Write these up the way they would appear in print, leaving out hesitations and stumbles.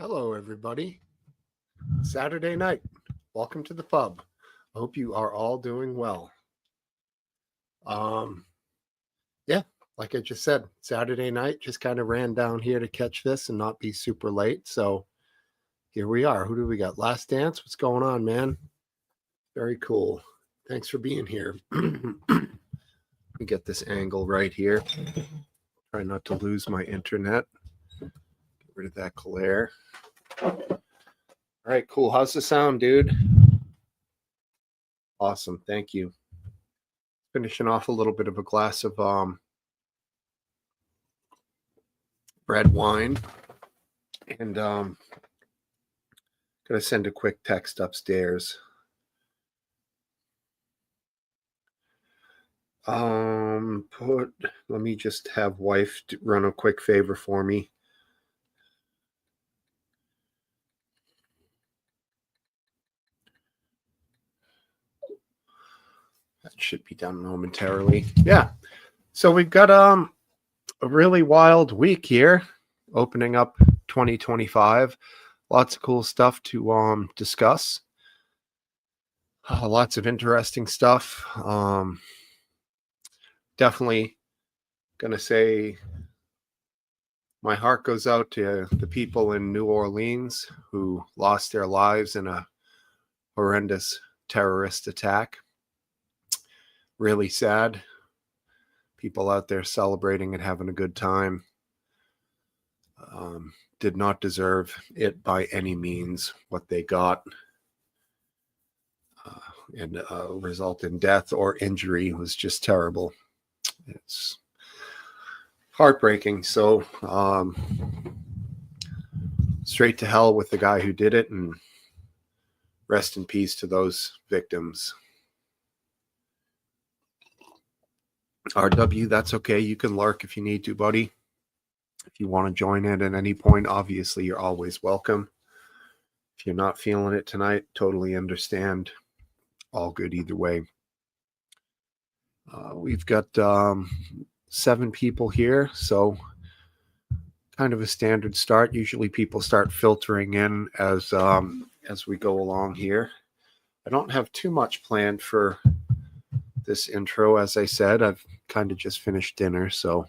Hello, everybody. Saturday night. Welcome to the pub. I hope you are all doing well. Yeah, like I just said, Saturday night, just kind of ran down here to catch this and not be super late. So here we are. Who do we got? Last Dance? What's going on, man? Very cool. Thanks for being here. Let me get this angle right here. Try not to lose my internet. Get rid of that glare. All right, cool. How's the sound, dude? Awesome. Thank you. Finishing off a little bit of a glass of red wine. And gonna send a quick text upstairs. Let me just have wife run a quick favor for me. That should be done momentarily. Yeah. So we've got a really wild week here, opening up 2025. Lots of cool stuff to discuss. Lots of interesting stuff. Definitely gonna say my heart goes out to the people in New Orleans who lost their lives in a horrendous terrorist attack. Really sad. People out there celebrating and having a good time. Did not deserve it by any means, what they got. And result in death or injury was just terrible. It's heartbreaking. So straight to hell with the guy who did it, and rest in peace to those victims. RW, that's okay. You can lurk if you need to, buddy. If you want to join in at any point, obviously you're always welcome. If you're not feeling it tonight, totally understand. All good either way. We've got 7 people here, so kind of a standard start. Usually people start filtering in as we go along here. I don't have too much planned for this intro. As I said, I've kind of just finished dinner, so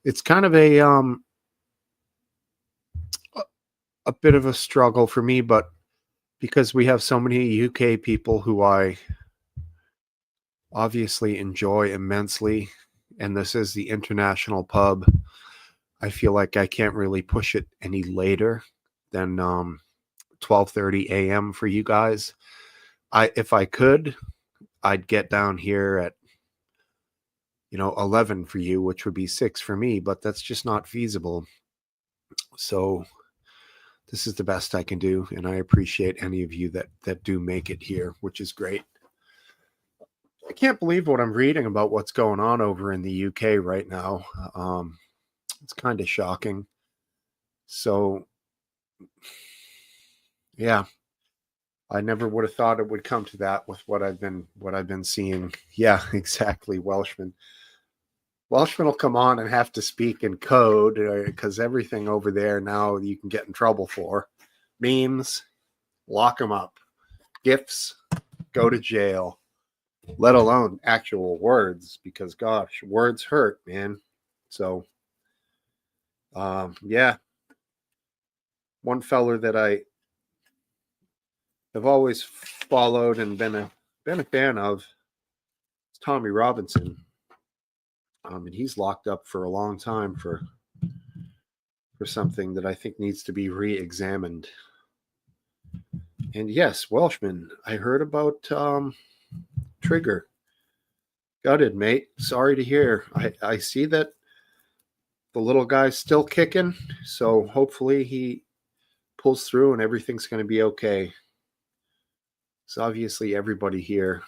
it's kind of a bit of a struggle for me, but because we have so many UK people who I obviously enjoy immensely, and this is the international pub, I feel like I can't really push it any later than 12:30 a.m. for you guys. If I could, I'd get down here at 11 for you, which would be 6 for me, but that's just not feasible. So this is the best I can do, and I appreciate any of you that do make it here, which is great. I can't believe what I'm reading about what's going on over in the UK right now. It's kind of shocking. So, yeah, I never would have thought it would come to that with what I've been seeing. Yeah, exactly. Welshman will come on and have to speak in code because everything over there now you can get in trouble for. Memes, lock them up. GIFs, go to jail. Let alone actual words, because gosh, words hurt, man. So, yeah. One feller that I have always followed and been a fan of is Tommy Robinson. And he's locked up for a long time for something that I think needs to be re-examined. And yes, Welshman, I heard about Trigger. Gutted, mate. Sorry to hear. I see that the little guy's still kicking, so hopefully he pulls through and everything's going to be okay. So obviously everybody here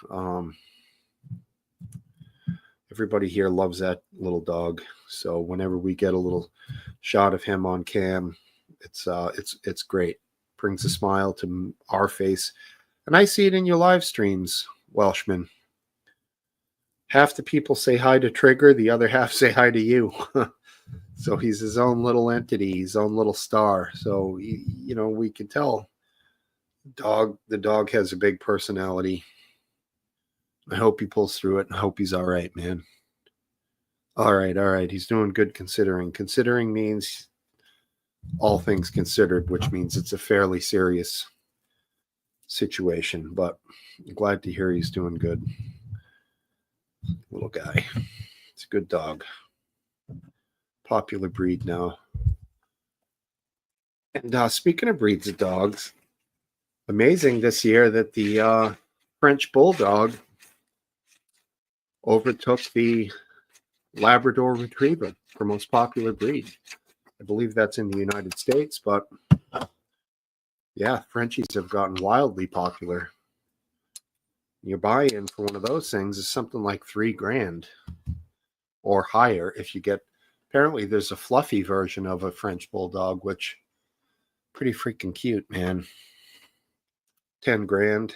loves that little dog. So whenever we get a little shot of him on cam, it's great. Brings a smile to our face. And I see it in your live streams, Welshman. Half the people say hi to Trigger, the other half say hi to you. So he's his own little entity, his own little star. So we can tell the dog has a big personality. I hope he pulls through it. I hope he's all right, man. All right. He's doing good considering. Considering means all things considered, which means it's a fairly serious situation, but I'm glad to hear he's doing good. Little guy. It's a good dog. Popular breed now. And speaking of breeds of dogs, amazing this year that the French Bulldog overtook the Labrador Retriever for most popular breed. I believe that's in the United States, but yeah, Frenchies have gotten wildly popular. Your buy-in for one of those things is something like $3,000 or higher if you get. Apparently, there's a fluffy version of a French Bulldog, which pretty freaking cute, man. $10,000,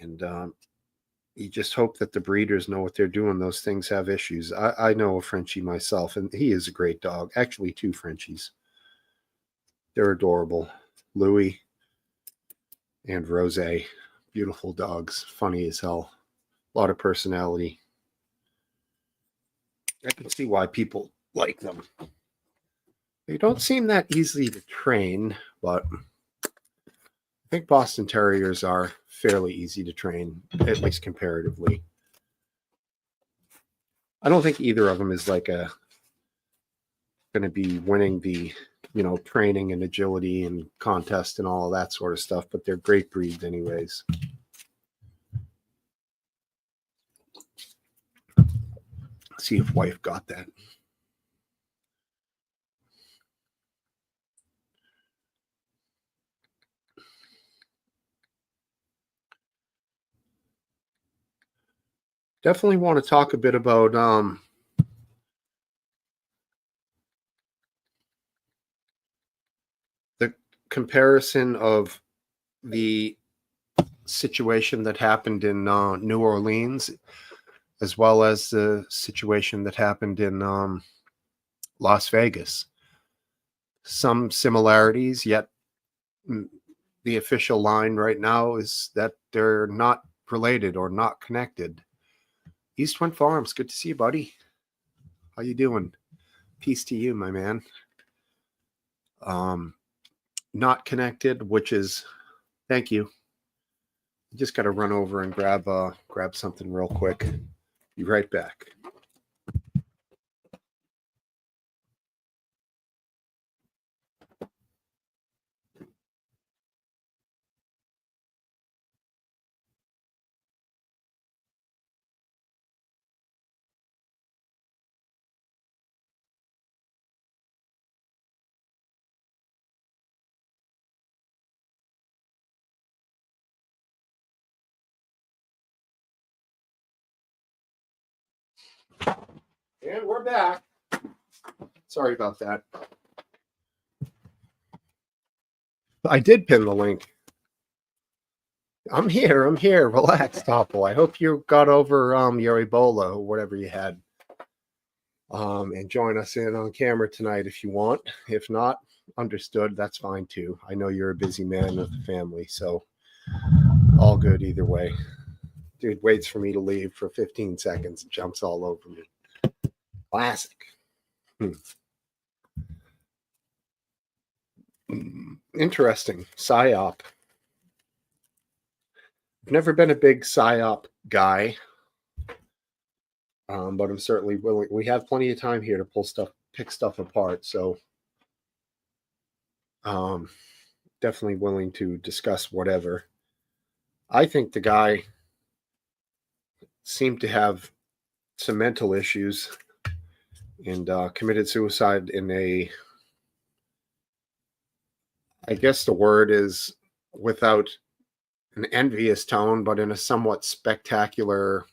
and you just hope that the breeders know what they're doing. Those things have issues. I know a Frenchie myself, and he is a great dog. Actually, 2 Frenchies. They're adorable. Louis and Rose. Beautiful dogs. Funny as hell. A lot of personality. I can see why people like them. They don't seem that easy to train, but I think Boston Terriers are fairly easy to train, at least comparatively. I don't think either of them is like going to be winning the, training and agility and contest and all of that sort of stuff, but they're great breeds anyways. See if wife got that. Definitely want to talk a bit about the comparison of the situation that happened in New Orleans, as well as the situation that happened in Las Vegas. Some similarities, yet the official line right now is that they're not related or not connected. East Twin Farms, good to see you, buddy. How you doing? Peace to you, my man. Not connected, which is, thank you. Just got to run over and grab something real quick. Be right back. And we're back. Sorry about that. I did pin the link. I'm here. Relax, Topple. I hope you got over your Ebola or whatever you had. And join us in on camera tonight if you want. If not, understood. That's fine too. I know you're a busy man with a family, so all good either way. Dude waits for me to leave for 15 seconds, jumps all over me. Classic. Interesting. PSYOP. I've never been a big PSYOP guy, but I'm certainly willing. We have plenty of time here to pick stuff apart, so definitely willing to discuss whatever. I think the guy seemed to have some mental issues and committed suicide in I guess the word is without an envious tone, but in a somewhat spectacular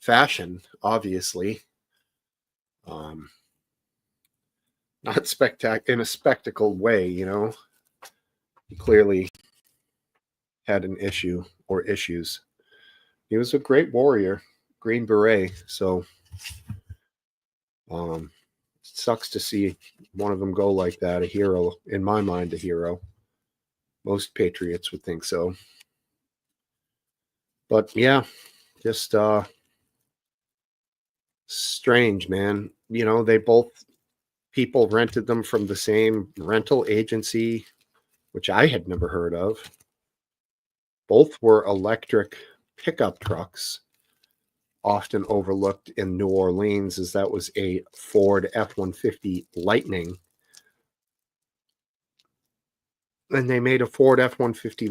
fashion, obviously. Not in a spectacled way, He clearly had an issue or issues. He was a great warrior, Green Beret, so sucks to see one of them go like that. A hero, in my mind, a hero. Most patriots would think so. But yeah, just strange, man. You know, people rented them from the same rental agency, which I had never heard of. Both were electric pickup trucks, often overlooked in New Orleans, as that was a Ford F-150 Lightning. And they made a Ford F-150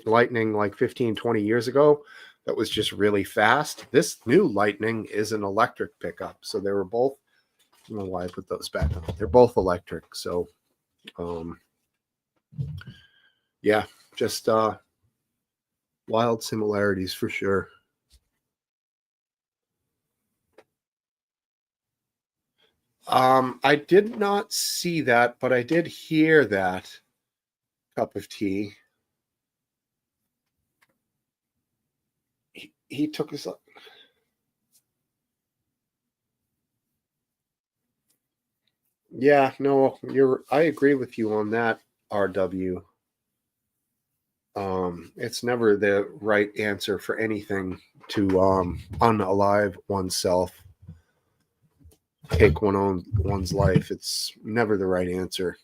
Lightning like 15, 20 years ago that was just really fast. This new Lightning is an electric pickup. So they were both, I don't know why I put those back on. They're both electric. So, yeah, just wild similarities for sure. I did not see that, but I did hear that. Cup of tea. He took his. Yeah, no, I agree with you on that, RW. It's never the right answer for anything to unalive oneself, take one's life. It's never the right answer.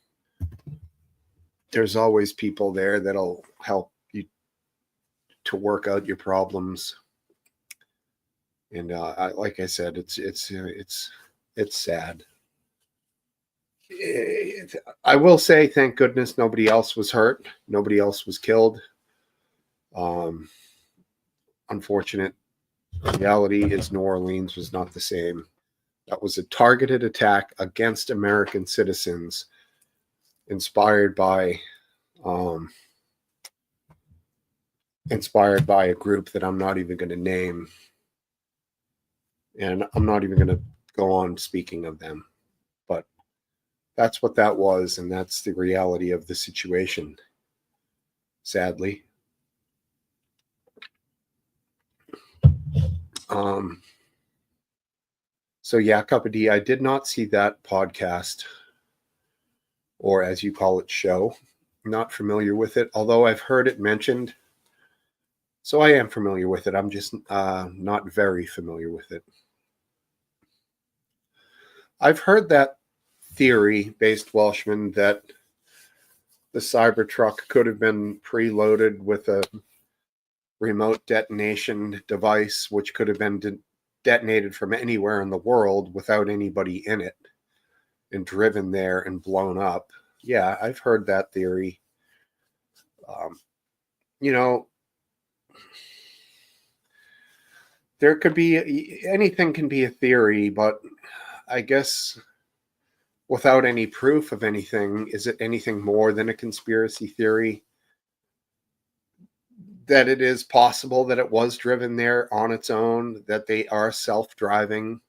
There's always people there that'll help you to work out your problems. And like I said, it's sad. I will say, thank goodness nobody else was hurt. Nobody else was killed. Unfortunate reality is New Orleans was not the same. That was a targeted attack against American citizens, inspired by a group that I'm not even going to name, and I'm not even going to go on speaking of them. But that's what that was, and that's the reality of the situation, sadly. So yeah, Cup of D, I did not see that podcast, or as you call it, show. Not familiar with it, although I've heard it mentioned. So I am familiar with it. I'm just not very familiar with it. I've heard that theory, based Welshman, that the Cybertruck could have been preloaded with a remote detonation device, which could have been detonated from anywhere in the world without anybody in it, and driven there and blown up. Yeah, I've heard that theory. You know, there could be anything can be a theory, but I guess without any proof of anything, is it anything more than a conspiracy theory? That it is possible that it was driven there on its own, that they are self-driving.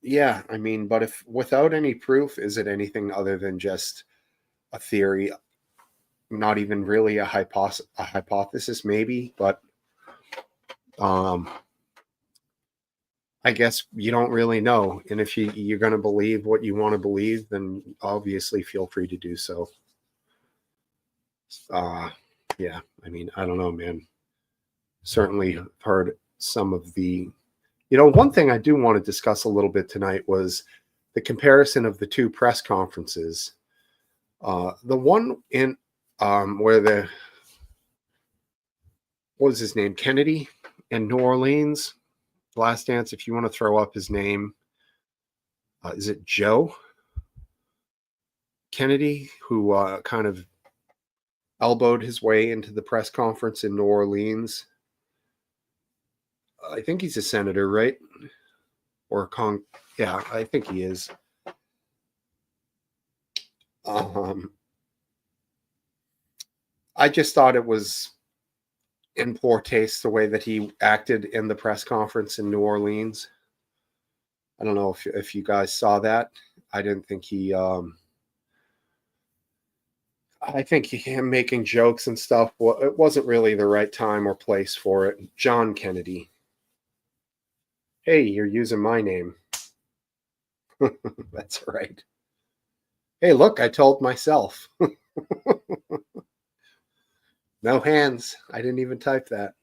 Yeah, I mean, but if without any proof, is it anything other than just a theory? Not even really a hypothesis, maybe, but I guess you don't really know. And if you're going to believe what you want to believe, then obviously feel free to do so. Yeah, I mean, I don't know, man. Certainly heard some of the, one thing I do want to discuss a little bit tonight was the comparison of the two press conferences. The one in where what was his name? Kennedy in New Orleans. Last Dance, if you want to throw up his name, is it Joe Kennedy, who kind of elbowed his way into the press conference in New Orleans? I think he's a senator, right? Or yeah, I think he is. I just thought it was in poor taste the way that he acted in the press conference in New Orleans. I don't know if you guys saw that. I didn't think I think him making jokes and stuff, well, it wasn't really the right time or place for it. John Kennedy. Hey, you're using my name. That's right. Hey, look, I told myself. No hands. I didn't even type that.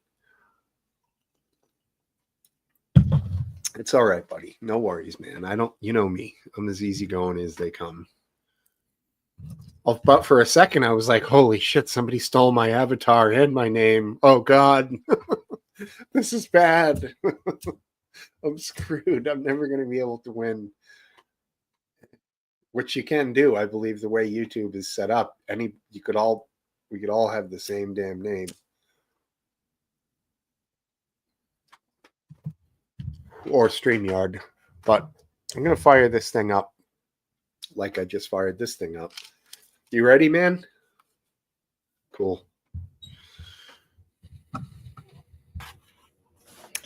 It's all right, buddy. No worries, man. You know me. I'm as easygoing as they come. Oh, but for a second, I was like, holy shit, somebody stole my avatar and my name. Oh, God. This is bad. I'm screwed. I'm never going to be able to win. Which you can do, I believe, the way YouTube is set up. We could all have the same damn name. Or StreamYard. But I'm going to fire this thing up like I just fired this thing up. You ready, man? Cool.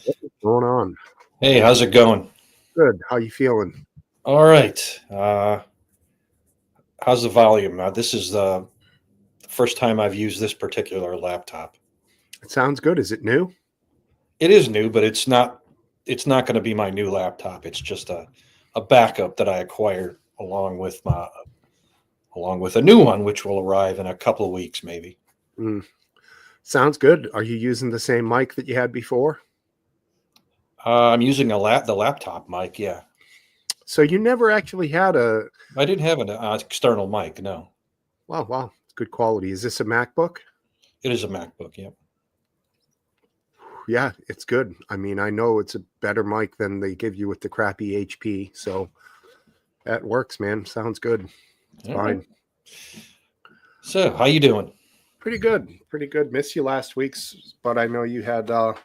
What's going on? Hey, how's it going? Good. How you feeling? All right. How's the volume? This is the first time I've used this particular laptop. It sounds good. Is it new? It is new, but it's not. It's not going to be my new laptop. It's just a backup that I acquired along with a new one, which will arrive in a couple of weeks, maybe. Sounds good. Are you using the same mic that you had before? I'm using the laptop mic. Yeah. So you never actually had a... I didn't have an external mic. No. Wow. Good quality. Is this a MacBook? It is a MacBook. Yeah. Yeah, it's good. I mean, I know it's a better mic than they give you with the crappy HP. So that works, man. Sounds good. It's fine. So, how you doing? Pretty good. Missed you last week's, but I know you had things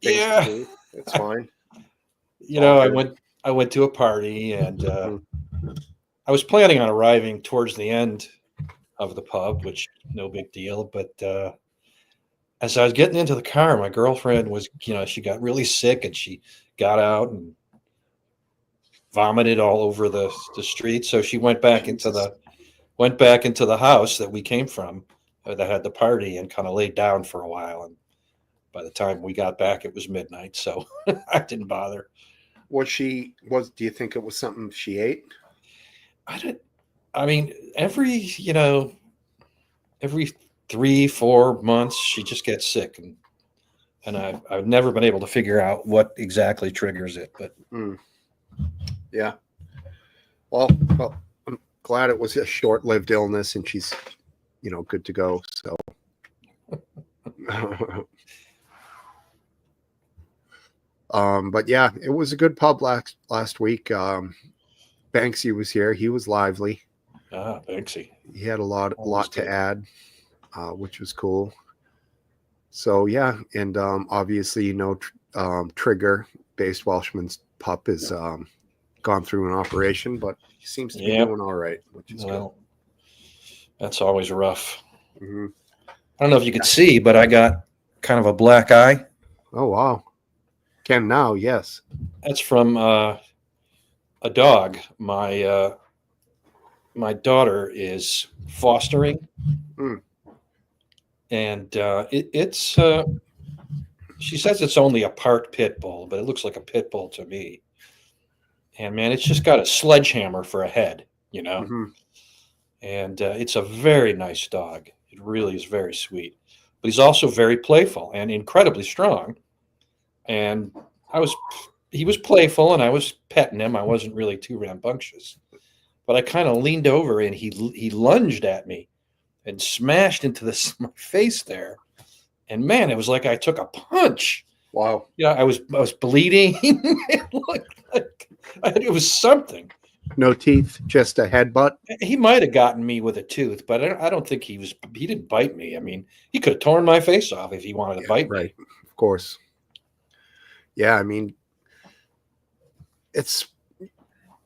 to do. It's fine. I went to a party and I was planning on arriving towards the end of the pub, which no big deal. But as I was getting into the car, my girlfriend was, she got really sick and she got out and vomited all over the street. So she went back into the house that we came from, that had the party, and kind of laid down for a while. And by the time we got back, it was midnight. So I didn't bother. Do you think it was something she ate? I mean, every 3-4 months, she just gets sick. And I've never been able to figure out what exactly triggers it, but yeah. Well, I'm glad it was a short-lived illness and she's, good to go. So, but yeah, it was a good pub last week. Banksy was here. He was lively. Banksy. He had a lot to add, which was cool. So yeah, and obviously, Trigger, based Welshman's pup, is gone through an operation, but he seems to be doing all right, which is good. That's always rough. Mm-hmm. I don't know if you could see, but I got kind of a black eye. Oh wow! Can now, yes. That's from a dog. My daughter is fostering, and it's. She says it's only a part pit bull, but it looks like a pit bull to me. And man, it's just got a sledgehammer for a head, Mm-hmm. And it's a very nice dog. It really is very sweet, but he's also very playful and incredibly strong. And he was playful, and I was petting him. I wasn't really too rambunctious, but I kind of leaned over and he lunged at me and smashed into my face there. And man, it was like I took a punch. Wow. Yeah, I was bleeding. It looked like it was something. No teeth, just a headbutt. He might have gotten me with a tooth, but I don't think he didn't bite me. I mean, he could have torn my face off if he wanted to bite me. Right, of course. Yeah, I mean, it's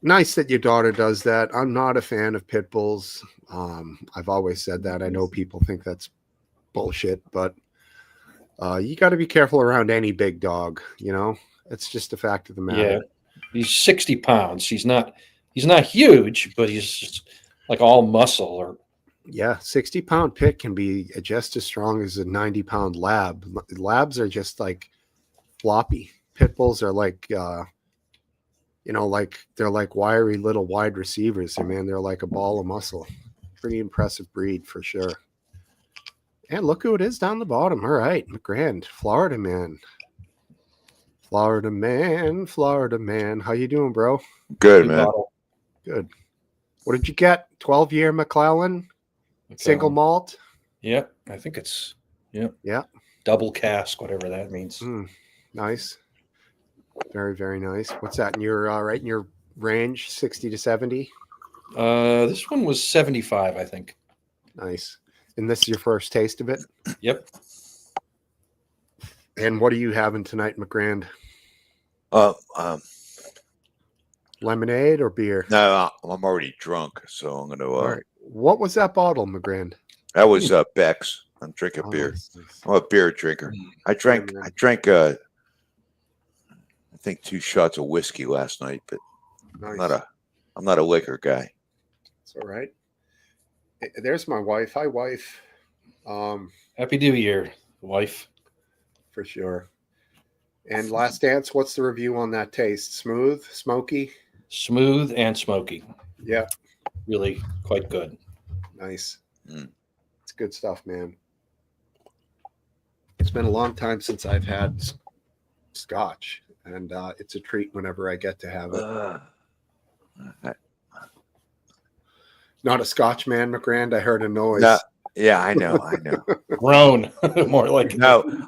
nice that your daughter does that. I'm not a fan of pit bulls. I've always said that. I know people think that's bullshit, but you got to be careful around any big dog. It's just a fact of the matter. Yeah, he's 60 pounds. He's not huge, but he's just like all muscle. 60-pound pit can be just as strong as a 90-pound lab. Labs are just like floppy. Pit bulls are like like they're like wiry little wide receivers. And man, they're like a ball of muscle. Pretty impressive breed for sure. And look who it is down the bottom. All right, McGrand, Florida man. Florida man, Florida man. How you doing, bro? Good, Good man. bottle. Good. What did you get? 12-year McClellan? Single malt? Yep. I think it's Yeah. double cask, whatever that means. Nice. Very, very nice. What's that in your right in your range, 60 to 70? This one was 75, I think. Nice. And this is your first taste of it? Yep. And what are you having tonight, McGrand? Lemonade or beer? No, I'm already drunk, so I'm gonna. All right. What was that bottle, McGrand? That was Beck's. I'm drinking beer. Nice. I'm a beer drinker. I drank. I think 2 shots of whiskey last night, but Nice. I'm not a liquor guy. It's all right. There's my wife. Hi, wife. Happy New Year, wife. For sure. And Last Dance, what's the review on that taste? Smooth, smoky? Smooth and smoky. Yeah. Really quite good. Nice. Mm. It's good stuff, man. It's been a long time since I've had scotch, and it's a treat whenever I get to have it. Not a scotch man, McGrand. I heard a noise. No, yeah, I know. Grown, more like No,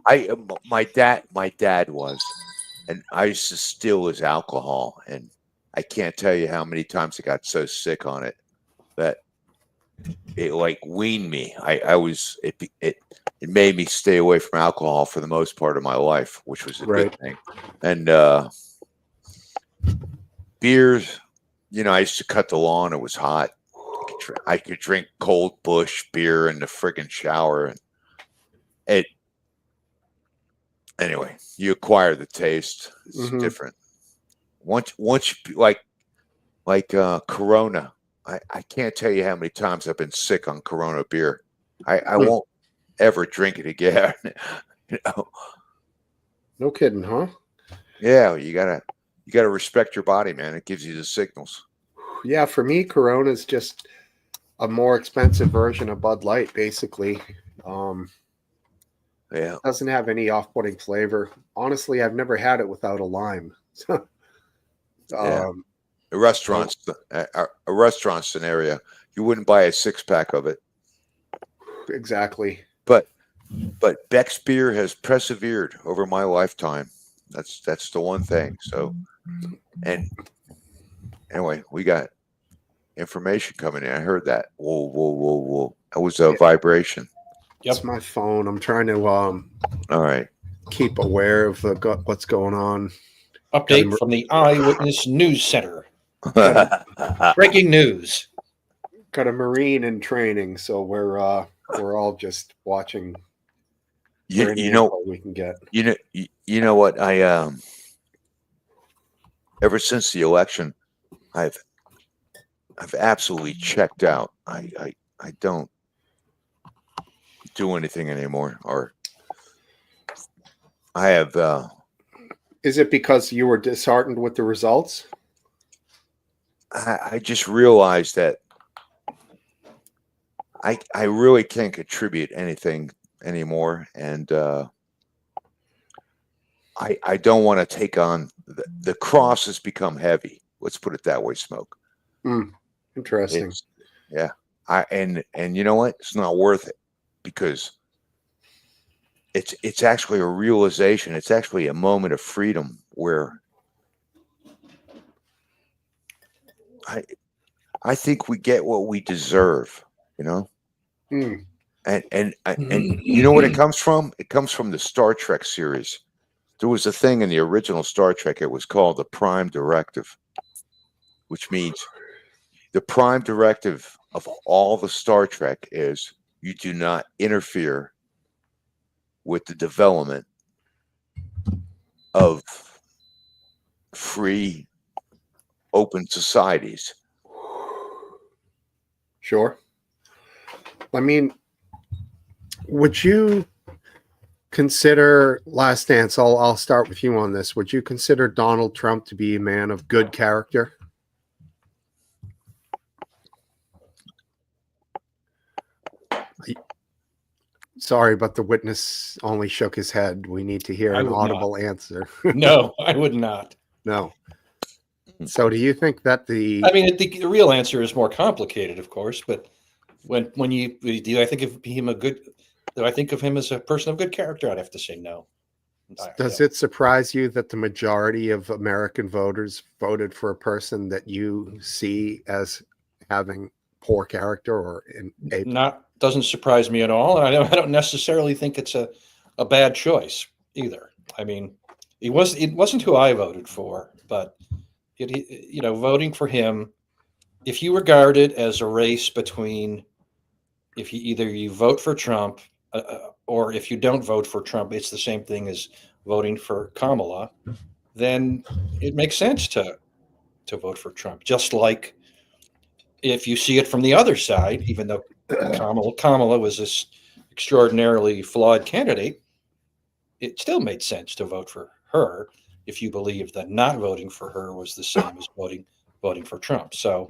my dad was, and I used to steal his alcohol, and I can't tell you how many times I got so sick on it that it like weaned me. It made me stay away from alcohol for the most part of my life, which was a good thing. And beers, I used to cut the lawn. It was hot. I could drink cold bush beer in the friggin' shower, and anyway, you acquire the taste. It's different. Once you, like Corona, I can't tell you how many times I've been sick on Corona beer. I won't ever drink it again. No kidding, huh? Yeah, you gotta respect your body, man. It gives you the signals. Yeah, for me, Corona is just a more expensive version of Bud Light, basically. Yeah, it doesn't have any off-putting flavor. Honestly, I've never had it without a lime. Yeah. A restaurant scenario, you wouldn't buy a 6-pack of it. Exactly. But Beck's beer has persevered over my lifetime. That's the one thing. So, and anyway, we got information coming in. I heard that. Whoa. That was a vibration. Yep. It's my phone. I'm trying to all right, keep aware of what's going on. Update from the Eyewitness News Center. Breaking news. Got a Marine in training, so we're all just watching. You know we can get. You know what? I ever since the election, I've absolutely checked out. I don't do anything anymore, or I have. Is it because you were disheartened with the results? I just realized that I really can't contribute anything anymore, and I don't want to take on the cross has become heavy. Let's put it that way, Smoke. Interesting. Yeah. And you know what? It's not worth it, because it's actually a realization. It's actually a moment of freedom where I think we get what we deserve, And you know what it comes from? It comes from the Star Trek series. There was a thing in the original Star Trek. It was called the Prime Directive, which means the prime directive of all the Star Trek is you do not interfere with the development of free, open societies. Sure. I mean, would you consider, last dance, I'll start with you on this. Would you consider Donald Trump to be a man of good character? Sorry, but the witness only shook his head. We need to hear I an would not. audible answer. No, I would not. No. So do you think that I mean, the real answer is more complicated, of course. But when you do, I think of him a good. Do I think of him as a person of good character? I'd have to say no. does it surprise you that the majority of American voters voted for a person that you see as having poor character or doesn't surprise me at all, and I don't necessarily think it's a bad choice either. I mean, it wasn't who I voted for, but voting for him, if you regard it as a race between if you vote for Trump or if you don't vote for Trump, it's the same thing as voting for Kamala, then it makes sense to vote for Trump. Just like if you see it from the other side, even though Kamala was this extraordinarily flawed candidate, it still made sense to vote for her if you believe that not voting for her was the same as voting for Trump. So,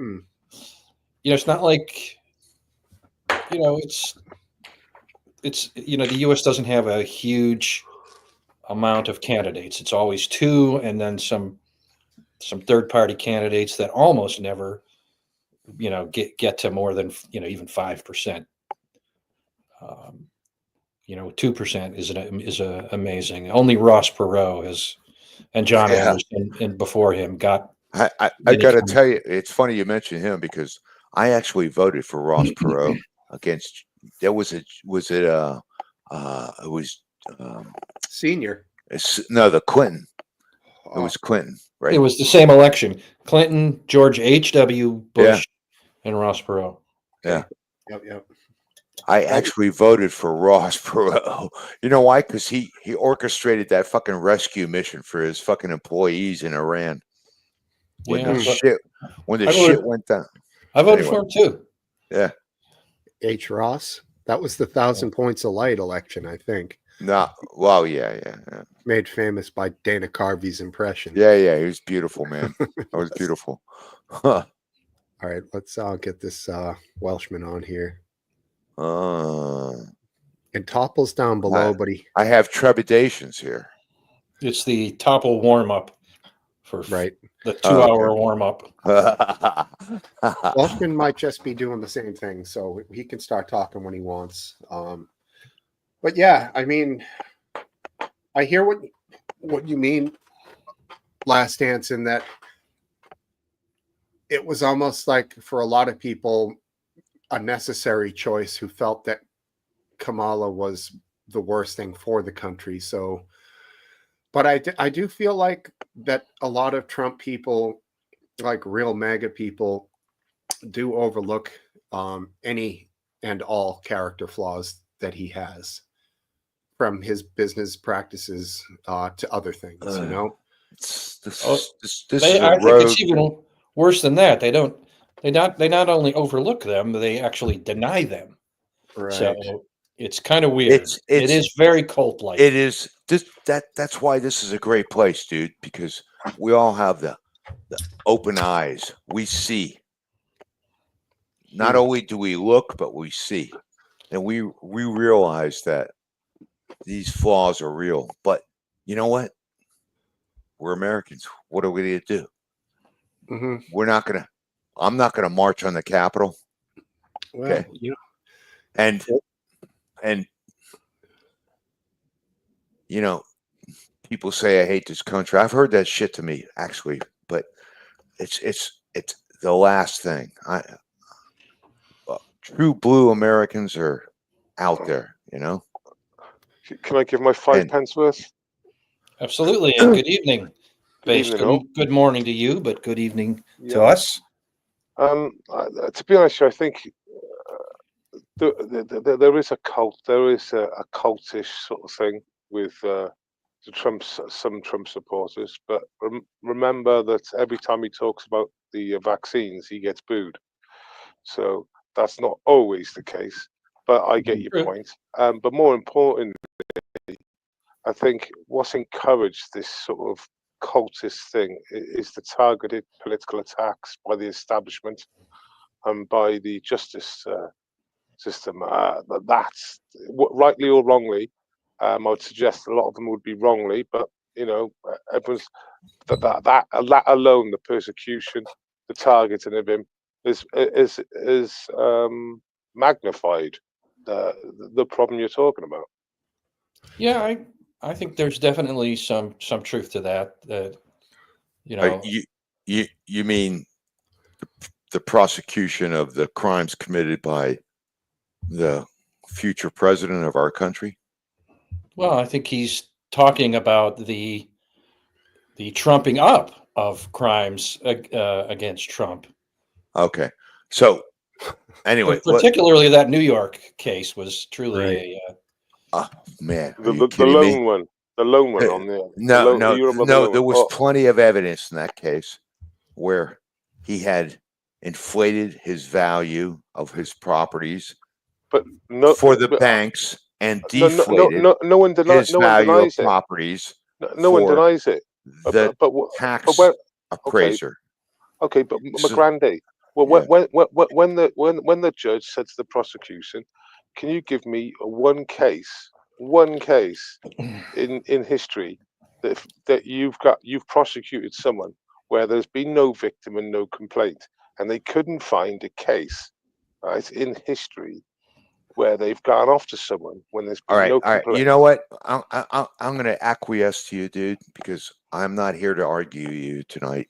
it's not like, it's the U.S. doesn't have a huge amount of candidates. It's always two, and then some third-party candidates that almost never, get to more than even 5%. 2% is amazing. Only Ross Perot and John Anderson and before him got. I got to tell you, it's funny you mentioned him because I actually voted for Ross Perot against. It was senior. No, the Clinton. It was Clinton, right? It was the same election. Clinton, George H.W. Bush, and Ross Perot. Yeah. Yep. I actually voted for Ross Perot. You know why? Because he orchestrated that fucking rescue mission for his fucking employees in Iran. When the shit went down. I voted for him too. Yeah. H. Ross. That was the 1,000 Points of Light election, I think. No, well, yeah. Made famous by Dana Carvey's impression. Yeah, he was beautiful, man. That was beautiful. All right, let's get this Welshman on here. And Topple's down below, but I have trepidations here. It's the Topple warm-up for the 2-hour warm-up. Welshman might just be doing the same thing, so he can start talking when he wants. But yeah, I mean, I hear what you mean, Last Dance, in that it was almost like for a lot of people a necessary choice who felt that Kamala was the worst thing for the country. So, but I do feel like that a lot of Trump people, like real MAGA people, do overlook any and all character flaws that he has, from his business practices to other things. This I think it's even worse than that. They not only overlook them, they actually deny them. Right. So it's kind of weird. It is very cult-like. It is. That's why this is a great place, dude, because we all have the open eyes. We see. Not only do we look, but we see. And we realize that these flaws are real. But you know what? We're Americans. What are we going to do? Mm-hmm. I'm not going to march on the Capitol. Well, okay. And people say I hate this country. I've heard that shit to me, actually, but it's the last thing. True blue Americans are out there, Can I give my 5 pence worth? Absolutely, and good evening. Good morning to you, but good evening to us. To be honest, I think there is a cult. There is a cultish sort of thing with some Trump supporters. But remember that every time he talks about the vaccines, he gets booed. So that's not always the case. But I get your point. But more importantly, I think what's encouraged this sort of cultist thing is the targeted political attacks by the establishment and by the justice system. That's rightly or wrongly. I would suggest a lot of them would be wrongly, but everyone's that alone, the persecution, the targeting of him is magnified the problem you're talking about. Yeah, I think there's definitely some truth to that. You mean the prosecution of the crimes committed by the future president of our country? Well, I think he's talking about the trumping up of crimes against Trump. Okay, so anyway, But particularly that New York case was truly man, are The, you the, the kidding me? lone one, the lone one on there. No. There was plenty of evidence in that case where he had inflated his value of his properties but for the banks and no deflated one denies his value of it. properties No one for denies it. the But tax where, appraiser. okay, but So- McGrandy, well, Yeah. when the judge said to the prosecution, can you give me one case in history that you've prosecuted someone where there's been no victim and no complaint, and they couldn't find a case, right, in history where they've gone after someone when there's been no All right. complaint. You know what? I'm going to acquiesce to you, dude, because I'm not here to argue you tonight.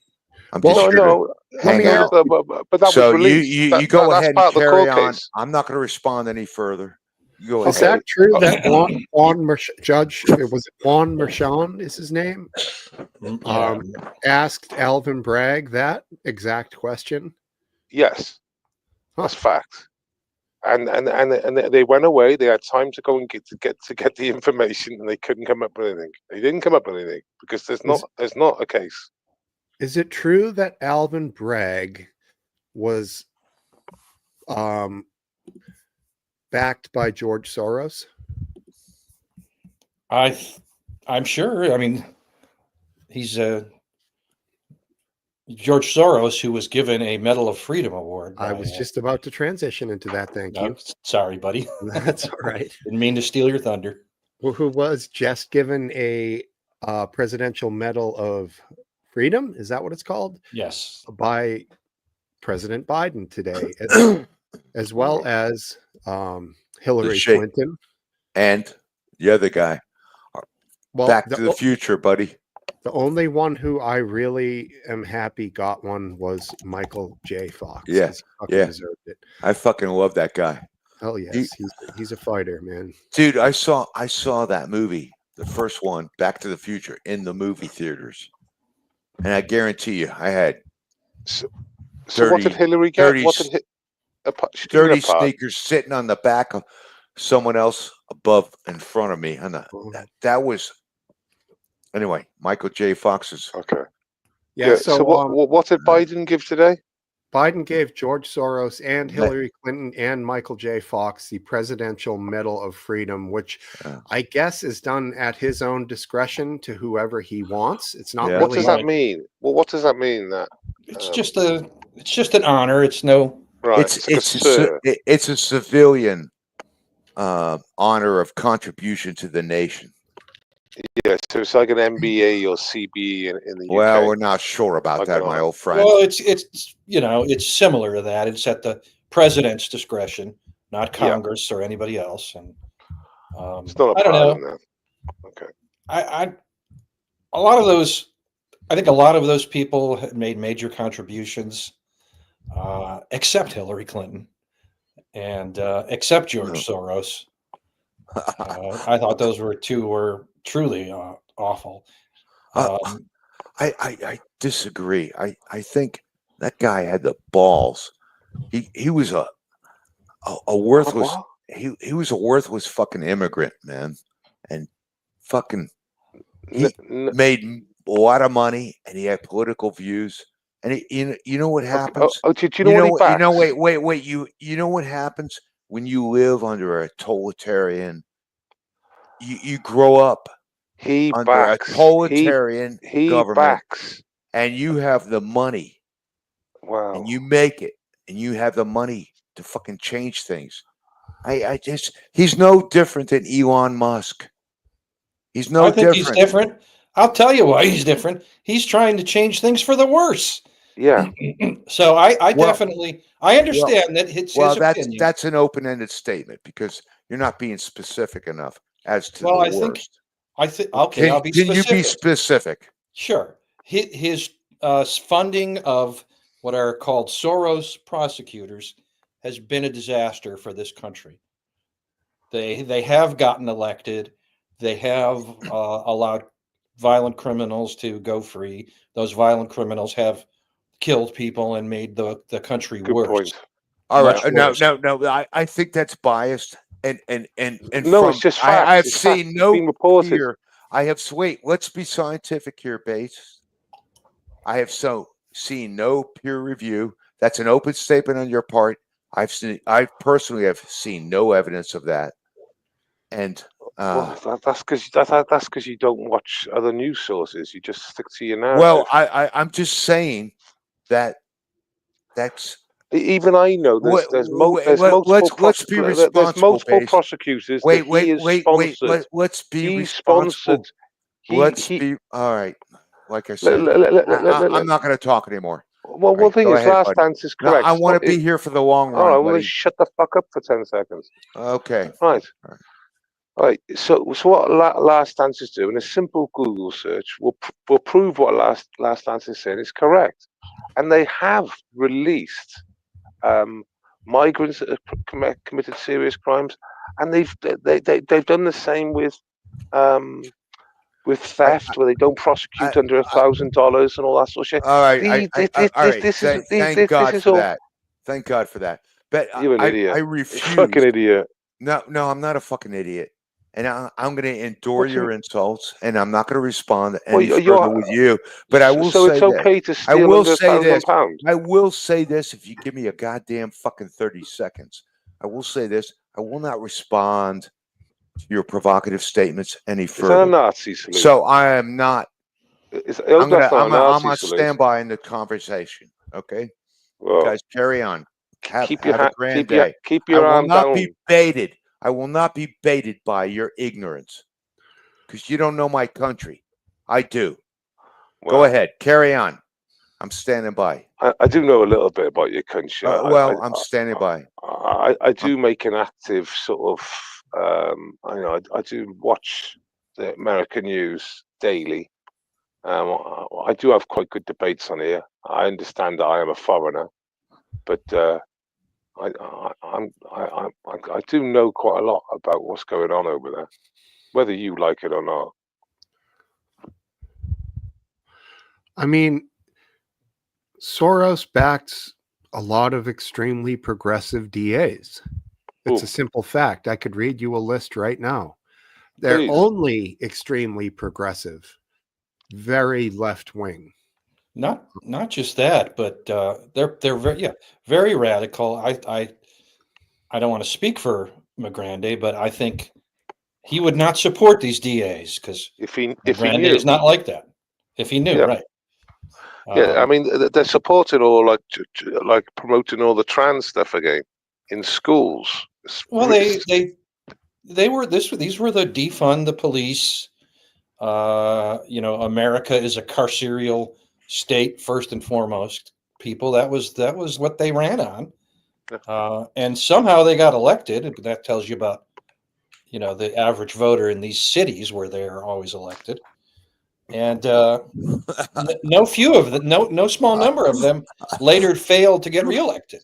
I'm just here to hang out. But that So was released. you go that's ahead part and of the carry court on. case. I'm not going to respond any further. You go Is ahead. that true that Judge, was it Juan Merchan is his name? yeah. Asked Alvin Bragg that exact question? Yes, Huh. that's fact. And they went away. They had time to go and get the information, and they couldn't come up with anything. They didn't come up with anything because there's not a case. Is it true that Alvin Bragg was backed by George Soros? I'm sure. I mean, he's George Soros, who was given a Medal of Freedom award. I was just about to transition into that. Thank you. Sorry, buddy. That's all right. Didn't mean to steal your thunder. Well, who was just given a Presidential Medal of Freedom? Is that what it's called? Yes. By President Biden today, as well as Hillary Clinton And the other guy. Well, Back to the Future, buddy. The only one who I really am happy got one was Michael J. Fox. Yeah, He deserved it. I fucking love that guy. Hell yes, he's a fighter, man. Dude, I saw that movie, the first one, Back to the Future, in the movie theaters, and I guarantee you, I had So what did Hillary get? 30, What did 30 sneakers sitting on the back of someone else above in front of me, and that was. Anyway, Michael J. Fox's. Okay. Yeah. So what did Biden give today? Biden gave George Soros and Hillary Clinton and Michael J. Fox the Presidential Medal of Freedom, which I guess is done at his own discretion to whoever he wants. It's not. What does that mean? Well, what does that mean? That it's just an honor. It's no. Right. It's a civilian honor of contribution to the nation. Yeah, so it's like an MBA or CBE in the UK. Well, we're not sure about that, my old friend. Well, it's similar to that. It's at the president's discretion, not Congress or anybody else. And it's not I don't know. Now. Okay. I think a lot of those people had made major contributions, except Hillary Clinton and except George Soros. I thought those were truly awful. I disagree. I think that guy had the balls. He was a worthless. He was a worthless fucking immigrant, man, and fucking he made a lot of money, and he had political views. And you know what happens? Did you know what he backs? Wait. You know what happens when you live under a totalitarian? You grow up He under a backs. totalitarian He government, backs. and you have the money, Wow. and you make it, and you have the money to fucking change things. I just, he's no different than Elon Musk. He's no I think different. he's different. I'll tell you why he's different. He's trying to change things for the worse. Yeah. So I Well- definitely, I understand that it's Well, his opinion. that's an open-ended statement because you're not being specific enough as to Well, the I think- worst. Okay, I'll be Can specific. you be specific? Sure. His funding of what are called Soros prosecutors has been a disaster for this country. They have gotten elected. They have allowed violent criminals to go free. Those violent criminals have killed people and made the country Good worse. point. All Much right, no. worse. I think that's biased, and No, from, it's just facts. I've It's seen facts. It's no been reported. peer. I have wait. Let's be scientific here, Bates. I have seen no peer review. That's an open statement on your part. I personally have seen no evidence of that. And Well, that's because you don't watch other news sources. You just stick to your narrative. well, I'm just saying that that's Even I know there's let's be responsible. Bates. prosecutors Wait, that he has sponsored. let's be He responsible. sponsored. Be all right. Like I said, I'm not going to talk anymore. Well, Right, one thing go is, ahead, last buddy. answer is No, correct. I want to be here for the long All run, right, well, then buddy. shut the fuck up for 10 seconds. Okay. Right. All right. So what last answers do in a simple Google search will prove what last answer saying is correct, and they have released migrants that have committed serious crimes, and they've done the same with theft, where they don't prosecute under $1,000 and all that sort of shit. All right. Thank God for that. Thank God for that. But You're an idiot. I You're a refuse. fucking idiot. No, I'm not a fucking idiot. And I'm going to endure What do your you- insults, and I'm not going to respond Well, any further with you. But I will So say it's okay to this. I steal will under say this. £1,000. I will say this if you give me a goddamn fucking 30 seconds. I will say this. I will not respond to your provocative statements any Is that a further. Nazi salute? So I am not. I'm on standby in the conversation. Okay, Well, guys, carry on. Have your a hand, grand day. keep your I will arm not down. be baited. I will not be baited by your ignorance because you don't know my country. I do. Go Well, ahead, carry on. I'm standing by. I do know a little bit about your country. I'm standing by. I do make an active sort of. I do watch the American news daily. I do have quite good debates on here. I understand that I am a foreigner, but I do know quite a lot about what's going on over there, whether you like it or not. I mean, Soros backs a lot of extremely progressive DAs. It's Ooh. a simple fact. I could read you a list right now. They're Please. only extremely progressive, very left wing. Not just that, but they're very radical. I don't want to speak for Magrande, but I think he would not support these DAs because If he Magrande knew, is not like that. If he knew, Yeah. right? I mean, they're supporting all like promoting all the trans stuff again in schools. Well, they were these were the defund the police. America is a carceral state first and foremost. People, that was what they ran on, and somehow they got elected. That tells you about the average voter in these cities where they are always elected. And no small number of them later failed to get reelected.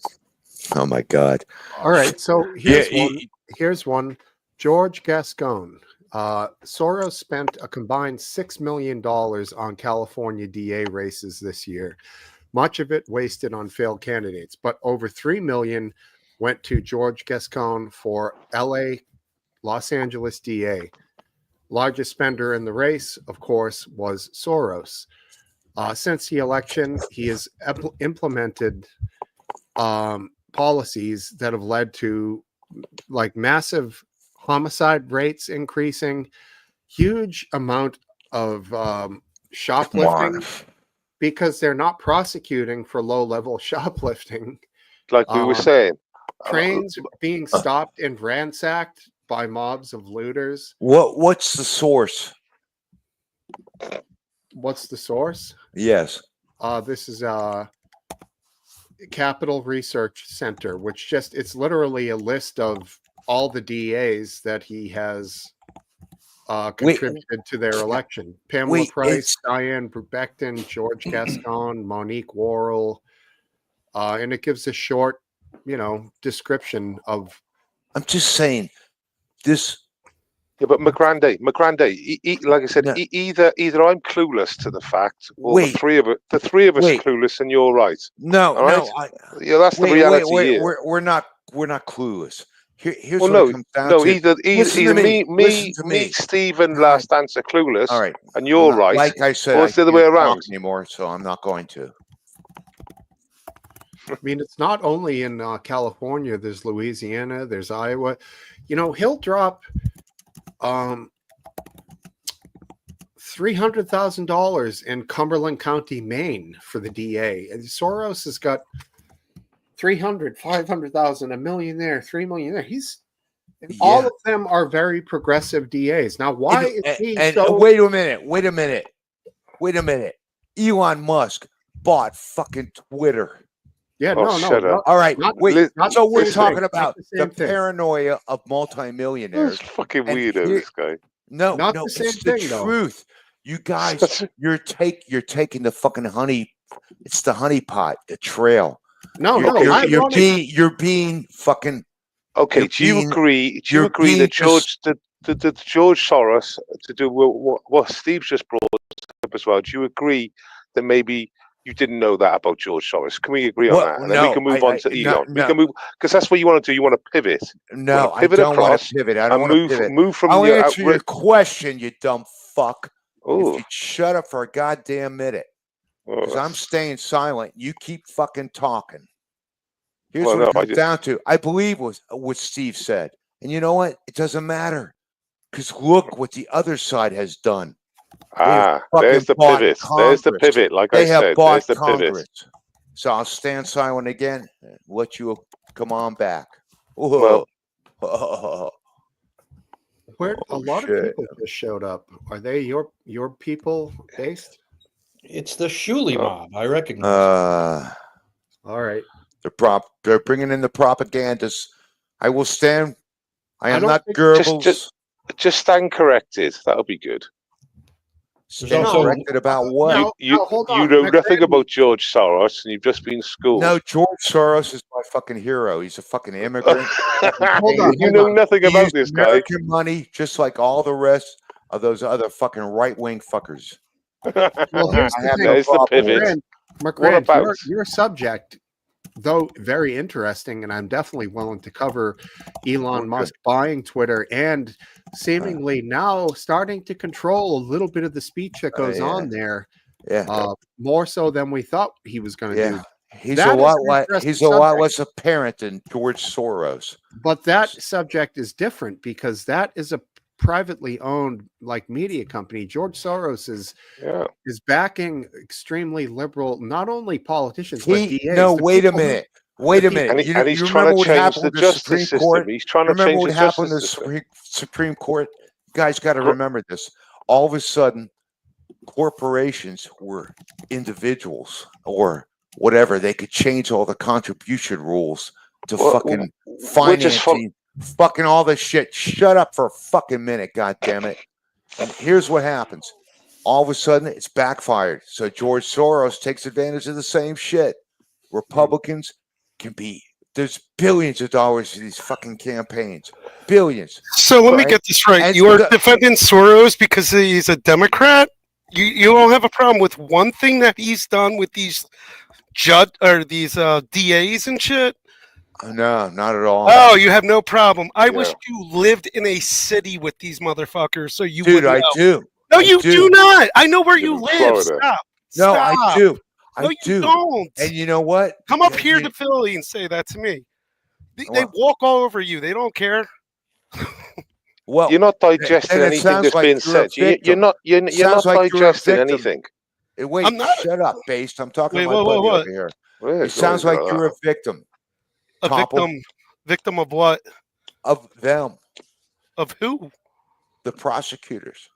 Oh my God! All right, so here's one. George Gascon. Soros spent a combined $6 million on California DA races this year. Much of it wasted on failed candidates, but over $3 million went to George Gascon for Los Angeles DA. Largest spender in the race, of course, was Soros. Since the election, he has implemented policies that have led to like massive homicide rates increasing huge amount of Come shoplifting on. because they're not prosecuting for low-level shoplifting. Like we were saying, Trains being stopped and ransacked by mobs of looters. What's the source? What's the source? Yes. This is Capital Research Center, which it's literally a list of all the DAs that he has contributed to their election. Pamela Price, Diane Becton, George Gascon, Monique Worrell, and it gives a short, description of. I'm just saying this. Yeah, but McGrandy, like I said, No. either I'm clueless to the fact, or Wait. the three of us are clueless, and you're right. No, All right? no. That's the reality here. We're not clueless. Here's Well, what it comes down to. either Listen to me. Steve, and Last Dance are clueless, All right, and you're right. Like I said, or it's the other way can't talk around. anymore, so I'm not going to. I mean, it's not only in California. There's Louisiana. There's Iowa. He'll drop $300,000 in Cumberland County, Maine, for the DA, and Soros has got 300, 500,000, $1 million there, 3 million there. All of them are very progressive DAs. Now, why is he so? Wait a minute. Elon Musk bought fucking Twitter. Yeah, shut up. All right, so we're same talking thing. about Not the paranoia of multimillionaires. It's fucking weirdo, this guy. No, Not the same it's the thing, though. truth. You guys, you're taking the fucking honey. It's the honey pot, the trail. You're being fucking. Okay, do you agree that George Soros, to do what Steve's just brought up as well, do you agree that maybe you didn't know that about George Soros? Can we agree on that? And then we can move on to Elon. We can move, because that's what you want to do. You want to pivot. No, I don't want to pivot. I don't want to pivot. Move from I'll answer your question, you dumb fuck. Ooh. If you shut up for a goddamn minute. Because I'm staying silent. You keep fucking talking. Here's what it comes down to. I believe what Steve said. And you know what? It doesn't matter. Because look what the other side has done. There's the pivot. There's the pivot, like I said. There's the pivot. So I'll stand silent again and let you come on back. Well, where a lot of people just showed up. Are they your people based? It's the Shuley mob. I recognize. All right. They're bringing in the propagandists. I will stand. I am not Goebbels. Just stand corrected. That'll be good. Stand corrected about what? You know nothing about George Soros, and you've just been schooled. No, George Soros is my fucking hero. He's a fucking immigrant. You know nothing about this guy. American money, just like all the rest of those other fucking right-wing fuckers. Well, here's the thing. There's the pivot. McGrand, your subject, though very interesting, and I'm definitely willing to cover Elon Musk buying Twitter and seemingly now starting to control a little bit of the speech that goes on there. Yeah. More so than we thought he was going to do. He's a lot less apparent than George Soros. But that subject is different because that is a privately owned media company. George Soros is backing extremely liberal, not only politicians but DAs. No, wait a minute. And he's trying to change the justice system. He's trying to change the justice system. The Supreme Court. You guys got to remember this. All of a sudden, corporations were individuals or whatever. They could change all the contribution rules to fucking financing. Fucking all this shit. Shut up for a fucking minute, goddammit. And here's what happens. All of a sudden, it's backfired. So George Soros takes advantage of the same shit. Republicans there's billions of dollars to these fucking campaigns. Billions. So let me get this right. You are defending Soros because he's a Democrat? You don't have a problem with one thing that he's done with these DAs and shit? No, not at all. Oh, you have no problem. I wish you lived in a city with these motherfuckers, so you would know. I do. No, you do not. I know where you live. Stop. No, I do. No, you don't. And you know what? Come up here to Philly and say that to me. They walk all over you. They don't care. Well, you're not digesting then it anything sounds that's like being you're a said. You're victim. not. You're not Sounds like you're a digesting victim. anything. Wait, I'm not- shut up, Based. I'm talking Wait, to my what, buddy what? over here. Well, It sounds like you're a victim A Topple. victim of what? of them, Of who? the prosecutors.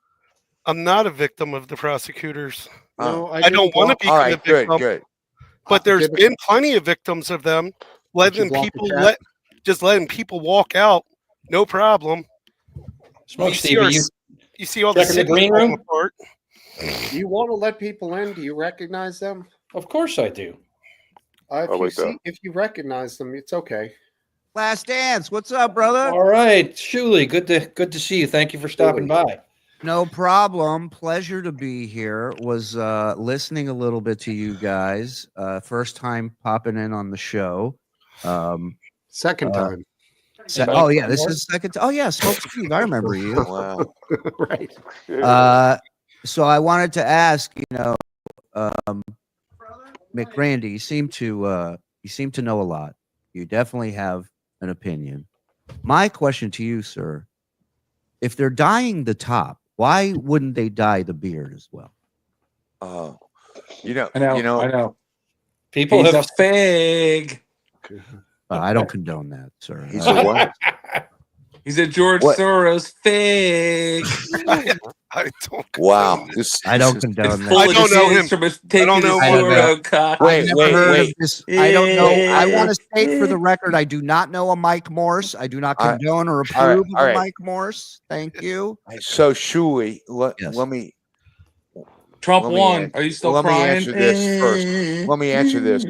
I'm not a victim of the prosecutors. No, I don't want to All become a right, good, victim. good. But there's Did it- been plenty of victims of them. Did you block the chat? Letting people walk out, no problem. Smokesteve, our are you You see all the checking the cities green falling room? apart. Do you want to let people in? Do you recognize them? Of course I do. If you recognize them, it's okay. Last Dance, what's up, brother? All right, Shuli, good to see you. Thank you for stopping by. No problem. Pleasure to be here. Was listening a little bit to you guys. First time popping in on the show. Second time. Oh yeah, this is second. Oh yeah, Smokesteve. I remember you. Wow. Right. So I wanted to ask, McRandy, you seem to know a lot. You definitely have an opinion. My question to you, sir, if they're dyeing the top, why wouldn't they dye the beard as well? Oh, I know. People He's have a fag. I don't condone that, sir. he's a what? He's a George What? Soros fag. I don't. Wow. I don't It's condone full that. I of don't know disease him. from his taking don't know his him. photo cock. Wait, Never heard of wait. this. I don't know. I want to state for the record, I do not know a Mike Morse. I do not All right. condone or All right. approve All of right. a Mike Morse. Thank you. So, Shui, Yes. let me Trump Let me won. answer- Are you still let me crying? answer this first. Let me answer this.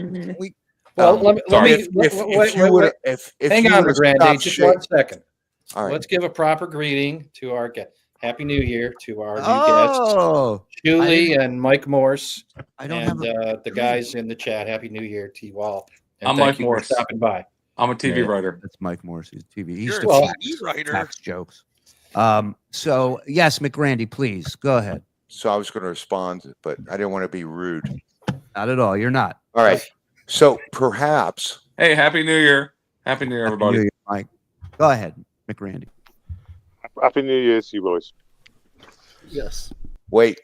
Well, let me If you would, if hang you on, would've McGrandy, stopped just shit- 1 second. All right. Let's give a proper greeting to our guest. Happy New Year to our new Oh, guests, Julie and Mike Morse, I don't and have the guys in the chat. Happy New Year to you all. And I'm thank Mike you Morse. for stopping by. I'm a TV Yeah. writer. That's Mike Morse. He's TV. He's You're the a Well, TV writer. tax jokes. So yes, McRandy, please go ahead. So I was going to respond, but I didn't want to be rude. Not at all. You're not. All right. So perhaps Hey, Happy New Year. Happy New Year, Happy everybody. New Year, Mike. Go ahead, McRandy. Happy New Year to you boys. Yes. wait,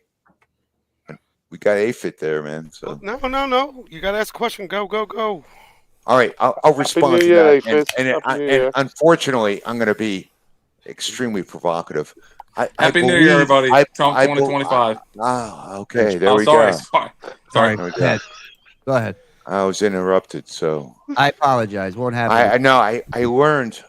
we got AFIT there, man. So No. You got to ask a question. Go. all right, I'll respond New to Year, that. AFIT. Happy New Year. And unfortunately, I'm going to be extremely provocative. Happy New Year, everybody. Trump 2025. Okay, there we sorry, go. sorry. Sorry. There we Go go. ahead. Go ahead. I was interrupted, so I apologize. Won't happen. I know. I learned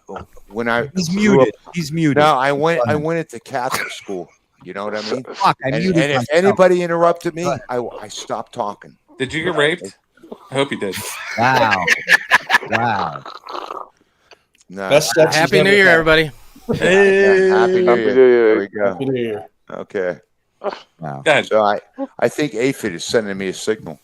when I He's grew muted. up- He's muted. No, I went Go ahead. into Catholic school. You know what I mean? Fuck, I And, muted and if myself. anybody interrupted me, Go ahead. I stopped talking. Did you get raped? I hope you did. Wow. Wow. No. Best sex Happy he's New ever Year, had. everybody. Hey. Happy New Happy Year. New Year. There we go. Happy New Year. Okay. Wow. Go ahead. So I think AFIT is sending me a signal.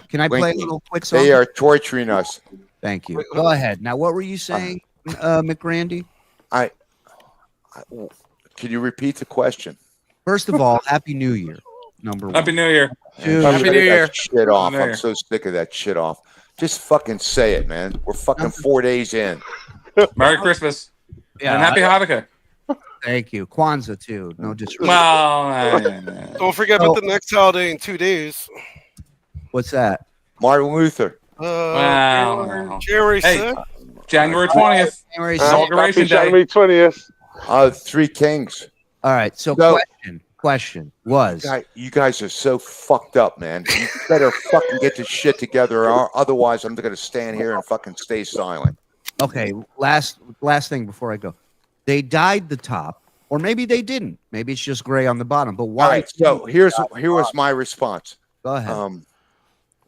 Can I play a Winking. little quick song? They are torturing us. Thank you. Go ahead. Now, what were you saying, McRandy? Can you repeat the question? First of all, Happy New Year. Number one. Happy New Year. Two, Happy Shut New that Year. Shit off. Happy New I'm Year. so sick of that shit off. Just fucking say it, man. We're fucking 4 days in. Merry Christmas. yeah, And Happy Hanukkah. thank you. Kwanzaa, too. No disrespect. Well, Don't forget about the next holiday in 2 days. What's that? Martin Luther. Wow. January Hey. 6th. January 20th. January Happy 6th. Inauguration Day. January 20th. Three Kings. All right. So, No. question was, You guys are so fucked up, man. You better fucking get this shit together, or otherwise I'm going to stand here and fucking stay silent. okay, last thing before I go. They dyed the top, or maybe they didn't. Maybe it's just gray on the bottom. But why? All right. So here was my response. Go ahead.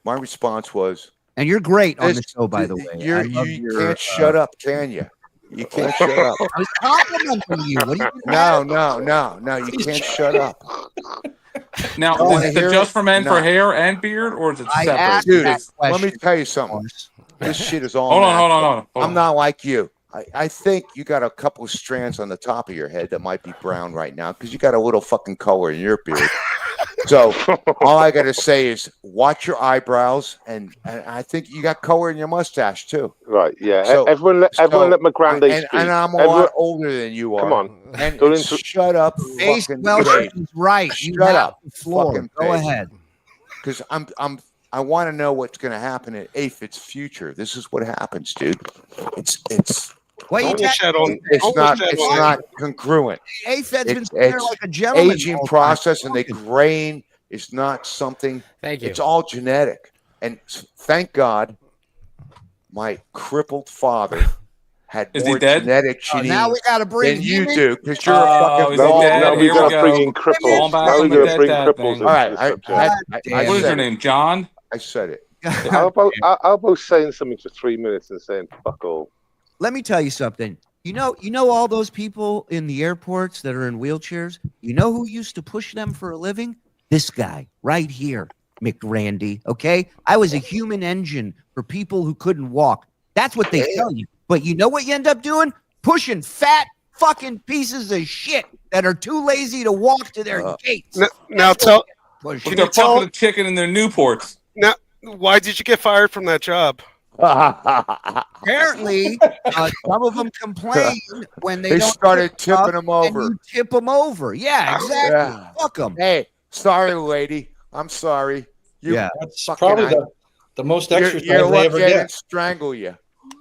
My response was, and you're great on the this- show, by the way. I love you your, can't shut up, can you? You can't shut up. I was complimenting you. What do you No. You can't shut up. Now, Oh, is I it hear just it. for men No. for hair and beard, or is it I separate? asked Dude, that Let me question. tell you something. This shit is all. Hold on. natural. Hold I'm on. not like you. I think you got a couple strands on the top of your head that might be brown right now because you got a little fucking color in your beard. So all I got to say is watch your eyebrows, and I think you got color in your mustache too. Right, yeah. So- everyone let McGrande and, speak. and I'm a Everyone- lot older than you are. Come on. And Don't shut up, Ace fucking Welcher Dave. is right. You Shut have up, the floor. fucking Go face. ahead. Because I want to know what's going to happen at AFID's future. This is what happens, dude. It's What you Don't wish that on. it's don't not wish that it's on not congruent. AFED's been It's- sitting there it's like a gentleman. Aging all the time. process and they grain is not something. Thank you. It's all genetic. And thank God, my crippled father had Is he more dead? genetic Oh, genes now we got to bring than you him in. do because you're Oh, a fucking is he bald dead? Now head. we're Here we going to go. bring in Fall cripples. back Now on we're the going to dead bring dad cripples thing. into All right, the subject. I What is said your it. name? John? I said it. How about saying something for 3 minutes and saying fuck all? Let me tell you something. You know all those people in the airports that are in wheelchairs? You know who used to push them for a living? This guy right here, McRandy. Okay? I was a human engine for people who couldn't walk. That's what they tell you. But you know what you end up doing? Pushing fat fucking pieces of shit that are too lazy to walk to their gates. Now tell. Push. With Can their you tell- bucket of chicken and their Newports. Now, why did you get fired from that job? Apparently, some of them complain when they They don't started tip them tipping them and over. you tip them over. Yeah, exactly. Yeah. Fuck them. Hey, sorry, lady. I'm sorry. You, Yeah. That's Fucking probably I- the most You're exercise they lucky ever I didn't get. strangle you.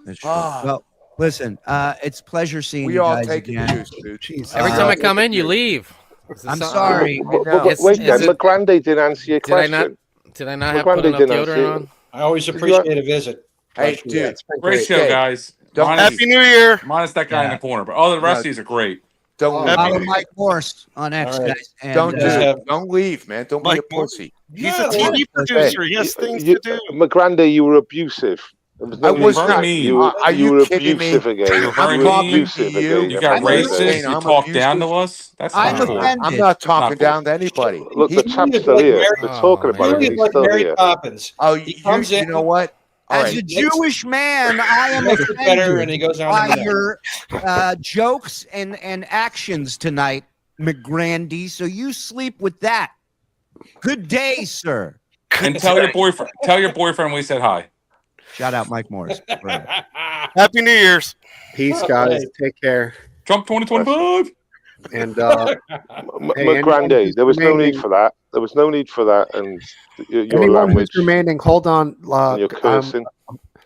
That's true. Ah. Well, listen, it's a pleasure seeing We you all guys take again. abuse, dude. Jesus. Every time I come in, you leave. Is this I'm something- sorry. I know. Wait, Is then it- McGrande didn't answer your Did I question. Did I not have put McGrande enough didn't answer deodorant it. on? I always you appreciate a visit. Hey, Trust me. dude. It's been Great great. show, Dave, guys. don't Minus, Happy New Year. minus that guy in Yeah. the corner. But all the rest No. of these are great. Don't Happy leave. Follow Mike Morse on X, All right. guys. And, Don't guys do have- it. Don't leave, man. Don't be Mike a pussy. He's Yeah, a TV producer. He has things to do. McGrande, you were abusive. There was I no was need for not. that. mean. You were, Are you were kidding me? abusive again. You're very You were mean. abusive You. again. You got I'm not racist. saying You I'm talk abusive. down to us. That's I'm not cool. offended. I'm not talking Not cool. down to anybody. Look, the He- chap's is still like here. Mary- They're talking about man. it, and Really he's like still Mary here. Poppins. oh, He comes you in, know what? All As right. a Jewish man, I am makes it better, and he offended goes on by to the next. your jokes and actions tonight, McGrandy. So you sleep with that. Good day, sir. And tell your boyfriend we said hi. Shout out Mike Morris. Right. Happy New Year's. Peace, guys. Take care. Trump 2025. And Hey, McGrande, anyone there was no remaining- need for that. There was no need for that, and your anyone language who's remaining, hold on. and your I'm cursing.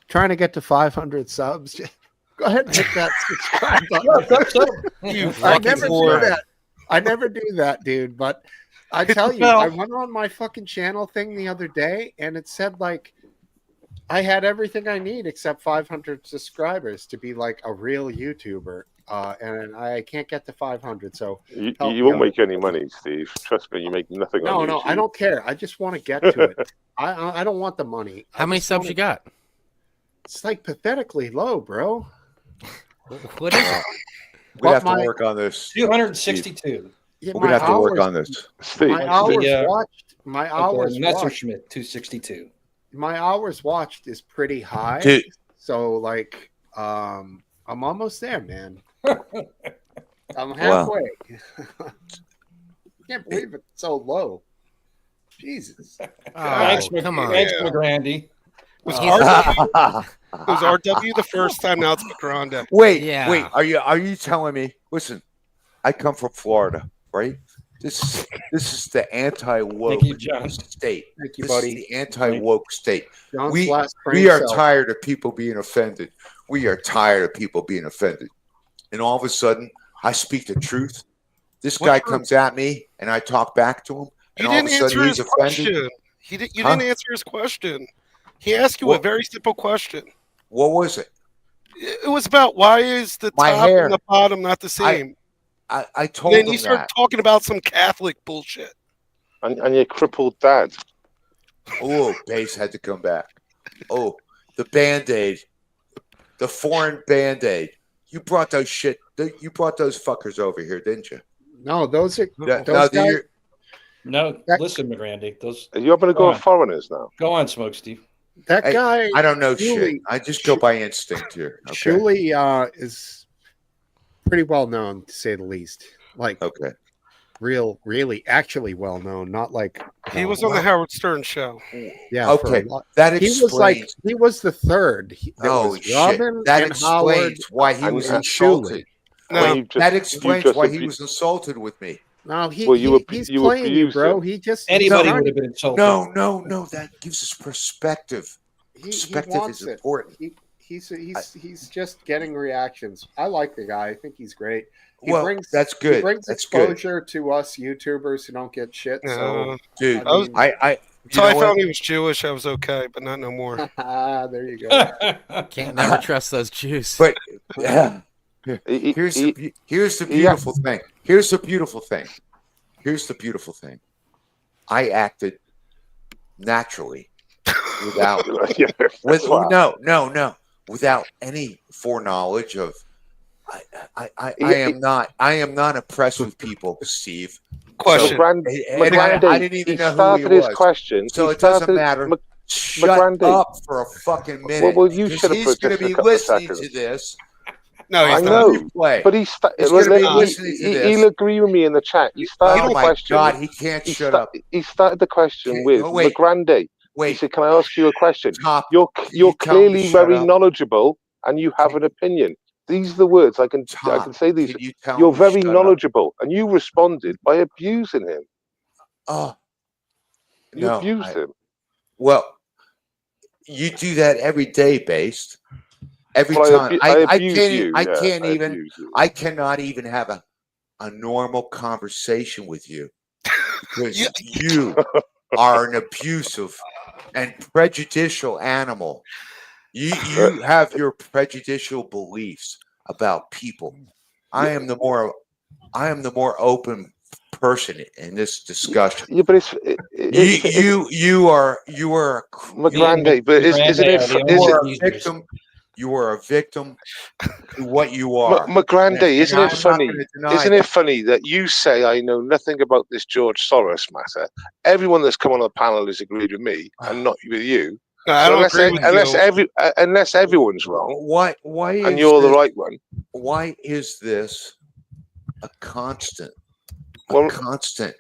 trying to get to 500 subs. Go ahead and hit that subscribe button. Yeah, that's it. You I fucking never do whore. that. I never do that, dude. But I tell you, bell. I went on my fucking channel thing the other day, and it said like I had everything I need except 500 subscribers to be like a real YouTuber, and I can't get to 500. So You help won't me. make any money, Steve. Trust me, you make nothing. no, on no, YouTube. I don't care. I just want to get to it. I don't want the money. How many subs you got? It's like pathetically low, bro. What is it? We have But to my- work on this. 262. Yeah, We're gonna have to work hours- on this. Steve, My hours Yeah. watched. My hours watched. Messerschmitt 262. My hours watched is pretty high. Dude. So like, I'm almost there, man. I'm Wow. halfway. Can't believe it's so low. Jesus. Thanks, come on. Thanks, McGrandy. Was He's- RW, was RW the first time? Now it's McGrande. wait, Yeah. wait. Are you telling me? Listen, I come from Florida, right? This is the anti-woke Thank you, John. state. Thank you, This is buddy. the anti-woke state. John's We last we brain are cell. tired of people being offended. We are tired of people being offended. And all of a sudden, I speak the truth. This What guy truth? comes at me, and I talk back to him, He and all of a didn't answer sudden his he's offended. question. You Huh? didn't answer his question. He asked you a What? very simple question. What was it? It was about why is the My top hair. and the bottom not the same? I told And then him you start that. talking about some Catholic bullshit. and your crippled dad. Oh, Base had to come back. Oh, the Band-Aid. The foreign Band-Aid. You brought those fuckers over here, didn't you? No, those are Those those guys. guys, No, That- listen, McGrandy. Are you going to Go go on. with foreigners now? Go on, Smokesteve. That Hey, guy. I don't know Julie- shit. I just go by instinct here. Okay. Julie is pretty well known, to say the least. Like, Okay. really, actually well known. Not like He was on the Howard Stern show. yeah. For a Okay, lot. that He was like explains. he was the third. There Holy was shit! Robin That and Howard explains why he and- was and insulted. No, And That you explains just why he abu- was insulted with me. No, Well, he's you playing you, abused bro. him. He just Anybody he's would trying have been insulted. No. That gives us perspective. he Perspective wants is it. important. He's just getting reactions. I like the guy. I think he's great. That's He good. brings That's good, exposure to us YouTubers who don't get shit. So dude. I mean, I So you I know found what? he was Jewish. I was okay, but not no more. there you go. Can't never trust those Jews. But yeah, He- here's he- the beautiful thing. Here's the beautiful thing. I acted naturally without Yeah, that's why. no without any foreknowledge of. I am not impressed with people, Steve. Question. And I didn't even know who started he his was. question. So He it doesn't started- matter. Mc- Shut McGrandy. up for a fucking minute. Well, you because should have he's for going to just a be couple of listening to seconds. this. No, I he's know. not. Replay. But He's gonna be listening to this. he'll agree with me in the chat. He started Oh the my question. God, he can't shut up. He started the question with wait. McGrandy. He Wait, said, "Can I ask you a question? Top, You're can you tell him to clearly shut very up? knowledgeable, and you have an opinion. These are the words I can say. These. Can you tell You're him to very shut up? knowledgeable, and you responded by abusing him. Oh, You no. abused him. Well, you do that every day, based. Every Well, time. I I abuse can't. you. I Yeah, can't I even. abuse you. I cannot even have a normal conversation with you because you are an abusive and prejudicial animal. You have your prejudicial beliefs about people. I am the more open person in this discussion. Yeah, but You are McGrandy, but isn't it? you are a victim to what you are. McGrandy, isn't it funny? Isn't it? it funny that you say I know nothing about this George Soros matter? Everyone that's come on the panel has agreed with me, and not with you. No, I don't agree with you. Unless everyone's wrong, Why and you're the right one. Why is this a constant Well, constant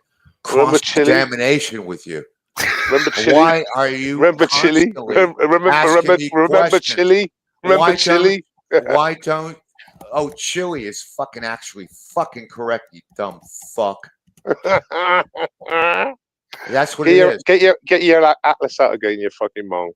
remember Chile? cross-examination with you? Remember Chile? Why are you Remember Chile? constantly Remember asking me Chile? questions? Remember Chile? Why don't? Oh, Chile is actually fucking correct, you dumb fuck. That's what it is. Get your atlas out again, you fucking mong.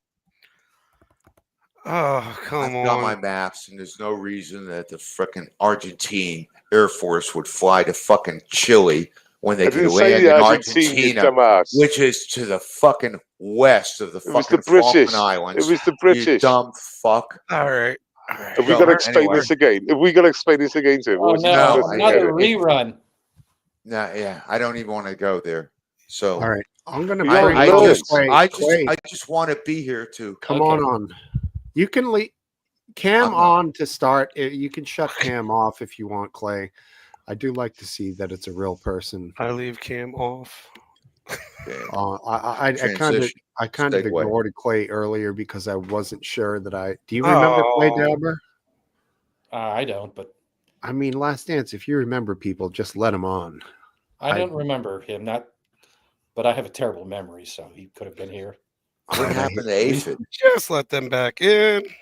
Oh, come I've got my on. maps, and there's no reason that the frickin' Argentine Air Force would fly to fucking Chile when they I could didn't say land the in Argentine, you Argentina, dumbass. which is to the fucking west of the It was fucking the British. Falkland Islands. It was the You British. dumb fuck. All right. Have we got to explain this again? Have we got to explain this again to him? Oh Or is he no, supposed to get another it? rerun. Nah, yeah, I don't even want to go there. So All right, I'm gonna Yeah, bring no, Clay. I just want to be here to Come Okay. on. You can leave Cam I'm not- on to start. You can shut Cam off if you want, Clay. I do like to see that it's a real person. I leave Cam off. I Transition. kind of Segue. ignored Clay earlier because I wasn't sure that I. Do you remember Clay Oh. Dabber? I don't, but I mean, Last Dance. If you remember people, just let him on. I don't remember him. But I have a terrible memory, so he could have been here. What happened to Aphid? Just let them back in. Hey,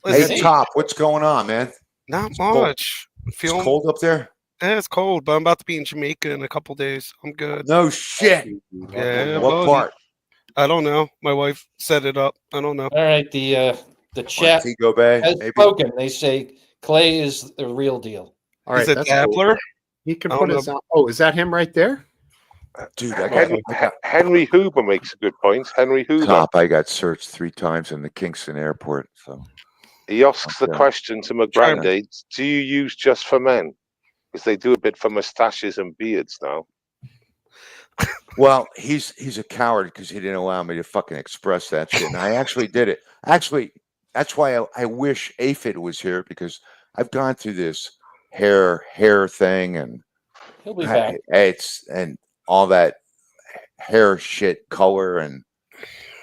Listen, Top, what's going on, man? not cold. much. It's Feeling cold up there? Yeah, it's cold, but I'm about to be in Jamaica in a couple days. I'm good. No shit. Yeah, What buddy. part? I don't know. My wife set it up. I don't know. All right, the chat Montego Bay, has maybe. spoken. They say Clay is the real deal. All right, Is it that's cool. Dabbler? He can I put don't his. Oh, is that him right there? Dude, I got Henry Hoover makes a good point. Henry Hoover. Top. I got searched 3 times in the Kingston airport. So He asks the Okay. question to McGrandy, do you use just for men? Because they do a bit for mustaches and beards now. well, he's a coward because he didn't allow me to fucking express that shit. And I actually did it. Actually, that's why I wish Aphid was here because I've gone through this hair thing and He'll be back. it's and all that hair shit color and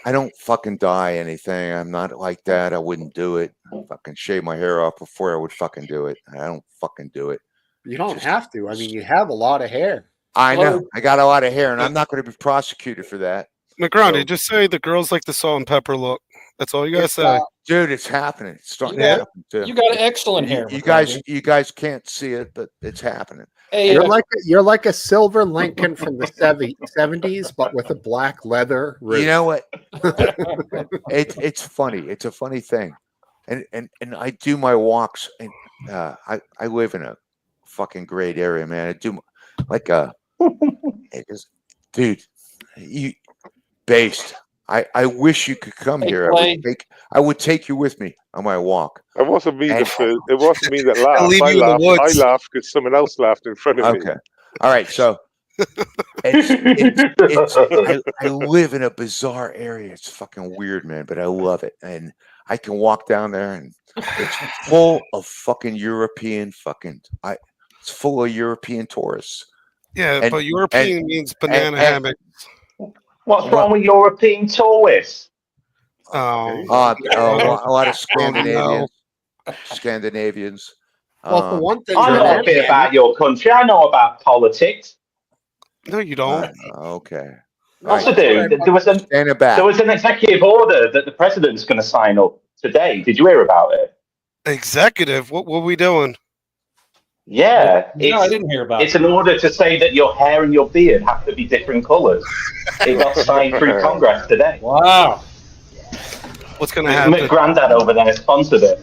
I don't fucking dye anything. I'm not like that. I wouldn't do it. I'd fucking shave my hair off before I would fucking do it. I don't fucking do it. You don't have to. I mean, you have a lot of hair. I know. Hello? I got a lot of hair, and I'm not going to be prosecuted for that. McGrande, So- just say the girls like the salt and pepper look. That's all you gotta say. Dude, it's happening. It's starting You to got- happen too. You got excellent hair. You McGrande. guys can't see it, but it's happening. Hey, You're like a silver Lincoln from the 70s, but with a black leather roof. You know what? It's funny. It's a funny thing, and I do my walks, and I live in a fucking great area, man. I do like dude, you based. I wish you could come Hey, here. Clay. I would take you with me on my walk. It wasn't me And- it wasn't me that laughed. leave you in the I woods. laughed because someone else laughed in front of me. Okay. All right. So I live in a bizarre area. It's fucking weird, man, but I love it. And I can walk down there and it's full of fucking European it's full of European tourists. Yeah, And- but European means banana and- hammock. What's wrong with European tourists? Oh, A lot of Scandinavians. Well, for one thing, I know a banana bit hammock- about your country. I know about politics. no, you don't. Okay. What's Right. to do? Stand it back. There was an executive order that the president's going to sign up today. Did you hear about it? Executive, what were we doing? Yeah, no, I didn't hear about it's it. an order to say that your hair and your beard have to be different colours. It got signed through Congress today. Wow. What's gonna happen? McGrandad over there sponsored it.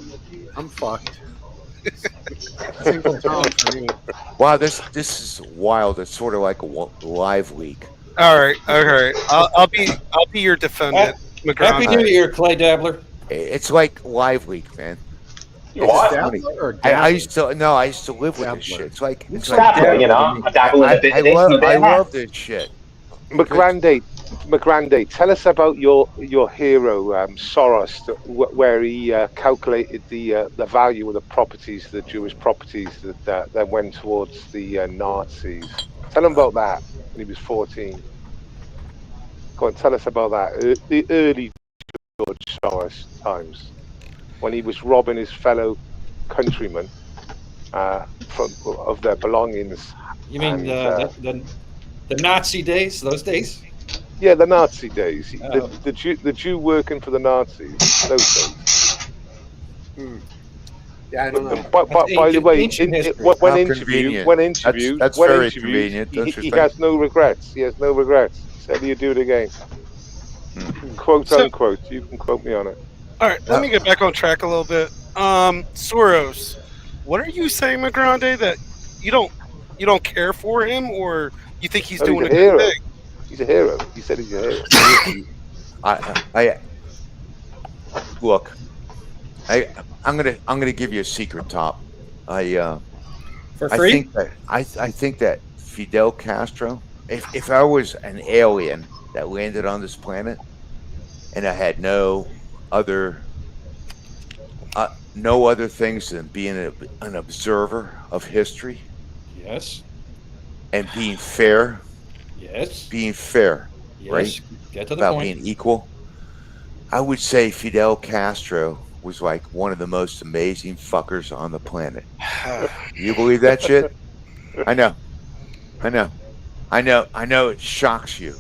I'm fucked. Single Tom for me. Wow, this is wild. It's sort of like a live week. All right. I'll be your defendant, Happy McGrande. New Year, Clay Dabbler. It's like live week, man. What? funny. Dabbler or I Dabbler? used to I used to live with Dabbler. this shit. It's like Dabbler, you know, I dabble in a bit of this and a bit I of that. love this shit. McGrande, tell us about your hero Soros, where he calculated the value of the properties, the Jewish properties that went towards the Nazis. Tell him about that when he was 14. Go on, tell us about that. The early George Soros times, when he was robbing his fellow countrymen of their belongings. You mean And, the Nazi days, those days? Yeah, the Nazi days. Oh. The Jew working for the Nazis. Those days. Yeah, I don't know. By the way, ancient history. How convenient. That's very convenient, don't you he think? has no regrets. He has no regrets. Said he'd do it again. Quote So- unquote. You can quote me on it. All right, let me get back on track a little bit. Soros, what are you saying, McGrande? That you don't care for him, or you think he's Oh, doing he's a a good hero. thing? He's a hero. He said he's a hero. I look. I'm gonna give you a secret, Top. For free? I think that Fidel Castro. If I was an alien that landed on this planet, and I had no other things than being an observer of history Yes. and being fair, Yes. right? Yes. Get to the About point. being equal. I would say Fidel Castro was like one of the most amazing fuckers on the planet. You believe that shit? I know it shocks you.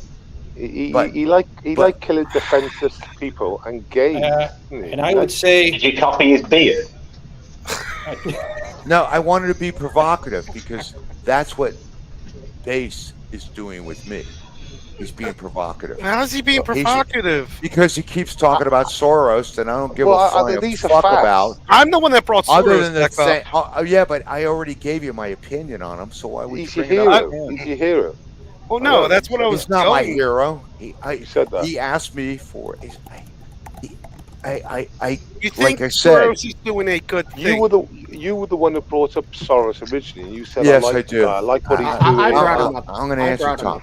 He But- liked killing defenseless people and gays. didn't he? And I would say, Did you copy his beard? No, I wanted to be provocative because that's what Base is doing with me. He's being provocative. How's he being He's- provocative? Because he keeps talking about Soros, and I don't give Well, a flying these are fuck facts. about. I'm the one that brought Other Soros than the back thing, up. yeah, but I already gave you my opinion on him, so why would He's you your bring it up? hero. He's your hero. Well, no, that's what I was He's not my going. hero. You said that. He asked me for. I You think like I said, Soros is doing a good thing? You were the one who brought up Soros originally. And you said, Yes, I do. like what he's I doing. brought him up. I'm going to I answer brought him Tom. up.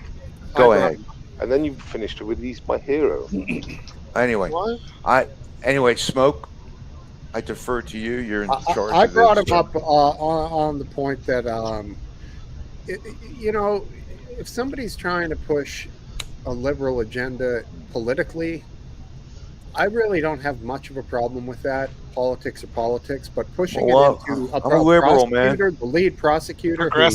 Go I brought ahead. him up. And then you finished it with he's my hero. Anyway, What? anyway, Smoke. I defer to you. You're in charge. I of brought this. him up on the point that if somebody's trying to push a liberal agenda politically, I really don't have much of a problem with that. Politics are politics, but pushing Well, it into I'm a liberal, man. prosecutor, the lead prosecutor who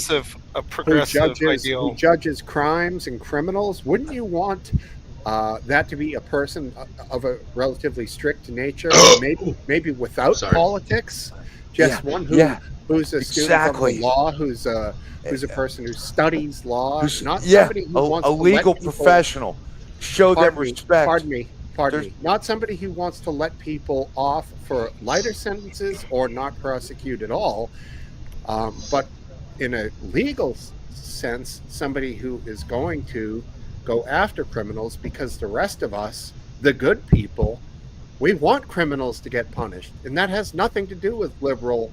A progressive ideal. who judges crimes and criminals, wouldn't you want that to be a person of a relatively strict nature, maybe without Sorry. politics, just one who's a student of the law, who's a person who studies law, not somebody who wants a to legal let people, professional. Show them respect. Pardon me. Not somebody who wants to let people off for lighter sentences or not prosecute at all, but in a legal sense, somebody who is going to go after criminals, because the rest of us, the good people, we want criminals to get punished, and that has nothing to do with liberal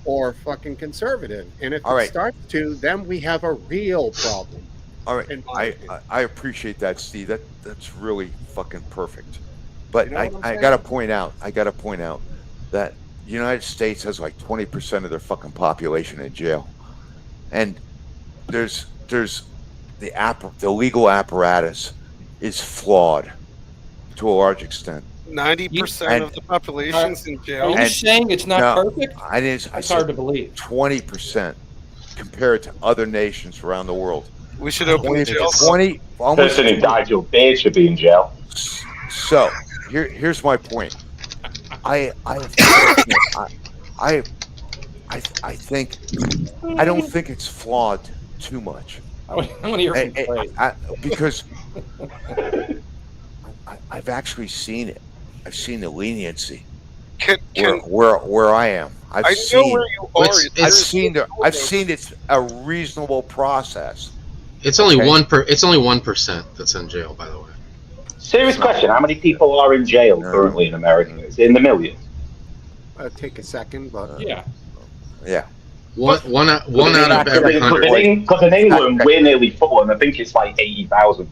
or fucking conservative. And if it starts to, then we have a real problem. All right, I appreciate that, Steve. That's really fucking perfect. But You know what I'm I saying? gotta point out that the United States has like 20% of their fucking population in jail, and there's the legal apparatus is flawed to a large extent. 90% of the population's in jail. Are you saying it's not perfect? It's hard to believe. 20% compared to other nations around the world. We should open the jail. 20, almost person who dyed your beard should be in jail. So here's my point. I think I don't think it's flawed too much. I want to hear from you. Because I've actually seen it. I've seen the leniency where I am. I've seen it's a reasonable process. It's only 1% that's in jail, by the way. Serious question: how many people are in jail currently in America? It's in the millions. Take a second, but yeah. One out of every 100. Because in England we're nearly full, and I think it's like 80,000.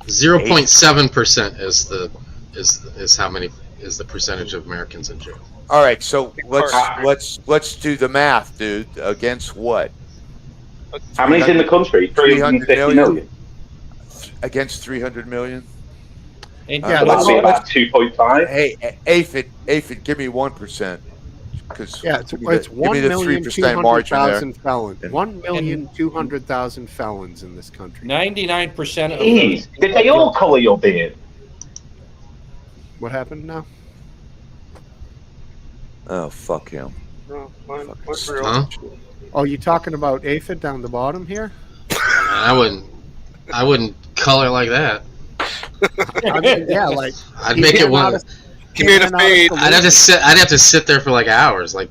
0.7% is how many is the percentage of Americans in jail. All right, so let's do the math, dude. Against what? How many's in the country? 350 million. Against 300 million. That'd be about 2.5. Hey, Aphid, give me 1%. Because it's 1,200,000 felons. 1,200,000 felons in this country. 99% of Jeez, did they all colour your beard? What happened now? Oh, fuck him. Huh? Oh, you talking about Aphid down the bottom here? I wouldn't color like that. I mean, yeah, like I'd make it one. He made a fade. I'd have to sit there for like hours, like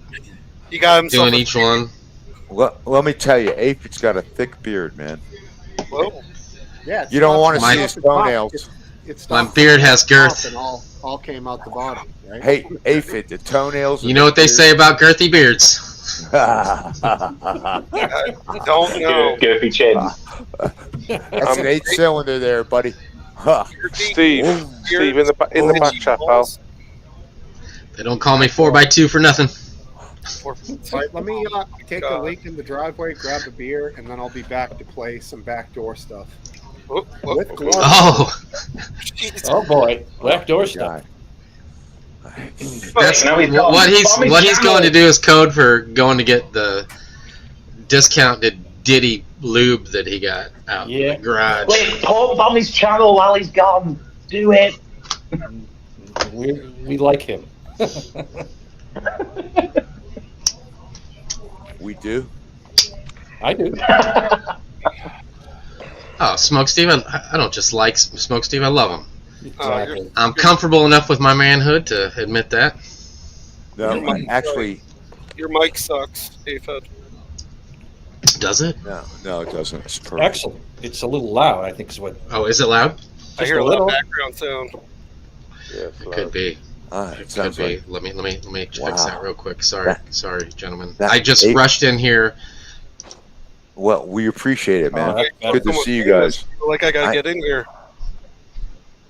he got himself doing each one. Well, let me tell you, Aphid's got a thick beard, man. Whoa. Yeah, you don't want to see his toenails. My beard has girth. And all came out the bottom, right? Hey, Aphid, the toenails. You know what they say about girthy beards? Don't know. Girthy chin. That's an 8-cylinder there, buddy. Huh. Steve, in the back chat, pal. They don't call me 4x2 for nothing. All right, let me take a leak in the driveway, grab a beer, and then I'll be back to play some backdoor stuff. With gloves. Oh boy, backdoor stuff. That's what he's going to do is code for going to get the discounted Diddy lube that he got out in the garage. Wait, talk on his channel while he's gone. Do it. We like him. We do. I do. Oh, Smokesteve, I don't just like Smokesteve, I love him. Exactly. I'm comfortable enough with my manhood to admit that. No, actually, your mic sucks, Aphid. Does it? No, it doesn't. It's perfect. Excellent. It's a little loud, I think is what. Oh, is it loud? I hear a little background sound. Yeah, it could be. It sounds could be. like. Let me fix that real quick. Sorry, gentlemen. That I just rushed in here. Well, we appreciate it, man. Good to see you guys. Like I gotta get in here.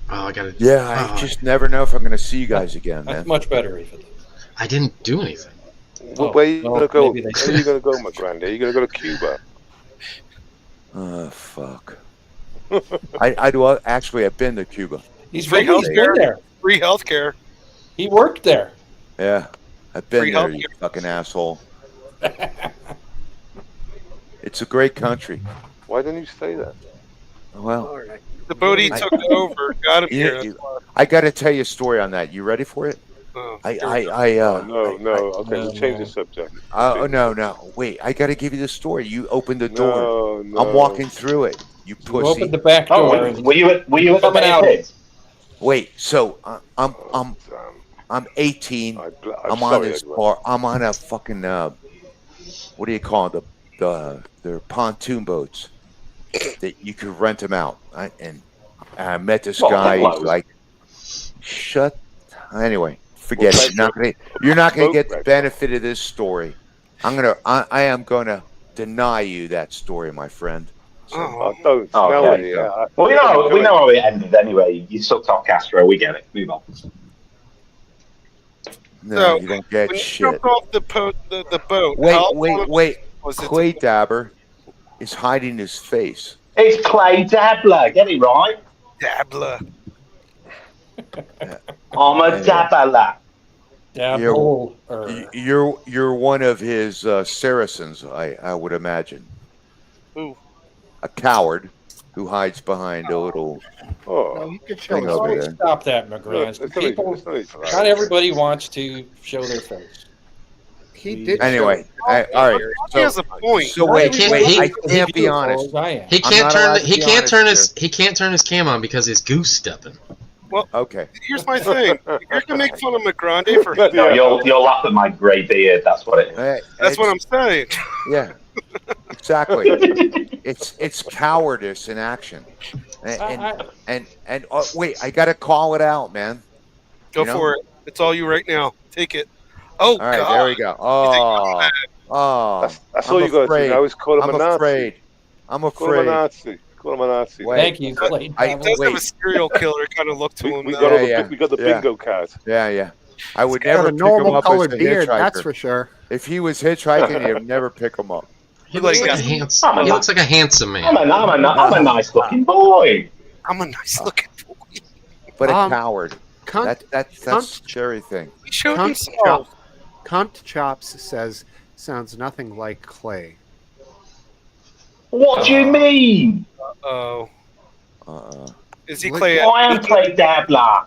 Oh, I gotta. Yeah, I just never know if I'm gonna see you guys again, man. That's much better, even. I didn't do anything. Where are you gonna go? Where are you gonna go, my granddad? Are you gonna go to Cuba? Oh, fuck. I do. Actually, I've been to Cuba. He's Free been healthcare. there. Free healthcare. He worked there. Yeah, I've been Free there, healthcare. you fucking asshole. It's a great country. Why didn't you stay there? Well, All right. The boat he took over got him here. That's why. I got to tell you a story on that. You ready for it? Oh, I, here we go. I, I, No. Okay, we'll change the subject. no. Wait, I got to give you the story. You opened the door. No. I'm walking through it. You You pussy. opened the back Oh, door. and were you at the Coming out. pit? Wait, so I'm Damn. 18. I'm I'm sorry, on this Edward. bar. I'm on a fucking what do you call it? They're pontoon boats that you could rent them out. And I met this Well, guy. Diplos. He's like, shut. Anyway, forget Well, it. You're not gonna boat get the rent. benefit of this story. I am gonna deny you that story, my friend. So, Oh, don't. Oh, No, okay. yeah. Well, we know how it ended anyway. You sucked off Castro. We get it. Move on. no, So, you don't get When you shit. jumped off the boat, how long Wait. was it Clay Dabber is hiding his face. It's Clay Dabbler. Get it right. Dabbler. I'm a dabbler. Dabble. You're one of his Saracens, I would imagine. Ooh. A coward who hides behind a little Oh, No, you could show thing us. over Don't there. stop that, look, McGrath. there's no need- People, there's no need for that. not everybody wants to show their face. He did. Anyway, show all right. He has a point. So wait, He I can't- can't be honest. As I am. He I'm can't not turn. allowed to He be can't turn honest his. He can't turn his cam on because he's goose stepping. Okay. Here's my thing. If you're gonna make fun of McGrande for No, you'll laugh at my grey beard. That's what it is. that's what I'm saying. Yeah. Exactly. It's cowardice in action. And wait, I gotta call it out, man. Go You know? for it. It's all you right now. Take it. Oh All right, God. there we go. That's all you got to do now is call him I'm a Nazi. afraid. I'm Call him a afraid. Nazi. Call him a Nazi. Wait. Thank you, Clay. He does have a wait. serial killer kind of look to him. We though. got, Yeah. we got the bingo card. Yeah. I would Got never a pick him normal up as colored a beard, that's hitchhiker. for sure. If he was hitchhiking, you'd never pick him up. He Like, looks like a yeah. handsome. He looks like a handsome man. I'm a nice looking boy. I'm a nice looking boy. But a coward. Cunt, That's a scary thing. He showed Cunt himself. Cunt Chops says sounds nothing like Clay. What do you mean? Oh, is he Look- Clay? I am Clay Dabbler.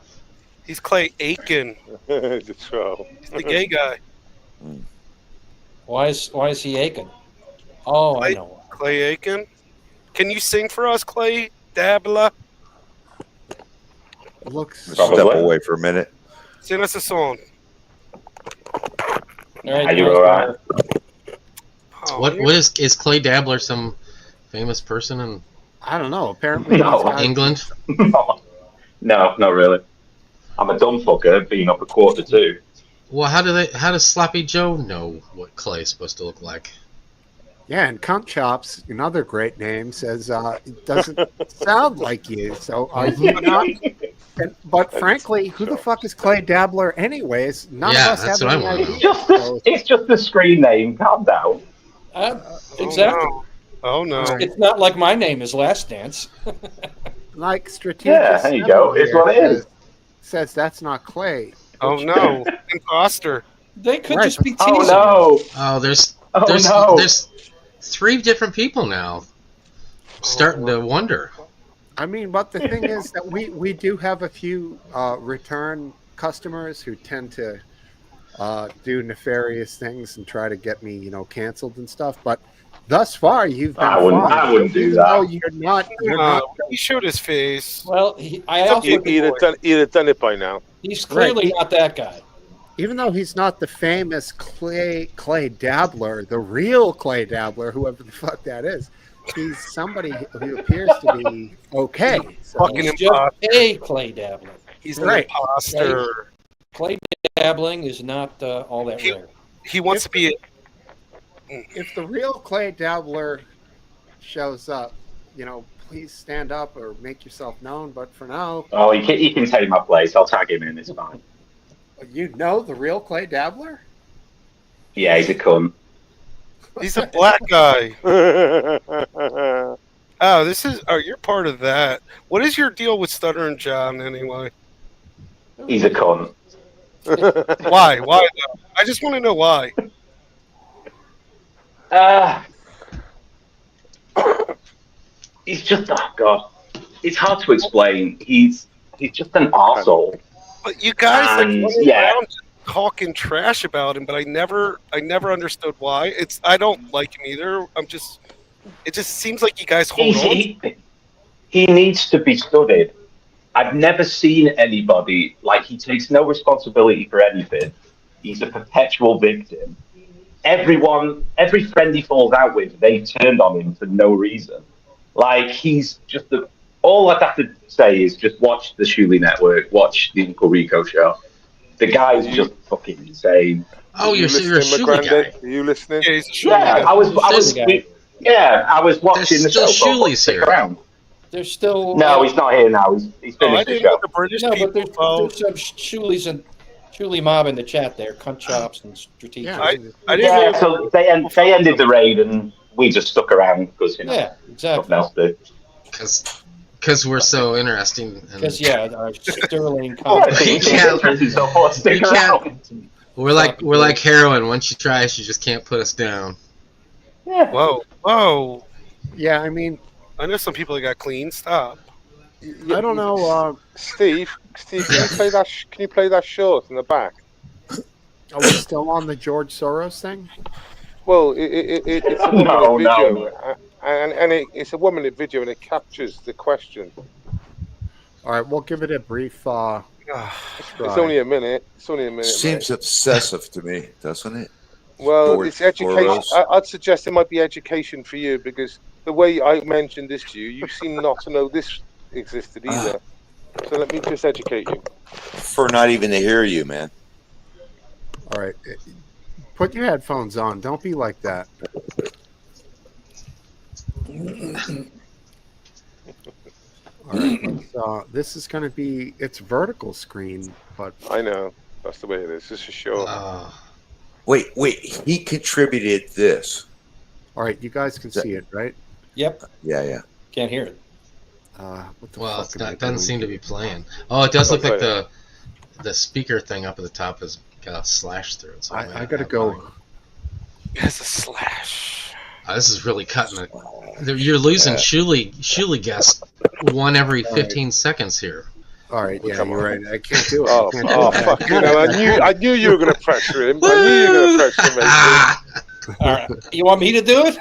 He's Clay Aiken. The troll. He's the gay guy. Why is he aching? Oh, I Clay, know. Clay Aiken. Can you sing for us, Clay Dabbler? Looks Probably. Step away for a minute. Sing us a song. All right, Are you all right? Oh, What is Clay Dabbler some famous person in I don't know. Apparently, No. he's got- England? No, not really. I'm a dumb fucker being up at 1:45. Well, how does Sloppy Joe know what Clay is supposed to look like? yeah, and Cunt Chops, another great name, says it doesn't sound like you. So are you not? But frankly, who the fuck is Clay Dabbler, anyways? None Yeah, of us that's have what any I wanna idea. know. It's just the screen name. Calm down. Exactly. Oh no. All right. It's not like my name is Last Dance. Like strategic. Yeah, there you go. It's what it is. Says that's not Clay. Oh no. Imposter. They could Right. just be teasing. Oh no. Oh, there's no. there's 3 different people now. Starting to wonder. I mean, but the thing is that we do have a few return customers who tend to do nefarious things and try to get me, canceled and stuff. But thus far, you've been I wouldn't- fine. I wouldn't do Even that. though you're not. He showed his face. Well, I also He'd have done it by now. he's clearly not that guy. Even though he's not the famous Clay Dabbler, the real Clay Dabbler, whoever the fuck that is, he's somebody who appears to be okay. So, Fucking He's just imposter. a Clay dabbler. He's Right. an imposter. Clay dabbling is not all that rare. He wants to be. if the real Clay Dabbler shows up, please stand up or make yourself known. But for now, Oh, he can take my place. I'll tag him in. It's fine. the real Clay Dabbler? Yeah, he's a cunt. He's a black guy. Oh, you're part of that. What is your deal with Stuttering John anyway? He's a cunt. Why? Why? Though? I just want to know why. He's just, oh god, it's hard to explain. He's just an arsehole. But you guys like And, running yeah. around talking trash about him, but I never understood why. I don't like him either. It just seems like you guys hold on. He needs to be studied. I've never seen anybody, like, he takes no responsibility for anything. He's a perpetual victim. Every friend he falls out with, they've turned on him for no reason. Like, he's just all I'd have to say is just watch the Shuley Network, watch the Uncle Rico show. The guy's just fucking insane. Oh, you're a Shuley guy. Are you listening? Yeah, he's a Shuley Yeah, guy. I was watching the show. There's still Shuleys Stick here. around. There's still No, he's not here now. He's Oh, I finished the didn't show. know the British no, people. but there's some Shuleys and Shuley mob in the chat there, cunt chops and strategic. Yeah. I didn't know. Yeah, so they ended the raid and we just stuck around because Yeah, exactly. nothing else to do. Because we're so interesting. Because Sterling. Oh, I Comes. think it's interesting, so far, stick You can't- around. We're like heroin. Once you try us, you just can't put us down. Yeah. Whoa. Yeah, I mean, I know some people that got clean. Stop. I don't know. Steve, can you play that short in the back? Are we still on the George Soros thing? Well, it's a No, video, and it's a 1 minute video, and it captures the question. All right, we'll give it a brief. It's only a minute. Seems mate. obsessive to me, doesn't it? Well, George it's education. Soros. I'd suggest it might be education for you, because the way I mentioned this to you, you seem not to know this existed either. So let me just educate you. For not even to hear you, man. All right, put your headphones on. Don't be like that. All right, this is going to be it's vertical screen, but I know that's the way it is. This is sure. Wait. He contributed this. all right, you guys can see it, right? Yep, Yeah. can't hear it. What the Well, fuck am I it doesn't doing seem to here? be playing. Oh, it does look like Okay. the speaker thing up at the top has got a slash through it. So it might I gotta have go. volume. It's a slash. This is really cutting it. You're losing Shuley guests one every 15 seconds here. All right, yeah, Come you're on. right. I can't do it. Oh, I can't do it. fuck! You know, I knew you were going to pressure him. I knew you were going to pressure him. Ah! All right, you want me to do it?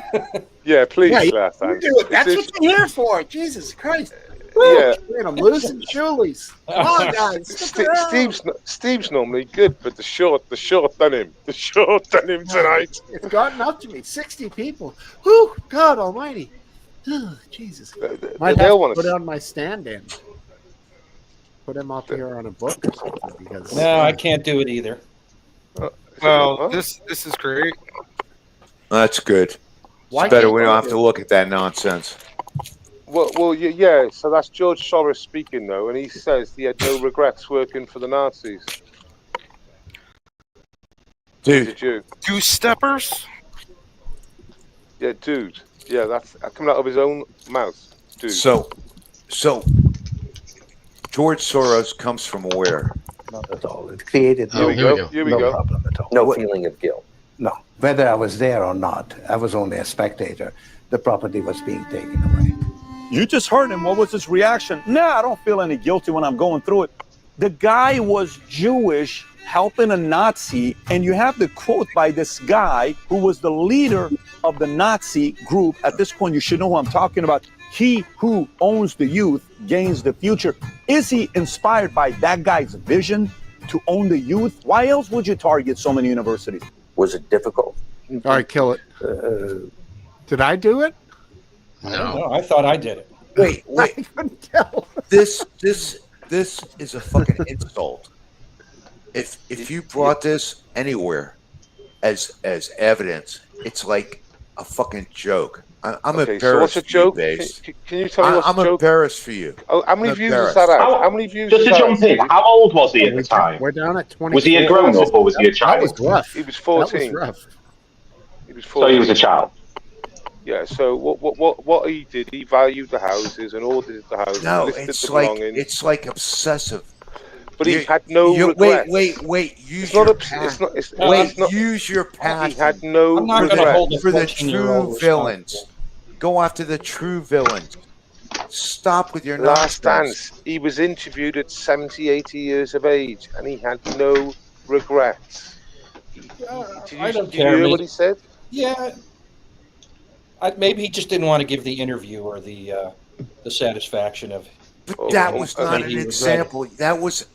Yeah, please, Yeah, you last You time. do it. That's what you're here for. Jesus Christ. Yeah. Man, I'm losing Julies. Come on, guys. Stick around. Steve's normally good, but the short done him. The short done him tonight. It's gotten up to me. 60 people. Whew, God almighty. Jesus. Might have They'll to want put it to. on my stand-in. Put him up here on a book or something. Because No, I can't do it either. Well, this is great. That's good. Why It's better can't we don't you have do to it? look at that nonsense. Well, yeah. So that's George Soros speaking, though, and he says he had no regrets working for the Nazis. Dude, Did you? Goose steppers? Yeah, dude. Yeah, that's coming out of his own mouth, dude. so George Soros comes from where? Not at all. It created Oh, here we go. Here we no go. problem at all. No feeling of guilt. No. Whether I was there or not, I was only a spectator. The property was being taken away. You just heard him. What was his reaction? Nah, I don't feel any guilty when I'm going through it. The guy was Jewish helping a Nazi, and you have the quote by this guy who was the leader of the Nazi group. At this point, you should know who I'm talking about. He who owns the youth gains the future. Is he inspired by that guy's vision to own the youth? Why else would you target so many universities? Was it difficult? All right, kill it. Did I do it? No, I thought I did it. Wait. I couldn't tell. This is a fucking insult. If you brought this anywhere as evidence, it's like a fucking joke. I'm Okay, so embarrassed. what's a for you, joke? Base. Can you tell me what's I'm a joke? embarrassed for you. Oh, how many I'm views is that embarrassed. at? How many views Just is to that jump at, in, Steve? how old was he at the time? We're down at 20. Was he a grown up or was he a That child? was rough. He was That was 14. rough. He was 14. So he was a child. Yeah. So what he did? He valued the houses and audited the houses, No, listed the belongings. it's like obsessive. But he had no regrets. Wait. Use It's not. your It's not. It's wait. not. Use your He passion. had no I'm not going to regrets. hold a For the 14-year-old true villains. responsible. Go after the true villains. Stop with your Last nonsense. Dance. He was interviewed at 70, 80 years of age, and he had no regrets. I don't Did you care. hear what he said? Yeah. Maybe he just didn't want to give the interviewer the satisfaction of. But that was not maybe an he example. That was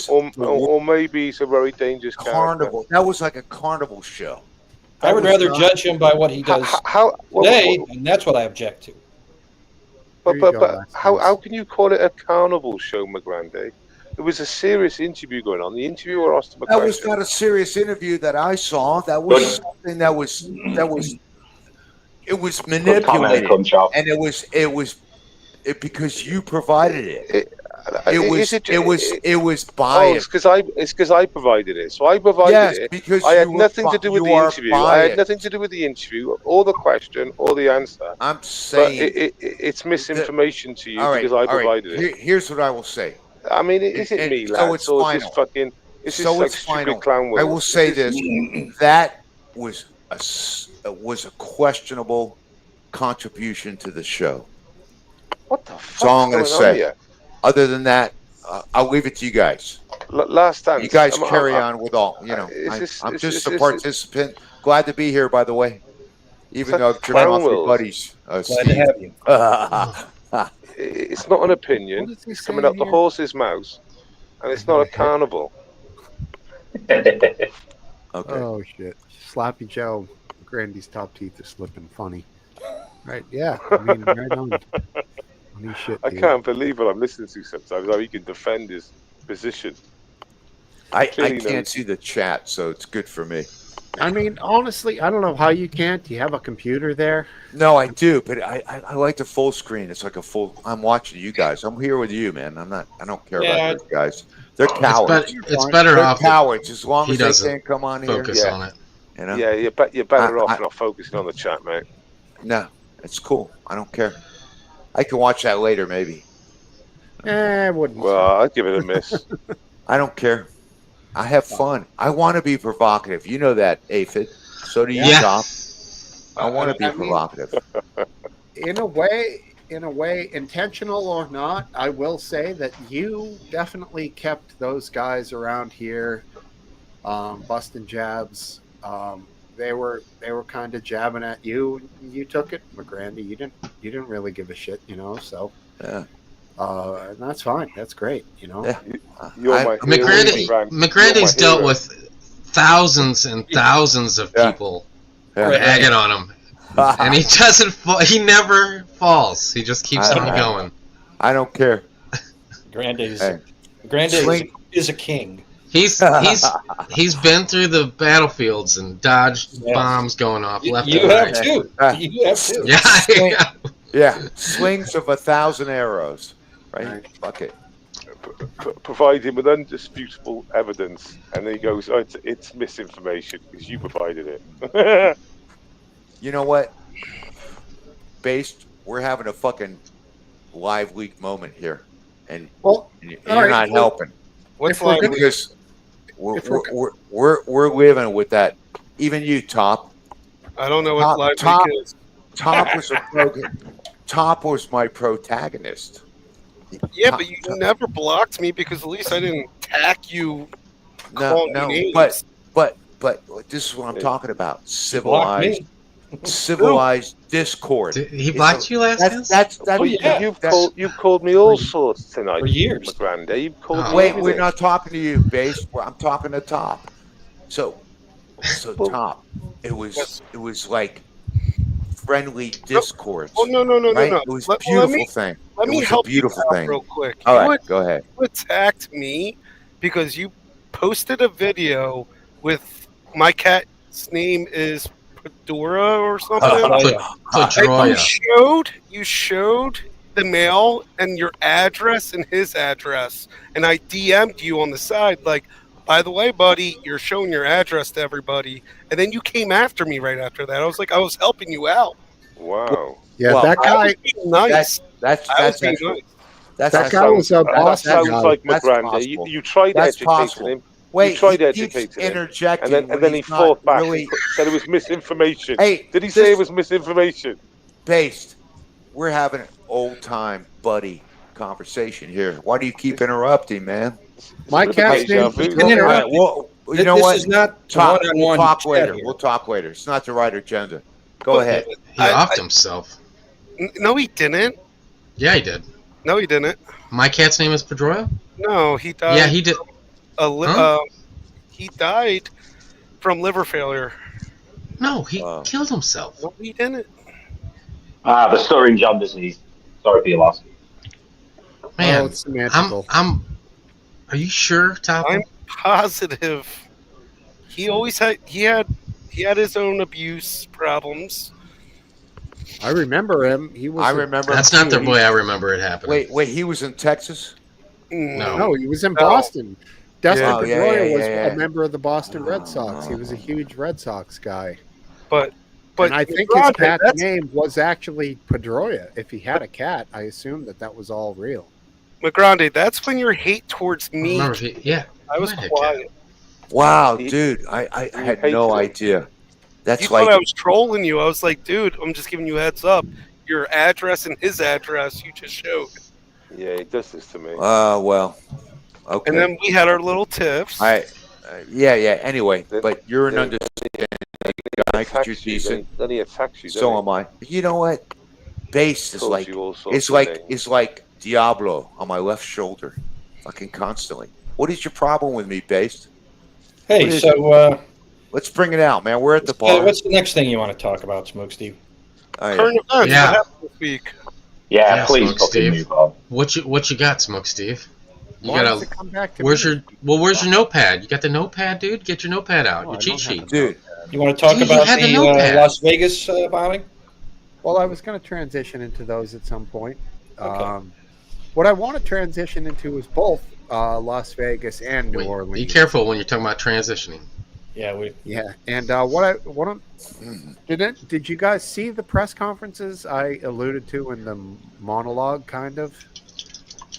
Or maybe he's a very dangerous carnival. That was like a carnival show. I would rather judge him by what he does today, and that's what I object to. But how can you call it a carnival show, Magrande? There was a serious interview going on. The interviewer asked him a question. That was not a serious interview that I saw. That was something that was it was manipulated, and it was because you provided it. It was biased. It's because I provided it. So I provided it. Because I had nothing to do with the interview. Biased. I had nothing to do with the interview, or the question, or the answer. I'm saying it's misinformation to you because I provided it. Here's what I will say. I mean, is it me, lads? So it's final. Fucking. It's just like stupid clown world. I will say this: that was a questionable contribution to the show. What the fuck? That's all I'm going to say. Other than that, I'll leave it to you guys. Last Dance. You guys carry on with all. You know, I'm just a participant. Glad to be here, by the way. Even though I've off your buddies. Glad to have you. It's not an opinion. It's coming out the horse's mouth, and it's not a carnival. Okay. Oh shit! Sloppy Joe, Grandy's top teeth are slipping. Funny, right? Yeah, I mean, right on. Funny shit. I can't believe what I'm listening to sometimes. How he can defend his position. I can't see the chat, so it's good for me. I mean, honestly, I don't know how you can't. Do you have a computer there? No, I do, but I like the full screen. It's like a full. I'm watching you guys. I'm here with you, man. I don't care about those guys. They're cowards. It's better They're off. cowards as long He as they can't come on here. Focus on it. You know? Yeah, you're better off not focusing on the chat, mate. No, it's cool. I don't care. I can watch that later, maybe. I wouldn't. Well, I'd give it a miss. I don't care. I have fun. I want to be provocative. You know that, Aphid. So do you, Doc. I want to be provocative. In a way, intentional or not, I will say that you definitely kept those guys around here busting jabs. They were kind of jabbing at you. You took it, McGrandy. You didn't really give a shit, you know. So yeah. And that's fine. That's great, you know. Yeah. McGrandy's dealt with thousands and thousands of people egging on him, and he doesn't. He never falls. He just keeps on going. I don't care. Grande is a king. He's been through the battlefields and dodged bombs going off left and right. You have too. Yeah. Yeah. Slings of 1,000 arrows. Right? Fuck it. Provide him with undisputable evidence, and then he goes, "Oh, it's misinformation because you provided it." You know what? We're having a fucking live leak moment here, and you're not helping. What's live leak? Because we're living with that. Even you, Top. I don't know what live leak is. Top was my protagonist. Yeah, but you never blocked me because at least I didn't attack you. No, but this is what I'm talking about. Civilized discord. He blocked you last time? You've called me all sorts tonight for years. McGrandy. You've called me Wait, everything. we're not talking to you, Base. I'm talking to Top. So Top. It was like friendly discourse. Oh no! Right? It was a beautiful thing. Let me help you out real quick. All right, go ahead. You attacked me because you posted a video with my cat's name is Pedora or something. You showed the mail and your address and his address, and I DM'd you on the side like, by the way, buddy, you're showing your address to everybody, and then you came after me right after that. I was like, I was helping you out. Wow. Yeah, Well, that guy. Nice. That's I was being actually, nice. that's That guy was a That Boston sounds guy. like That's McGrandy. possible. You tried That's educating possible. him. Wait, You tried he keeps educating him, interjecting, and when then he he's not fought back really. and said it was misinformation. Hey, Did he say it was misinformation? Based? We're having an old time buddy conversation here. Why do you keep interrupting, man? My It's a bit of cat's deja name. vu. You can All interrupt. right, well, you know This what? is not Talk, one-on-one we'll talk chat later. here. We'll talk later. It's not the right agenda. Go But- ahead. He I- offed himself. No, he didn't. Yeah, he did. No, he didn't. My cat's name is Pedroia? No, he died. Yeah, he did. He died from liver failure. No, he killed himself. No, he didn't. The story John disease. Sorry for your loss. Man, it's semantical. Are you sure, Topple? I'm positive. He always had. He had his own abuse problems. I remember him. He was. I remember. That's not the way I remember it happening. Wait. He was in Texas. No, he was in Boston. Dustin Yeah. Pedroia was Yeah. a member of the Boston Red Sox. He was a huge Red Sox guy. But And I think his cat's name was actually Pedroia. If he had a cat, I assume that was all real. McGrande, that's when your hate towards me. Remember, yeah. I was He might have quiet. Wow, dude, I had no idea. That's You like thought I was trolling you. I was like, dude, I'm just giving you a heads up. Your address and his address you just showed. Yeah, he does this to me. well, okay. And then we had our little tiffs. Yeah. Anyway, but you're an understanding guy because you're decent. Then he attacks you. So am I. You know what? Bass is Calls like you all sorts it's of like names. it's like Diablo on my left shoulder, fucking constantly. What is your problem with me, Bass? Hey, What is so let's bring it out, man. We're at the bar. what's the next thing you want to talk about, Smokesteve? Oh, yeah. Current events. Yeah. What happened this week? Yeah, please Smoke fucking Steve. move on. What you got, Smoke Steve? You Why got does it come back to Where's me? where's your notepad? You got the notepad, dude? Get your notepad out. No, your I cheat don't have sheet. Dude, You want to talk Dude, you about had the the notepad. Las Vegas bombing? Well, I was going to transition into those at some point. What I want to transition into is both Las Vegas and New Wait, Orleans. be careful when you're talking about transitioning. Yeah, Yeah, and did you guys see the press conferences I alluded to in the monologue, kind of?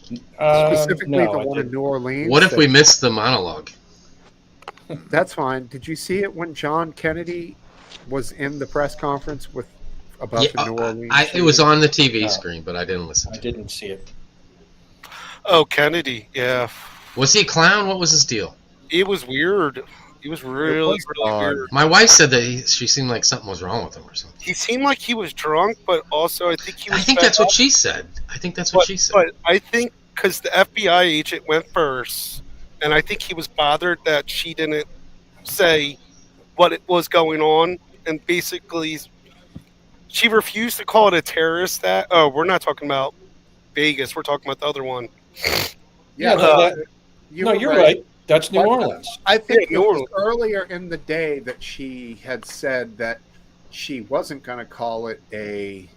Specifically, no, the I one in didn't. New Orleans. What if we missed the monologue? That's fine. Did you see it when John Kennedy was in the press conference about the New Orleans? It was shooting? on the TV screen, but I didn't listen. I didn't see it. Oh, Kennedy. Yeah. Was he a clown? What was his deal? It was weird. He was really weird. My wife said that she seemed like something was wrong with him or something. He seemed like he was drunk, but also I think he was. I think that's what she said. But I think because the FBI agent went first, and I think he was bothered that she didn't say what it was going on, and basically she refused to call it a terrorist attack. Oh, we're not talking about Vegas. We're talking about the other one. Yeah, you're right. That's New Orleans. I think Yeah, it New was earlier in the day that she had said that she wasn't going to call it a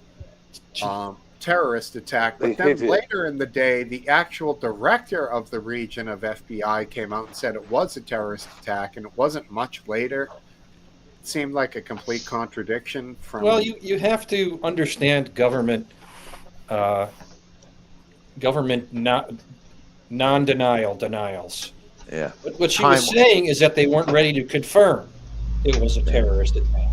terrorist attack. But then later in the day, the actual director of the region of FBI came out and said it was a terrorist attack, and it wasn't much later. It seemed like a complete contradiction from... Well, you have to understand government non-denial denials. Yeah. What she was saying is that they weren't ready to confirm it was a terrorist attack.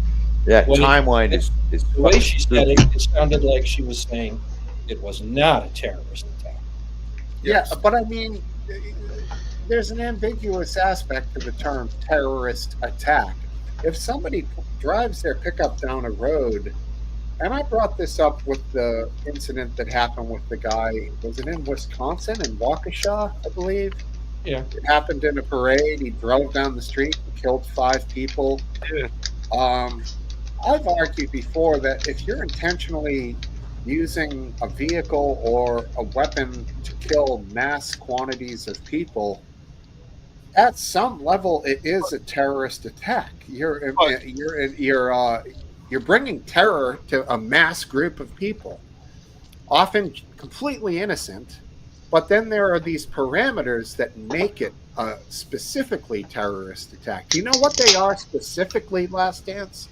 Yeah, When timeline is the way she said it, it sounded like she was saying it was not a terrorist attack. Yeah, but I mean, there's an ambiguous aspect to the term terrorist attack. If somebody drives their pickup down a road, and I brought this up with the incident that happened with the guy, was it in Wisconsin, in Waukesha, I believe? Yeah. It happened in a parade. He drove down the street and killed 5 people. Yeah. I've argued before that if you're intentionally using a vehicle or a weapon to kill mass quantities of people, at some level it is a terrorist attack. You're bringing terror to a mass group of people, often completely innocent. But then there are these parameters that make it a specifically terrorist attack. Do you know what they are specifically, Last Dance?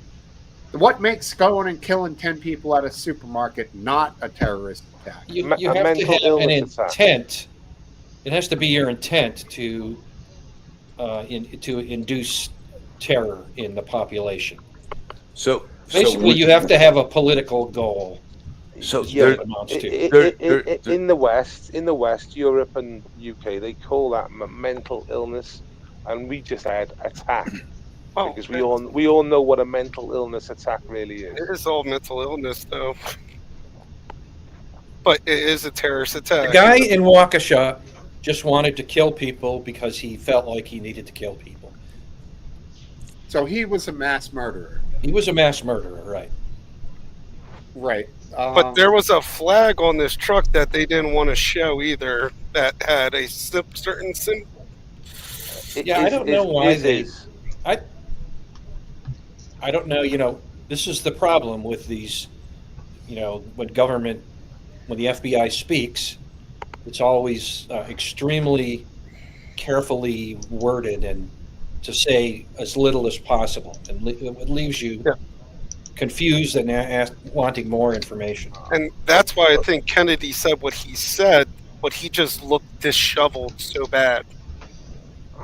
What makes going and killing 10 people at a supermarket not a terrorist attack? You A have to mental have an illness attack. intent. It has to be your intent to induce terror in the population. So Basically, you have to have a political goal. So is there- what it amounts to. In the West, Europe and UK, they call that mental illness, and we just add attack Oh, because we all know what a mental illness attack really is. it is all mental illness, though. But it is a terrorist attack. The guy in Waukesha just wanted to kill people because he felt like he needed to kill people. So he was a mass murderer. He was a mass murderer, right? Right. But there was a flag on this truck that they didn't want to show either that had a certain symbol. Yeah, I don't know why they. I don't know. You know, this is the problem with these. You know, when the FBI speaks, it's always extremely carefully worded and to say as little as possible, and it leaves you confused and wanting more information. And that's why I think Kennedy said what he said, but he just looked disheveled so bad.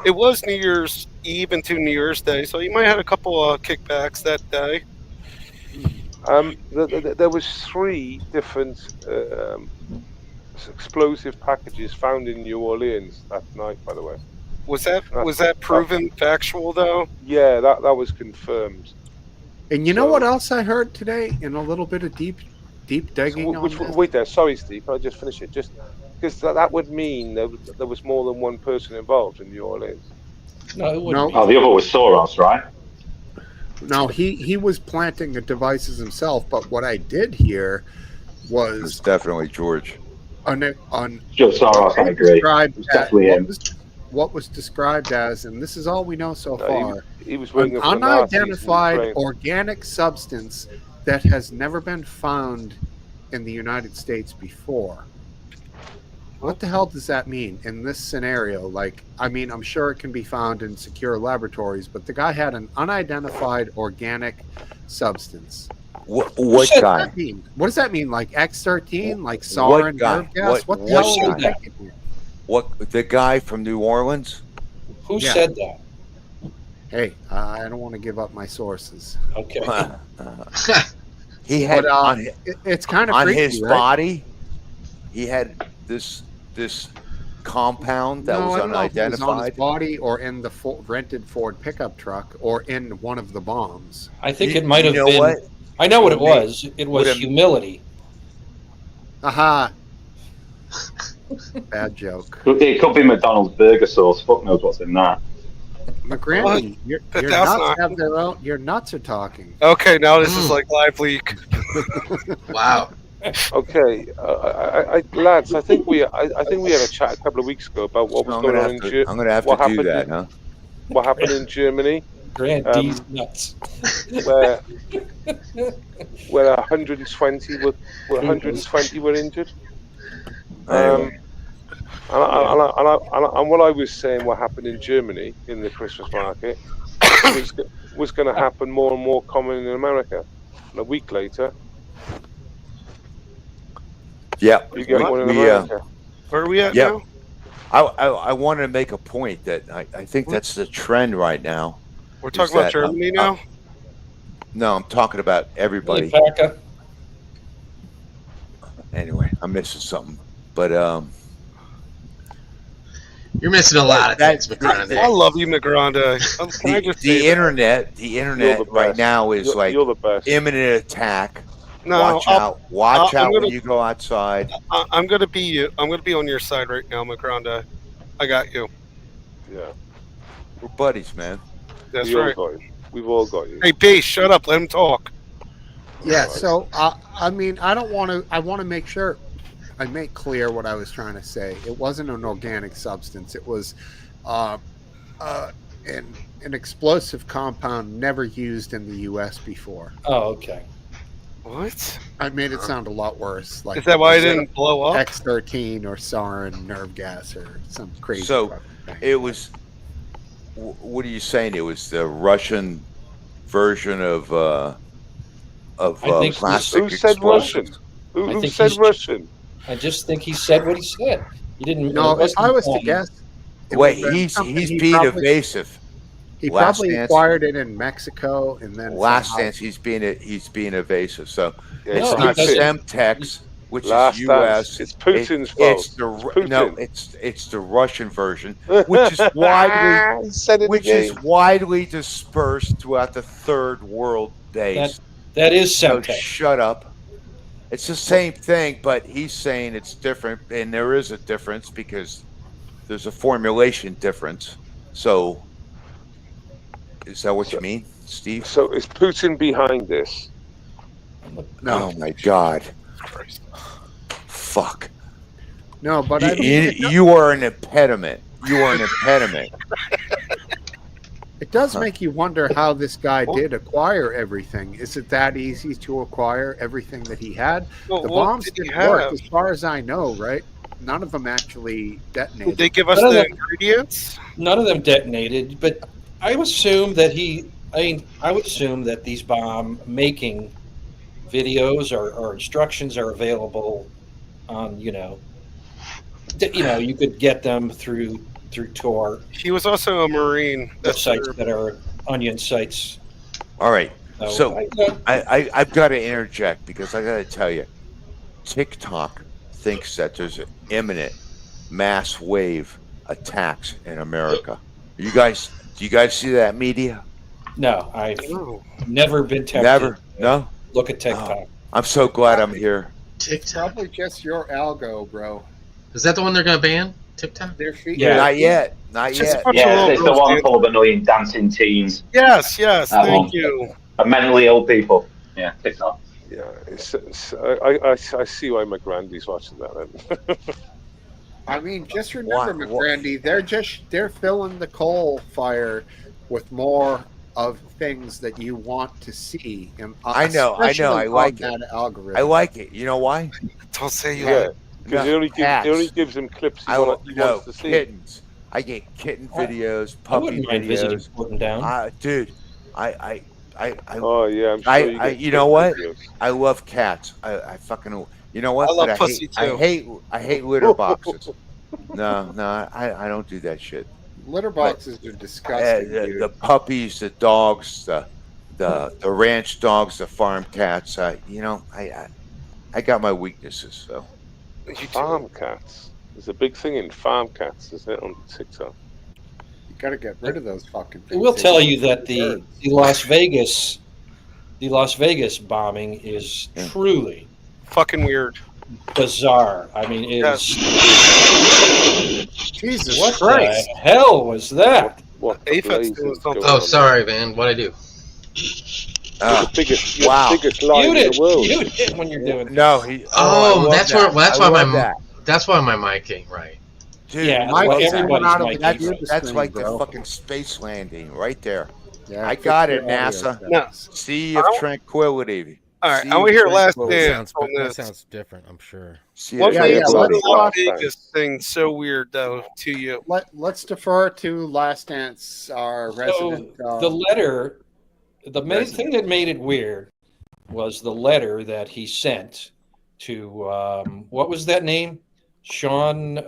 It was New Year's Eve into New Year's Day, so he might have had a couple of kickbacks that day. There was 3 different explosive packages found in New Orleans that night, by the way. Was that proven factual though? Yeah, that was confirmed. And you know what else I heard today in a little bit of deep digging on this? Wait there, sorry, Steve. I'll just finish it. Just because that would mean there was more than one person involved in New Orleans. No, it wouldn't. Oh, the other was Soros, right? No, he was planting the devices himself. But what I did hear was it's definitely George. Joe Soros, I agree. It's definitely him. What was described as, and this is all we know so far, he was an unidentified organic substance that has never been found in the United States before. What the hell does that mean in this scenario? Like, I mean, I'm sure it can be found in secure laboratories, but the guy had an unidentified organic substance. What guy? What does that mean? Like X13? Like sarin nerve gas? What the hell are we thinking here? What, the guy from New Orleans? Who said that? Hey, I don't want to give up my sources. Okay. He had it's kind of on freaky, his right? body. He had this compound that was I don't know if it was on his unidentified. body or in the rented Ford pickup truck or in one of the bombs. I think it might have know been. what? I know what it was. It was humility. Aha. Bad joke. It could be McDonald's burger sauce. Fuck knows what's in that. McGrandy, your nuts are talking. Okay, now this is like live leak. Wow. Okay, lads, I think we had a chat a couple of weeks ago about what was going on in Germany. I'm going to have to do that, huh? What happened in Germany? Grandy's nuts. Where 120 were injured. And what I was saying, what happened in Germany in the Christmas market was going to happen more and more common in America. And a week later, yeah, you get one in America. Where are we at now? I wanted to make a point that I think that's the trend right now. We're talking about Germany now? No, I'm talking about everybody. Hey, anyway, I'm missing something, but you're missing a lot of things, McGrandy. I love you, McGrandy. The internet right now is like imminent attack. No, watch out when you go outside. I'm gonna be you. I'm gonna be on your side right now, McGrandy. I got you. Yeah, we're buddies, man. That's right. We've all got you. Hey, Base, shut up. Let him talk. Yeah. So I mean, I don't want to. I want to make sure I make clear what I was trying to say. It wasn't an organic substance. It was an explosive compound never used in the U.S. before. Oh, okay. What? I made it sound a lot worse. Like, is that why it didn't blow up? X13 or sarin nerve gas or some crazy. So it was. What are you saying? It was the Russian version of I think plastic Who said Russian? explosives. Who said Russian? I just think he said what he said. He didn't. No, it if I was to wasn't, guess, it Wait, would be something he's he being probably, evasive. he Last probably Dance. acquired it in Mexico and then Last somehow- Dance, he's being evasive. So Yeah, it's No, not he doesn't. Semtex, which Last is U.S. Dance. It's Putin's fault. It's the Putin. no, it's the Russian version, which is widely He said it which again. is widely dispersed throughout the third world base. that is So Semtex. shut up. It's the same thing, but he's saying it's different, and there is a difference because there's a formulation difference. So, is that what you mean, Steve? So is Putin behind this? No, Oh my God! Fuck! no, but I mean, You are an impediment. You are an impediment. it does make you wonder how this guy did acquire everything. Is it that easy to acquire everything that he had? Well, The what bombs did he didn't work, have? as far as I know, right? None of them actually detonated. Did they give us None of the them- ingredients? None of them detonated, but I would assume that I would assume that these bomb making videos or instructions are available on, you could get them through Tor He was also a Marine. That's websites that are onion sites. All right. So I- I've got to interject because I got to tell you, TikTok thinks that there's an imminent mass wave attacks in America. Do you guys see that media? no, I've Oh. never been tempted. Never. No. Look at TikTok. I'm so glad I'm here. TikTok. Probably just your algo, bro. Is that the one they're gonna ban? TikTok? Their feet. Yeah. Not yet. Not Just a yet. bunch of Yeah, little it's the girls one dancing. full of annoying dancing teens Yes, That thank one. you. and mentally ill people. Yeah, TikTok. Yeah, I see why my grandy's watching that. Then. I mean, just remember, Why- McGrandy, they're filling the coal fire with more of things that you want to see. And I know, especially I on like that algorithm. I like it. You know why? Don't say you Yeah, because No, he only cats. gives him clips he I wants no to see. kittens. I get kitten videos, I puppy wouldn't mind visiting videos. Porton Down. Dude, I Oh yeah, I'm sure I- you get you know kitten what? videos. I love cats. I fucking. You know what? I love But pussy, too. I hate litter boxes. No, I don't do that shit. Litter boxes are disgusting. dude. The puppies, the dogs, the ranch dogs, the farm cats. I got my weaknesses. So Farm cats. There's a big thing in farm cats, isn't it, on TikTok? You got to get rid of those fucking I things. will They tell don't you that eat the birds. Las Vegas bombing is Yeah. truly fucking weird. bizarre. I mean, it's Jesus what Christ. the hell was that? What Aphex blazes doing something. going Oh, on sorry, man. What'd I do? there? The biggest, you're wow. the biggest lie in Mute the world. it when you're doing. no, he. Oh, I love that's that. why. That's I why love my that. that's why my mic ain't right. Dude, Yeah, I love that. everybody's out of mic the ain't That's right. that's screen, like bro. the fucking space landing right there. Yeah, I fix got your it, audio NASA. settings. Sea of I don't- tranquility. All right, Sea I want of to hear last tranquility. dance on That this. sounds different, I'm sure. Sea What of Yeah, made yeah, the tranquility. let's- Las Last Vegas thing so weird, though, to you? Let's defer to Last Dance, our resident. So the letter, the main Resident. thing that made it weird was the letter that he sent to what was that name? Sean.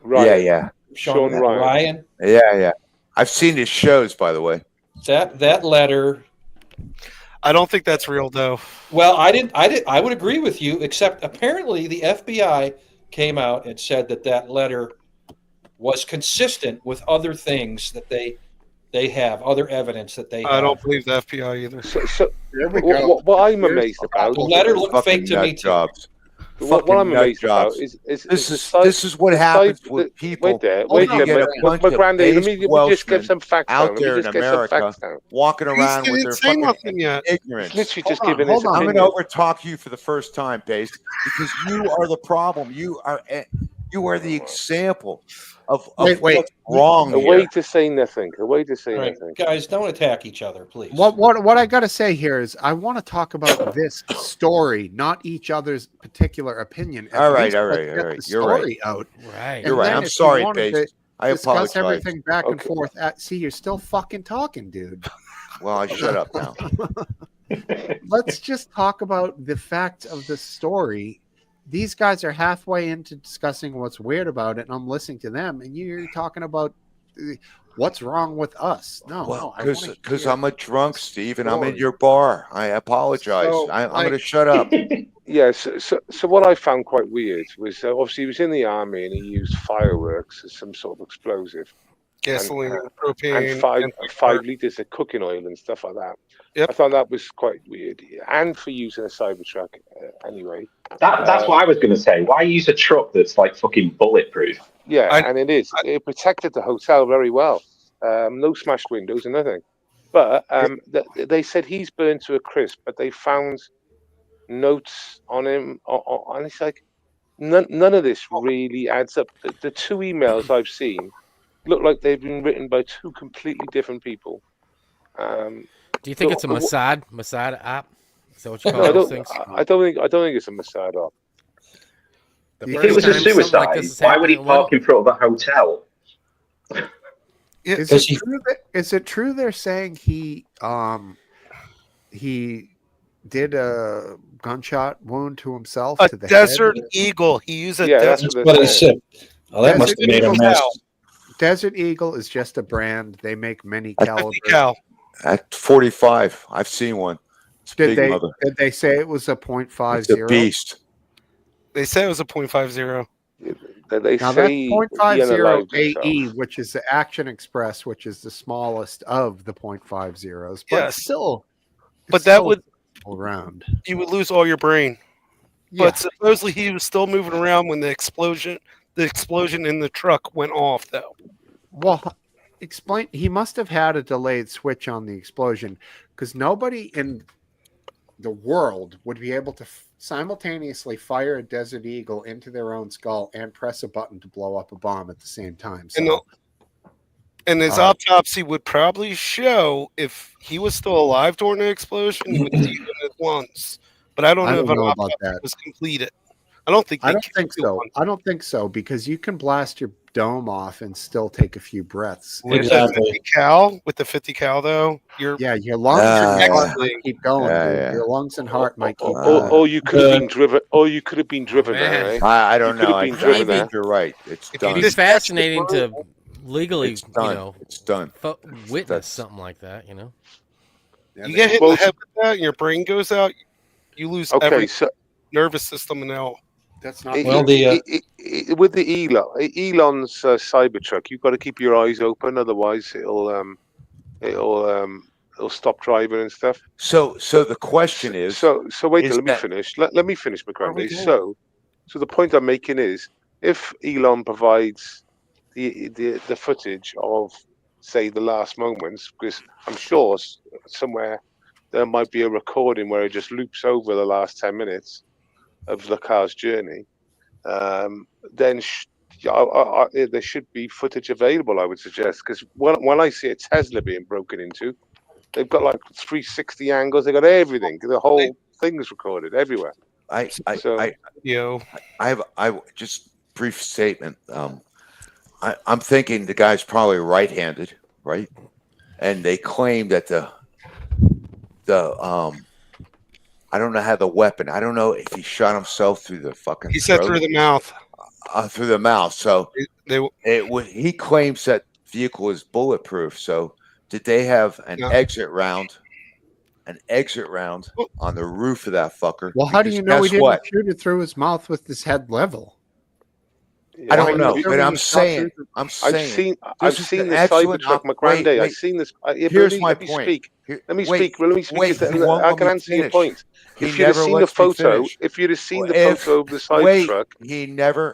Right. Yeah. Sean Sean Ryan. Ryan. Yeah. I've seen his shows, by the way. That letter. I don't think that's real, though. Well, I would agree with you, except apparently the FBI came out and said that letter was consistent with other things that they have, other evidence that they have. I don't believe the FBI either. So There we go. what I'm Here's- amazed about, The letter looked Fucking fake to me nut too. jobs. what fucking I'm nut amazed about jobs. is This is what happens with people. Wait there, Hold wait on, You there, get a bunch of McGrandy. Let based me just Welshmen get some facts out down. there Let me in just get some America facts down. walking around with He their didn't say fucking nothing yet. ignorance. Literally just Hold on, giving his hold on. I'm opinion. going to overtalk you for the first time, Pace, because you are the problem. You are the example of Wait. what's wrong A here. way to say nothing. A way to say All right, nothing. guys, don't attack each other, please. What I got to say here is I want to talk about this story, not each other's particular opinion. At All right, least all let's right, get all right. the You're right. story out. Right. And You're right. then I'm if you sorry, wanted Pace. to I discuss apologize. everything back and Okay. forth. See, you're still fucking talking, dude. Well, I shut up now. let's just talk about the fact of the story. These guys are halfway into discussing what's weird about it, and I'm listening to them, and you're talking about what's wrong with us. No, Well, I want to because hear I'm a drunk, the Steve, and I'm in story. your bar. I apologize. So, I'm going to Like, shut up. yeah, so what I found quite weird was obviously he was in the army and he used fireworks as some sort of explosive, and Gasoline, and propane, five and five liters of cooking oil and stuff like that. Yep. I thought that was quite weird, and for using a Cybertruck anyway. That's what I was going to say. Why use a truck that's like fucking bulletproof? Yeah, and it protected the hotel very well. No smashed windows and nothing. But they said he's burned to a crisp, but they found notes on him, and it's like none of this really adds up. The two emails I've seen look like they've been written by two completely different people. Do you think it's a Mossad app? Is that what you call No, those things? I don't think it's a Mossad op. If it was a suicide, why would he park in front of a hotel? Is it true they're saying he did a gunshot wound to himself A to the Desert head? Eagle. He used a that's Desert what he said. Oh, that must have made a mess. Desert Eagle is just a brand. They make many calibers. At 45, I've seen one. It's Did big mother. they say it was a .50? It's a beast. They say it was a .50. They Now say that's .50 AE, which is the Action Express, which is the smallest of the .50s. But Yes. still, But that would around. You would lose all your brain. Yeah. But supposedly he was still moving around when the explosion in the truck went off, though. Well, explain. He must have had a delayed switch on the explosion because nobody in the world would be able to simultaneously fire a Desert Eagle into their own skull and press a button to blow up a bomb at the same time. So, and his autopsy would probably show if he was still alive during the explosion, he would see it in his lungs. But I don't know if an autopsy was completed. I don't think so. I don't think so because you can blast your dome off and still take a few breaths. With the 50 cal though, your lungs and heart might keep going. Dude. Your lungs and heart might keep going. Or you could have been driven. Or you could have been driven there. Eh? I don't know. I think you're right. It's done. It'd be fascinating to legally, it's done. Witness something like that. You know, you get hit in the head with that, and your brain goes out. You lose every nervous system and all. That's not with the Elon's Cybertruck. You've got to keep your eyes open, otherwise it'll stop driving and stuff. So the question is. So wait, let me finish. Let me finish, McGrandy. So the point I'm making is, if Elon provides the footage of, say, the last moments, because I'm sure somewhere there might be a recording where it just loops over the last 10 minutes of the car's journey, then there should be footage available, I would suggest, because when I see a Tesla being broken into, they've got like 360 angles, they've got everything, the whole thing's recorded everywhere. I just brief statement. I'm thinking the guy's probably right-handed, right? And they claim that I don't know how the weapon. I don't know if he shot himself through the fucking. He said through the mouth. Through the mouth. So he claims that vehicle is bulletproof. So did they have an exit round? An exit round on the roof of that fucker? Well, how do you know he didn't shoot it through his mouth with his head level? I don't know, but I'm saying. I've seen the Cybertruck, McGrandy. I've seen this. Here's my point. Let me speak. I can answer your point. If you'd have seen the photo, if you'd have seen the photo of the Cybertruck,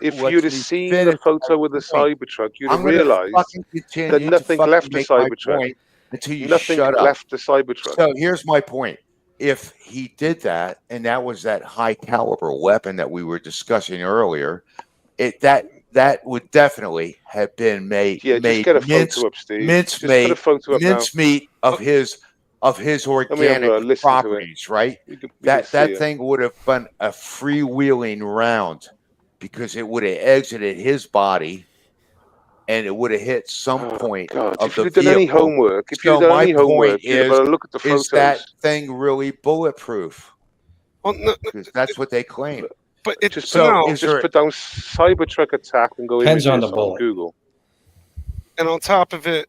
if you'd have seen the photo with the Cybertruck, you'd have realised that nothing left the Cybertruck. Nothing left the Cybertruck. So here's my point. If he did that, and that was that high caliber weapon that we were discussing earlier, that would definitely have been made. Yeah, just get a photo up, Steve. Mincemeat of his organic properties, right? That thing would have been a freewheeling round because it would have exited his body and it would have hit some point God, of if the you'd have done any vehicle. homework, if So you'd have done my any homework, point you'd have had a look at the photos. is that thing really bulletproof? Well, no, Because that's what they claim. but it, Just So no. is just there? put down Cybertruck attack and go Depends images on the on bullet. Google. And on top of it,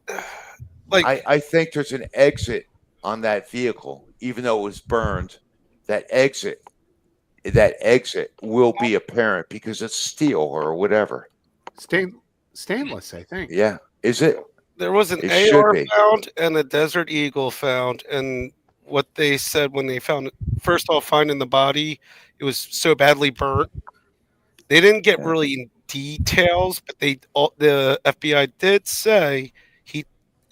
like I think there's an exit on that vehicle, even though it was burned. That exit will be apparent because it's steel or whatever. Stainless, I think. Yeah, is it? there was an It should AR be. found and a Desert Eagle found, and what they said when they found it, first off, finding the body, it was so badly burnt. They didn't get really in details, but the FBI did say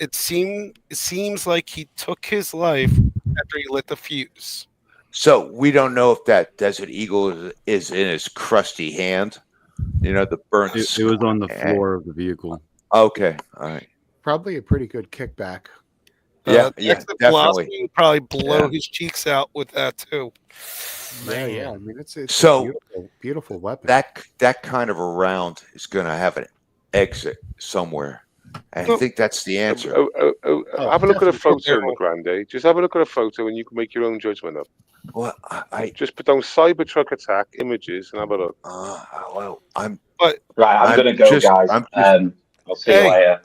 it seems like he took his life after he lit the fuse. So we don't know if that Desert Eagle is in his crusty hand. You know, the burnt. It was on the floor of the vehicle. Okay, all right. Probably a pretty good kickback. Yeah, Exit definitely. velocity would probably blow Yeah. his cheeks out with that too. Yeah. I mean, it's So- a beautiful, beautiful weapon. That kind of a round is going to have an exit somewhere. And I think that's the answer. Have a look at a photo, definitely. McGrandy. Just have a look at a photo and you can make your own judgment up. Well, I Just put down Cybertruck attack images and have a look. well, I'm Right, I'm going to go, guys. I'll see you later.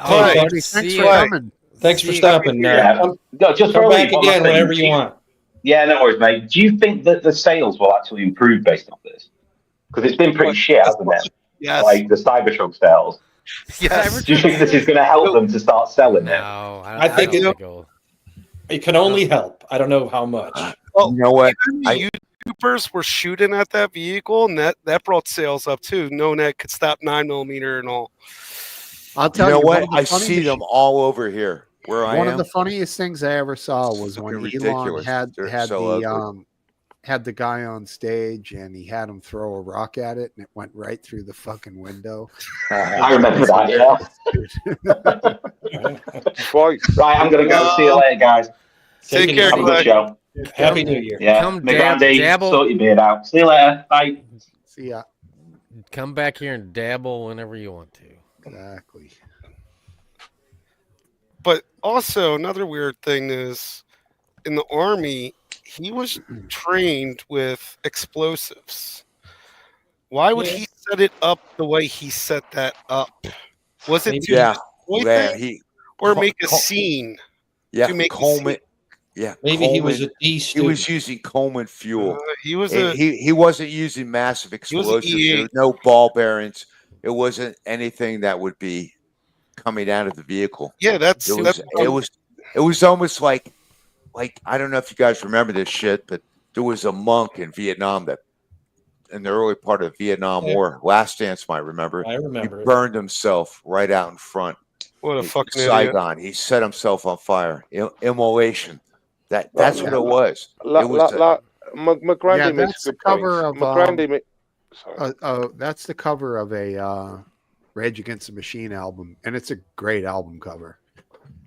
Hey, buddy, Thanks see for you. coming. Thanks for stopping. No, just come really back one again thing. whenever you want. Yeah, no worries, mate. Do you think that the sales will actually improve based on this? Because it's been pretty shit, hasn't it? Yes. Like the Cybertruck sales. Yes. Do you think this is going to help them to start selling it? No, I think it can only help. I don't know how much. Well, you know what? even YouTubers were shooting at that vehicle, and that brought sales up too, knowing that it could stop 9mm and all. I'll You tell know you, what? I see them all over here where I One am. of the funniest things I ever saw was when Fucking Elon ridiculous. had They're had so the ugly. had the guy on stage and he had him throw a rock at it and it went right through the fucking window. I remember that, Twice. Right, I'm going to go. See you later, guys. Take care, Have a good Glenn. show. Happy New Year. Yeah, Come McGrandy, dabble. sort your beard out. See you later. Bye. See ya. Come back here and dabble whenever you want to. Exactly. But also another weird thing is, in the army, he was trained with explosives. Why would he set it up the way he set that up? Was it to destroy things or make a scene? Yeah, to make a Coleman. scene? Yeah, Maybe he was Coleman- a D He student. was using Coleman fuel. He was And he wasn't using massive was an explosives. There E8. was no ball bearings. It wasn't anything that would be coming out of the vehicle. Yeah, that's it was almost like I don't know if you guys remember this shit, but there was a monk in Vietnam that in the early part of the Vietnam Yeah. War, Last Dance might remember. I remember He it. burned himself right out in front. what a in fucking idiot. Saigon. He set himself on fire. Immolation. That's what it was. It was McGrandy Yeah, makes that's a the good cover point. of McGrandy sorry. that's the cover of a Rage Against the Machine album, and it's a great album cover.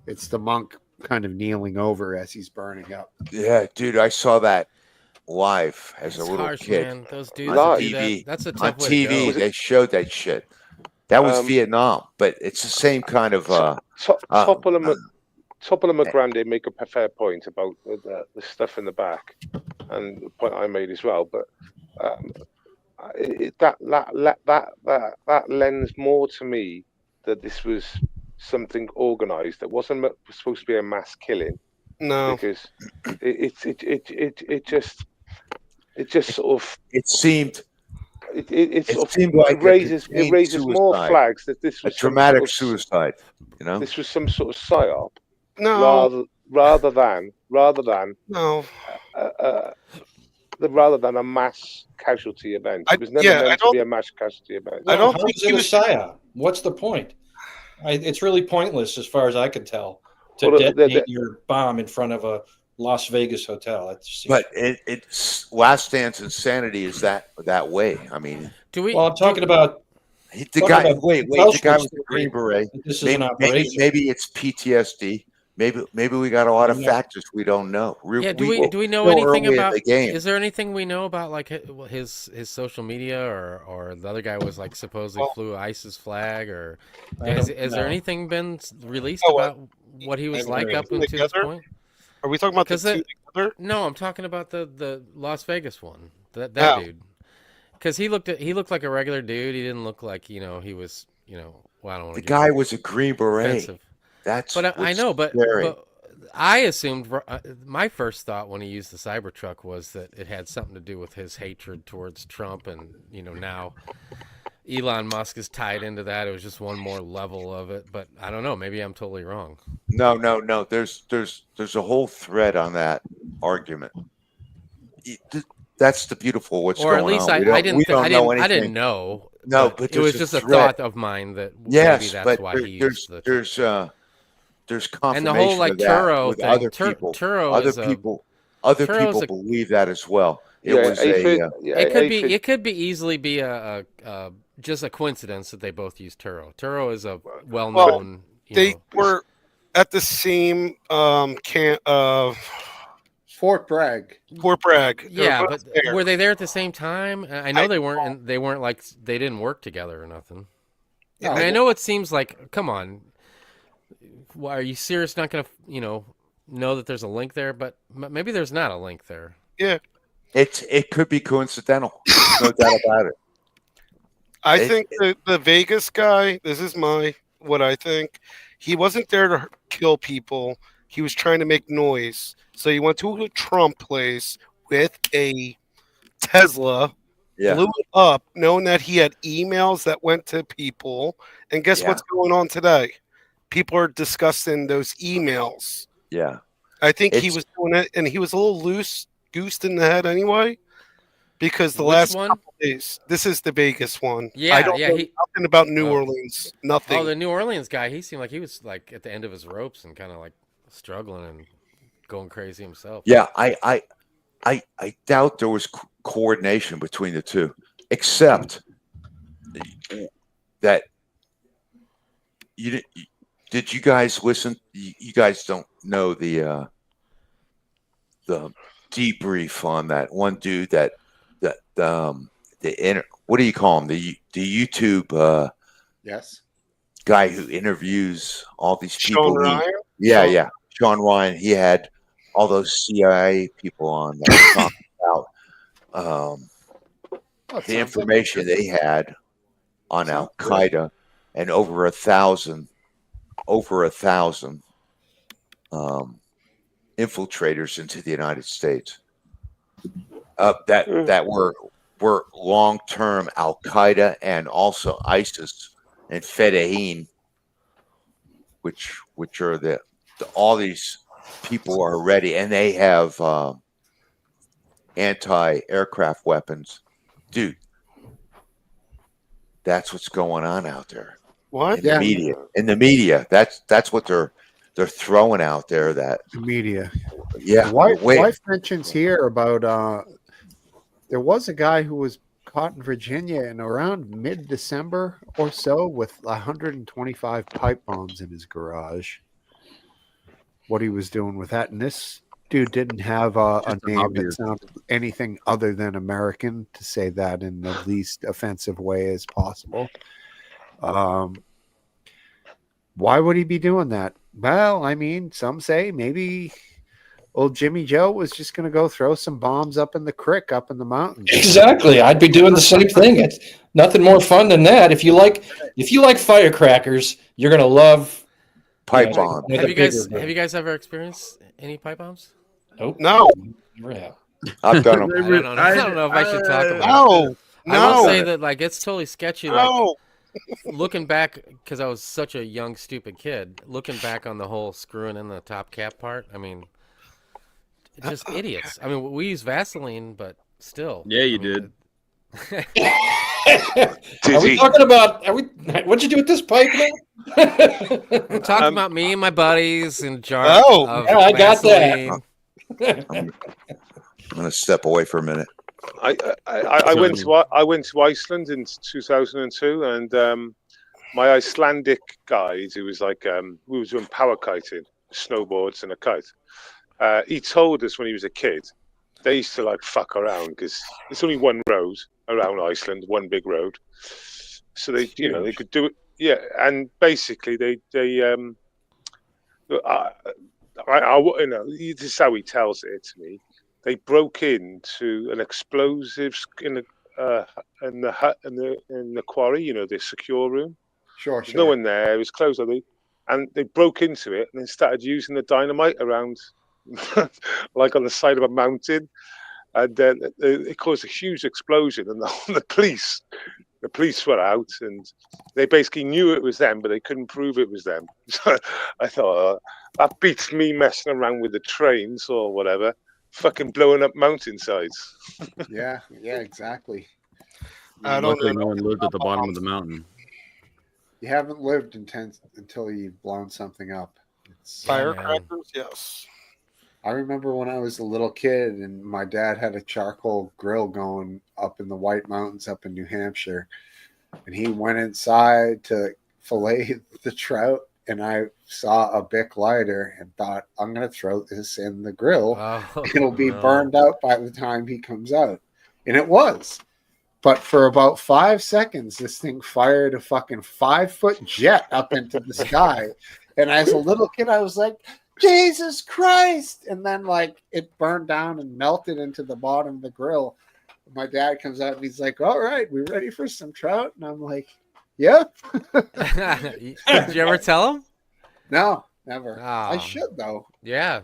It's the monk kind of kneeling over as he's burning up. Yeah, dude, I saw that live as a It's little harsh, kid. man. Those dudes on that do that, TV. that's a On tough way to TV, go. they showed that shit. That was Vietnam, but it's the same kind of. Topple and McGrandy make a fair point about the stuff in the back, and the point I made as well. But that lends more to me that this was something organised. That wasn't supposed to be a mass killing. No, because it just sort of seemed. It seemed like it raises more suicide. flags that this was A dramatic some sort of, suicide. You know, this was some sort of psyop. No. rather than no. rather than a mass casualty event. It was never meant to be a mass casualty event. I don't How think is it a psyop? What's the point? It's really pointless, as far as I can tell, to Well, detonate your bomb in front of a Las Vegas hotel. but it's Last Dance insanity is that way. I mean, Well, I'm talking about the guy. Wait, the guy with the Green Beret. This is an Maybe operation. maybe it's PTSD. maybe we got a lot of factors we don't know. Yeah, do we know anything about? Is there anything we know about like his social media, or the other guy was like supposedly flew ISIS flag, or has there anything been released about what he was like up until this point? Are we talking about the two together? No, I'm talking about the Las Vegas one. That dude, because he looked like a regular dude. He didn't look like he was Well, I don't want the guy was a Green Beret. Offensive. That's but I know, but I assumed my first thought when he used the Cybertruck was that it had something to do with his hatred towards Trump, and now Elon Musk is tied into that. It was just one more level of it, but I don't know. Maybe I'm totally wrong. No. There's a whole thread on that argument. That's the beautiful what's going on. Or at least I didn't know. No, but it was just a thought of mine that maybe that's why he used the. There's confirmation and the whole like of that Turo with thing. other people. Other people believe that as well. It could be easily be a just a coincidence that they both use Turo. Turo is a well-known. They were at the same Fort Bragg. Yeah, but were they there at the same time? I know they weren't. And they weren't like they didn't work together or nothing. Yeah, I know it seems like, come on, why are you serious? Not going to know that there's a link there, but maybe there's not a link there. Yeah, it could be coincidental. No doubt about it. I think the Vegas guy. This is what I think. He wasn't there to kill people. He was trying to make noise. So he went to a Trump place with a Tesla, blew it up, knowing that he had emails that went to people. And guess what's going on today? People are discussing those emails. Yeah. I think he was doing it, and he was a little goosed in the head anyway, because the last couple days, this is the Vegas one. Yeah, I don't know nothing about New Orleans. Nothing. Oh, the New Orleans guy, he seemed like he was like at the end of his ropes and kind of like struggling and going crazy himself. Yeah, I doubt there was coordination between the two, except that did you guys listen? You guys don't know the debrief on that one dude what do you call him? The YouTube guy who interviews all these people. Sean Ryan? Yeah. Sean Ryan. He had all those CIA people on that talking about the information they had on Al Qaeda, and over 1,000 infiltrators into the United States that were long-term Al Qaeda and also ISIS and Fedayeen, which are all these people are ready, and they have anti-aircraft weapons, dude. That's what's going on out there. What? In the media, that's what they're throwing out there. That the media. Yeah. Wife mentions here about there was a guy who was caught in Virginia in around mid-December or so with 125 pipe bombs in his garage. What he was doing with that, and this dude didn't have a name that sounded anything other than American, to say that in the least offensive way as possible. Why would he be doing that? Well, I mean, some say maybe old Jimmy Joe was just going to go throw some bombs up in the creek, up in the mountains. Exactly. I'd be doing the same thing. It's nothing more fun than that. If you like firecrackers, you're going to love pipe bomb. Have you guys ever experienced any pipe bombs? Nope. No. Yeah. I've done them. I don't know if I should talk about it. No. I will say that like it's totally sketchy. No. Like, looking back, because I was such a young, stupid kid, looking back on the whole screwing in the top cap part, I mean, just idiots. I mean, we use Vaseline, but still. Yeah, you did. Are we talking about? What'd you do with this pipe now? I'm talking about me and my buddies and jars. I got that. I'm gonna step away for a minute. I went to Iceland in 2002, and my Icelandic guide, who was like we were doing power kiting, snowboards and a kite. He told us when he was a kid, they used to like fuck around because there's only one road around Iceland, one big road. So they, they could do it. Yeah, and basically this is how he tells it to me. They broke into an explosives in the hut in the quarry, the secure room. Sure, There's no one there. It was closed, and they broke into it and then started using the dynamite around, like on the side of a mountain, and then it caused a huge explosion. And the police were out, and they basically knew it was them, but they couldn't prove it was them. So I thought that beats me messing around with the trains or whatever. Fucking blowing up mountainsides. Yeah, exactly. I don't know. No one lived at the bottom of the mountain. You haven't lived until you've blown something up. Firecrackers, yes. I remember when I was a little kid and my dad had a charcoal grill going up in the White Mountains up in New Hampshire. And he went inside to fillet the trout, and I saw a Bic lighter and thought, I'm going to throw this in the grill. It'll be burned out by the time he comes out. And it was. But for about 5 seconds, this thing fired a fucking 5-foot jet up into the sky. And as a little kid, I was like, Jesus Christ. And then like it burned down and melted into the bottom of the grill. My dad comes out and he's like, all right, we ready for some trout? And I'm like, yep. Did you ever tell him? No, never. Oh. I should though. Yeah.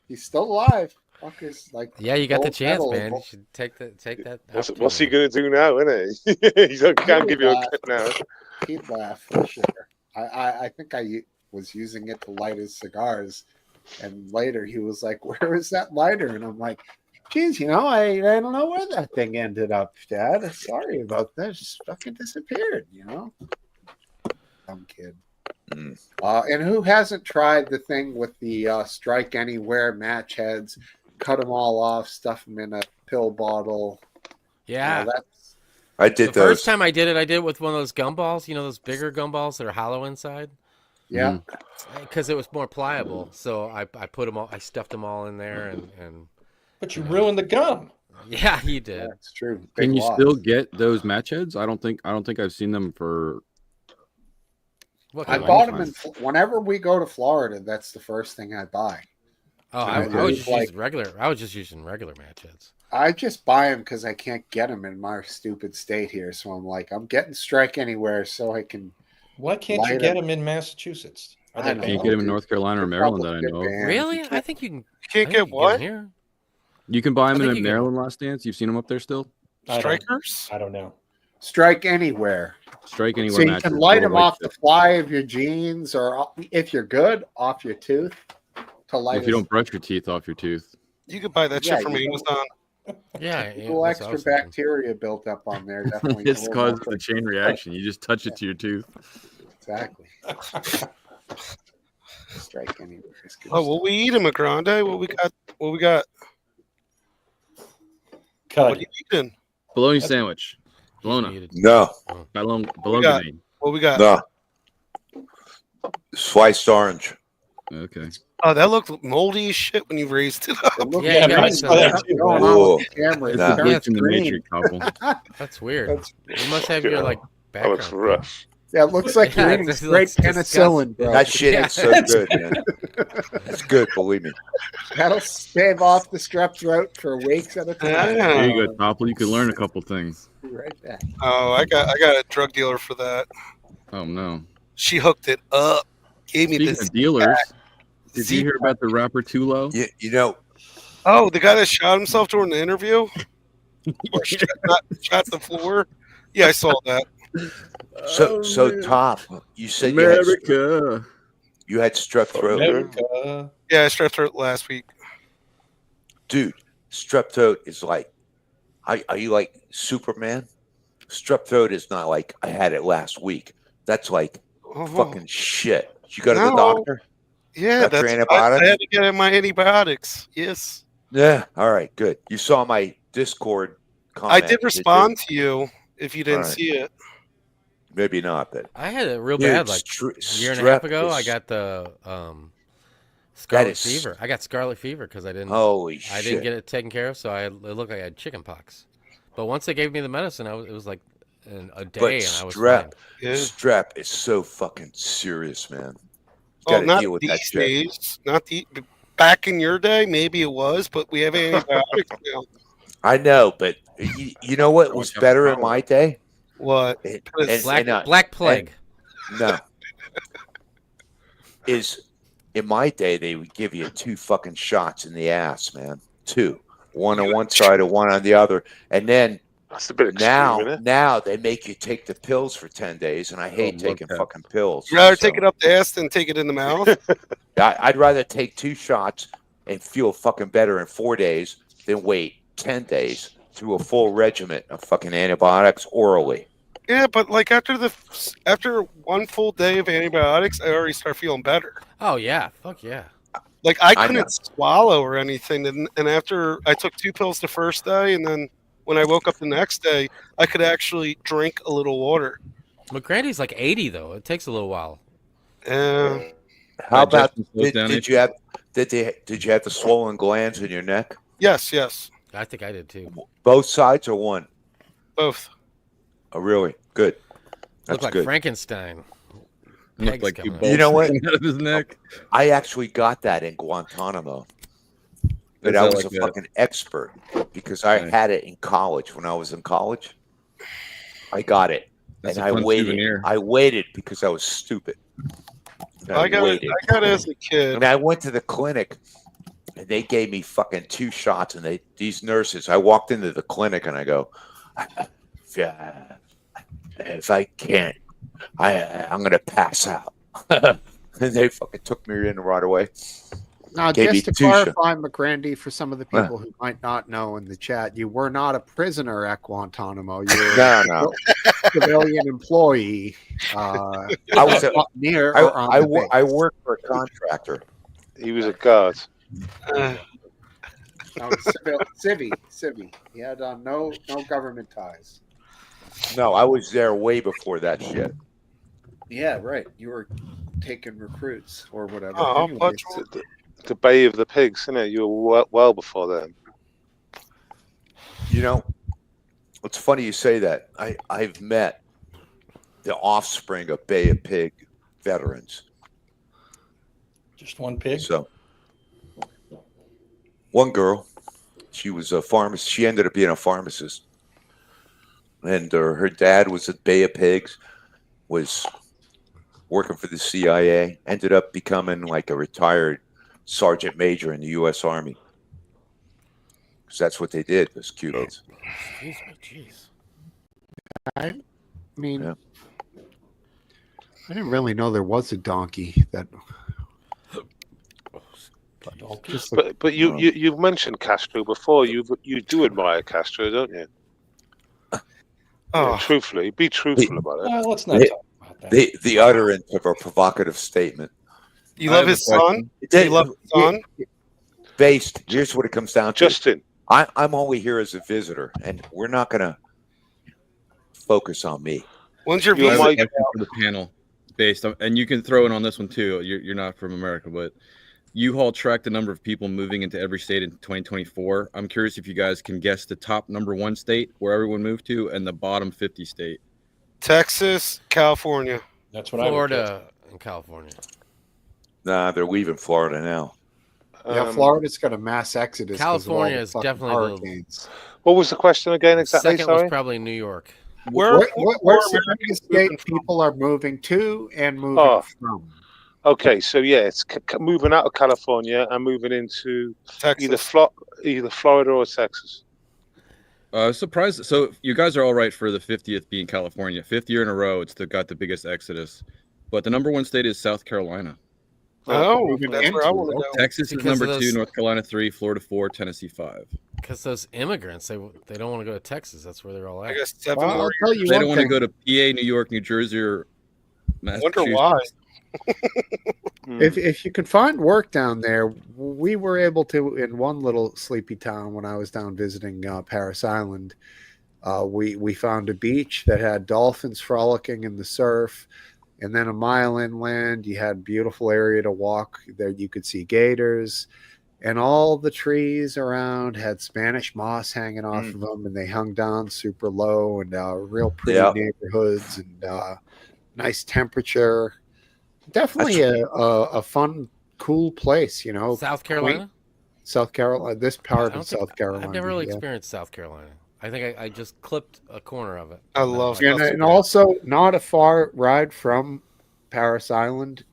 He's still alive. Fuckers, like, yeah, you got the chance, metal. man. You should take that. What's he gonna do now, isn't he? He can't give you a clip now. He'd laugh for sure. I think I was using it to light his cigars, and later he was like, "Where is that lighter?" And I'm like, "Geez, I don't know where that thing ended up, Dad. Sorry about that. It just fucking disappeared, Dumb kid." And who hasn't tried the thing with the strike anywhere match heads? Cut them all off, stuff them in a pill bottle. Yeah. I did the first time I did it with one of those gumballs, those bigger gumballs that are hollow inside. Yeah. Because it was more pliable. So I put them all, I stuffed them all in there and But you ruined the gum. Yeah, you did. Yeah, that's true. Can you still get those match heads? I don't think I've seen them for. I bought them whenever we go to Florida. That's the first thing I buy. Oh, I was just using regular. I was just using regular match heads. I just buy them because I can't get them in my stupid state here. So I'm like, I'm getting strike anywhere so I can. Why can't you get them in Massachusetts? You can't get them in North Carolina or Maryland that I know of. Really? I think you can. You can't get what? Here. You can buy them in Maryland, Last Dance. You've seen them up there still? Strikers? I don't know. Strike anywhere. Strike anywhere. So you can light them off the fly of your jeans, or if you're good, off your tooth. To light. If you don't brush your teeth off your tooth. You could buy that shit from Amazon. Yeah, a little extra bacteria built up on there. Definitely. It's caused the chain reaction. You just touch it to your tooth. Exactly. Strike anywhere. Oh, what we eating, McGrande? What we got? What are you eating? Bologna sandwich. Bologna. No. Bologna. What we got? No. Sliced orange. Okay. Oh, that looked moldy as shit when you raised it up. That's weird. You must have your background. That looks rough. Yeah, it looks like you're eating straight penicillin, bro. That shit is so good, man. It's good, believe me. That'll stave off the strep throat for weeks at a time. There you go, Topple. You can learn a couple things. Be right back. Oh, I got a drug dealer for that. Oh no. She hooked it up. Gave me this. Speaking of dealers, did you hear about the rapper Tulo? Yeah, you know. Oh, the guy that shot himself during the interview? Or shot the floor? Yeah, I saw that. So Top, you said America. You had strep throat. America. Yeah, I strep throat last week. Dude, strep throat is like, are you like Superman? Strep throat is not like I had it last week. That's like fucking shit. You go to the doctor? Yeah, that's I had to get my antibiotics. Yes. Yeah. All right. Good. You saw my Discord comment. I did respond to you if you didn't see it. Maybe not, but I had it real bad like a year and a half ago. I got the Scarlet fever. I got scarlet fever because I didn't get it taken care of, so it looked like I had chicken pox. But once they gave me the medicine, it was like a day, and I was fine. Strep is so fucking serious, man. Oh, not these days. Back in your day, maybe it was, but we have antibiotics now. I know, but you know what was better in my day? What? Black plague. No. In my day, they would give you 2 fucking shots in the ass, man. 2. One on one side and one on the other. And then that's a bit extreme, now they make you take the pills for 10 days, and I hate taking fucking pills. You'd rather take it up the ass than take it in the mouth? I'd rather take 2 shots and feel fucking better in 4 days than wait 10 days through a full regimen of fucking antibiotics orally. Yeah, but like after one full day of antibiotics, I already start feeling better. Oh yeah, fuck yeah. Like I couldn't swallow or anything, and after I took 2 pills the first day, and then when I woke up the next day, I could actually drink a little water. But Grandy's like 80 though. It takes a little while. How about did you have the swollen glands in your neck? Yes. I think I did too. Both sides or one? Both. Oh, really? Good. That's Looked like good. Frankenstein. Looked like You know what? out of his neck. I actually got that in Guantanamo. But I was a fucking expert because I had it in college. When I was in college, I got it. That's and a I fun waited. souvenir. I waited because I was stupid. I got it as a kid. And I went to the clinic and they gave me fucking 2 shots. And these nurses, I walked into the clinic and I go, if I can't, I'm going to pass out. And they fucking took me in right away. Now, just to clarify, McGrandy, for some of the people who might not know in the chat, you were not a prisoner at Guantanamo. You were no. a civilian employee. I was near. I worked for a contractor. He was a guard. No, civvy. He had no government ties. No, I was there way before that shit. Yeah, right. You were taking recruits or whatever. Oh, the Bay of the Pigs, isn't it? You were well before then. You know, it's funny you say that. I've met the offspring of Bay of Pig veterans. Just one pig? So, one girl, she was a pharmacist. She ended up being a pharmacist. And her dad was at Bay of Pigs, was working for the CIA, ended up becoming like a retired sergeant major in the U.S. Army. Because that's what they did, those Cubans. Excuse me, jeez. I mean, I didn't really know there was a donkey that. But you've mentioned Castro before. You do admire Castro, don't you? Yeah, truthfully, be truthful about it. Let's not talk about that. The utterance of a provocative statement. You love his son? You love his son? Based, here's what it comes down to. Justin. I'm only here as a visitor, and we're not going to focus on me. When's your visa? visa? For the panel, based on, and you can throw in on this one too. You're not from America, but U-Haul tracked the number of people moving into every state in 2024. I'm curious if you guys can guess the top #1 state where everyone moved to and the bottom 50 state. Texas, California. That's what Florida and California. Nah, they're leaving Florida now. Yeah, Florida's got a mass exodus. California is definitely hurricanes. What was the question again exactly? Second was probably New York. Where's the biggest state people are moving to and moving from? Okay, so yeah, it's moving out of California and moving into either Florida or Texas. Surprised. So you guys are all right for the 50th being California. 5th year in a row, it's got the biggest exodus. But the #1 state is South Carolina. Oh, that's where I want to go. Texas is #2, North Carolina 3, Florida 4, Tennessee 5. Because those immigrants, they don't want to go to Texas. That's where they're all at. I guess 7 more. They don't want to go to PA, New York, New Jersey, or Massachusetts. Wonder why. If you could find work down there, we were able to in one little sleepy town when I was down visiting Paris Island. We found a beach that had dolphins frolicking in the surf. And then a mile inland, you had a beautiful area to walk. There you could see gators. And all the trees around had Spanish moss hanging off of them, and they hung down super low, and real pretty neighborhoods, and nice temperature. Definitely a fun, cool place, you know. South Carolina? South Carolina. This part of South Carolina. I've never really experienced South Carolina. I think I just clipped a corner of it. I love it. And also not a far ride from Paris Island.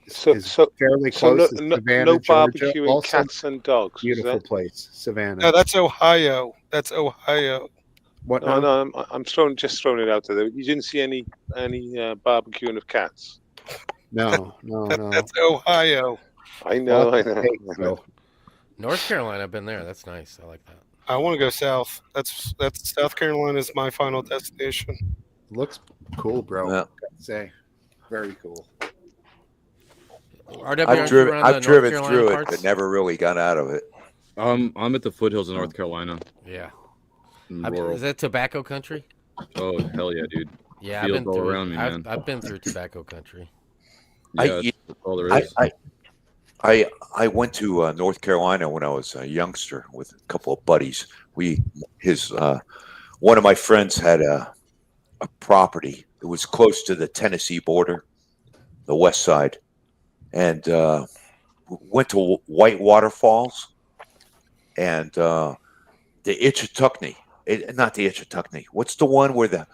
So fairly close to Savannah, no Georgia. barbecuing Also, cats and dogs. Beautiful place, Savannah. No, that's Ohio. That's Ohio. What? No, I'm just throwing it out there. You didn't see any barbecuing of cats. No. That's Ohio. I know. North Carolina, I've been there. That's nice. I like that. I want to go south. That's South Carolina is my final destination. Looks cool, bro. Yeah. Gotta say, very cool. I've driven through it, but never really got out of it. I'm at the foothills of North Carolina. Yeah. Rural. Is that tobacco country? Oh hell yeah, dude! Yeah, Fields I've been all through. around me, man. I've been through tobacco country. Yeah, that's all there is. I went to North Carolina when I was a youngster with a couple of buddies. One of my friends had a property. It was close to the Tennessee border, the west side, and went to Whitewater Falls and the Itchituckney. Not the Itchituckney. What's the one where the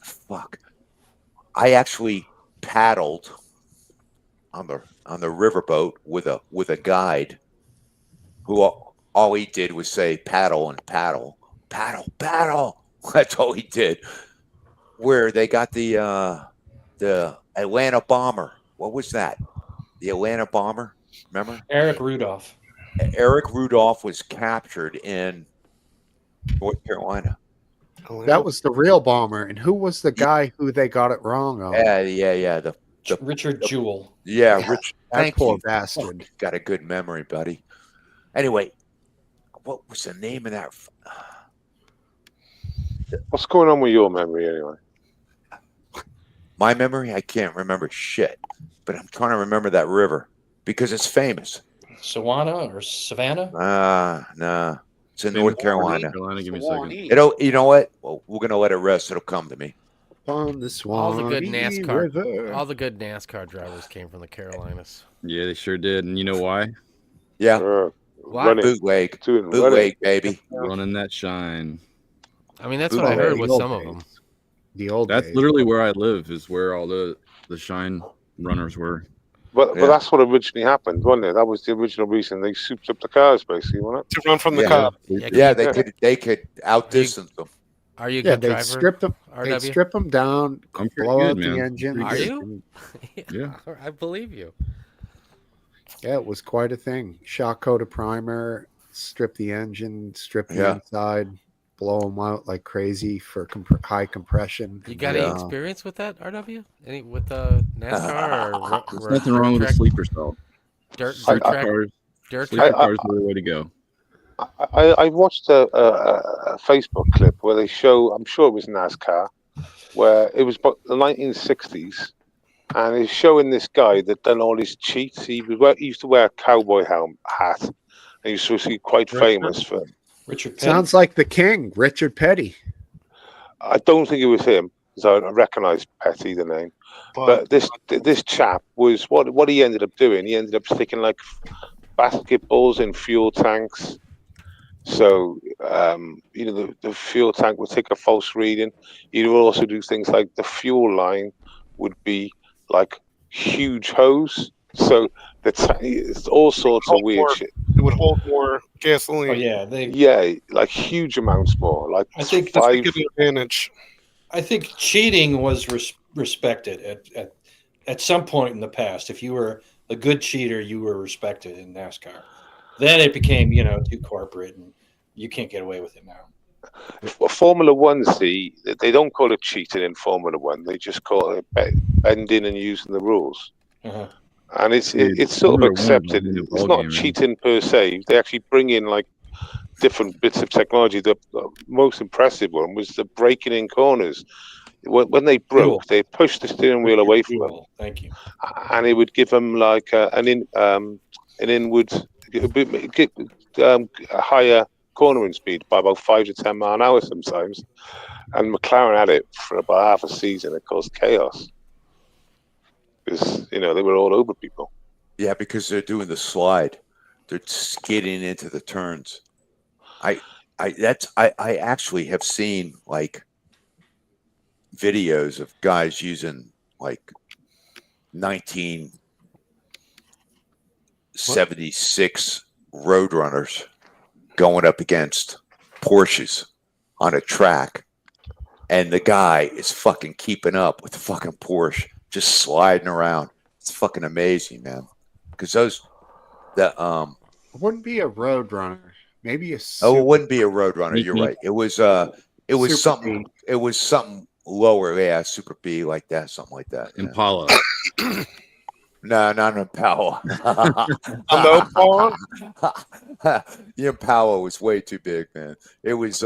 fuck? I actually paddled on the riverboat with a guide who all he did was say paddle and paddle. That's all he did. Where they got the Atlanta bomber. What was that? The Atlanta bomber? Remember? Eric Rudolph. Eric Rudolph was captured in North Carolina. That was the real bomber. And who was the guy who they got it wrong on? Yeah. The Richard Jewell. Yeah, Rich. That poor bastard. Got a good memory, buddy. Anyway, what was the name of that? What's going on with your memory anyway? My memory? I can't remember shit. But I'm trying to remember that river because it's famous. Savannah or Savannah? Nah. It's in North Carolina. Give me a second. You know what? Well, we're gonna let it rest. It'll come to me. On the Swan. All the good NASCAR. River. All the good NASCAR drivers came from the Carolinas. Yeah, they sure did. And you know why? Yeah. Bootleg, baby. Running that shine. I mean, that's what I heard with some of them. The old. That's literally where I live. Is where all the shine runners were. But that's what originally happened, wasn't it? That was the original reason they souped up the cars, basically, wasn't it? To run from the car. Yeah, they could outdistance them. Are you a good driver? They'd strip them down, blow out the engine. Are you? Yeah. I believe you. Yeah, it was quite a thing. Shock coat a primer, strip the engine, strip the inside, blow them out like crazy for high compression. You got any experience with that, RW? Any with NASCAR? There's nothing wrong with a sleeper cell. Dirt sleeper track. cars are the way to go. I watched a Facebook clip where they show, I'm sure it was NASCAR, where it was about the 1960s, and it's showing this guy that done all his cheats. He used to wear a cowboy hat, and he was supposed to be quite famous for. Richard Petty. Sounds like the king, Richard Petty. I don't think it was him, because I recognise Petty, the name. But this chap was what he ended up doing. He ended up sticking like basketballs in fuel tanks. So, the fuel tank would take a false reading. He'd also do things like the fuel line would be like huge hose. So it's all sorts of weird shit. It would hold more gasoline. Oh yeah, like huge amounts more. Like I think that's a good advantage. I think cheating was respected at some point in the past. If you were a good cheater, you were respected in NASCAR. Then it became, too corporate, and you can't get away with it now. Formula One, they don't call it cheating in Formula One. They just call it bending and using the rules. Uh-huh. And it's sort of accepted. It's not cheating per se. They actually bring in like different bits of technology. The most impressive one was the braking in corners. when they broke, Fuel. they pushed the steering wheel away from them, Fuel. Thank you. and it would give them like an inward, a higher cornering speed by about 5 to 10 mile an hour sometimes. And McLaren had it for about half a season. It caused chaos because they were all over people. Yeah, because they're doing the slide. They're skidding into the turns. I actually have seen like videos of guys using like 1976 Roadrunners going up against Porsches on a track, and the guy is fucking keeping up with the fucking Porsche, just sliding around. It's fucking amazing, man. Because it wouldn't be a Roadrunner, maybe a it wouldn't be a Roadrunner. You're right. It was something. B. It was something lower, yeah, Super B like that, something like that. Yeah. Impala. No, not an Impala. Impala? The Impala was way too big, man. It was,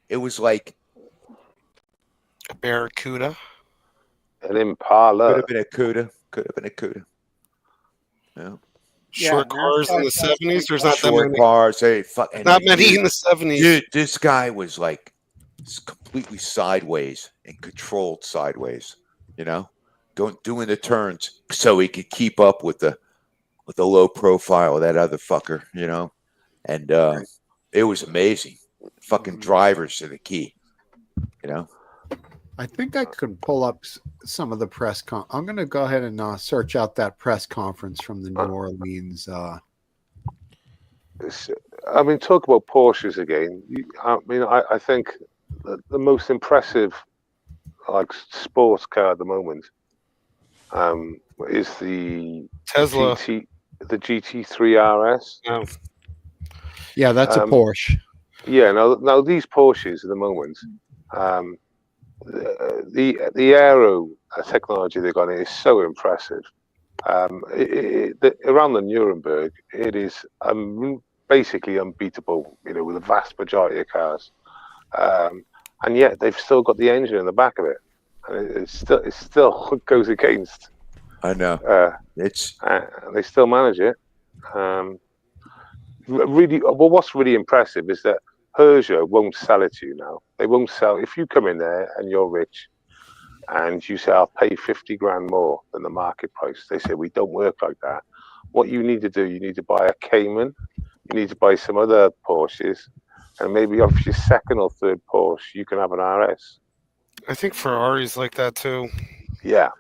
it was like a Barracuda. An Impala. Could have been a Cuda. Could have been a Cuda. Yeah. Short cars in the 70s. There's not that many. Cars. Hey, fuck. Not many in the 70s. Dude, this guy was like completely sideways and controlled sideways. Doing the turns so he could keep up with the low profile of that other fucker. And it was amazing. Fucking drivers are the key. I think I could pull up some of the press. I'm going to go ahead and search out that press conference from the New Orleans. Talk about Porsches again. I think the most impressive, sports car at the moment, is the Tesla, the GT3 RS. Yeah, that's a Porsche. Yeah. Now these Porsches at the moment. The aero technology they've got is so impressive. Around the Nuremberg, it is basically unbeatable. With a vast majority of cars, and yet they've still got the engine in the back of it, and it still goes against. I know. They still manage it. Really, well, what's really impressive is that Peugeot won't sell it to you now. They won't sell. If you come in there and you're rich and you say, I'll pay 50 grand more than the market price, they say, we don't work like that. What you need to do, you need to buy a Cayman, you need to buy some other Porsches, and maybe off your second or third Porsche, you can have an RS. I think Ferrari's like that too. Yeah.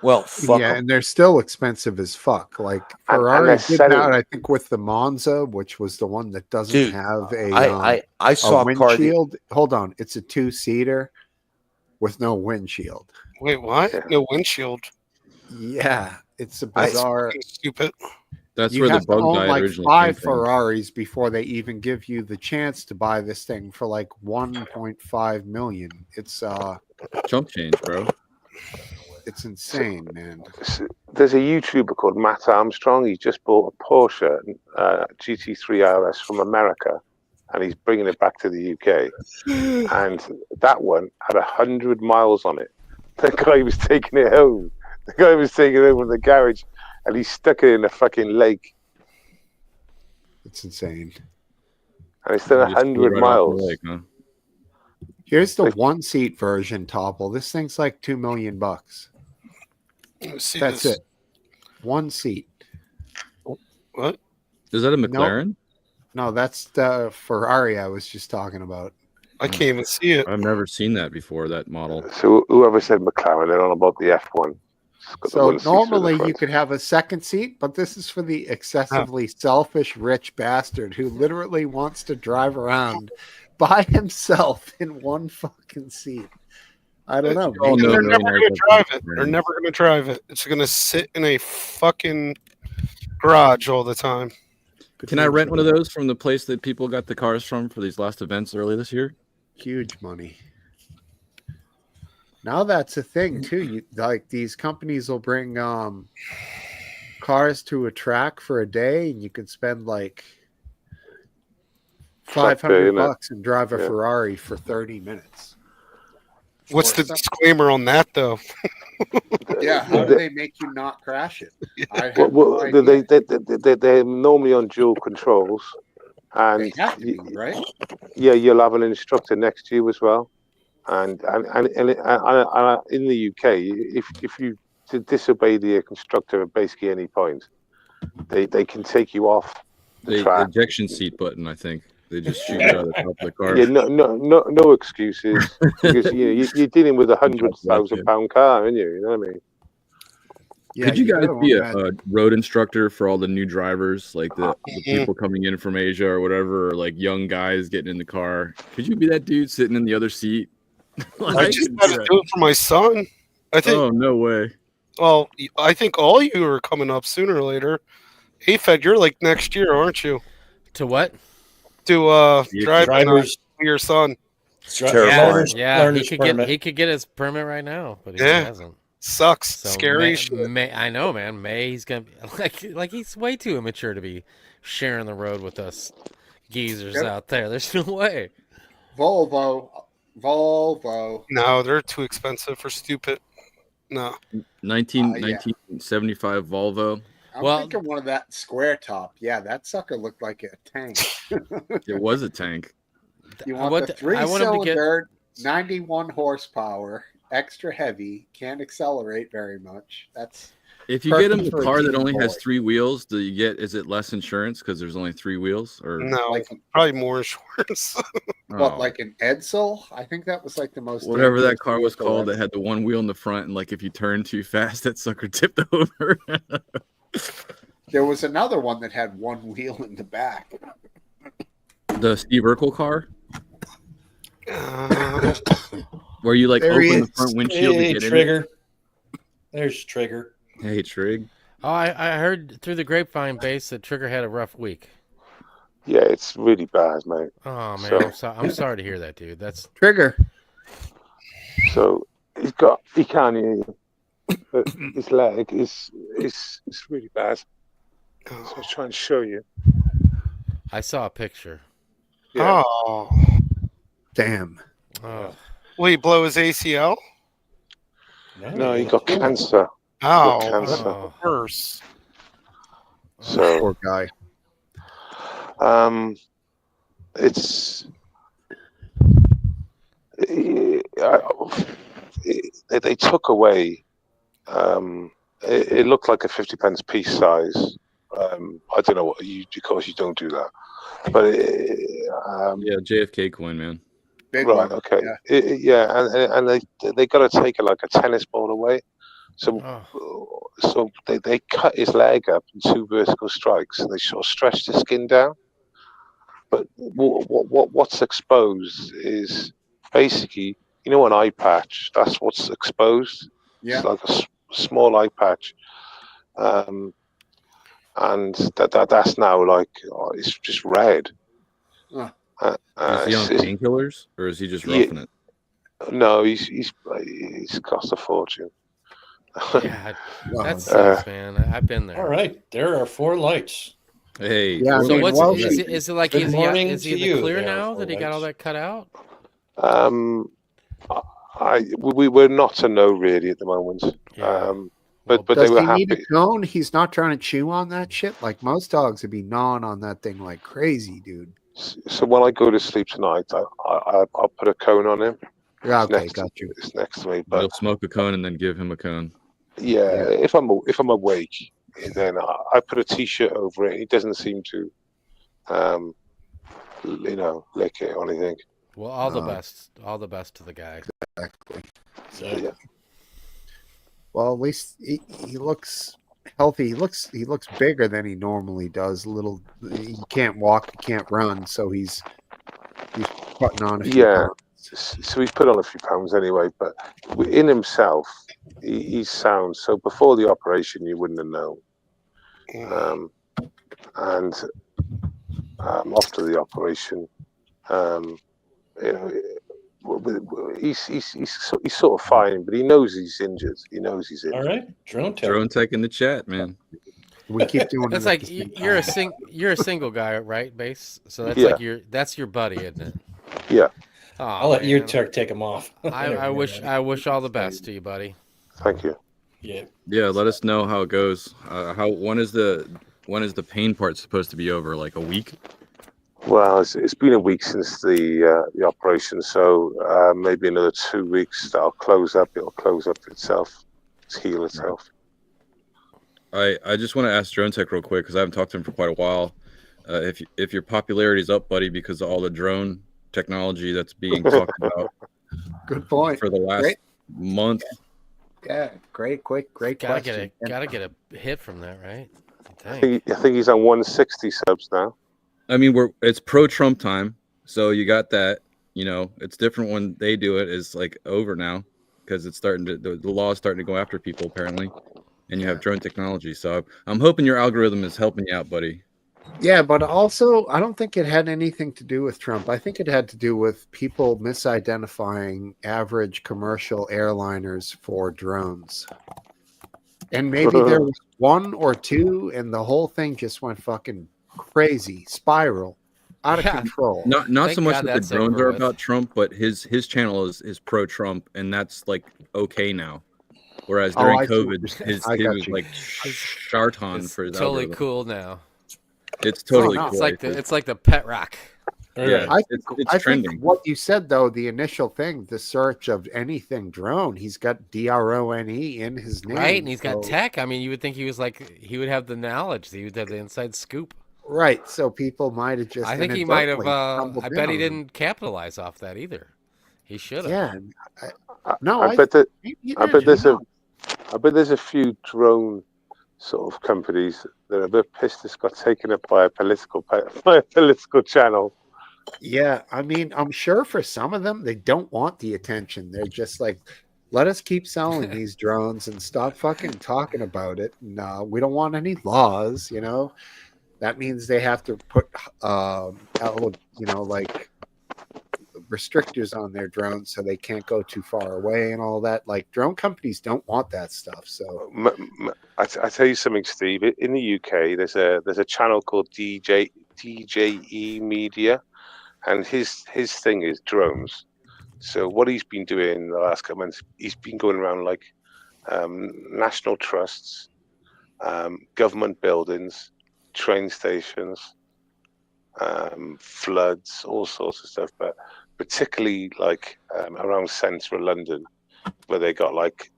Well, and they're still expensive as fuck. Like Ferrari did that, I think, with the Monza, which was the one that doesn't have a I saw a windshield. Hold on, it's a 2-seater with no windshield. Wait, what? No windshield? Yeah, it's a bizarre. Stupid. That's you where have the bug to own diet like originally 5 came from. Ferraris before they even give you the chance to buy this thing for like 1.5 million. It's chump change, bro. It's insane, man. There's a YouTuber called Matt Armstrong. He just bought a Porsche GT3 RS from America, and he's bringing it back to the UK. And that one had 100 miles on it. The guy was taking it home. The guy was taking it home from the garage, and he stuck it in a fucking lake. It's insane. And it's done 100 miles. Lake, huh? Here's the 1-seat version, Topple. This thing's like $2 million. That's it. 1 seat. What? Is that a McLaren? No, that's the Ferrari I was just talking about. I can't even see it. I've never seen that before, that model. So whoever said McLaren, they're on about the F1. So normally you could have a second seat, but this is for the excessively selfish rich bastard who literally wants to drive around by himself in one fucking seat. I don't know. They're never going to drive it. They're never going to drive it. It's going to sit in a fucking garage all the time. Can I rent one of those from the place that people got the cars from for these last events early this year? Huge money. Now that's a thing too. Like these companies will bring cars to a track for a day, and you can spend like $500 innit? and drive a Yeah. Ferrari for 30 minutes. What's Or the something. disclaimer on that, though? Yeah, how do they make you not crash it? I have no idea. They're normally on dual controls, and They have to be, right? yeah, you'll have an instructor next to you as well. And in the UK, if you disobey the instructor at basically any point, they can take you off the The track. ejection seat button, I think. They just shoot you out of the top of the car. Yeah, no excuses, because you're dealing with £100,000 car, aren't you? You know what I mean? Yeah, Could you guys gotta be imagine. a road instructor for all the new drivers, like the people coming in from Asia or whatever, or like young guys getting in the car? Could you be that dude sitting in the other seat? I just got to do it for my son. I think. Oh, no way. Well, I think all you are coming up sooner or later. Hey, Fed, you're like next year, aren't you? To what? To drive drivers for your son. It's terrifying. Yeah, he could get his permit right now, but he hasn't. Sucks. So Scary May, shit. I know, man. May he's gonna be like he's way too immature to be sharing the road with us geezers out there. There's no way. Volvo. No, they're too expensive for stupid. No. 1975 Volvo. I'm thinking one of that square top. Yeah, that sucker looked like a tank. It was a tank. You want the 3-cylinder, 91 horsepower, extra heavy, can't accelerate very much. That's if you get him a car that only has 3 wheels, do you get? Is it less insurance because there's only 3 wheels? Or no, probably more insurance. What, like an Edsel? I think that was like the most whatever that car was called that had the one wheel in the front, and like if you turn too fast, that sucker tipped over. There was another one that had one wheel in the back. The Steve Urkel car, where you like open the front windshield to get Trigger. in it. There's Trigger. Hey, Trig. Oh, I heard through the grapevine base that Trigger had a rough week. Yeah, it's really bad, mate. Oh man, I'm sorry to hear that, dude. That's Trigger. So he can't hear you, but his leg is really bad. So I was trying to show you. I saw a picture. Yeah. Oh, damn. Oh. Will he blow his ACL? No, he got cancer. Oh, cancer. Worse. So poor guy. It's they took away. It looked like a 50 pence piece size. I don't know what because you don't do that, but yeah, JFK coin, man. Big right, one. okay, and they got to take it like a tennis ball away. So they cut his leg up in 2 vertical strikes, and they sort of stretched the skin down. But what's exposed is basically, an eye patch. That's what's exposed. Yeah. It's like a small eye patch, and that's now like it's just red. Is he on painkillers, or is he just roughing it? No, he's cost a fortune. Yeah, that sucks, man. I've been there. All right, there are 4 lights. Hey, yeah. So is it like is he in the clear there now that he got all that cut out? We're not to know really at the moment. Yeah. But does they were he happy. need a cone? He's not trying to chew on that shit. Like most dogs would be gnawing on that thing like crazy, dude. So when I go to sleep tonight, I'll put a cone on him. Yeah, okay, got you. It's next to me, but you'll smoke a cone and then give him a cone. Yeah, if I'm awake, then I put a t-shirt over it. He doesn't seem to, lick it or anything. Well, all the best to the guy. Exactly. So, Yeah. Well, at least he looks healthy. He looks bigger than he normally does. He can't walk, he can't run, so he's putting on a few pounds. So he's put on a few pounds anyway, but in himself, he's sound. So before the operation, you wouldn't have known. And after the operation, he's sort of fine, but he knows he's injured. All right, drone tech. Drone tech in the chat, man. We keep doing That's it. like you're a single guy, right, Base? So that's Yeah. like that's your buddy, isn't it? Yeah. Oh, I'll let you man. take them off. I wish all the best to you, buddy. Thank you. Yeah. Yeah, let us know how it goes. When is the pain part supposed to be over? Like a week? Well, it's been a week since the operation, so maybe another 2 weeks. That'll close up. It'll close up itself. Heal itself. I just want to ask Drone Tech real quick because I haven't talked to him for quite a while. If your popularity is up, buddy, because of all the drone technology that's being talked about. Good point. For the last month. Yeah, great question. Gotta get a hit from that, right? I think he's on 160 subs now. I mean, it's pro-Trump time, so you got that. You know, it's different when they do it. It's like over now because it's starting to the law is starting to go after people apparently, and you have drone technology. So I'm hoping your algorithm is helping you out, buddy. Yeah, but also I don't think it had anything to do with Trump. I think it had to do with people misidentifying average commercial airliners for drones. And maybe there was one or two, and the whole thing just went fucking crazy, spiral, out of control. Not so much that the drones are about Trump, but his channel is pro-Trump, and that's like okay now. Whereas during COVID, his was like Sharton for his totally algorithm. cool now. It's totally cool. It's like the pet rock. Yeah, I it's trending. think what you said though, the initial thing, the search of anything drone, he's got DRONE in his name, right? And he's got tech. I mean, you would think he would have the knowledge. He would have the inside scoop. Right. So people might have just. I think he might have. I bet he didn't capitalize off that either. He should have. Yeah. I bet there's a few drone sort of companies that are a bit pissed this got taken up by a political channel. Yeah, I mean, I'm sure for some of them they don't want the attention. They're just like, let us keep selling these drones and stop fucking talking about it. No, we don't want any laws, you know. That means they have to put like restrictors on their drones so they can't go too far away and all that. Like drone companies don't want that stuff. So I tell you something, Steve. In the UK, there's a channel called DJE Media, and his thing is drones. So what he's been doing the last couple months, he's been going around like national trusts, government buildings, train stations, floods, all sorts of stuff, but particularly like around central London, where they got like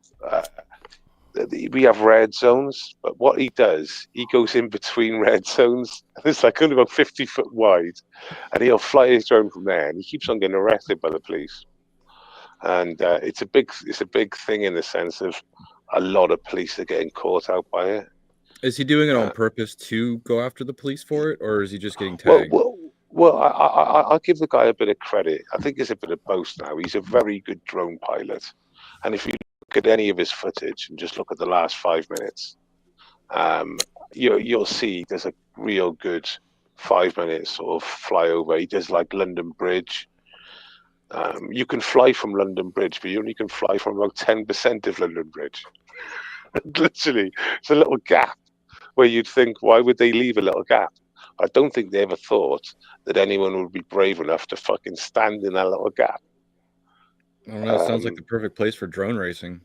we have red zones, but what he does, he goes in between red zones. It's like only about 50 foot wide, and he'll fly his drone from there, and he keeps on getting arrested by the police. And it's a big thing in the sense of a lot of police are getting caught out by it. Is he doing it on purpose to go after the police for it, or is he just getting tagged? Well, I'll give the guy a bit of credit. I think it's a bit of both now. He's a very good drone pilot, and if you look at any of his footage and just look at the last 5 minutes, you'll see there's a real good 5 minute sort of flyover. He does like London Bridge. You can fly from London Bridge, but you only can fly from about 10% of London Bridge. Literally, it's a little gap where you'd think, why would they leave a little gap? I don't think they ever thought that anyone would be brave enough to fucking stand in that little gap. I don't know, it sounds like the perfect place for drone racing.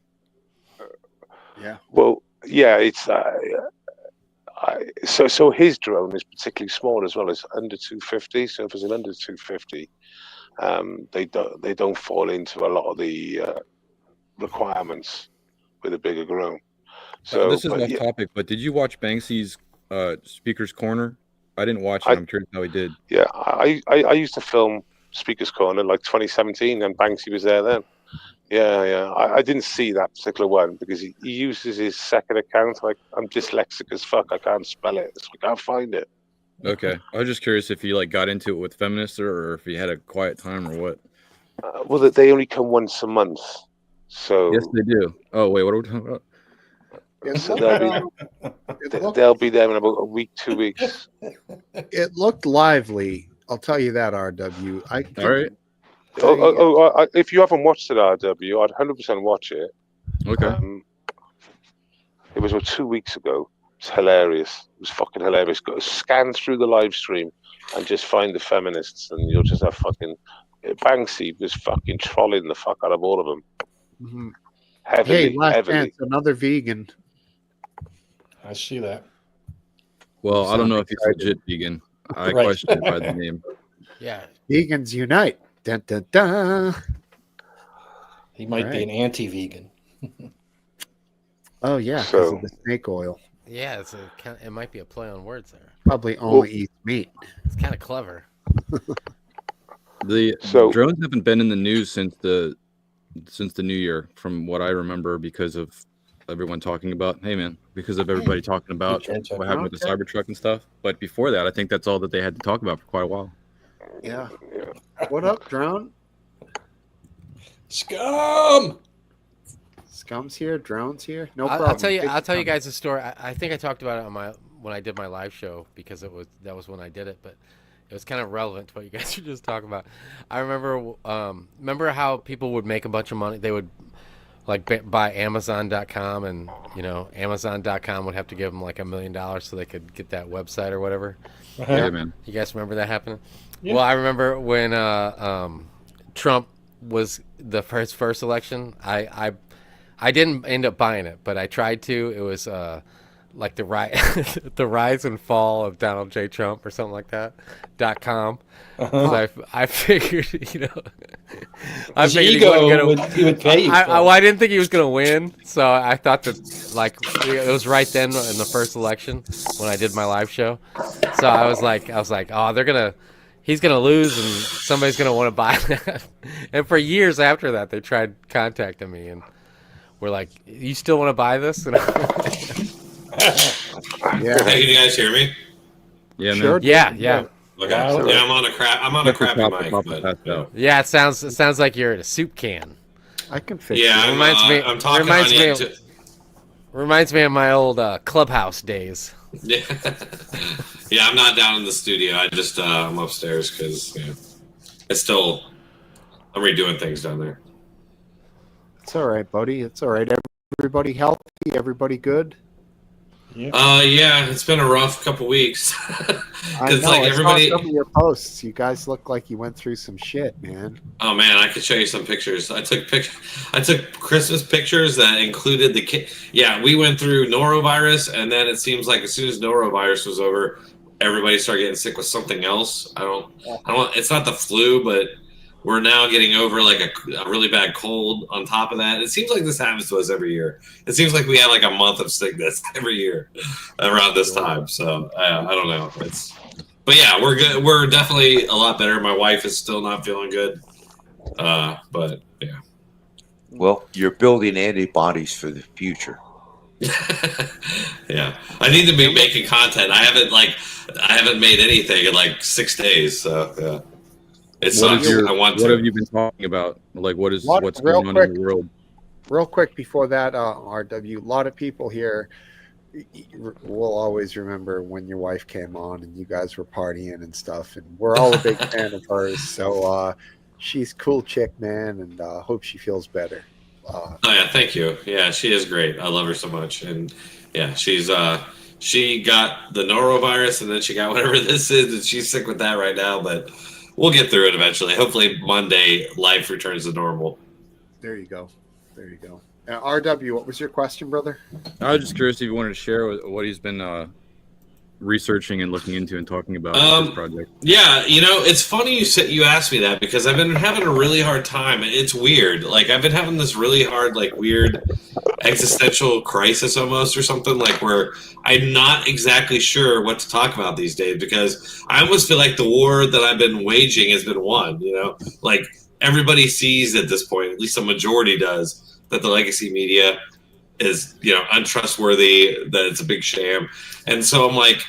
Yeah. Well, yeah, it's so his drone is particularly small as well. It's under 250. So if it's an under 250, they don't fall into a lot of the requirements with a bigger drone. So this is off topic, but did you watch Banksy's Speaker's Corner? I didn't watch it. I'm curious how he did. Yeah, I used to film Speaker's Corner like 2017, and Banksy was there then. Yeah. I didn't see that particular one because he uses his second account. Like, I'm dyslexic as fuck. I can't spell it. So I can't find it. Okay, I was just curious if he like got into it with feminists or if he had a quiet time or what. Well, they only come once a month. So yes, they do. Oh wait, what are we talking about? So they'll be there in about a week, 2 weeks. It looked lively. I'll tell you that, RW. All right. If you haven't watched it, RW, I'd 100% watch it. Okay. It was about 2 weeks ago. It's hilarious. It was fucking hilarious. Go scan through the live stream and just find the feminists, and you'll just have fucking Banksy was fucking trolling the fuck out of all of them. Mhm. Heavily, Hey, last heavily. chance, another vegan. I see that. Well, You I don't sound know if he's excited. legit vegan. I Right. question it by the name. Yeah. Vegans unite. Dun, dun, dun. He might be Right. an anti-vegan. Oh yeah, because So- of the snake oil. Yeah, it might be a play on words there. Probably only eats meat. It's kind of clever. The So- drones haven't been in the news since the new year, from what I remember, because of everyone talking about. Hey man, because of everybody talking about drones what are- happened with the Okay. Cybertruck and stuff. But before that, I think that's all that they had to talk about for quite a while. Yeah. Yeah. What up, drone? Scum! Scum's here. Drone's here. No I'll problem. tell you. Big I'll tell you scum. guys a story. I think I talked about it on when I did my live show, because that was when I did it, but it was kind of relevant to what you guys were just talking about. I remember how people would make a bunch of money. They would like buy Amazon.com, and Amazon.com would have to give them like $1 million so they could get that website or whatever. Yeah, man. You guys remember that happening? Yeah. Well, I remember when Trump was his first election. I didn't end up buying it, but I tried to. It was like the rise and fall of Donald J. Trump or something like that. .com. So I figured, I His figured ego he would pay you. I didn't think he was gonna win, so I thought that it was right then in the first election when I did my live show. So I was like, oh, he's gonna lose and somebody's gonna want to buy that. And for years after that, they tried contacting me and were like, "You still want to buy this?" And Yeah. Hey, can you guys hear me? Yeah, man. Sure. yeah. Okay. Wow. Yeah, I'm on a crappy mic, but Yeah, it sounds like you're at a soup can. I can fix yeah, it. I'm talking on you. Reminds me of my old clubhouse days. Yeah, yeah, I'm not down in the studio. I just I'm upstairs because it's still I'm redoing things down there. It's all right, buddy. It's all right. Everybody healthy? Everybody good? Yeah, it's been a rough couple weeks. I know. Like everybody. I saw some of your posts. You guys look like you went through some shit, man. Oh man, I could show you some pictures. I took Christmas pictures that included the kid. Yeah, we went through norovirus, and then it seems like as soon as norovirus was over, everybody started getting sick with something else. I don't. It's not the flu, but we're now getting over like a really bad cold on top of that. It seems like this happens to us every year. It seems like we have like a month of sickness every year around this time. So I don't know. But yeah, we're good. We're definitely a lot better. My wife is still not feeling good. But yeah. Well, you're building antibodies for the future. Yeah, I need to be making content. I haven't made anything in like 6 days. So yeah. What have you been talking about? Like, what's going on in the world? Real quick before that, RW, a lot of people here will always remember when your wife came on and you guys were partying and stuff, and we're all a big fan of hers. So she's a cool chick, man, and hope she feels better. Oh yeah, thank you. Yeah, she is great. I love her so much, and yeah, she got the norovirus, and then she got whatever this is, and she's sick with that right now, but we'll get through it eventually. Hopefully Monday life returns to normal. There you go. RW, what was your question, brother? I was just curious if you wanted to share what he's been researching and looking into and talking about this project. Yeah, it's funny you asked me that because I've been having a really hard time. It's weird. Like I've been having this really hard, like weird existential crisis almost or something, like where I'm not exactly sure what to talk about these days because I almost feel like the war that I've been waging has been won, like everybody sees at this point, at least a majority does, that the legacy media is, untrustworthy, that it's a big sham. And so I'm like,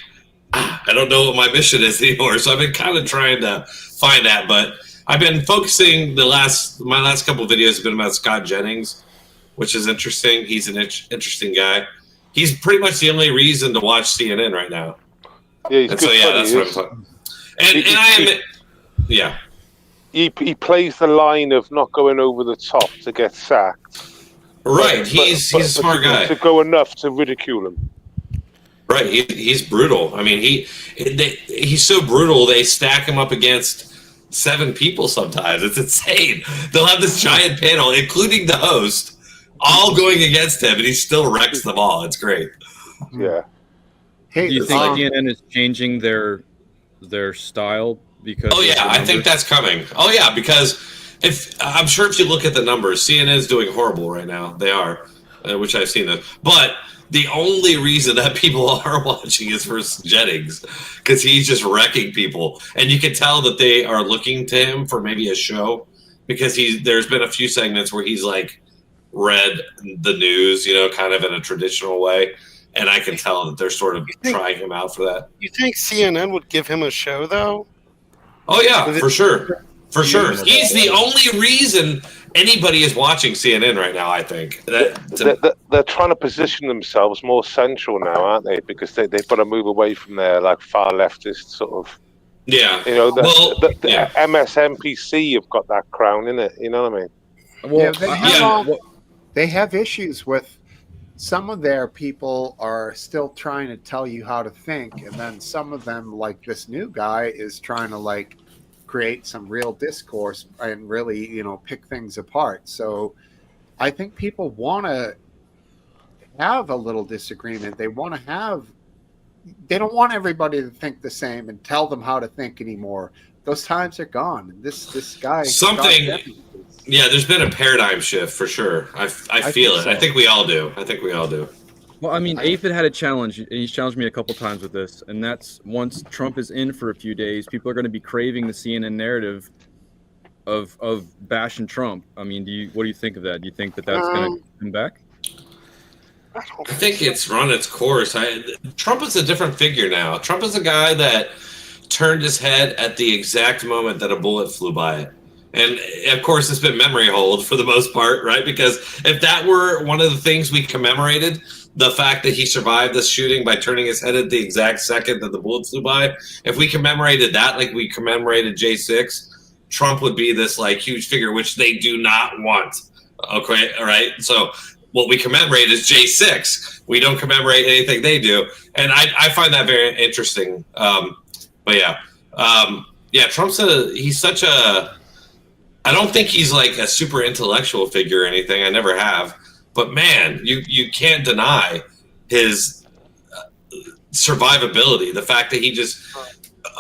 I don't know what my mission is anymore. So I've been kind of trying to find that, but I've been focusing my last couple of videos have been about Scott Jennings, which is interesting. He's an interesting guy. He's pretty much the only reason to watch CNN right now. Yeah, he's and good. So yeah, that's what I'm talking. And I admit, yeah. He plays the line of not going over the top to get sacked. Right, he's a smart guy. To go enough to ridicule him. right. He's brutal. I mean, he's so brutal. They stack him up against 7 people sometimes. It's insane. They'll have this giant panel, including the host, all going against him, and he still wrecks them all. It's great. Yeah. Hey, do you think CNN is changing their style because? Oh yeah, I think that's coming. Oh yeah, because I'm sure if you look at the numbers, CNN is doing horrible right now. They are, which I've seen them. But the only reason that people are watching is for Jennings, because he's just wrecking people, and you can tell that they are looking to him for maybe a show, because there's been a few segments where he's like read the news, kind of in a traditional way. And I can tell that they're sort of trying him out for that. You think CNN would give him a show, though? Oh, yeah, for sure. For sure. He's the only reason anybody is watching CNN right now, I think. They're trying to position themselves more central now, aren't they? Because they've got to move away from their far leftist sort of... Yeah. The MSNBC have got that crown, in it. You know what I mean? Well, they have issues with... Some of their people are still trying to tell you how to think, and then some of them, like this new guy, is trying to create some real discourse and really, pick things apart. So I think people want to have a little disagreement. They want to they don't want everybody to think the same and tell them how to think anymore. Those times are gone. This guy... Yeah, there's been a paradigm shift for sure. I feel it. So. I think we all do. Well, I mean, Aphid had a challenge, and he's challenged me a couple times with this, and that's once Trump is in for a few days, people are going to be craving the CNN narrative of bashing Trump. I mean, what do you think of that? Do you think that that's going to come back? I think it's run its course. Trump is a different figure now. Trump is a guy that turned his head at the exact moment that a bullet flew by it. And, of course, it's been memory hold for the most part, right? Because if that were one of the things we commemorated, the fact that he survived this shooting by turning his head at the exact second that the bullet flew by, if we commemorated that like we commemorated J6, Trump would be this, huge figure, which they do not want. Okay, all right? So what we commemorate is J6. We don't commemorate anything they do. And I find that very interesting. Trump's he's such a... I don't think he's a super intellectual figure or anything. I never have. But man, you can't deny his survivability. The fact that he just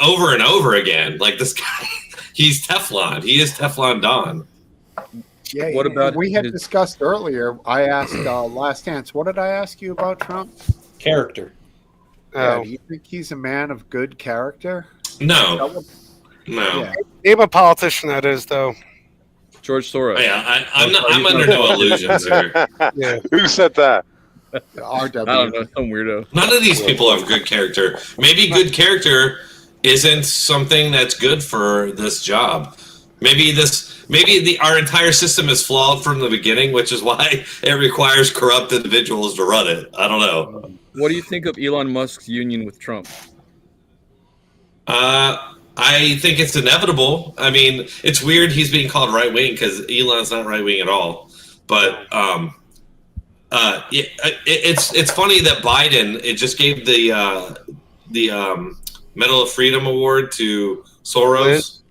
over and over again, this guy, he's Teflon. He is Teflon Don. Yeah. What about we had discussed earlier? I asked Last Dance. What did I ask you about Trump? Character. Do you think he's a man of good character? No. Yeah. Name a politician that is, though. George Soros. Yeah, I'm under no illusions here. Yeah. Who said that? RW. I don't know, some weirdo. None of these people have good character. Maybe good character isn't something that's good for this job. Maybe our entire system is flawed from the beginning, which is why it requires corrupt individuals to run it. I don't know. What do you think of Elon Musk's union with Trump? I think it's inevitable. I mean, it's weird he's being called right-wing because Elon's not right-wing at all. But it's funny that Biden, it just gave the Medal of Freedom Award to Soros. Liz?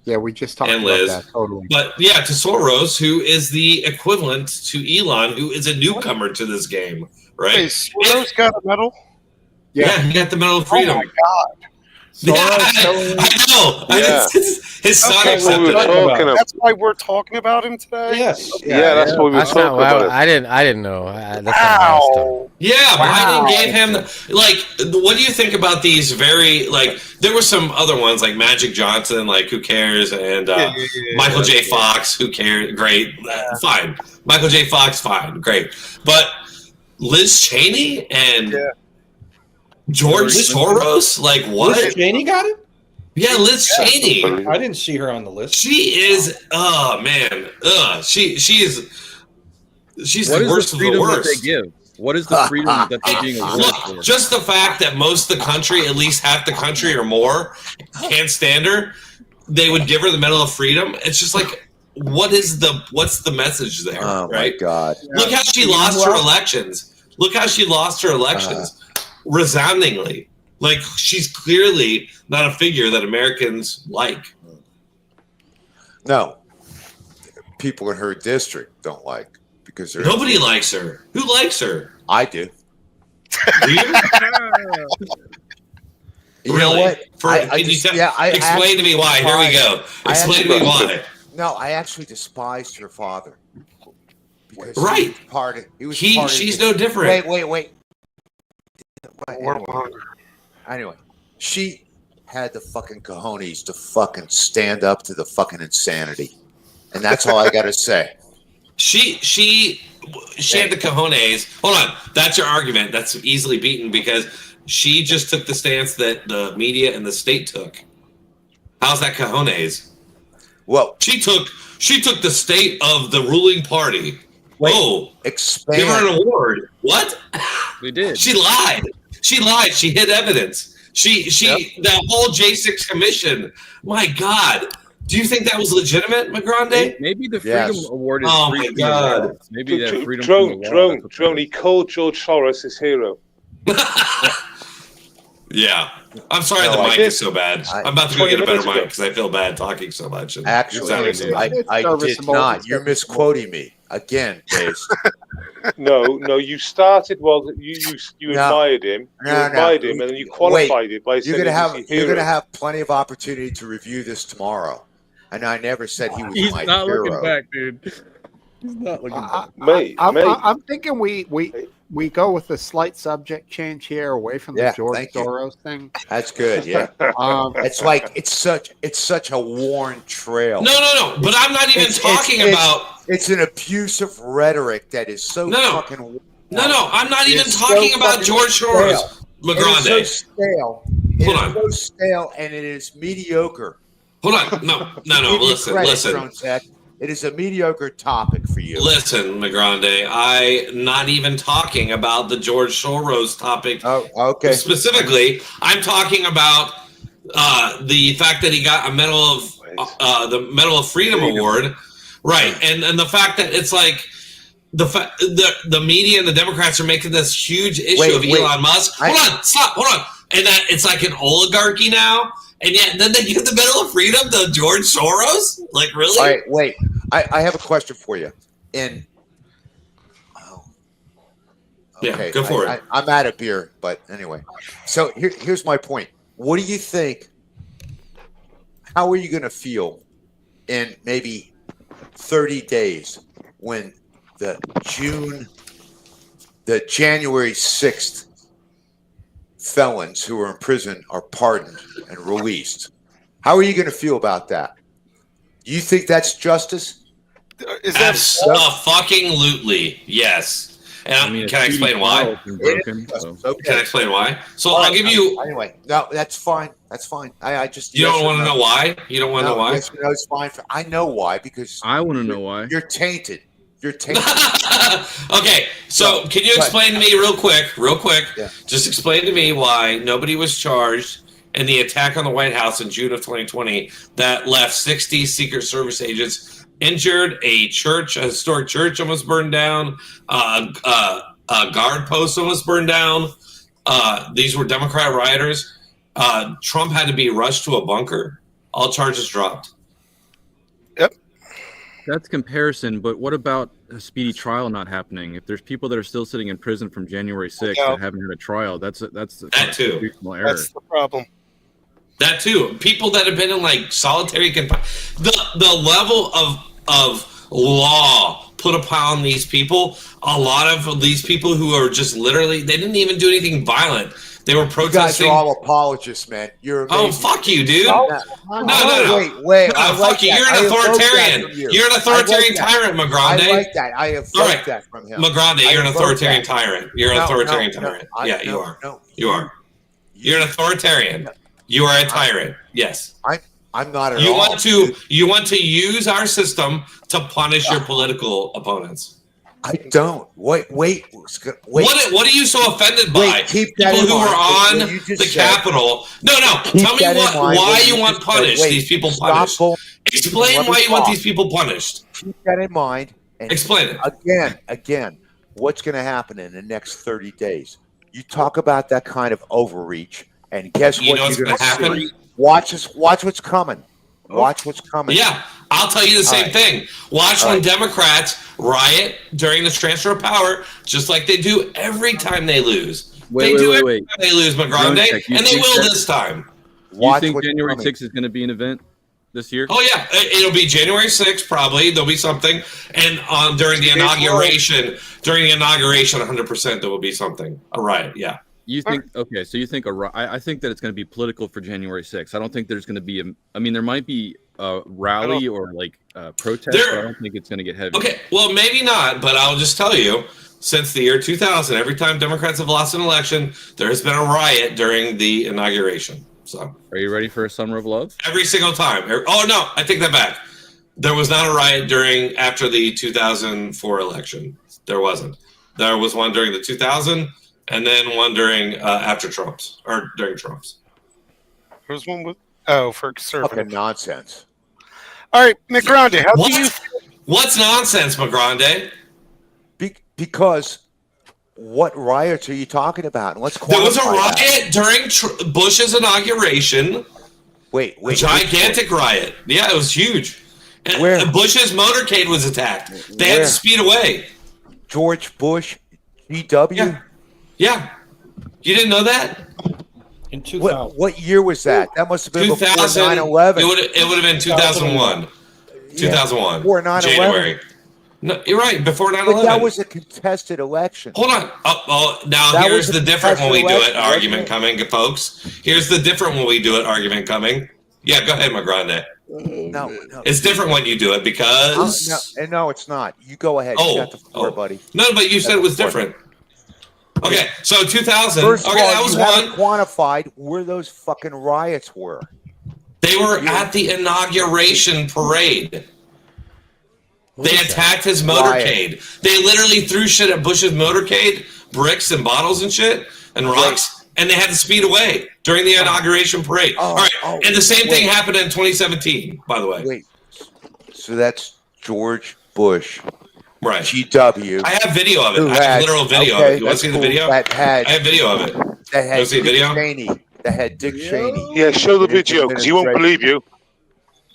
Yeah, we just talked about that. Totally. But yeah, to Soros, who is the equivalent to Elon, who is a newcomer to this game, right? Hey, Soros got a medal? Yeah, he got the Medal of Freedom. Oh, my God. I know. Yeah. His son accepted it. That's why we're talking about him today. Yes. Yeah, that's what we were talking about. I didn't know. Biden gave him what do you think about these very there were some other ones like Magic Johnson, who cares, and Michael J. Fox, who cares? Great, fine. Michael J. Fox, fine, great. But Liz Cheney and George Soros? What? Liz Cheney got it? Yeah, Liz Cheney. I didn't see her on the list. She is, oh man, she's the worst of the worst. That they give? What is the freedom that they're being awarded for? Just the fact that most of the country, at least half the country or more, can't stand her. They would give her the Medal of Freedom. It's just what's the message there? Oh right? My God! Look how she lost her elections. resoundingly. Like, she's clearly not a figure that Americans like. No, people in her district don't like because nobody likes her. Who likes her? I do. Do you? You know what? Explain to me why. Here we go. Explain to me why. No, I actually despised her father. Right. She's no different. Wait. Anyway, she had the fucking cojones to fucking stand up to the fucking insanity. And that's all I got to say. She had the cojones. Hold on. That's your argument. That's easily beaten because she just took the stance that the media and the state took. How's that cojones? Well, she took the state of the ruling party. Expand. Give her an award. What? We did. She lied. She lied. She hid evidence. The whole J6 commission. My God. Do you think that was legitimate, McGrande? Maybe the Freedom Award is oh my God. Maybe that Freedom from the Law. Drone, he called George Soros his hero. Yeah. I'm sorry the mic is so bad. I'm about to go get a better mic because I feel bad talking so much. Actually, I did not. You're misquoting me. Again, Base. No, you started you admired him. You admired him, and then you qualified it by saying you're gonna have plenty of opportunity to review this tomorrow. And I never said he was He's my not hero. looking back, dude. He's not looking back. I'm thinking we go with a slight subject change here away from the George Soros thing. That's good. Yeah. It's like it's such a worn trail. No. But I'm not even talking about. It's an abusive rhetoric that is so fucking. No. I'm not even talking about George Soros. McGrande. It is so stale. Hold on. So stale, and it is mediocre. Hold on. No. Listen. It is a mediocre topic for you. Listen, McGrande, I'm not even talking about the George Soros topic. Oh, okay. Specifically, I'm talking about the fact that he got a the Medal of Freedom Award, right? And the fact that it's like the media and the Democrats are making this huge issue of Elon Musk. Hold on, and that it's like an oligarchy now. And yet, then they give the Medal of Freedom to George Soros? Like, really? All right, wait. I have a question for you. Okay, yeah, go for it. I'm out of beer, but anyway. So here's my point. What do you think? How are you going to feel in maybe 30 days when the January 6th felons who are in prison are pardoned and released? How are you going to feel about that? Do you think that's justice? Fucking lootly, yes. And can I explain why? Okay. Can I explain why? So I'll give you. Anyway, no, that's fine. That's fine. I just. You don't want to know why? You don't want to know why? Yes, no, it's fine. I know why because I want to know why. You're tainted. You're tainted. Okay, so can you explain to me real quick? Yeah. Just explain to me why nobody was charged in the attack on the White House in June of 2020 that left 60 Secret Service agents injured, a historic church almost burned down, a guard post almost burned down. These were Democrat rioters. Trump had to be rushed to a bunker. All charges dropped. That's comparison, but what about a speedy trial not happening? If there's people that are still sitting in prison from January 6th that haven't had a trial, that's that too. That's the problem. That too. People that have been in like solitary confinement. The level of law put upon these people. A lot of these people who are just literally, they didn't even do anything violent. They were protesting. You guys are all apologists, man. You're amazing. Oh, fuck you, dude. No. Wait. No, fuck you. You're an authoritarian. You're an authoritarian tyrant, McGrande. I like that. I evoke that from him. McGrande, you're an authoritarian tyrant. You're an authoritarian tyrant. Yeah, you are. You are. You're an authoritarian. You are a tyrant. Yes. I'm not at all. You want to use our system to punish your political opponents. I don't. Wait. What are you so offended by? People who are on the Capitol. No. Tell me why you want punished. These people punished. Explain why you want these people punished. Keep that in mind. And explain it. Again, what's going to happen in the next 30 days? You talk about that kind of overreach, and guess You what know what's you're going going to to happen? see? Watch what's coming. Watch what's coming. Yeah, I'll tell you the same thing. Watch when Democrats riot during the transfer of power, just like they do every time they lose. They do every time they lose, McGrande, and they will this time. You think January 6th is going to be an event this year? Oh yeah, it'll be January 6th probably. There'll be something, and during the inauguration, 100% there will be something. A riot, yeah. You think okay? So you think I think that it's going to be political for January 6th. I don't think there's going to be I mean, there might be a rally or like protest, but I don't think it's going to get heavy. Okay, well maybe not, but I'll just tell you. Since the year 2000, every time Democrats have lost an election, there has been a riot during the inauguration. So, are you ready for a summer of love? Every single time. Oh no, I take that back. There was not a riot after the 2004 election. There wasn't. There was one during the 2000, and then one during after Trump's or during Trump's. There was one with for conservative. Fucking nonsense. All right, McGrande, how do you? What's nonsense, McGrande? Because what riots are you talking about? And let's there was a riot during Bush's inauguration. Wait, a gigantic riot. Yeah, it was huge. And Where? Bush's motorcade was attacked. They had to speed away. George Bush, GW. Yeah. You didn't know that? In 2000. What year was that? That must have been before 2000. 9/11. It would have been 2001. 2001. Before 9/11. January. No, you're right. Before 9/11. But that was a contested election. Hold on. Now That here's was a the different when we do contested it. election, Argument coming, folks. Here's the different when we do it. Argument coming. Yeah, go ahead, McGrande. No, It's different when you do it because. No, it's not. You go ahead. You got the floor, buddy. No, but you said it was different. Okay, so 2000. First of okay, all, that was you haven't one. quantified where those fucking riots were. They were at the inauguration parade. They attacked his motorcade. They literally threw shit at Bush's motorcade, bricks and bottles and shit, and rocks, and they had to speed away during the inauguration parade. All right, and the same thing happened in 2017, by the way. Wait, so that's George Bush, right? GW. I have video of it. I have literal video of it. You want to see the video? I have video of it. That had you see Dick video? Cheney. That had Dick Cheney. Yeah, show the video because he won't believe you.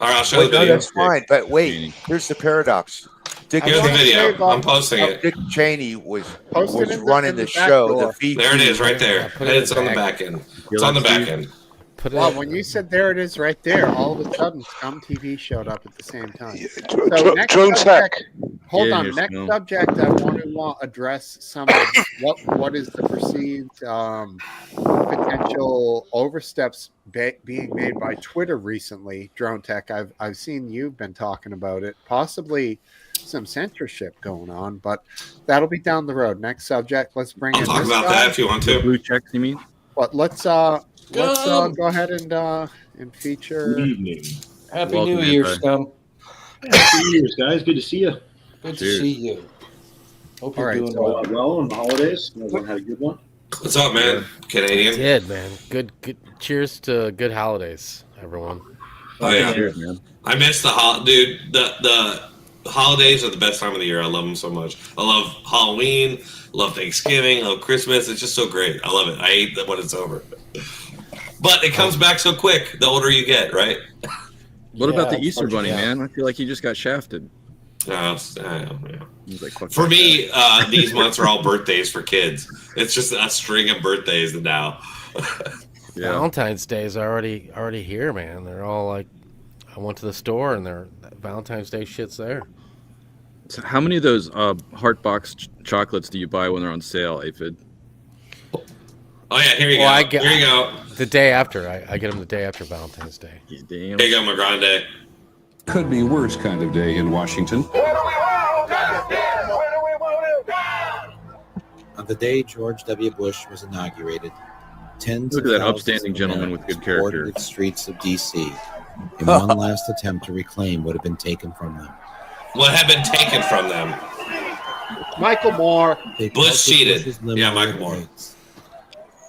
All right, I'll show the No, video. that's fine. But wait, here's the paradox. Dick Here's the Cheney- video. I'm posting it. Dick Cheney was Post it in the- running in the the back show. door. The VP. There it is, right there. Put it in It's the on the back. back end. It's on the back end. Well, when you said there it is right there, all of a sudden Scum TV showed up at the same time. Drone tech. Hold Yeah, on. here's Next Scum. subject, I want to address some of what is the perceived potential oversteps being made by Twitter recently. Drone Tech, I've seen you've been talking about it. Possibly some censorship going on, but that'll be down the road. Next subject. Let's bring I'll in talk this about guy. that if you want to. Blue checks, you mean? But let's go ahead and feature. Good evening. Happy Welcome, New Year, man. Scum. Happy New Year's, guys. Good to see you. Good to Cheers. see you. Hope All you're right, doing so, well. Well, on the holidays, everyone had a good one. What's up, man? Canadian. Did, man. Good. Cheers to good holidays, everyone. Oh yeah. Cheers, man. I miss dude. The holidays are the best time of the year. I love them so much. I love Halloween. Love Thanksgiving. I love Christmas. It's just so great. I love it. I hate that when it's over. But it comes back so quick the older you get, right? What about the Yeah, Easter Bunny, man? I feel like he just got shafted. Yeah. He's like, fuck For that me, guy. these months are all birthdays for kids. It's just a string of birthdays now. Yeah. Valentine's Day is already here, man. They're all like, I went to the store and their Valentine's Day shit's there. So how many of those Heartbox chocolates do you buy when they're on sale, Aphid? Oh yeah, here you Well, go. Here you go. The day after, I get them the day after Valentine's Day. Damn. Here you go, McGrande. Could be worse kind of day in Washington. On the day George W. Bush was inaugurated, tens Look of at that thousands upstanding of gentleman with good Americans character. bordered the streets of D.C. in one last attempt to reclaim what had been taken from them. What had been taken from them? Michael Moore. They Bush pelted cheated. Bush's Yeah, limo Michael with Moore. eggs.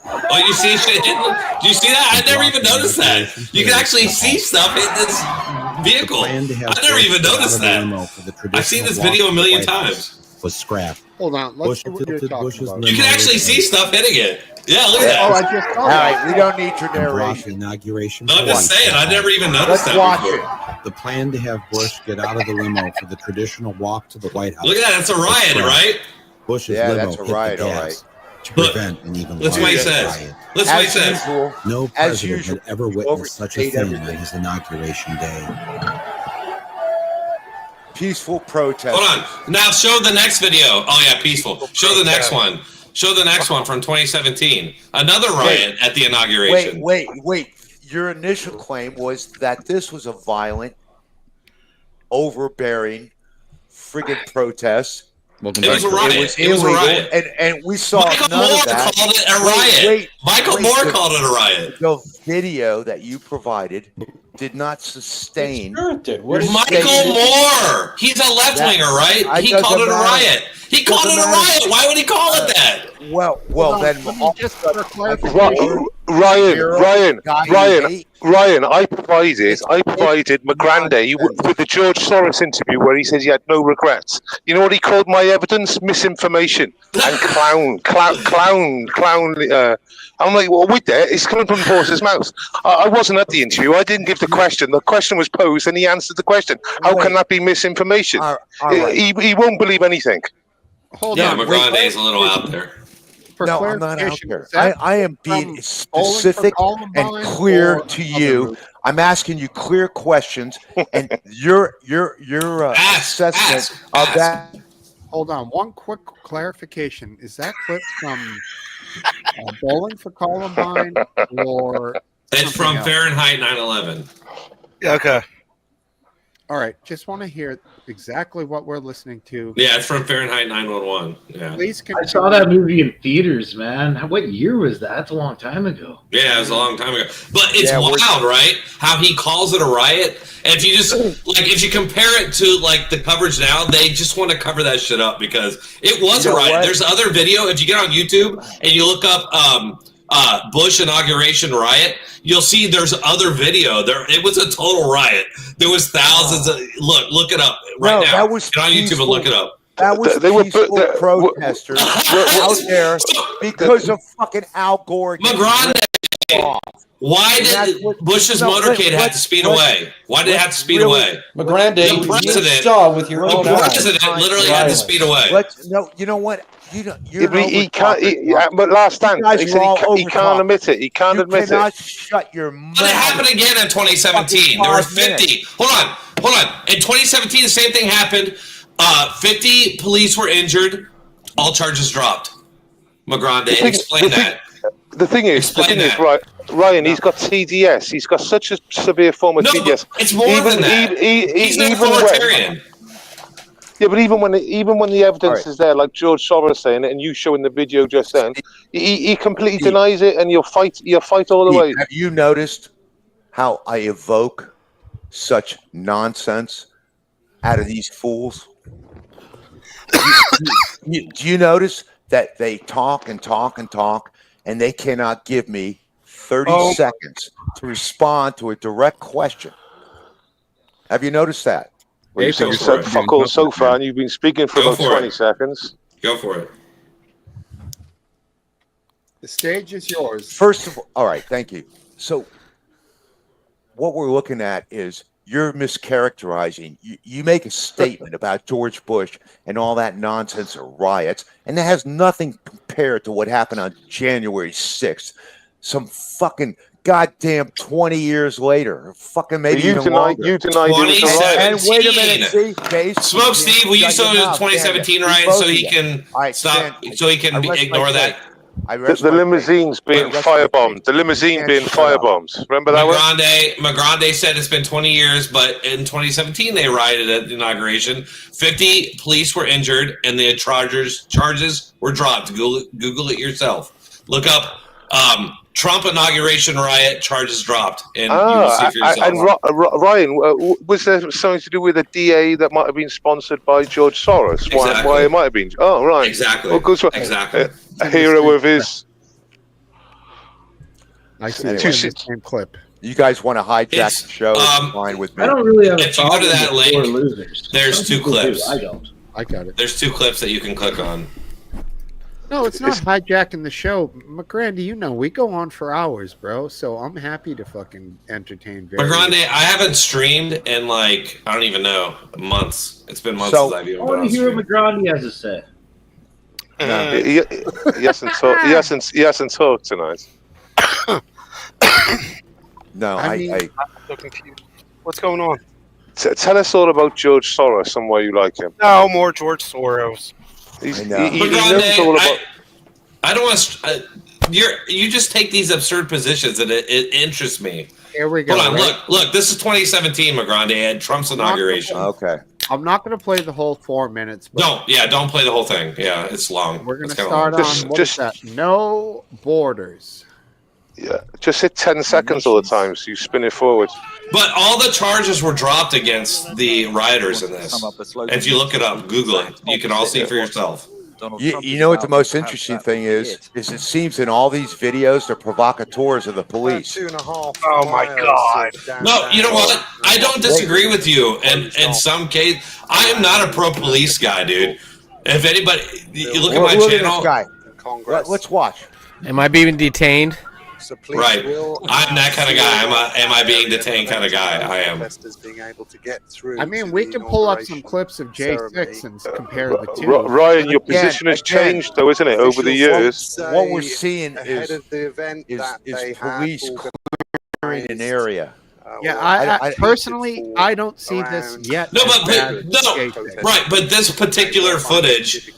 Oh, you see shit? Do you see that? I never even noticed that. You can actually see stuff in this vehicle. I never even noticed that. I've seen this video a million times. was scrapped. Hold on. Let's see what you're talking Bush's about. limo You can actually see stuff hitting it. Yeah, look at that. Oh, I just saw All that. right, we don't need your and brought narration. the inauguration. No, I'm just parade saying, to I a never halt. even noticed Let's that watch before. it. The plan to have Bush get out of the limo for the traditional walk to the White House. Look at that. That's a riot, right? Bush's Yeah, limo that's a hit riot, the all gas right. to Look, prevent an even That's what he larger says. riot. That's what he As says. usual, No as president usual, had ever witnessed such a overstate thing everything. on his inauguration day. Peaceful protest. Hold on. Now show the next video. Oh yeah, peaceful. Show the next one. Show the next one from 2017. Another riot at the inauguration. Wait. Your initial claim was that this was a violent, overbearing, friggin' protest. It was a riot. It was a illegal, riot. And we saw Michael none Moore of that. called it a riot. Michael Moore called it a riot. The video that you provided did not sustain. Sure it did. Michael Moore. He's a left winger, right? He called it a riot. He called it a riot. Why would he call it that? Well, then. Just for clarification. Ryan, I provided McGrande with the George Soros interview where he says he had no regrets. You know what he called my evidence? Misinformation and clown. I'm like, well, with that, it's coming from the horse's mouth. I wasn't at the interview. I didn't give the question. The question was posed, and he answered the question. How can that be misinformation? He won't believe anything. Hold yeah, on. McGrande is a little out there. No, I'm not out there. I am being specific and clear to you. I'm asking you clear questions, and your assessment of that. Hold on. One quick clarification. Is that clip from Bowling for Columbine or? It's from else? Fahrenheit 9/11. Yeah, okay. All right. Just want to hear exactly what we're listening to. Yeah, it's from Fahrenheit 9/11. Yeah. Please I saw that movie in theaters, man. What year was that? That's a long time ago. Yeah, it was a long time ago. But it's wild, right? How he calls it a riot. And if you just if you compare it to like the coverage now, they just want to cover that shit up because it was a riot. There's other video. If you get on YouTube and you look up Bush inauguration riot, you'll see there's other video. It was a total riot. There was thousands of look it up right now. That was get on YouTube and look it up. That was peaceful protesters out there because of fucking Al Gore. McGrande. Why did Bush's motorcade have to speed away? Why did it have to speed away? McGrande, the president, you saw with your own eyes. The president literally had to speed away. You know what? He can't. But last time he said he can't admit it. He can't admit it. You cannot shut your mouth. But it happened again in 2017. There were 50. Hold on. In 2017, the same thing happened. 50 police were injured. All charges dropped. McGrande, explain that. The thing is, right, Ryan, he's got TDS. He's got such a severe form of TDS. It's more than that. He's an authoritarian. Yeah, but even when the evidence is there, like George Soros saying it, and you showing the video just then, he completely denies it, and you'll fight all the way. Have you noticed how I evoke such nonsense out of these fools? Do you notice that they talk and talk and talk, and they cannot give me 30 seconds to respond to a direct question? Have you noticed that? Well, you said fuck all so far, and you've been speaking for about 20 seconds. Go for it. The stage is yours. First of all right, thank you. So what we're looking at is you're mischaracterizing. You make a statement about George Bush and all that nonsense of riots, and that has nothing compared to what happened on January 6th. Some fucking goddamn 20 years later. Fucking maybe even longer. You denied it was a riot. And wait a minute, see, Smokesteve, will you show the 2017 riot so he can stop, so he can ignore that? The limousines being firebombed. The limousine being firebombed. Remember that one? McGrande said it's been 20 years, but in 2017 they rioted at the inauguration. 50 police were injured, and the charges were dropped. Google it yourself. Look up Trump inauguration riot, charges dropped, and you will see for yourself. And Ryan, was there something to do with a DA that might have been sponsored by George Soros? Exactly. Why it might have been? Oh, right. Exactly. Well, exactly. A hero of his. I see the same clip. You guys want to hijack the show? Fine with me. I don't really have a if you go to problem that with link, poor losers. there's Some two people do, clips. I don't. I got it. There's 2 clips that you can click on. No, it's not hijacking the show. McGrandy, you know, we go on for hours, bro. So I'm happy to fucking entertain. McGrande, I haven't streamed in like, I don't even know, months. It's been months since I've even I been want on to hear stream. what McGrande has to say. He hasn't talked tonight. No, I'm so confused. What's going on? Tell us all about George Soros and why you like him. No more George Soros. He McGrande, knows all about. I don't want to. You just take these absurd positions, and it interests me. Here we go. Hold on, right? look. This is 2017, McGrande, and Trump's inauguration. Okay. I'm not going to play the whole 4 minutes. But Don't play the whole thing. Yeah, it's long. We're going to It's kinda start long. on what is that? No borders. Yeah, just hit 10 seconds all the time, so you spin it forward. But all the charges were dropped against the rioters in this. If you look it up, Google it, you can all see for yourself. You know what the most interesting thing is it seems in all these videos they're provocateurs of the police. Oh my God! No, you know what? I don't disagree with you. And in some case, I am not a pro-police guy, dude. If anybody, you look at my Look at channel. this guy. Let's watch. Am I being detained? Right. I'm that kind of guy. Am I being detained kind of guy? I am. I mean, we can pull up some clips of J6 and compare the two. Ryan, your position has changed, though, isn't it, over the years? What we're seeing is police clearing an area. Yeah, I personally, I don't see this yet. No, but this particular footage,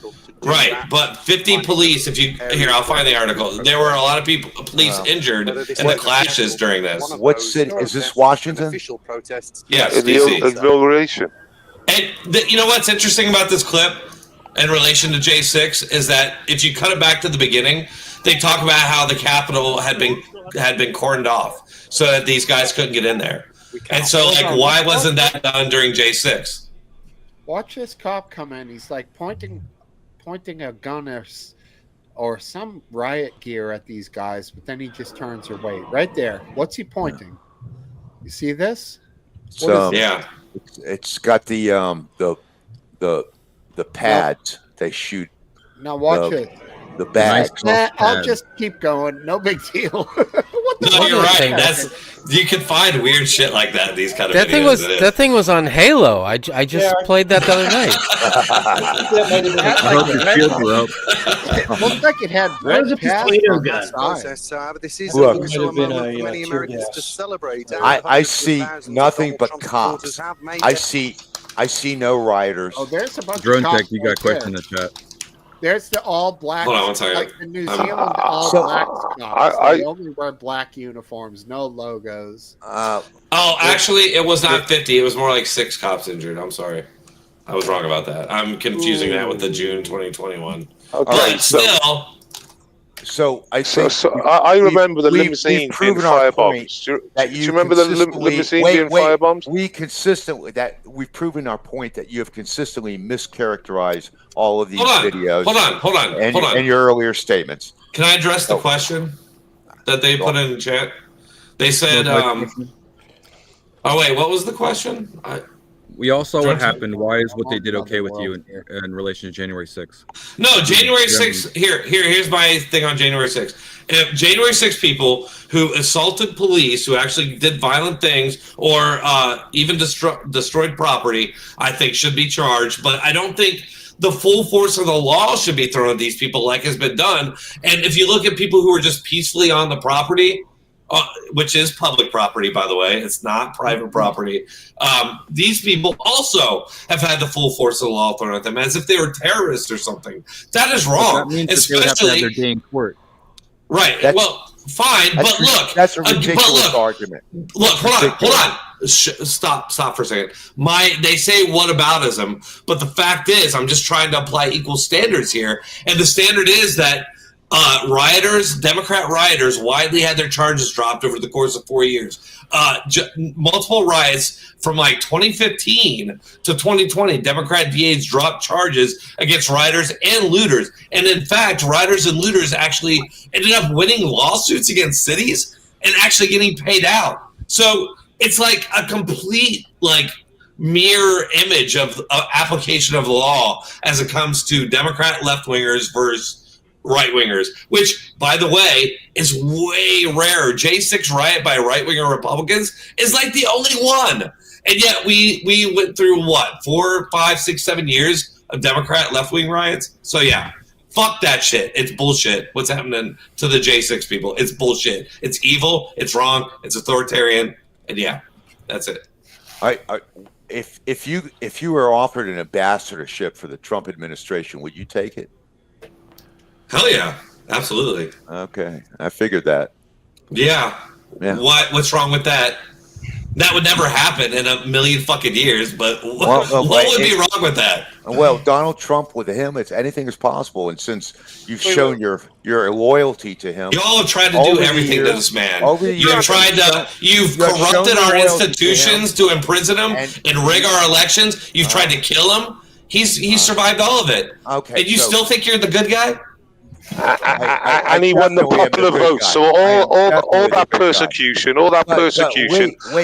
right? But 50 police. If you here, I'll find the article. There were a lot of police injured in the clashes during this. What city is this? Washington? Yes, The DC. inauguration. And you know what's interesting about this clip in relation to J6 is that if you cut it back to the beginning, they talk about how the Capitol had been cordoned off so that these guys couldn't get in there. And so, like, why wasn't that done during J6? Watch this cop come in. He's like pointing a gun or some riot gear at these guys, but then he just turns away. Right there. What's he pointing? You see this? It's got the pads they shoot. Now watch it. The bags. I'll just keep going. No big deal. No, you're right. You can find weird shit like that in these kind of videos. That thing was on Halo. I just played that the other night. It looked like it had red pads on the side. I see nothing but cops. I see no rioters. Oh, there's a bunch Drone of cops Tech, you got a question in the chat. There's the all black. Hold on one second. Like in New Zealand, the all black cops. They only wear black uniforms, no logos. Actually, it was not 50. It was more like 6 cops injured. I'm sorry. I was wrong about that. I'm confusing that with the June 2021. Okay, But still. So I remember the limousine being firebombs. Do you remember the limousine being firebombs? We've proven our point that you have consistently mischaracterized all of these videos. Hold on. And your earlier statements. Can I address the question that they put in the chat? They said, oh wait, what was the question? We all saw what happened. Why is what they did okay with you in relation to January 6th? No, January 6th. Here's my thing on January 6th. If January 6th people who assaulted police, who actually did violent things, or even destroyed property, I think should be charged. But I don't think the full force of the law should be thrown at these people like has been done. And if you look at people who are just peacefully on the property, which is public property, by the way, it's not private property. These people also have had the full force of the law thrown at them as if they were terrorists or something. That is wrong. That means that they would have to have their day in court. Right. Well, fine, but look. That's a ridiculous argument. Look, hold on. Stop for a second. They say whataboutism, but the fact is, I'm just trying to apply equal standards here, and the standard is that Democrat rioters widely had their charges dropped over the course of 4 years. Multiple riots from like 2015 to 2020, Democrat DAs dropped charges against rioters and looters. And in fact, rioters and looters actually ended up winning lawsuits against cities and actually getting paid out. So it's like a complete mirror image of application of the law as it comes to Democrat left-wingers versus right-wingers, which, by the way, is way rarer. J6 riot by right-winger Republicans is like the only one. And yet we went through, what, 4, 5, 6, 7 years of Democrat left-wing riots? So, yeah, fuck that shit. It's bullshit what's happening to the J6 people. It's bullshit. It's evil. It's wrong. It's authoritarian. And, yeah, that's it. If you were offered an ambassadorship for the Trump administration, would you take it? Hell yeah, absolutely. Okay, I figured that. Yeah. What's wrong with that? That would never happen in a million fucking years. But what would be wrong with that? Well, Donald Trump, with him, it's anything is possible. And since you've shown your loyalty to him, y'all have tried to do everything to this man. You've corrupted our institutions to imprison him and rig our elections. You've tried to kill him. He's survived all of it. Okay, and you still think you're the good guy? And he won the popular vote. So all that persecution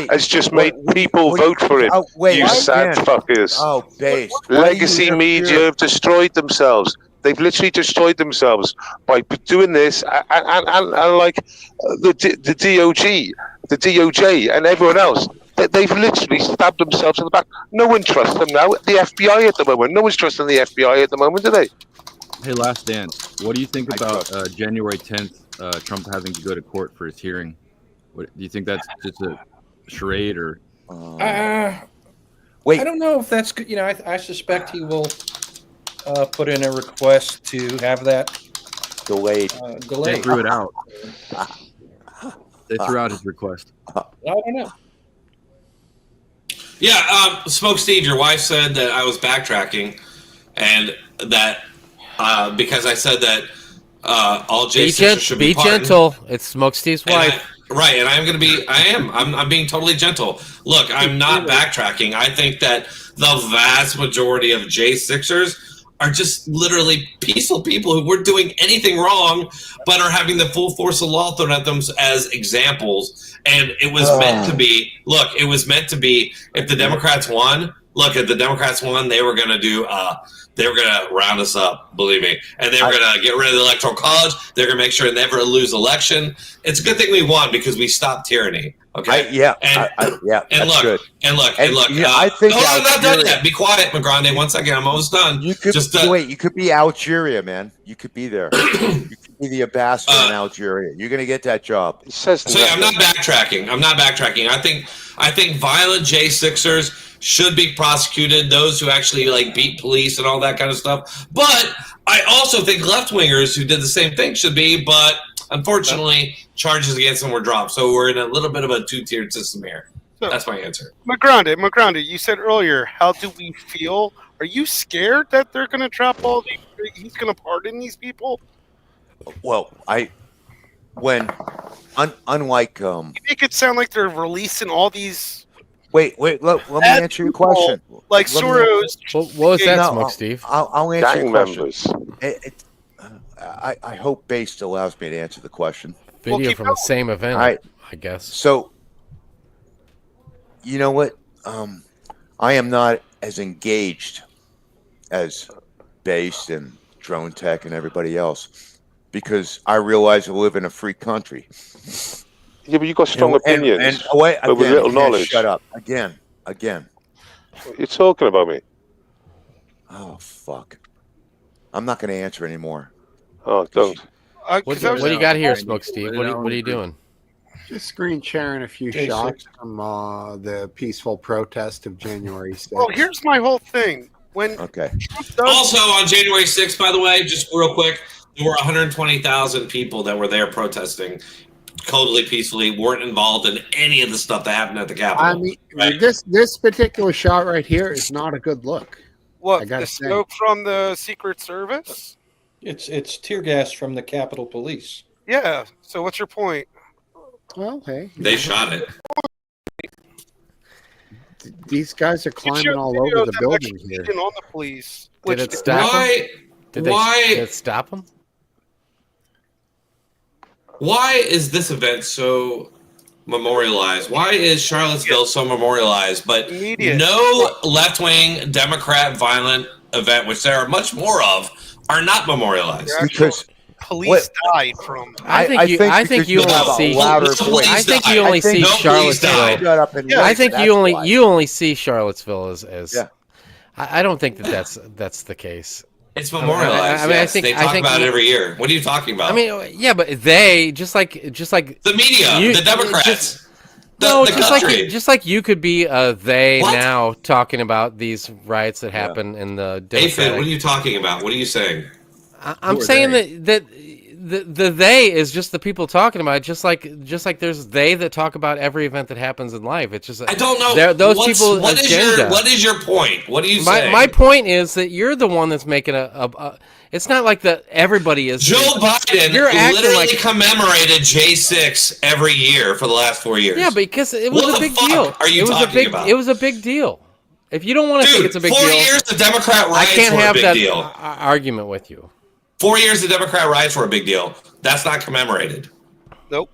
has just made people vote for him. You sad fuckers. Oh, base. Legacy media have destroyed themselves. They've literally destroyed themselves by doing this, and like the DOJ, and everyone else. They've literally stabbed themselves in the back. No one trusts them now. The FBI at the moment. No one's trusting the FBI at the moment, do they? Hey, Last Dance, what do you think about January 10th, Trump having to go to court for his hearing? Do you think that's just a charade or? Wait, I don't know if that's good. You know, I suspect he will put in a request to have that delayed. They threw it out. They threw out his request. I don't know. Yeah, Smokesteve, your wife said that I was backtracking, and that because I said that all J6 should be gentle. It's Smokesteve's wife. Right, and I'm being totally gentle. Look, I'm not backtracking. I think that the vast majority of J6ers are just literally peaceful people who weren't doing anything wrong, but are having the full force of law thrown at them as examples. And it was meant to be. Look, it was meant to be. If the Democrats won, if the Democrats won, they were going to do. They were going to round us up, believe me. And they were going to get rid of the Electoral College. They're going to make sure they never lose election. It's a good thing we won because we stopped tyranny. Okay. And look. I think I'm not done yet. Be quiet, McGrande. 1 second. I'm almost done. You could wait. You could be Algeria, man. You could be there. You could be the ambassador in Algeria. You're going to get that job. So I'm not backtracking. I think violent J6ers should be prosecuted. Those who actually beat police and all that kind of stuff. But I also think left-wingers who did the same thing should be. But unfortunately, charges against them were dropped. So we're in a little bit of a two-tiered system here. So, that's my answer. McGrande, you said earlier, how do we feel? Are you scared that they're going to drop all these? He's going to pardon these people? Well, unlike you make it sound like they're releasing all these. Wait. Let me answer your question. Like Soros. What was that, Smokesteve? I'll answer your question. I hope Base allows me to answer the question. Video from the same event, I guess. So, you know what? I am not as engaged as Base and Drone Tech and everybody else because I realize we live in a free country. Yeah, but you got strong opinions with little knowledge. Shut up. Again. You're talking about me. Oh, fuck. I'm not going to answer anymore. Oh, don't. What do you got here, Smokesteve? What are you doing? Just screen sharing a few shots from the peaceful protest of January 6th. Well, here's my whole thing. Also, on January 6th, by the way, just real quick, there were 120,000 people that were there protesting totally peacefully, weren't involved in any of the stuff that happened at the Capitol. I mean, this particular shot right here is not a good look. What, the smoke from the Secret Service? It's tear gas from the Capitol Police. Yeah. So what's your point? Well, hey. They shot it. These guys are climbing all over the building here. On the police. Did it stop them? Did it stop them? Why is this event so memorialized? Why is Charlottesville so memorialized, but no left-wing Democrat violent event, which there are much more of, are not memorialized? Because police died from. I think you only see. I think you only see Charlottesville. I think you only see Charlottesville as. Yeah. I don't think that's the case. It's memorialized. I mean, yes. They talk about it every year. What are you talking about? I mean, yeah, but they just like the media, the Democrats. Just like you could be they now talking about these riots that happen in the Democratic. Hey, Finn, what are you talking about? What are you saying? I'm saying that the they is just the people talking about it, just like there's they that talk about every event that happens in life. It's just I don't know those people. What is your point? What are you saying? My point is that you're the one that's making a it's not like that everybody is. Joe Biden literally commemorated J6 every year for the last 4 years. Yeah, because it was a big deal. Are you talking about? It was a big deal. If you don't want to think it's a big deal, 4 years the Democrat riots I can't were have a big that deal. Argument with you. 4 years the Democrat riots were a big deal. That's not commemorated. Nope.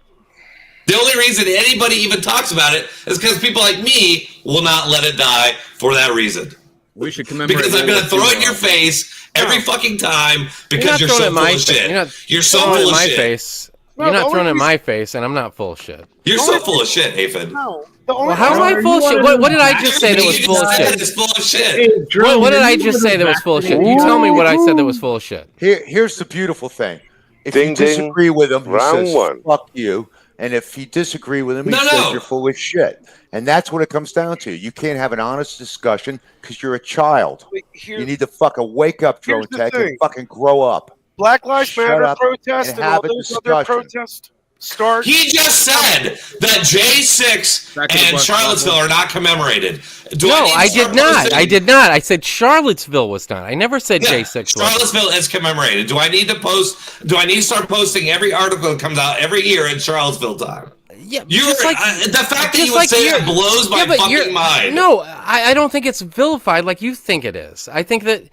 The only reason anybody even talks about it is because people like me will not let it die for that reason. We should commemorate. Because I'm going to throw it in your face every fucking time because you're so full of shit. You're so full of shit. You're not throwing it in my face, and I'm not full of shit. You're so full of shit, Hafen. No. Well, how am I full of shit? What did I just say that was full of shit? It's full of shit. What did I just say that was full of shit? You tell me what I said that was full of shit. Here's the beautiful thing. If you disagree with him, he says, fuck you. And if you disagree with him, he says you're full of shit. And that's what it comes down to. You can't have an honest discussion because you're a child. You need to fucking wake up, Drone Tech, and fucking grow up. Black Lives Matter protest and all those other protests start. He just said that J6 and Charlottesville are not commemorated. I did not. I did not. I said Charlottesville was not. I never said J6. Charlottesville is commemorated. Do I need to start posting every article that comes out every year in Charlottesville time? Yeah, the fact that you would say that blows my fucking mind. No, I don't think it's vilified like you think it is. I think that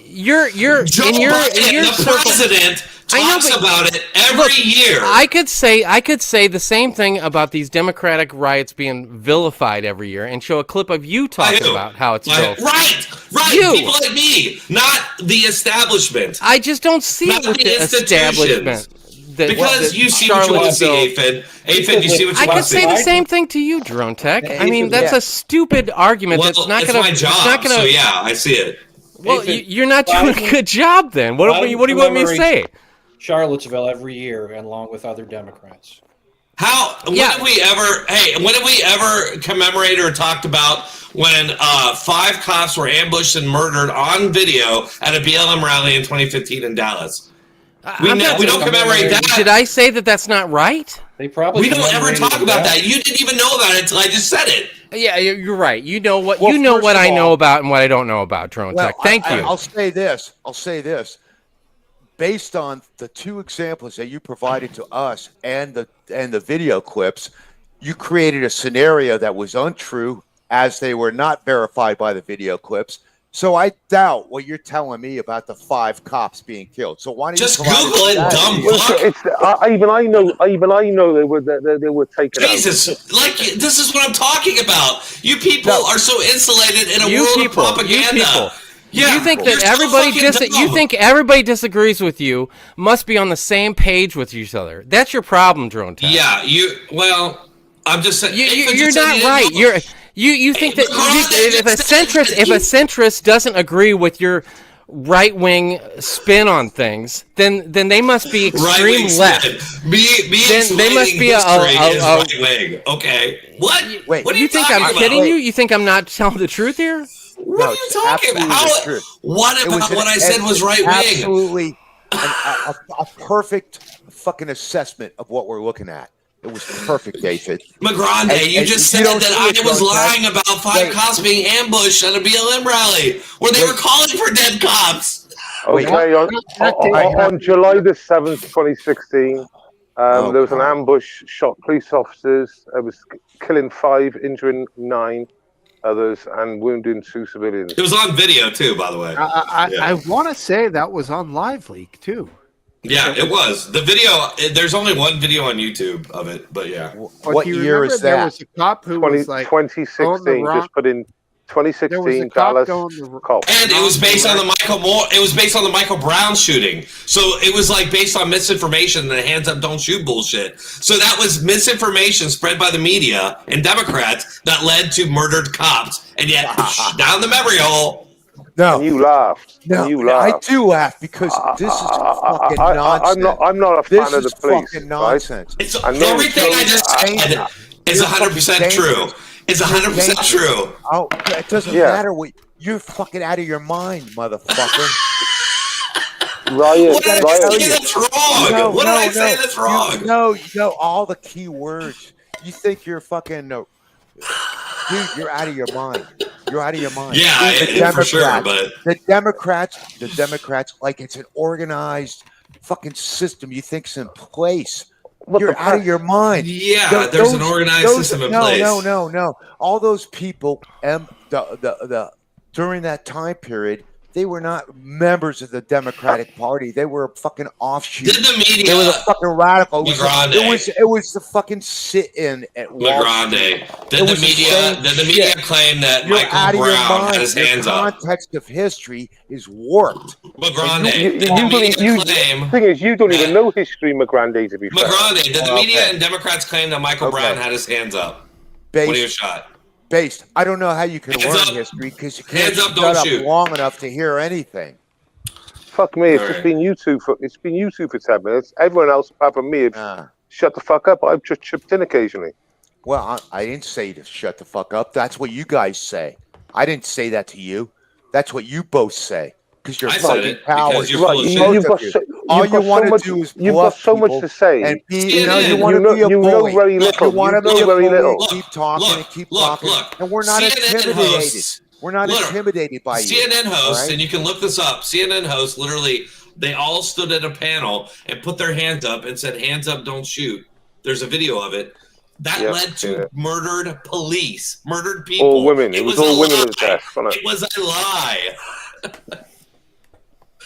you're Joe in your the president talks about it every year. I could say the same thing about these Democratic riots being vilified every year and show a clip of you talking about how it's vilified. Right. You. People like me, not the establishment. I just don't see it with the establishment. Because you see what you want to see, Aphid. Aphid, you see what you want to see. I could say the same thing to you, Drone Tech. I mean, that's a stupid argument. Well, that's not it's going to. my job, so yeah, I see it. Well, you're not doing a good job then. What do you want me to say? Charlottesville every year, along with other Democrats. When have we ever commemorated or talked about when 5 cops were ambushed and murdered on video at a BLM rally in 2015 in Dallas? We don't commemorate that. Did I say that that's not right? We don't ever talk about that. You didn't even know about it until I just said it. Yeah, you're right. You know what I know about and what I don't know about, Drone Tech. Thank you. I'll say this. Based on the 2 examples that you provided to us and the video clips, you created a scenario that was untrue as they were not verified by the video clips. So I doubt what you're telling me about the 5 cops being killed. So why don't just you Google it, dumb fuck? Even I know they were taken. Jesus, this is what I'm talking about. You people are so insulated in a world of propaganda. You think that everybody disagrees with you, must be on the same page with each other. That's your problem, Drone Tech. Yeah, I'm just saying you're not right. You think that if a centrist doesn't agree with your right-wing spin on things, then they must be extreme left. They must be right wing. Okay. What? Wait, what do you think? I'm kidding you? You think I'm not telling the truth here? What are you talking about? What about what I said was right wing? Absolutely a perfect fucking assessment of what we're looking at. It was perfect, David. McGrande, you just said that I was lying about 5 cops being ambushed at a BLM rally where they were calling for dead cops. Okay, on July the 7th, 2016, there was an ambush, shot police officers. It was killing 5, injuring 9 others, and wounding 2 civilians. It was on video too, by the way. I want to say that was on Live Leak too. Yeah, it was. The video, there's only one video on YouTube of it, but yeah. What year is There that? was a cop who was like 2016. Just put in 2016 Dallas cop. And it was based on the Michael Moore. It was based on the Michael Brown shooting. So it was like based on misinformation, the hands up, don't shoot bullshit. So that was misinformation spread by the media and Democrats that led to murdered cops. And yet, down the memory hole. No, and you laughed. No, and you laughed. I do laugh because this is fucking nonsense. I'm not a fan of the police. Fucking nonsense. It's everything I just said is 100% true. It's 100% true. Oh, it doesn't matter what you're fucking out of your mind, motherfucker. Riot, what did I say that's wrong? What did I say that's wrong? You know all the key words. You think you're fucking dude, you're out of your mind. You're out of your mind. Yeah, for sure. But the Democrats, like it's an organized fucking system. You think's in place. You're out of your mind. Yeah, there's an organized system in place. No. All those people, during that time period, they were not members of the Democratic Party. They were a fucking offshoot. Did the media? They were the fucking radical. It was the fucking sit-in at Wall Street. Did the media claim that Michael Brown had his hands up? The context of history is warped. Legrande, thing is, you don't even know history, Legrande, to be fair. Legrande, did the media and Democrats claim that Michael Brown had his hands up when he was shot? Based. I don't know how you can learn history because you can't shut up long enough to hear anything. Fuck me, it's been YouTube for 10 minutes. Everyone else apart from me, shut the fuck up. I've just chipped in occasionally. Well, I didn't say to shut the fuck up. That's what you guys say. I didn't say that to you. That's what you both say. Because you're fucking cowards. All you want to do is you've got so much to say. And you want to be a bully. Very little. You want to be a very bully. little. Keep talking and keep talking. And we're not intimidated. We're not intimidated by you. CNN hosts, and you can look this up. CNN hosts literally, they all stood at a panel and put their hands up and said, "Hands up, don't shoot." There's a video of it. That led to murdered police, murdered people. All women. It was all women at death. It was a lie.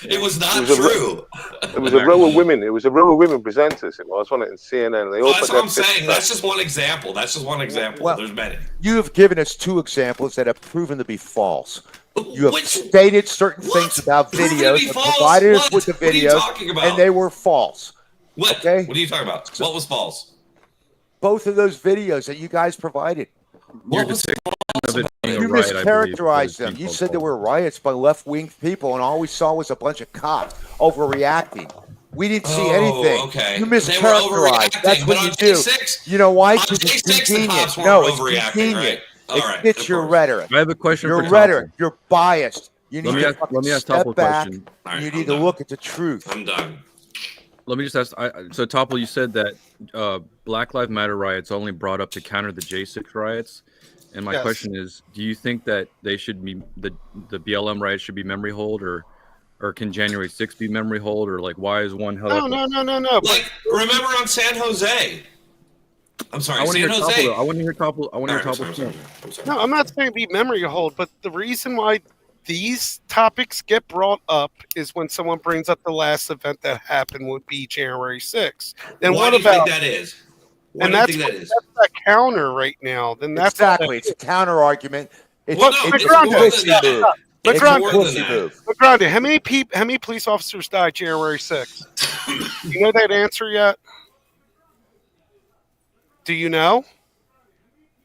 It was not true. It was a row of women. It was a row of women presenters. It was on it in CNN. They all that's what I'm saying. That's just one example. Well, there's many. You have given us two examples that have proven to be false. You have stated certain things about videos and provided us with the videos, and they were false. What? Okay? What are you talking about? What was false? Both of those videos that you guys provided. You mischaracterized them. You said there were riots by left-wing people, and all we saw was a bunch of cops overreacting. We didn't see anything. Okay. You mischaracterized. That's what you do. You know why? Because it's convenient. No, it's convenient. Right. It fits your rhetoric. I have a question your for rhetoric. Topple. You're biased. You need to let me ask step Topple a back. question. Right, You need to look at the truth. I'm done. Let me just ask. So, Topple, you said that Black Lives Matter riots only brought up to counter the J6 riots. And my question is, do you think that they should be the BLM riots should be memory hold, or can January 6th be memory hold, or like why is one held up? No. Like, remember on San Jose? I'm sorry, San Jose. I want to hear Topple. I want to hear Topple's point. No, I'm not saying be memory hold, but the reason why these topics get brought up is when someone brings up the last event that happened would be January 6th. Then Why do you think that is? And that's that counter right now. Then that's exactly. It's a counter argument. It's Legrande, how many police officers died January 6th? You know that answer yet? Do you know?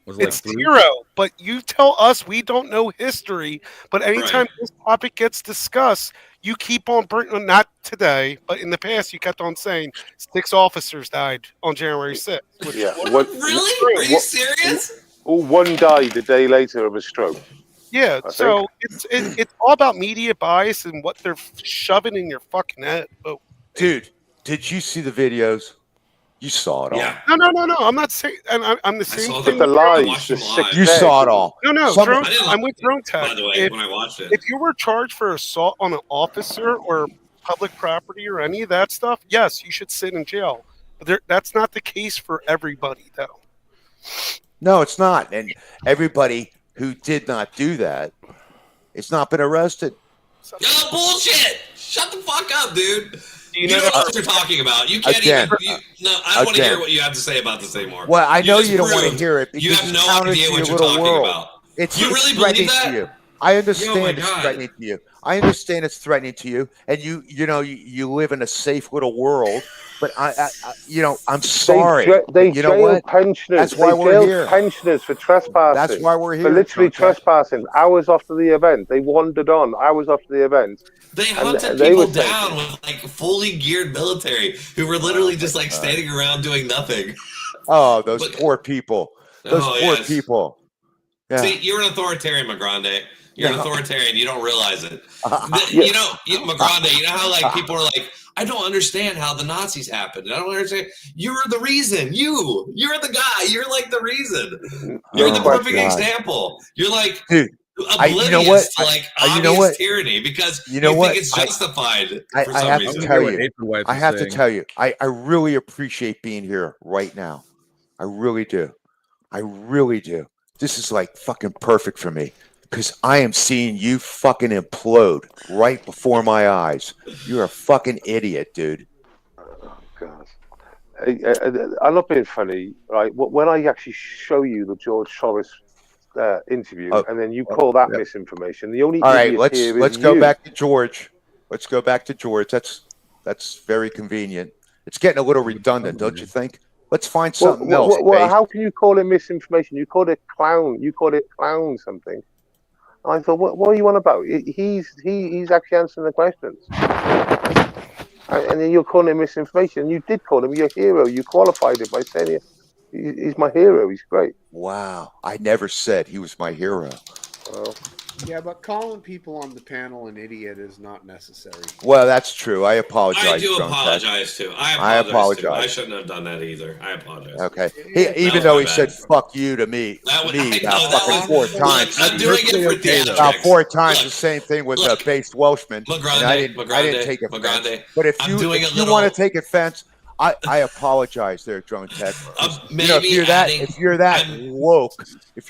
It's 0. But you tell us we don't know history. But anytime this topic gets discussed, you keep on bringing, not today, but in the past, you kept on saying 6 officers died on January 6th. Yeah. Really? Are you serious? One died a day later of a stroke. Yeah. So it's all about media bias and what they're shoving in your fucking head. Oh. Dude, did you see the videos? You saw it all. Yeah. No. I'm not saying. I'm the same thing. The lies. You saw it all. No. I'm with Drone Tech. By the way, when I watched it, if you were charged for assault on an officer or public property or any of that stuff, yes, you should sit in jail. But that's not the case for everybody, though. No, it's not. And everybody who did not do that, it's not been arrested. Yo, bullshit! Shut the fuck up, dude. You know what you're talking about. You can't Again, even. No, I don't want to again. hear what you have to say about this anymore. Well, I know you don't want to proved hear it you because have it's no counter idea to what your you're little talking world. about. It's You really threatening believe that? to you. I Oh understand my it's God. threatening to you. I understand it's threatening to you, and you live in a safe little world. But I'm sorry. They you know jail what? pensioners. That's why They we're jail here. pensioners for trespassing. That's why we're For here. literally Drunk Tech. trespassing hours after the event. They wandered on hours after the event. They and hunted they people were down with like fully geared military who were literally just like standing around doing nothing. Oh, those poor people. Those poor yes. people. Yeah. See, you're an authoritarian, Magrande. You're an authoritarian. You don't realize it. Magrande, you know how like people are like, I don't understand how the Nazis happened. I don't understand. You're the reason. You're the guy. You're like the reason. You're the perfect example. You're like oblivious to like obvious tyranny because you think it's justified for some reason. I have to tell you, I really appreciate being here right now. I really do. I really do. This is like fucking perfect for me because I am seeing you fucking implode right before my eyes. You're a fucking idiot, dude. Oh, God. I'm not being funny, right? When I actually show you the George Soros interview, and then you call that misinformation, the only all right. idiot here Let's is go you. back to George. Let's go back to George. That's very convenient. It's getting a little redundant, don't you think? Let's find something else. How can you call it misinformation? You called it clown. You called it clown something. I thought, what are you on about? He's actually answering the questions. And then you're calling him misinformation. You did call him your hero. You qualified it by saying he's my hero. He's great. Wow. I never said he was my hero. Well, yeah, but calling people on the panel an idiot is not necessary. Well, that's true. I apologize. I do apologize too. I apologize. I shouldn't have done that either. I apologize. Okay. Even though he said "fuck you" to me, about fucking 4 times. I'm doing it for theatrics. About 4 times the same thing with a based Welshman. Magrande, I didn't take offense. Magrande, but if you want to take offense, I apologize there, Drone Tech. If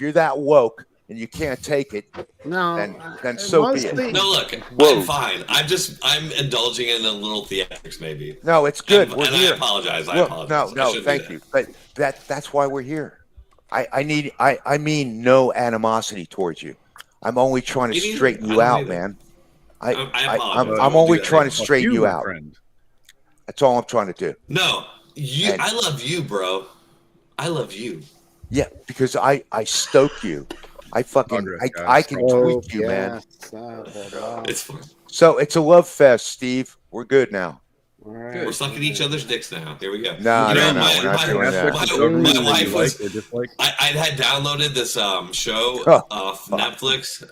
you're that woke, and you can't take it, then so be it. No, look, I'm fine. I'm indulging in a little theatrics, maybe. No, it's good. And we're here. I apologize. I apologize. No, thank you. But that's why we're here. I mean no animosity towards you. I'm only trying to straighten you out, man. I'm only trying to straighten you out. That's all I'm trying to do. No, I love you, bro. I love you. Yeah, because I stoke you. I can tweak you, man. It's fun. So it's a love fest, Steve. We're good now. Right. We're sucking each other's dicks now. Here we go. No, we're not doing that. My wife was. I had downloaded this show off Netflix.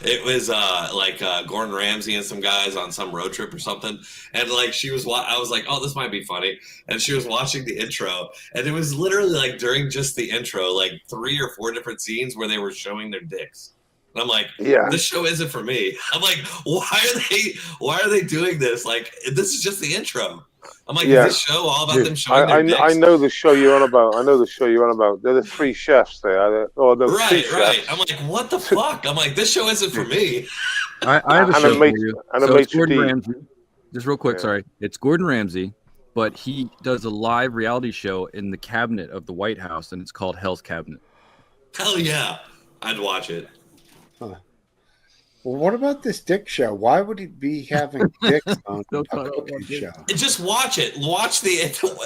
It was like Gordon Ramsay and some guys on some road trip or something, and like I was like, oh, this might be funny, and she was watching the intro, and it was literally like during just the intro, like 3 or 4 different scenes where they were showing their dicks. And I'm like, this show isn't for me. I'm like, why are they doing this? Like, this is just the intro. I'm like, is this show all about them showing their dicks? I know the show you're on about. They're the 3 chefs there. Right. I'm like, what the fuck? I'm like, this show isn't for me. I have a show for you. So it's Gordon Ramsay. Just real quick, sorry. It's Gordon Ramsay, but he does a live reality show in the cabinet of the White House, and it's called Hell's Cabinet. Hell yeah. I'd watch it. Huh. Well, what about this dick show? Why would he be having dicks on a cooking show? Just watch it. Watch the.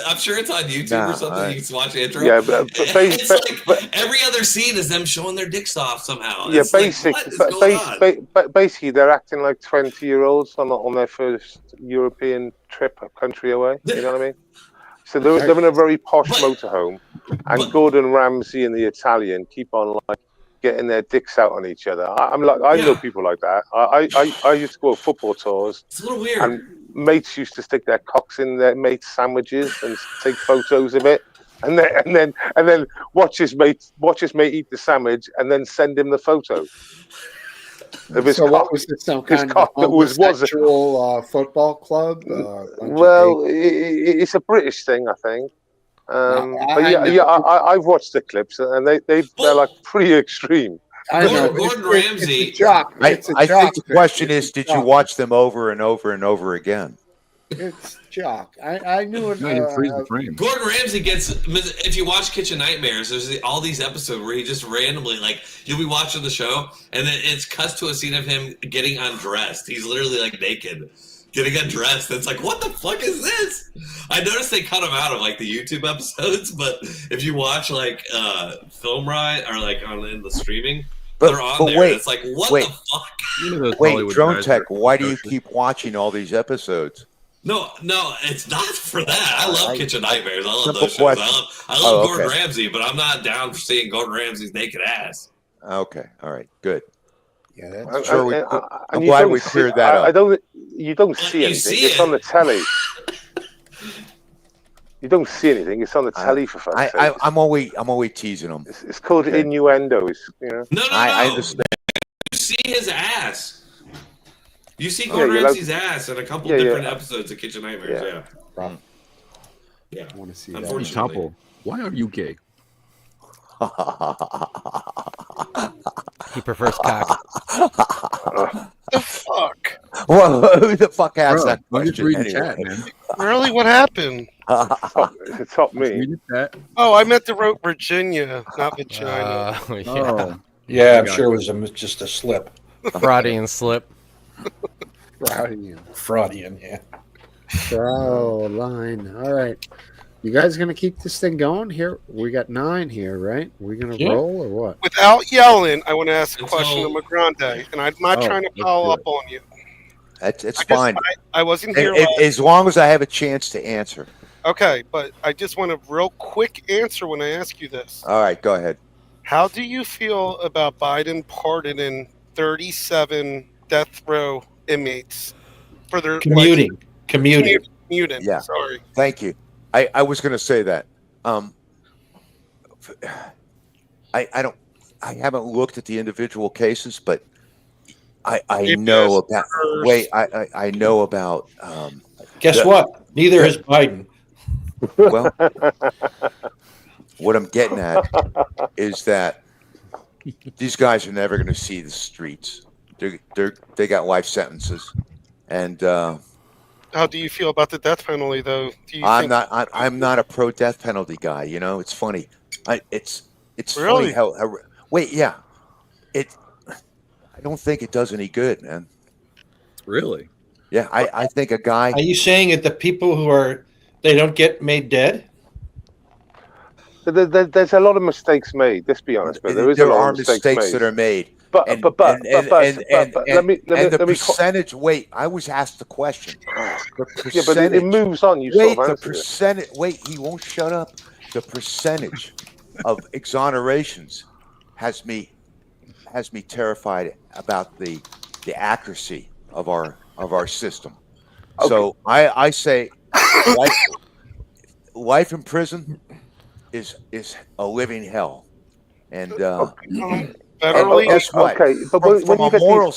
I'm sure it's on YouTube or something. You can watch the intro. Yeah, but it's like every other scene is them showing their dicks off somehow. Yeah, like, basically, they're acting like 20-year-olds on their first European trip, a country away. You know what I mean? So they're in a very posh motorhome, and Gordon Ramsay and the Italian keep on like getting their dicks out on each other. I know people like that. I used to go on football tours. It's a little weird. And mates used to stick their cocks in their mates' sandwiches and take photos of it, and then watch his mate eat the sandwich and then send him the photo. Of his so cock. what was this? Some kind of homosexual football club? Well, it's a British thing, I think. I've watched the clips and they're like pretty extreme. I know. Gordon Ramsay. I think the question is, did you watch them over and over and over again? It's Jock. I knew it. No, you freeze the frame. Gordon Ramsay gets, if you watch Kitchen Nightmares, there's all these episodes where he just randomly, like, you'll be watching the show, and then it's cuts to a scene of him getting undressed. He's literally, like, naked, getting undressed. It's like, what the fuck is this? I noticed they cut him out of, like, the YouTube episodes, but if you watch, like, Film Riot, or, like, in the streaming, they're on there. Wait, it's like, what the fuck? Wait, Drone Tech, why do you keep watching all these episodes? No, it's not for that. I love Kitchen Nightmares. I love those shows. Question. I love Gordon Ramsay, but I'm not down for seeing Gordon Ramsay's naked ass. Okay, all right, good. Yeah, I'm glad we cleared that up. You don't see anything. It's on the telly. You don't see anything. It's on the telly for fuck's sake. I'm always teasing them. It's called innuendo. No. I understand. You see his ass. You see Gordon Ramsay's ass in a couple different episodes of Kitchen Nightmares. Yeah. I want to see Unfortunately. Topple, why are you gay? He prefers cock. The fuck? Well, who the fuck asked that I'm just question? reading Anyway? chat, man. Really? What happened? It's not me. Reading chat. Oh, I meant to wrote Virginia, not vagina. Yeah. Yeah, I'm sure it was just a slip. Freudian slip. Freudian, yeah. Line. All right. You guys gonna keep this thing going here? We got 9 here, right? We gonna roll or what? Without yelling, I want to ask a question of Magrande, and I'm not trying to follow up on you. It's fine. I wasn't here as long as I have a chance to answer. Okay, but I just want a real quick answer when I ask you this. All right, go ahead. How do you feel about Biden pardoning 37 death row inmates for their commuting? Yeah. Sorry. Thank you. I was going to say that. I haven't looked at the individual cases, but I know about. Wait, I know about. Guess what? Neither has Biden. Well, what I'm getting at is that these guys are never going to see the streets. They got life sentences, and how do you feel about the death penalty, though? I'm not a pro death penalty guy. You know, it's funny. It's really? Funny how wait, yeah. I don't think it does any good, man. Really? Yeah, I think a guy. Are you saying that the people they don't get made dead? There's a lot of mistakes made. Let's be honest, but there are mistakes that are made. But let me the percentage. Wait, I was asked the question. Yeah, but it moves on. Wait, the percentage. Wait, he won't shut up. The percentage of exonerations has me terrified about the accuracy of our system. Okay. So I say life in prison is a living hell, and guess what? Okay, but from a moral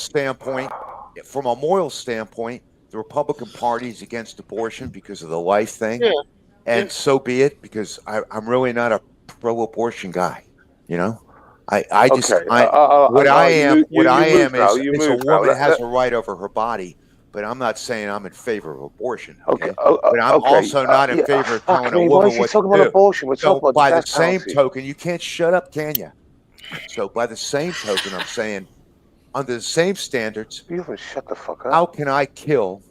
standpoint, the Republican Party is against abortion because of the life thing, and so be it. Because I'm really not a pro-abortion guy, you know. I just what I am is a woman has a right over her body. But I'm not saying I'm in favor of abortion. Okay, but I'm also not in favor of telling a woman what to do. Abortion? So by the same token, you can't shut up, can you? So by the same token, I'm saying, under the same standards, you haven't shut the fuck up. How can I kill?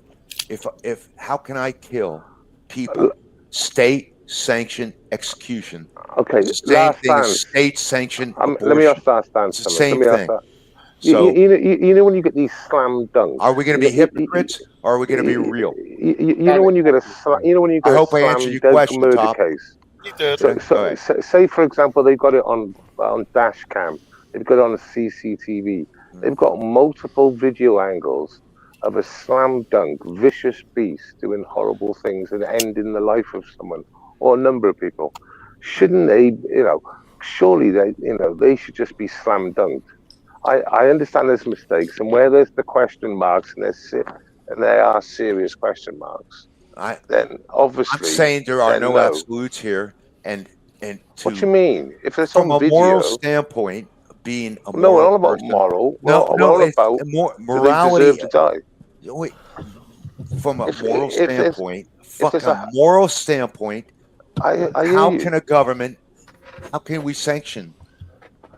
How can I kill people? State-sanctioned execution. Okay, it's the same thing as state-sanctioned abortion. Let me ask that, Stan. It's the same thing. So, you know when you get these slam dunks. Are we going to be hypocrites, or are we going to be real? You know when you get a I hope I answered your question, murder Top. case. You did. So, say for example they've got it on dash cam, they've got it on a CCTV, they've got multiple video angles of a slam dunk, vicious beast doing horrible things and ending the life of someone or a number of people. Shouldn't they? Surely they should just be slam dunked. I understand there's mistakes, and where there's the question marks, and there are serious question marks, then obviously... I'm saying there are no absolutes here, and what do you mean? If it's from on a video, moral standpoint, being a no, moral all about person, moral. No, all about morality. Do they deserve to die? Wait, from a moral if there's- standpoint, if there's fucking moral standpoint, I hear how you. can a government, how can we sanction?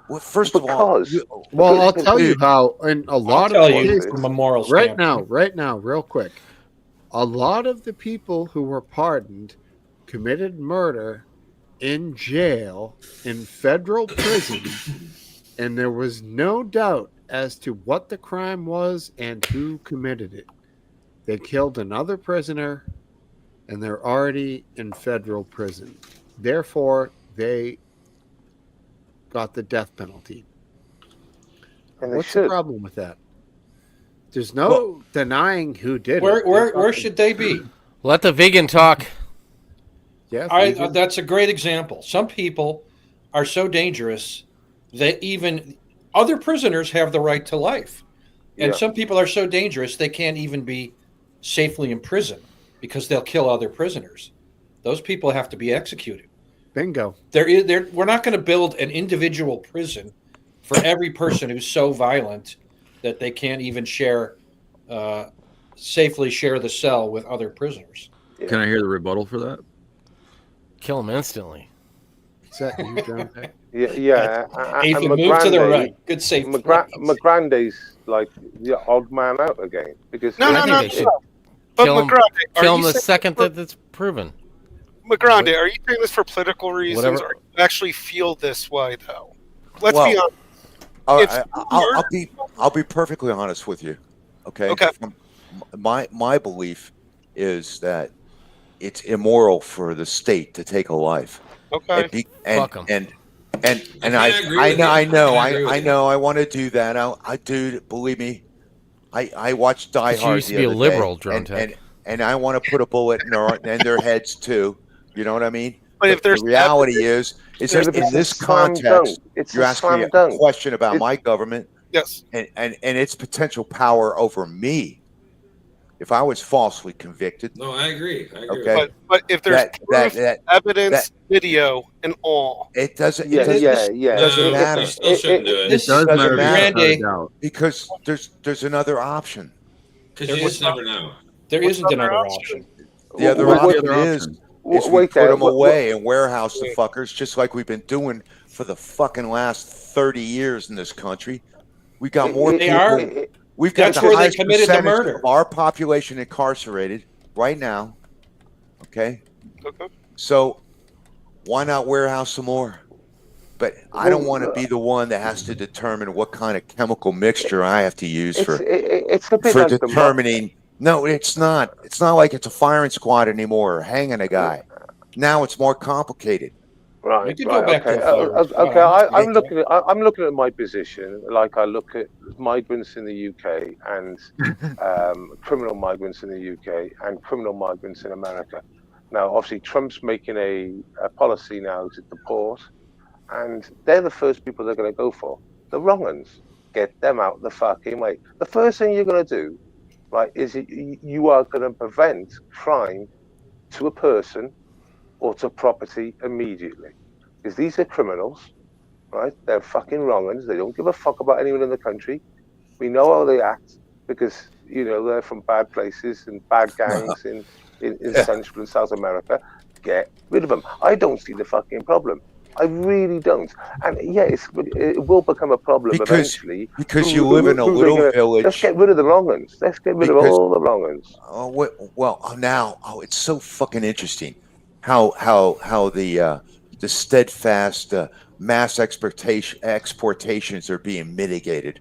Well, first of all, Well, I'll tell you how. In a lot of tell you cases, from a moral right standpoint. now, real quick, a lot of the people who were pardoned committed murder in jail in federal prison, and there was no doubt as to what the crime was and who committed it. They killed another prisoner, and they're already in federal prison. Therefore, they got the death penalty. And they What's the should. problem with that? There's no denying who did Where it. where should they be? Let the vegan talk. Yeah, that's a great example. Some people are so dangerous that even other prisoners have the right to life. And Yeah. some people are so dangerous they can't even be safely in prison because they'll kill other prisoners. Those people have to be executed. Bingo. We're not going to build an individual prison for every person who's so violent that they can't even safely share the cell with other prisoners. Can I hear the rebuttal for that? Kill him instantly. Is that you, John? Yeah. Ethan, move to the right. Good safe McGrandy's like the odd man out again because No. But Kill him, McGrande, are kill him you the saying second that it's proven. McGrande, are you saying this for political reasons, Whatever. or you actually feel this way though? Let's be Well, honest. I'll be perfectly honest with you. Okay. Okay. My belief is that it's immoral for the state to take a life. Okay. Fuck 'em. And I agree with you. I know I agree with you. I want to do that. I do. Believe me, I watched Die But you Hard used to the be a other liberal, day, Drone Tech. and I want to put a bullet in their heads too. You know what I mean? But if there's the reality is There's that in a this slam context, dunk. It's you're a asking me slam a dunk. question about It's- my government, yes, and its potential power over me if I was falsely convicted. No, I agree. Okay. But if there's proof, that evidence, video, and all, it doesn't. Yeah, It doesn't No, matter. you still shouldn't do it. It does matter Randy, because there's another option. Because you just never know. There What's isn't another another option? option. The other Wait, option wait, is wait, we wait put there. them What- away and warehouse the fuckers, just like we've been doing for the fucking last 30 years in this country. We got more They people. are. We've got That's the where they highest committed the percentage murder. of our population incarcerated right now. Okay, okay. so why not warehouse some more? But I don't want to be the one that has to determine what kind of chemical mixture I have to use It's a bit for like determining. No, it's not. It's not like it's a firing squad anymore or hanging a guy. Now it's more complicated. Right, You could right, go back okay. to a firing squad. Okay, I'm I'm looking at my position like I look at migrants in the UK and criminal migrants in the UK and criminal migrants in America. Now, obviously, Trump's making a policy now to deport, and they're the first people they're going to go for. The wrong ones. Get them out the fucking way. The first thing you're going to do, right, is you are going to prevent crime to a person or to property immediately. Because these are criminals, right? They're fucking wrong uns. They don't give a fuck about anyone in the country. We know how they act because, you know, they're from bad places and bad gangs in Central and South America. Get rid of them. I don't see the fucking problem. I really don't. And yeah, it will become a problem eventually. Because you live in a little village. Let's get rid of the wrong uns. Let's get rid of all the wrong uns. It's so fucking interesting how the steadfast mass exportations are being mitigated.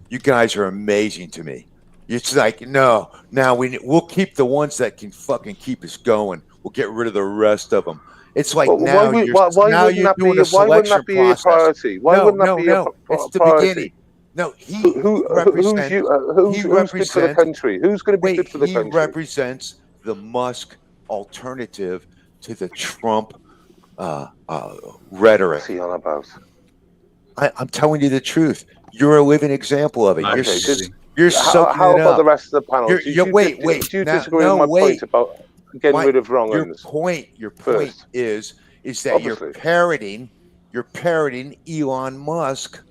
You guys are amazing to me. It's like now we'll keep the ones that can fucking keep us going. We'll get rid of the rest of them. It's like you're doing a selection process. Priority? Why wouldn't that be a priority? It's the beginning. No, who's good for the country? Who's going to be good for the country? He represents the Musk alternative to the Trump rhetoric. What's he on about? I'm telling you the truth. You're a living example of it. You're soaking how it about up. the rest of the panel? Wait. Do you disagree with my point about getting rid of wrong uns? Your point is that Obviously. you're parroting Elon Musk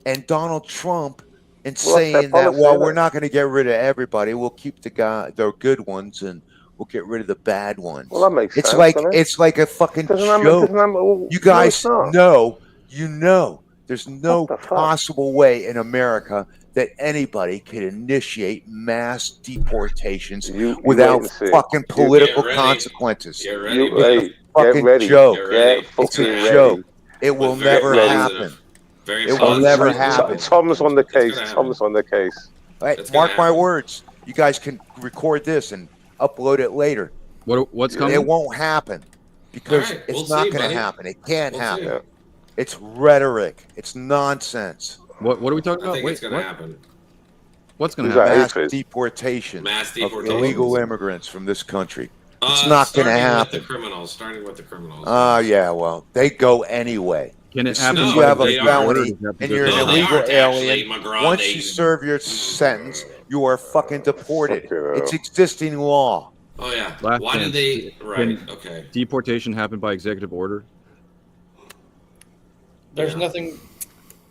and Donald Trump and Well, that's their saying that, policy, well, isn't we're it? not going to get rid of everybody. We'll keep the good ones, and we'll get rid of the bad ones. Well, that makes It's sense, like doesn't it? it's like a fucking Doesn't that, joke. doesn't that, well, You no, guys it's not. know, there's no the fuck? possible way in America that anybody could initiate mass deportations You without wait and see. fucking You- political Get ready. consequences. Get ready, You, buddy. hey, It's a fucking get ready. joke. Get ready. Get It's fucking a ready. joke. It will With very never ready. happen. Very It will positive. never It's happen. Tom's on the It's case. gonna happen. Tom's on the case. Hey, It's gonna mark my happen. words. You guys can record this and upload it later. What's coming? It won't happen because All right, it's we'll not see, going to buddy. happen. It can't We'll happen. see. It's rhetoric. It's nonsense. What are we talking I about? think Wait, it's going to what? happen. What's going to Who's happen? that? Mass Aphids. deportation Mass of deportations. illegal immigrants from this country. It's not going to Starting happen. with the criminals. Starting with the criminals. Yeah, well, they go anyway. Can it As soon happen as No, you have a they aren't. felony Does it have to and go you're through an No, they illegal aren't actually, alien, McGraw. once They- you serve your sentence, you are fucking deported. Fucking hell. It's existing law. Oh yeah. Last Why did chance. they? Right. Can Okay. deportation happen by executive order? There's Yeah. nothing.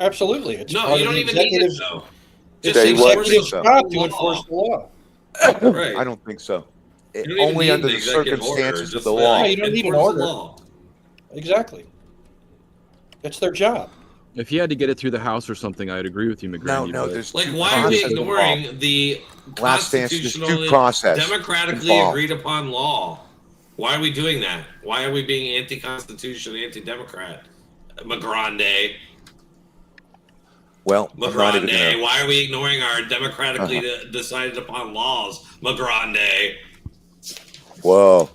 Absolutely, it's No, part you of don't the even need it executive's though. They Just won't enforce think executive so. job to law. enforce the law. Right. I don't think so. You don't even Only need under an the executive order, circumstances of just the be law. No, like, you don't need an enforce the order. law. Exactly. It's their job. If you had to get it through the House or something, I'd agree with you, McGrandy. No, but there's Like, due why are we process involved. ignoring the Last dance, there's due constitutionally, process democratically involved. agreed upon law? Why are we doing that? Why are we being anti-constitution, anti-democrat? Magrande. Well, I'm not even Magrande. gonna. Why are we ignoring our democratically decided upon laws? Magrande. Whoa,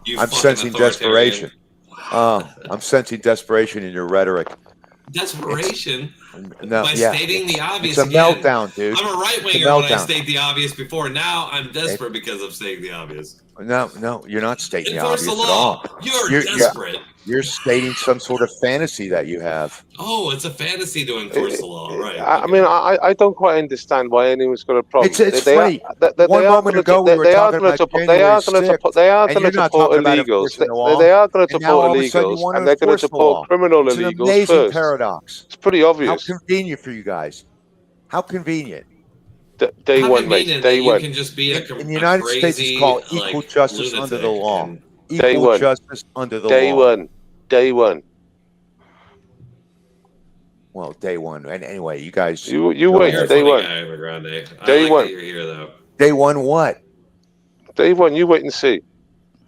You I'm fucking sensing authoritarian. desperation. I'm sensing desperation in your rhetoric. Desperation? No, By yeah, stating the obvious it's a again. meltdown, dude. I'm a right It's a winger when I meltdown. state the obvious before. Now I'm desperate because of stating the obvious. No, you're not stating the Enforce obvious the at law. all. You're desperate. You're stating some sort of fantasy that you have. Oh, it's a fantasy to enforce the law, right? I mean, I don't quite understand why anyone's got a problem. It's funny. One moment ago we were talking about January 6th, they are and going you're to not deport talking about illegals. enforcing the law. They are going to And now deport all of a sudden you illegals, want to and they're going enforce to the law. deport criminal It's an illegals amazing first. paradox. It's pretty How obvious. convenient for you guys. How convenient. Day How one, mate. convenient Day that one. you can just be In the United States, it's called equal justice under the law. Day Equal one. justice under the Day law. one. Day one. Well, day one. And anyway, you guys. You wait. You're a Day funny one. guy, Magrande. I Day like one. that you're here, though. Day one what? Day one. You wait and see.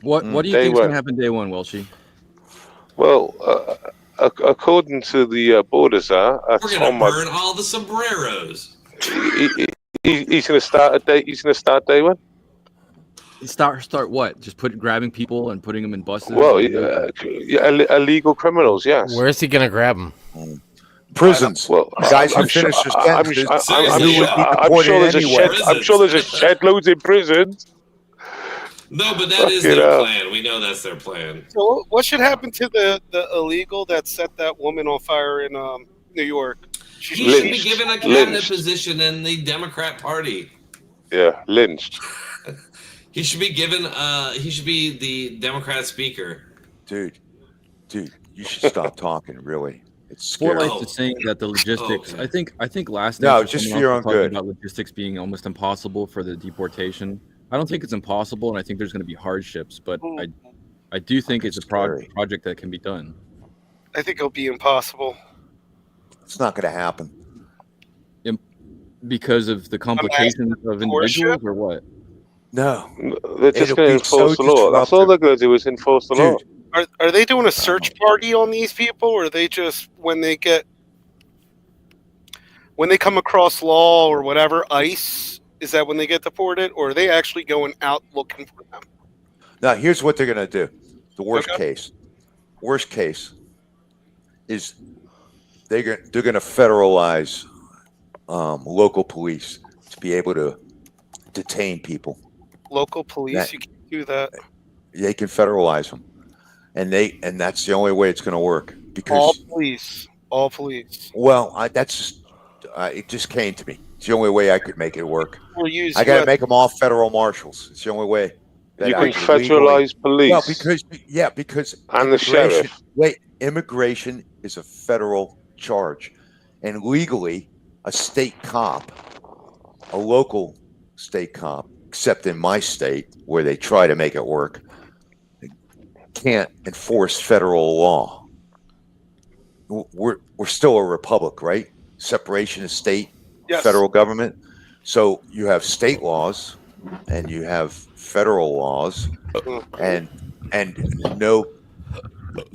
What do you Day think is going one. to happen day one, Welshie? Well, according to the borders, We're gonna Tom, burn all the sombreros. he's going to start at day. He's going to start day one. Start what? Just grabbing people and putting them in buses? Well, illegal criminals. Yes. Where's he gonna grab them? Prisons. Well, guys who I'm sure- finish their I'm sentences sure who would be I'm deported sure there's a anyway. shed. I'm sure there's a shed loads in prisons. No, but that is Fuck it their up. plan. We know that's their plan. So what should happen to the illegal that set that woman on fire in New York? He should be Lynched. given a cabinet Lynched. position in the Democrat Party. Yeah, lynched. He should be given. He should be the Democrat speaker. Dude, you should stop talking. Really, it's Four scary. Lights is saying that the logistics. okay. I think last No, night just someone for your else own was talking good. about logistics being almost impossible for the deportation. I don't think it's impossible, and I think there's going to be hardships, but I do think it's a project that can be done. I think it'll be impossible. It's not going to happen. Because of the complications of individuals, or what? No, They're just It'll going to be so enforce the law. That's all they're going to do is enforce the law. Dude. Are they doing a search party on these people, or are they just when they come across law or whatever, ICE? Is that when they get deported, or are they actually going out looking for them? Now, here's what they're going to do. The worst case. Worst case is they're going to federalize local police to be able to detain people. Local police, you can't do that. They can federalize them, and that's the only way it's going to work. Because All police. Well, that's just it just came to me. It's the only way I could make it work. Or use I got to US make them all federal marshals. It's the only way. That You I can could legally- federalize police. Well, because And the immigration- sheriff. Wait, immigration is a federal charge, and legally, a state cop, a local state cop, except in my state where they try to make it work, can't enforce federal law. We're still a republic, right? Separation of state, federal government. So you have state laws and you have federal laws, and no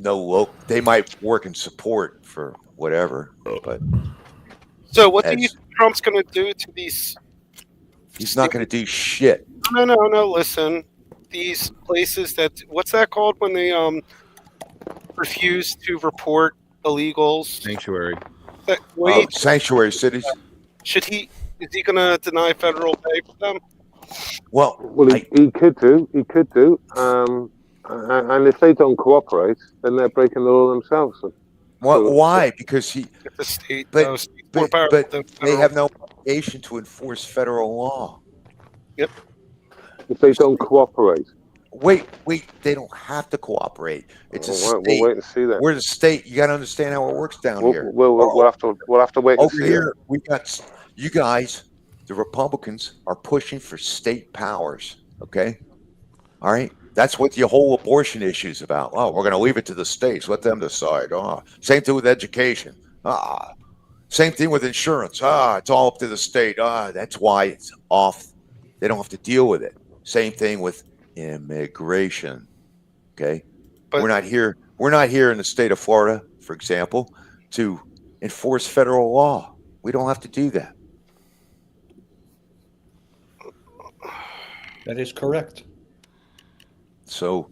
local. They might work in support for whatever, but So what do you think Trump's going to do to these? he's not going to do shit. No. Listen, these places that what's that called when they refuse to report illegals? Sanctuary. Sanctuary cities. Is he going to deny federal pay for them? Well, he could do. He could do. And if they don't cooperate, then they're breaking the law themselves. Why? Because the state, but they have no obligation to enforce federal law. Yep. If they don't cooperate. Wait, they don't have to cooperate. It's a state. We'll wait and see that. We're the state. You got to understand how it works down here. We'll have to wait and see. Over here, we got you guys. The Republicans are pushing for state powers. Okay, all right. That's what the whole abortion issue is about. Oh, we're going to leave it to the states. Let them decide. Same thing with education. Same thing with insurance. It's all up to the state. That's why it's off. They don't have to deal with it. Same thing with immigration. Okay, we're not here. We're not here in the state of Florida, for example, to enforce federal law. We don't have to do that. That is correct. So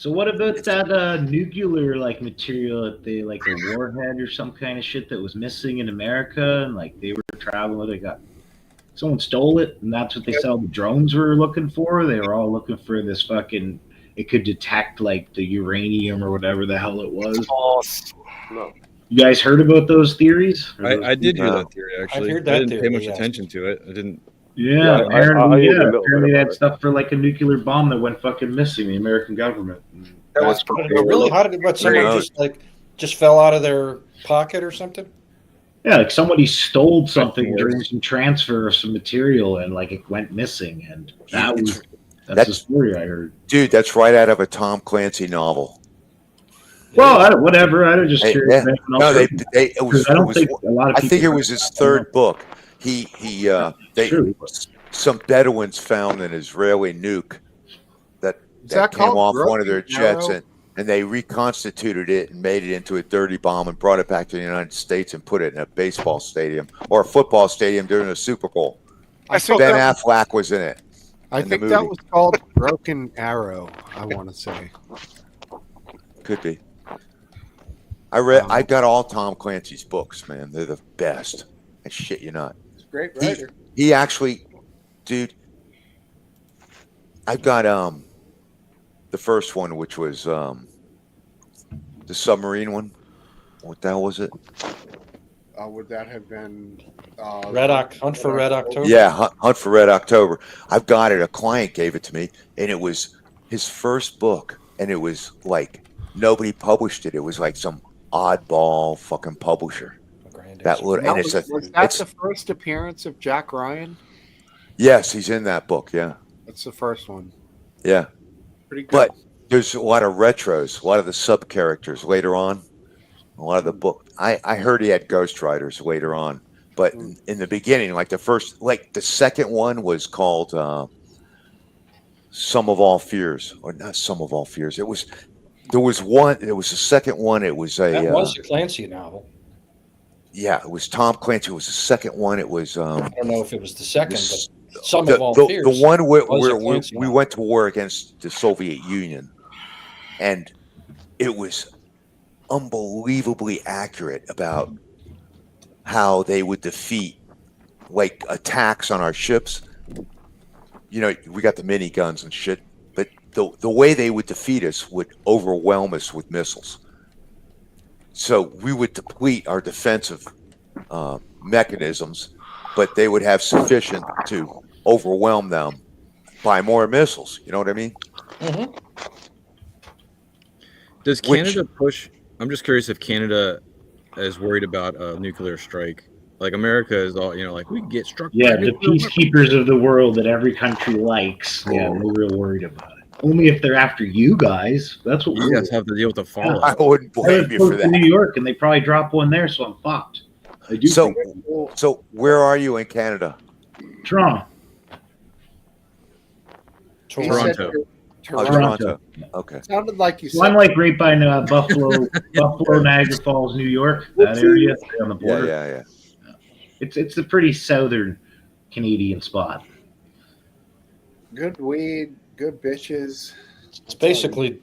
what about that nuclear material that they a warhead or some kind of shit that was missing in America, and they were traveling with it, someone stole it, and that's what they said the drones were looking for. They were all looking for this fucking, it could detect the uranium or whatever the hell it was. No. You guys heard about those theories? I did hear that theory, actually. I heard that I didn't theory, pay much yes. attention to it. I didn't. Yeah, apparently they had it. stuff for a nuclear bomb that went fucking missing. The American government. That was really how did someone just fell out of their pocket or something? Yeah, somebody stole something during some transfer of some material, and it went missing, and that's the story I heard. Dude, that's right out of a Tom Clancy novel. Well, whatever. I was just curious. Yeah. No, it was. I don't think a lot of people. I think it was his third book. Some Bedouins found an Israeli nuke that came off one of their jets, and they reconstituted it and made it into a dirty bomb and brought it back to the United States and put it in a baseball stadium or a football stadium during a Super Bowl. Ben Affleck was in it. I think that was called Broken Arrow, I want to say. Could be. I got all Tom Clancy's books, man. They're the best. I shit you not. He's a great writer. He actually, dude, I've got the first one, which was the submarine one. What the hell was it? Would that have been Hunt for Red October? Yeah, Hunt for Red October. I've got it. A client gave it to me, and it was his first book, and it was nobody published it. It was some oddball fucking publisher. Was that the first appearance of Jack Ryan? Yes, he's in that book. Yeah, that's the first one. Yeah, pretty good. But there's a lot of retros, a lot of the sub characters later on. A lot of the book. I heard he had ghostwriters later on, but in the beginning, the second one was called "Some of All Fears," or not "Some of All Fears." There was the second one. It was that was a Clancy novel. Yeah, it was Tom Clancy. It was the second one. It was. I don't know if it was the second, but Some of All Fears. The one where we went to war against the Soviet Union, and it was unbelievably accurate about how they would defeat attacks on our ships. We got the miniguns and shit, but the way they would defeat us would overwhelm us with missiles. So we would deplete our defensive mechanisms, but they would have sufficient to overwhelm them by more missiles. You know what I mean? Mm-hmm. Does Canada push? I'm just curious if Canada as worried about a nuclear strike. Like America is all, like we can get struck. Yeah, by the nuclear weapons. peacekeepers of the world that every country likes. Yeah, they're real worried about it. Only if they're after you guys. That's what You guys have to deal with the fallout. I wouldn't I blame live you for close to New that. York, and they probably drop one there, so I'm fucked. I do. So, think so where are you in Canada? Toronto. Toronto. Oh, Toronto. Okay. Sounded like you So said. I'm like right by Buffalo, Niagara Falls, New York. That area on the border. Yeah. It's a pretty southern Canadian spot. Good weed, good bitches. It's basically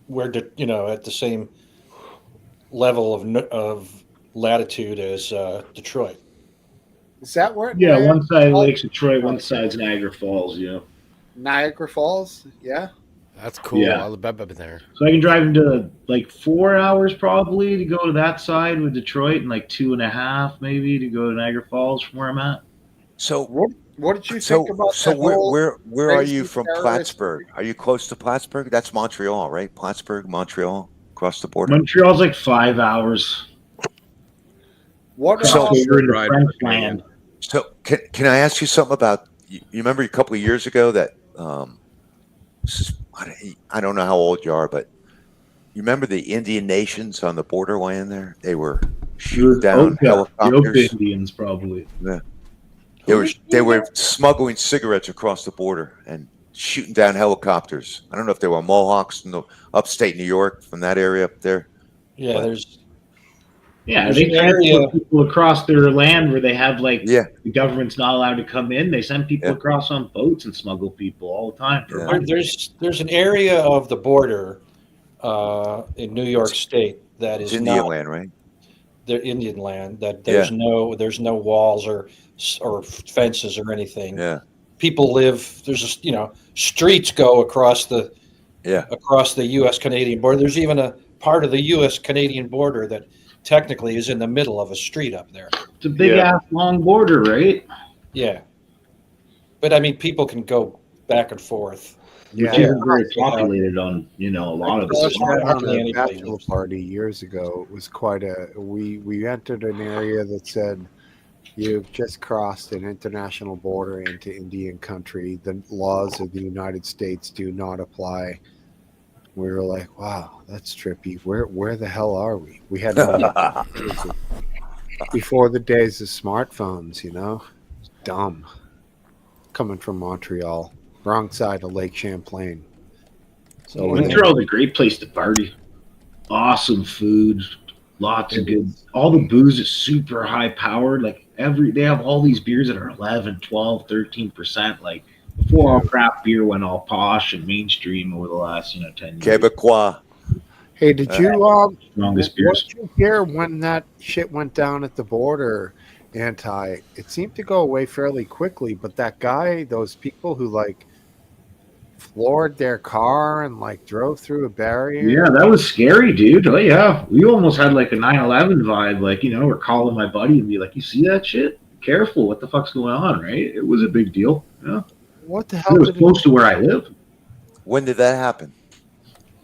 we're at the same level of latitude as Detroit. Is that where? Yeah, Niagara one side Falls? Lakes Detroit, one side's Niagara Falls. Yeah. Niagara Falls. Yeah. That's cool. Yeah. I've been there. So I can drive into like 4 hours probably to go to that side with Detroit, and like 2.5 maybe to go to Niagara Falls from where I'm at. So what did you think about So that whole where are crazy you from? terrorist- Plattsburgh? Are you close to Plattsburgh? That's Montreal, right? Plattsburgh, Montreal, across the border. Montreal's like 5 hours. What Cross So- over into Right. French land. So can I ask you something about? You remember a couple of years ago that I don't know how old you are, but you remember the Indian nations on the borderline there? They were shooting down The helicopters. Indians probably. Yeah. They were smuggling cigarettes across the border and shooting down helicopters. I don't know if they were Mohawks in the upstate New York from that area up there. Yeah, there's they an area. transport people across their land where they have like Yeah. the government's not allowed to come in. They send people across on boats and smuggle people all the time. For money. There's an area of the border in New York State that is It's Indian not land, right? the Indian land. That there's no walls or fences or anything. Yeah. People live. There's streets go across the U.S. Canadian border. There's even a part of the U.S. Canadian border that technically is in the middle of a street up there. It's a big ass long border, right? Yeah, but I mean, people can go back and forth. Which isn't very populated on a lot of Crossed that on Hardly a anybody bachelor lives. party years ago. It was quite a. We entered an area that said, "You've just crossed an international border into Indian country. The laws of the United States do not apply." We were like, "Wow, that's trippy. Where the hell are we?" We had no before the days of smartphones. Dumb. Coming from Montreal, wrong side of Lake Champlain. So Montreal's a great place to party. Awesome food, lots of good. All the booze is super high powered. Like they have all these beers that are 11, 12, 13%. Like before all craft beer went all posh and mainstream over the last 10 years. Quebecois. Hey, did you strongest what beers? did you hear when that shit went down at the border? It seemed to go away fairly quickly, but that guy, those people who floored their car and drove through a barrier. Yeah, that was scary, dude. Oh yeah, we almost had like a 9/11 vibe. We're calling my buddy and be like, "You see that shit? Careful, what the fuck's going on?" Right? It was a big deal. Yeah. What the hell? It was close to where I live. When did that happen?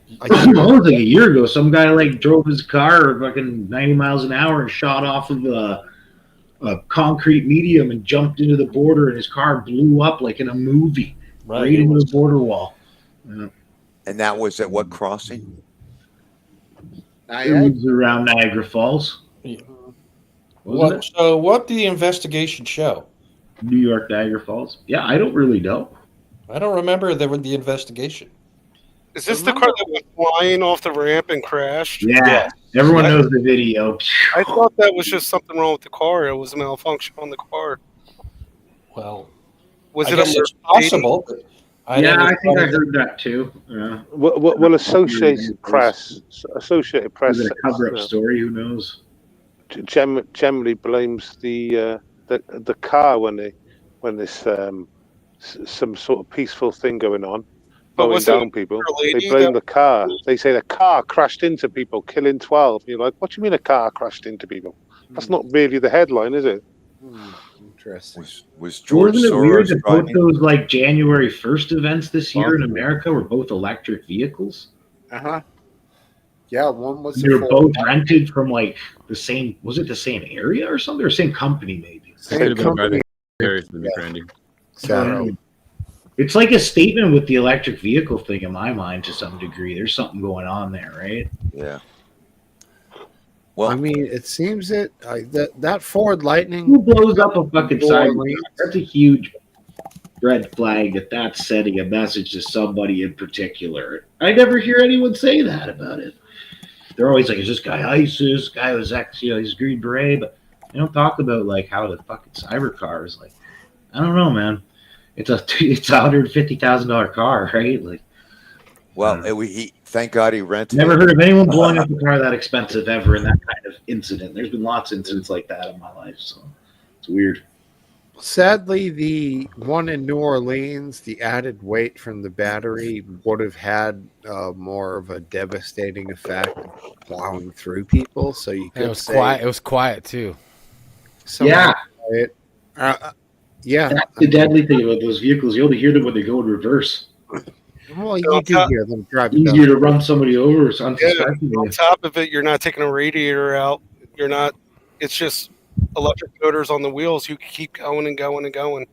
It was like a year ago. Some guy drove his car fucking 90 miles an hour and shot off of a concrete medium and jumped into the border, and his car blew up like in a movie, right into the border wall. Yeah. And that was at what crossing? It was around Niagara Falls. So what did the investigation show? New York, Niagara Falls. Yeah, I don't really know. I don't remember the investigation. Is this the car that went flying off the ramp and crashed? Yeah. Everyone knows the video. I thought that was just something wrong with the car. It was a malfunction on the car. Well, was I it guess a it's possible? But I think I heard that too. Yeah. Well, Associated Press. Was it a cover-up story? Who knows? Generally blames the car when there's some sort of peaceful thing going on. Mowing down people. They blame the car. They say the car crashed into people, killing 12. You're like, what do you mean a car crashed into people? That's not really the headline, is it? Interesting. Was George Wasn't it Soros weird that both driving? those January 1st events this year in America were both electric vehicles? Yeah, one was They were both rented from like the same. Was it the same area or something, or same company maybe? Same company. So, it's like a statement with the electric vehicle thing in my mind to some degree. There's something going on there, right? Yeah. Well, I mean, it seems that that Ford Lightning. Who blows up a fucking New side? Orleans. That's a huge red flag that that's sending a message to somebody in particular. I never hear anyone say that about it. They're always like, "Is this guy ISIS? Guy was he's Green Beret," but they don't talk about like how the fucking cyber car is like. I don't know, man. It's a $150,000 car, right? Like, well, thank God he rented. Never heard of anyone blowing up a car that expensive ever in that kind of incident. There's been lots of incidents like that in my life, so it's weird. Sadly, the one in New Orleans, the added weight from the battery would have had more of a devastating effect of plowing through people. So you could it was quiet. It was quiet too. Yeah. Quiet. Yeah. That's the deadly thing about those vehicles. You only hear them when they go in reverse. Well, you do hear them driving. Easier to run somebody over or something. On top of it, you're not taking a radiator out. You're not. It's just electric motors on the wheels. You keep going and going and going.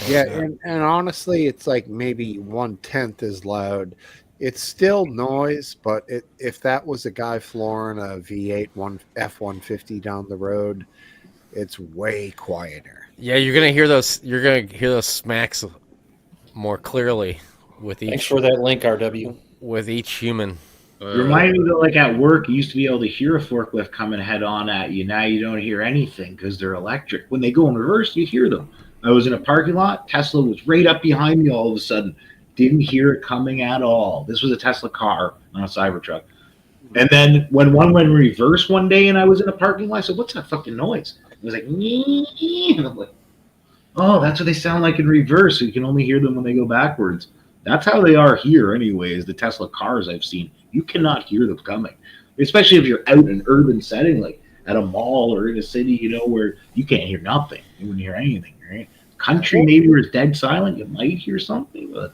Yeah, and honestly, it's like maybe 1/10 as loud. It's still noise, but if that was a guy flooring a V8 F-150 down the road, it's way quieter. Yeah, you're gonna hear those. You're gonna hear those smacks more clearly with each. Thanks for that link, RW. With each human. Reminded me that, like at work, you used to be able to hear a forklift coming head on at you. Now you don't hear anything because they're electric. When they go in reverse, you hear them. I was in a parking lot. Tesla was right up behind me all of a sudden. Didn't hear it coming at all. This was a Tesla car on a Cybertruck. And then when one went in reverse one day and I was in a parking lot, I said, "What's that fucking noise?" It was like, "Nee." And I'm like, "Oh, that's what they sound like in reverse. So you can only hear them when they go backwards." That's how they are here anyways, the Tesla cars I've seen. You cannot hear them coming, especially if you're out in an urban setting, like at a mall or in a city, where you can't hear nothing. You wouldn't hear anything, right? Country, maybe where it's dead silent, you might hear something, but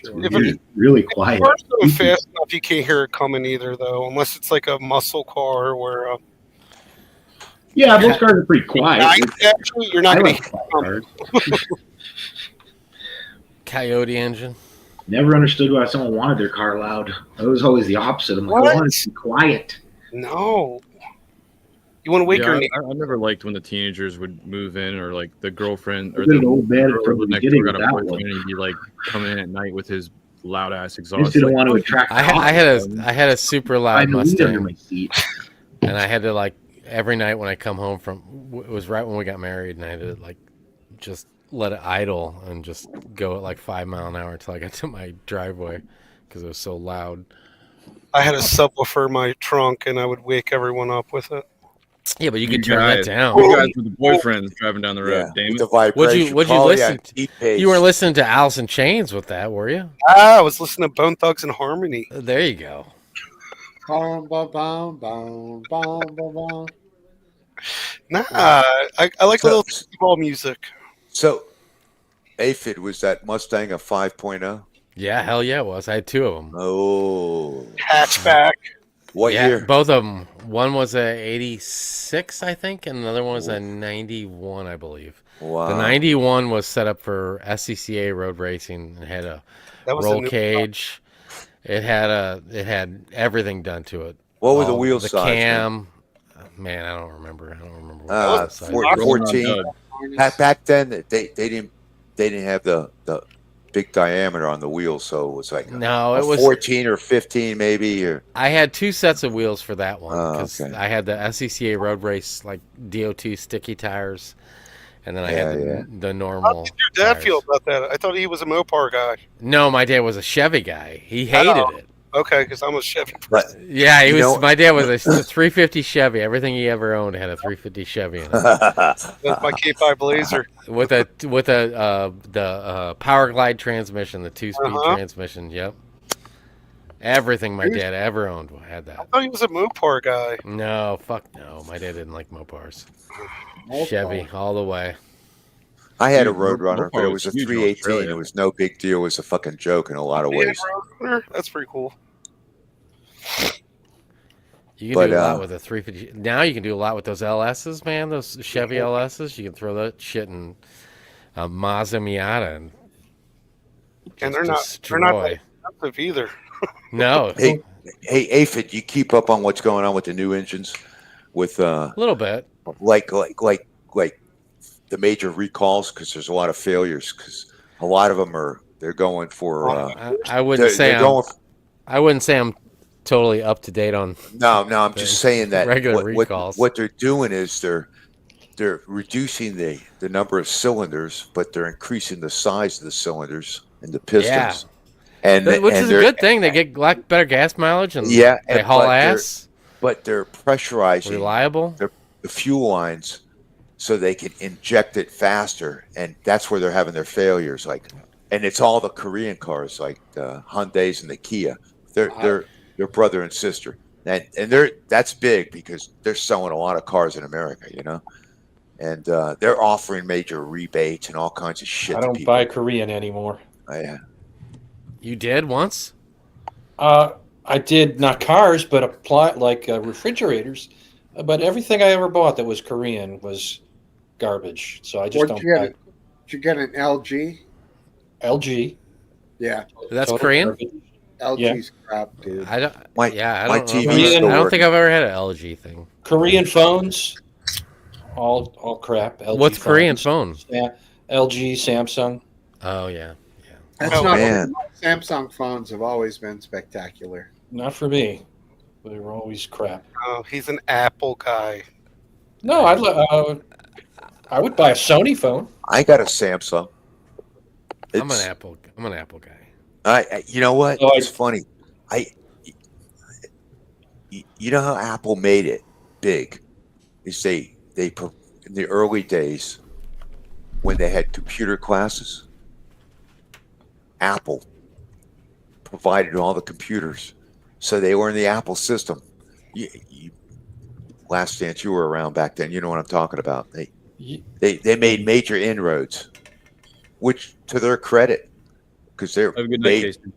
it's really quiet. If it's going fast enough, you can't hear it coming either, though, unless it's like a muscle car where... yeah, those cars are pretty quiet. Actually, you're not going to hear it. Coyote engine. Never understood why someone wanted their car loud. It was always the opposite. I'm like, I want it to be quiet. No. You want to wake your neighbor. I never liked when the teenagers would move in, or like the girlfriend or the old man girl from next door got a boyfriend, and he'd be like coming in at night with his loud ass exhaust. Just didn't want to attract. I had a super loud Mustang, and I had to like every night when I come home from. It was right when we got married, and I had to like just let it idle and just go at like 5 miles an hour until I got to my driveway because it was so loud. I had a subwoofer in my trunk, and I would wake everyone up with it. Yeah, but you could turn that down. You guys with the boyfriends driving down the road, Damon. Would you listen? You weren't listening to Alice in Chains with that, were you? I was listening to Bone Thugs and Harmony. There you go. Nah, I like little ball music. So, Aphid, was that Mustang a 5.0? Yeah, hell yeah, it was. I had two of them. Oh. Hatchback. What year? Both of them. One was a 86, I think, and another one was a 91, I believe. Wow. The 91 was set up for SCCA road racing. It had a roll cage. It had everything done to it. What was the wheel size? The cam. Man, I don't remember. 14. Back then, they didn't have the big diameter on the wheel, so it was like it was 14 or 15 maybe. Or I had two sets of wheels for that one because I had the SCCA road race like DOT sticky tires, and then I had the normal. How did your dad feel about that? I thought he was a Mopar guy. No, my dad was a Chevy guy. He hated it. Okay, because I'm a Chevy person. Yeah, he was. My dad was a 350 Chevy. Everything he ever owned had a 350 Chevy in it. That's my K5 Blazer with the Power Glide transmission, the 2-speed transmission. Yep. Everything my dad ever owned had that. I thought he was a Mopar guy. No, fuck no. My dad didn't like Mopars. Chevy all the way. I had a Roadrunner, but it was a 318. It was no big deal. It was a fucking joke in a lot of ways. That's pretty cool. You can do a lot with a 350. Now you can do a lot with those LSs, man. Those Chevy LSs. You can throw that shit in a Mazda Miata and they're not that expensive either. No. Hey, Aphid, you keep up on what's going on with the new engines, with a little bit, like the major recalls, because there's a lot of failures. Because a lot of them they're going for. I wouldn't say I wouldn't say I'm totally up to date on. No, I'm just saying that regular recalls. What they're doing is they're reducing the number of cylinders, but they're increasing the size of the cylinders and the pistons. Yeah. Which is a good thing. They get better gas mileage and they haul ass. But they're pressurizing reliable the fuel lines so they can inject it faster, and that's where they're having their failures. And it's all the Korean cars, like the Hyundais and the Kia. They're brother and sister, and that's big because they're selling a lot of cars in America, and they're offering major rebates and all kinds of shit. I don't buy Korean anymore. Yeah. You did once? I did, not cars, but refrigerators. But everything I ever bought that was Korean was garbage. So I just don't buy. Did you get an LG? LG. Yeah. That's Korean? Garbage. LG's crap, dude. I don't TV. I don't think I've ever had an LG thing. Korean phones, all crap. LG What's phones. Korean phone? Yeah, LG, Samsung. Oh yeah. That's not man. Samsung phones have always been spectacular. Not for me. They were always crap. Oh, he's an Apple guy. No, I would buy a Sony phone. I got a Samsung. I'm an Apple guy. You know what? It's funny. You know how Apple made it big? Is they in the early days when they had computer classes, Apple provided all the computers, so they were in the Apple system. Last Dance, you were around back then. You know what I'm talking about. They made major inroads, which to their credit, because they're Have a good night, Jason.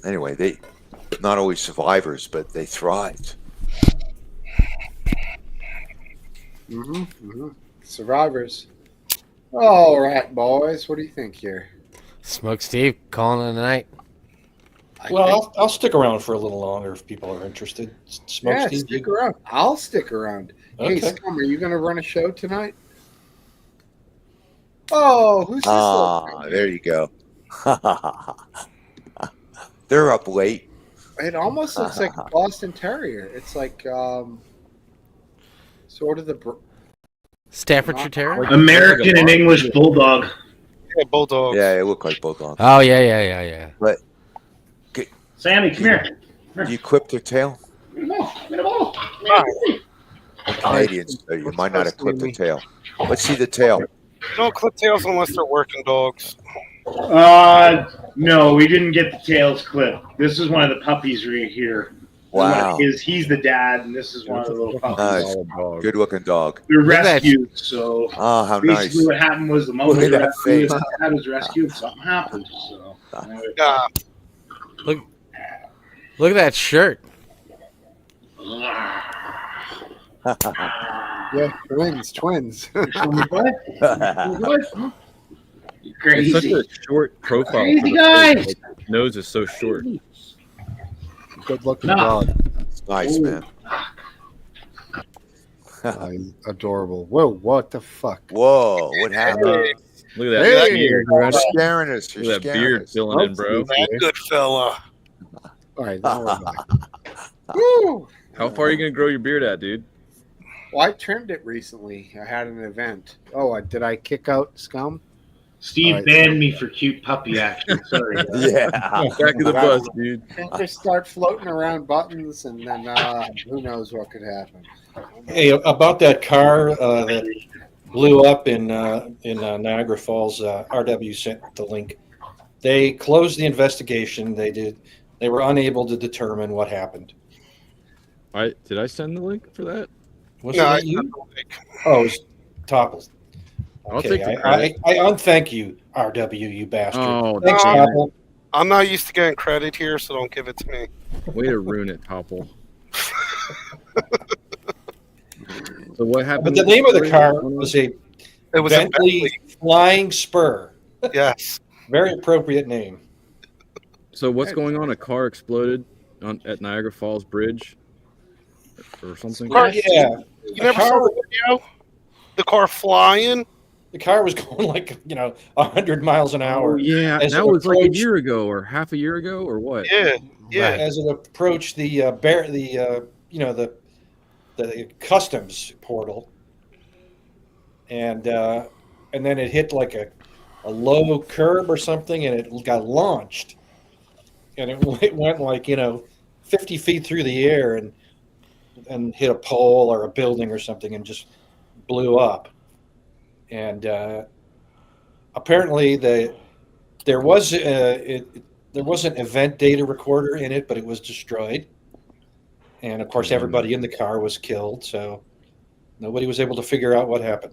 Anyway, they not always survivors, but they thrived. Survivors. All right, boys. What do you think here? Smokesteve calling it a night. Well, I'll stick around for a little longer if people are interested. Smokesteve, stick around. I'll stick around. Okay. Hey, Scum, are you going to run a show tonight? Oh, who's this? There you go. They're up late. It almost looks like a Boston Terrier. It's like sort of the Staffordshire Terrier? American and English Bulldog. Yeah, Bulldog. Yeah, they look like bulldogs. Oh, yeah. But Sammy, come here. Do you clip their tail? Canadians, so you might not have clipped the tail. Let's see the tail. Don't clip tails unless they're working dogs. No, we didn't get the tails clipped. This is one of the puppies right here. Wow. He's the dad, and this is one of the little puppies. Nice. Good looking dog. They're rescued, so how basically nice. what happened was the mom was Look at that rescued, face. the dad was rescued, something happened. So Look at that shirt. Yeah, twins. Crazy. It's such a short profile. Crazy for the guys. face. Like, nose is so short. Good looking dog. It's nice, man. Adorable. Whoa, what the fuck? Whoa, what happened? Look at that Hey, beard. You're scaring us. Look You're at that scaring beard us. filling in, bro. That good fella. All right, now we're back. Woo! How far are you gonna grow your beard at, dude? Well, I trimmed it recently. I had an event. Oh, did I kick out Scum? Steve All right. banned me for cute puppy action. Sorry. Yeah. Back of the bus, dude. Just start floating around buttons, and then who knows what could happen. Hey, about that car that blew up in Niagara Falls, RW sent the link. They closed the investigation. They were unable to determine what happened. Did I send the link for that? Was it you? Oh, it was Topple. I'll Okay, take the credit. I unthank you, RW, you bastard. Oh, Thanks, damn it. Topple. I'm not used to getting credit here, so don't give it to me. Way to ruin it, Topple. So what happened? But the name of the car was a Bentley Flying Spur. Yes. Very appropriate name. So what's going on? A car exploded at Niagara Falls Bridge or something? Yeah. You never saw the video? The car flying? The car was going like, 100 miles an hour. Oh, yeah, as that it was like a approached- year ago or half a year ago or what? Yeah. As it approached the the customs portal, and then it hit like a low curb or something, and it got launched, and it went like 50 feet through the air and hit a pole or a building or something and just blew up. And apparently there was an event data recorder in it, but it was destroyed. And of course, everybody in the car was killed, so nobody was able to figure out what happened.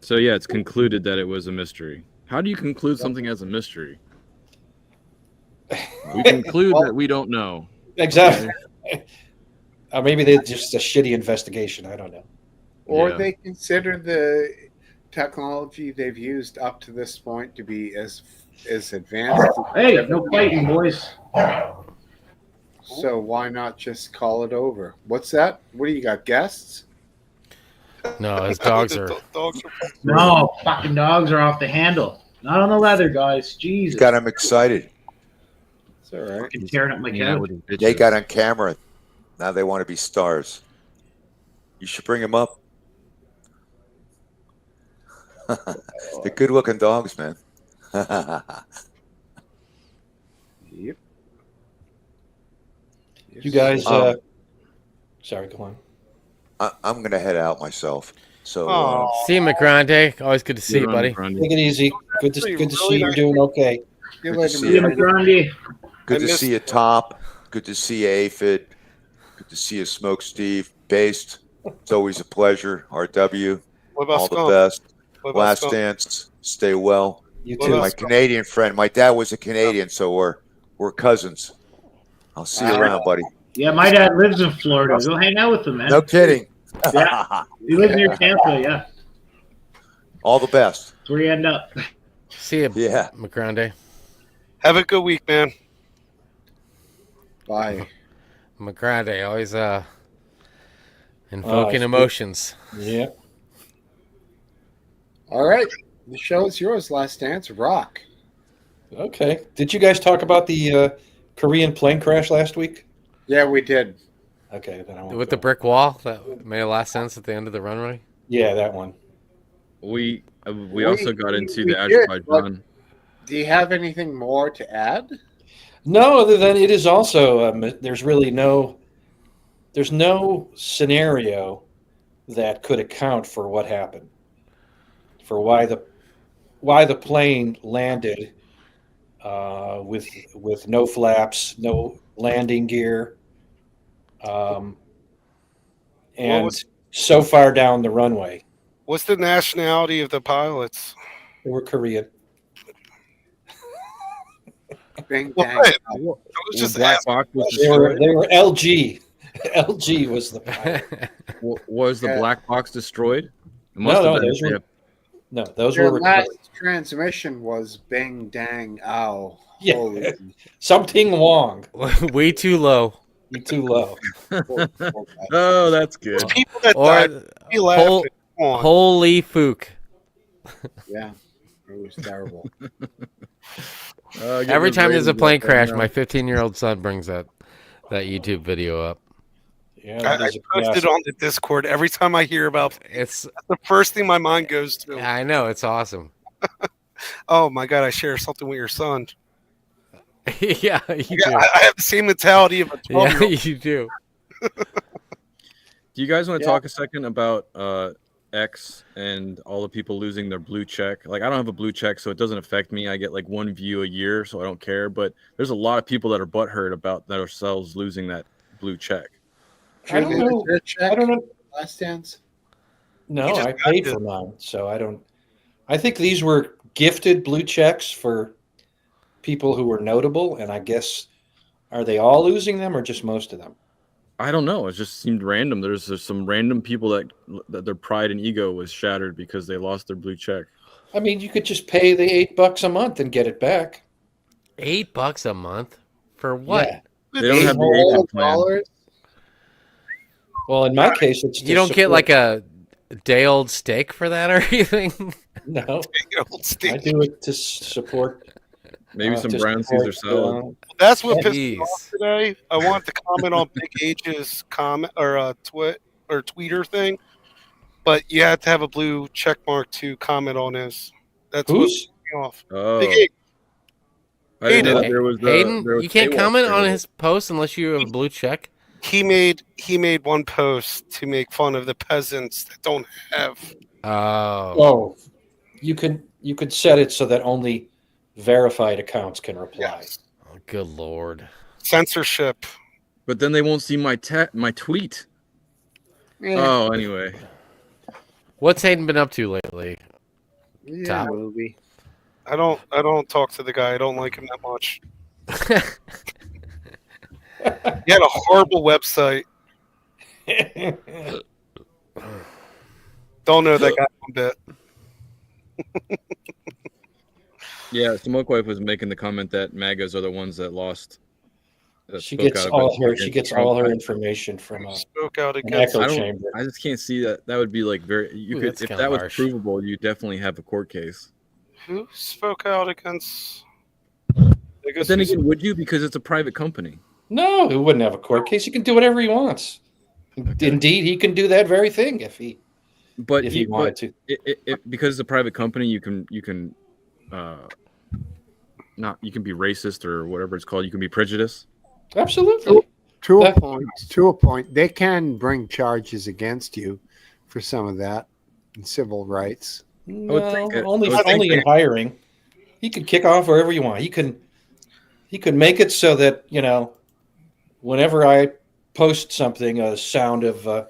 So yeah, it's concluded that it was a mystery. How do you conclude something as a mystery? We conclude that we don't know. Exactly. Maybe they're just a shitty investigation. I don't know. Or they consider the technology they've used up to this point to be as advanced. Hey, no fighting, boys. So why not just call it over? What's that? What do you got? Guests? No, his dogs are. No, fucking dogs are off the handle. Not on the leather, guys. Jesus. Got him excited. It's all right. Fucking tearing up my couch. They got on camera. Now they want to be stars. You should bring them up. They're good-looking dogs, man. Yep. You guys, sorry, go on. I'm going to head out myself. So see you, McGrande. Always good to see you, buddy. Take it easy. Good to see you're doing okay. Good to see you, McGrande. Good to see you, Top. Good to see you, Aphid. Good to see you, Smokesteve. Based. It's always a pleasure. RW. All the best. Last dance. Stay well. You To too. my Canadian friend. My dad was a Canadian, so we're cousins. I'll see you around, buddy. Yeah, my dad lives in Florida. Go hang out with him, man. No kidding. Yeah, he lives near Tampa. Yeah, All the best. that's where you end up. See you, Yeah. McGrande. Have a good week, man. Bye. McGrande, always invoking emotions. Yeah. All right. The show is yours. Last dance. Rock. Okay. Did you guys talk about the Korean plane crash last week? Yeah, we did. Okay, then I won't With go. the brick wall that made a last sense at the end of the runway. Yeah, that one. We also got into we the did, Azerbaijan. Do you have anything more to add? No, other than it is also there's no scenario that could account for what happened, for why the plane landed with no flaps, no landing gear, and so far down the runway. What's the nationality of the pilots? They were Korean. Bang, What? bang. I was just Black asking. box was They were destroyed. LG. LG was the pilot. Was the Yeah. black box destroyed? It No, have been. those were no, those Your were last recovered. transmission was bang, dang, ow. Yeah. Holy. Something Wong. Way too low. Be too low. Oh, that's good. People that Or died. You laughing. hol- Come on. holy fook. Yeah. It was terrible. Get Every those time there's a ratings plane up right crash, now. my 15-year-old son brings that YouTube video up. Yeah, I posted on the Discord every time I hear about It's that's the first thing my mind goes to. I know it's awesome. Oh my god, I share something with your son. Yeah, you do. I have the same mentality of a 12 Yeah, you do. Do you guys want to Yeah. talk a second about X and all the people losing their blue check? Like, I don't have a blue check, so it doesn't affect me. I get like one view a year, so I don't care. But there's a lot of people that are butthurt about themselves losing that blue check. I don't know. I don't know. Last dance. No, He just I got paid it. for mine, so I don't. I think these were gifted blue checks for people who were notable, and I guess are they all losing them or just most of them? I don't know. It just seemed random. There's some random people that their pride and ego was shattered because they lost their blue check. I mean, you could just pay the $8 a month and get it back. $8 a month for what? Yeah. They don't have the agent plan. Well, in my case, it's you don't get like a day-old steak for that or anything. No, I do it to support. Maybe some brown Caesar salad. That's what pissed me off today. I want to comment on Big H's comment or tweeter thing, but you had to have a blue check mark to comment on his. That's what pissed me off. Oh. Big H. I didn't know that Hayden, there was you can't paywall comment on there. his post unless you have a blue check. He made one post to make fun of the peasants that don't have. Oh, you could set it so that only verified accounts can reply. Yes. Oh, good Lord. Censorship. But then they won't see my tweet. Yeah. Oh, anyway. What's Hayden been up to lately? Yeah, movie. I don't talk to the guy. I don't like him that much. He had a horrible website. Don't know that guy one bit. Yeah, Smokewife was making the comment that MAGAs are the ones that lost. She gets all her information from an echo chamber. I just can't see that. That would be like very. You Ooh, could that's if kinda that was harsh. provable, you definitely have a court case. Who spoke out against? But then again, would you? Because it's a private company. No, he wouldn't have a court case. He can do whatever he wants. Indeed, he can do that very thing if he wanted to. Because it's a private company, you can be racist or whatever it's called. You can be prejudiced. Absolutely. To a point, they can bring charges against you for some of that in civil rights. No, only in hiring. He could kick off wherever you want. He could make it so that, whenever I post something, a sound of a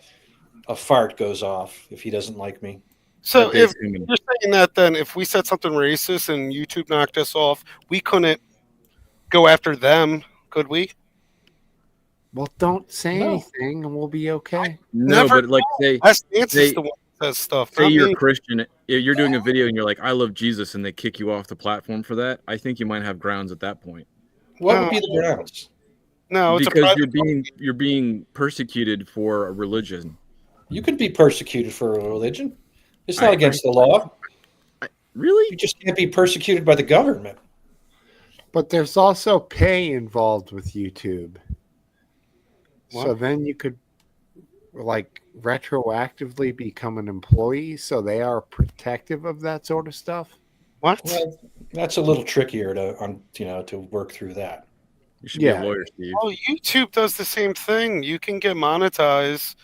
fart goes off if he doesn't like me. So if you're saying that, then if we said something racist and YouTube knocked us off, we couldn't go after them, could we? Well, don't say anything and we'll be okay. No, but like the one that says stuff. Say not you're me. Christian, if you're doing a video and you're like, "I love Jesus," and they kick you off the platform for that. I think you might have grounds at that point. What would be the grounds? No, it's because you're being persecuted for a religion. You could be persecuted for a religion. It's not against the law. Really? You just can't be persecuted by the government. But there's also pay involved with YouTube. What? So then you could retroactively become an employee, so they are protective of that sort of stuff. What? Well, that's a little trickier to work through that. You should be a lawyer, Steve. Oh, YouTube does the same thing. You can get monetized,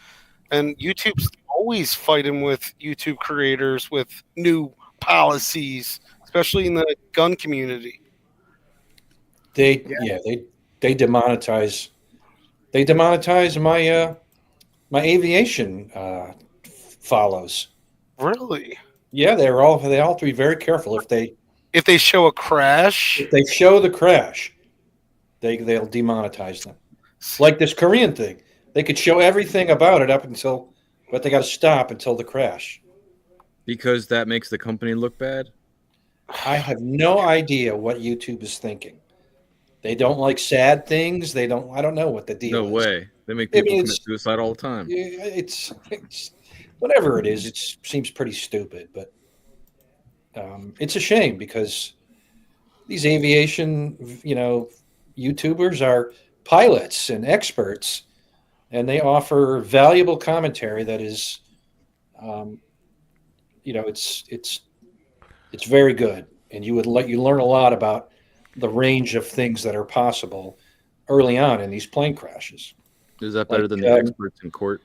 and YouTube's always fighting with YouTube creators with new policies, especially in the gun community. They demonetize. They demonetize my aviation follows. Really? Yeah, they all have to be very careful if they show a crash. If they show the crash, they'll demonetize them. Like this Korean thing, they could show everything about it but they got to stop until the crash. Because that makes the company look bad? I have no idea what YouTube is thinking. They don't like sad things. I don't know what the deal is. No way. They make people commit suicide all the time. It's whatever it is. It seems pretty stupid, but it's a shame because these aviation, YouTubers are pilots and experts, and they offer valuable commentary that is, it's very good, and you learn a lot about the range of things that are possible early on in these plane crashes. Is that better than the experts in court?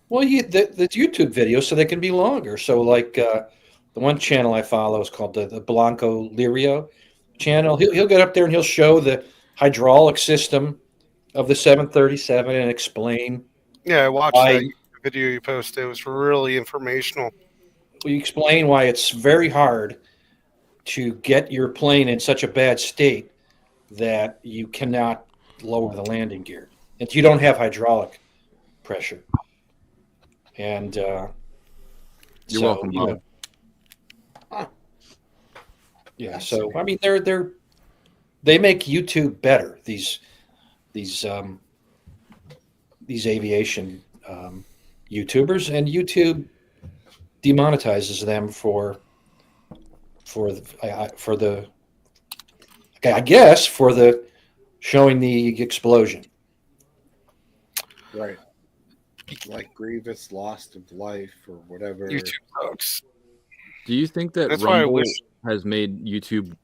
Well, the YouTube videos, so they can be longer. So, the one channel I follow is called the Blanco Lirio channel. He'll get up there and he'll show the hydraulic system of the 737 and explain. Yeah, I watched that video you posted. It was really informational. We explain why it's very hard to get your plane in such a bad state that you cannot lower the landing gear, and you don't have hydraulic pressure. And You're welcome, Bob. Yeah, so I mean, they make YouTube better. These aviation YouTubers, and YouTube demonetizes them for the I guess for the showing the explosion. Right. Like grievous loss of life or whatever. YouTube sucks. Do you think that That's why I Rumble wish. has made YouTube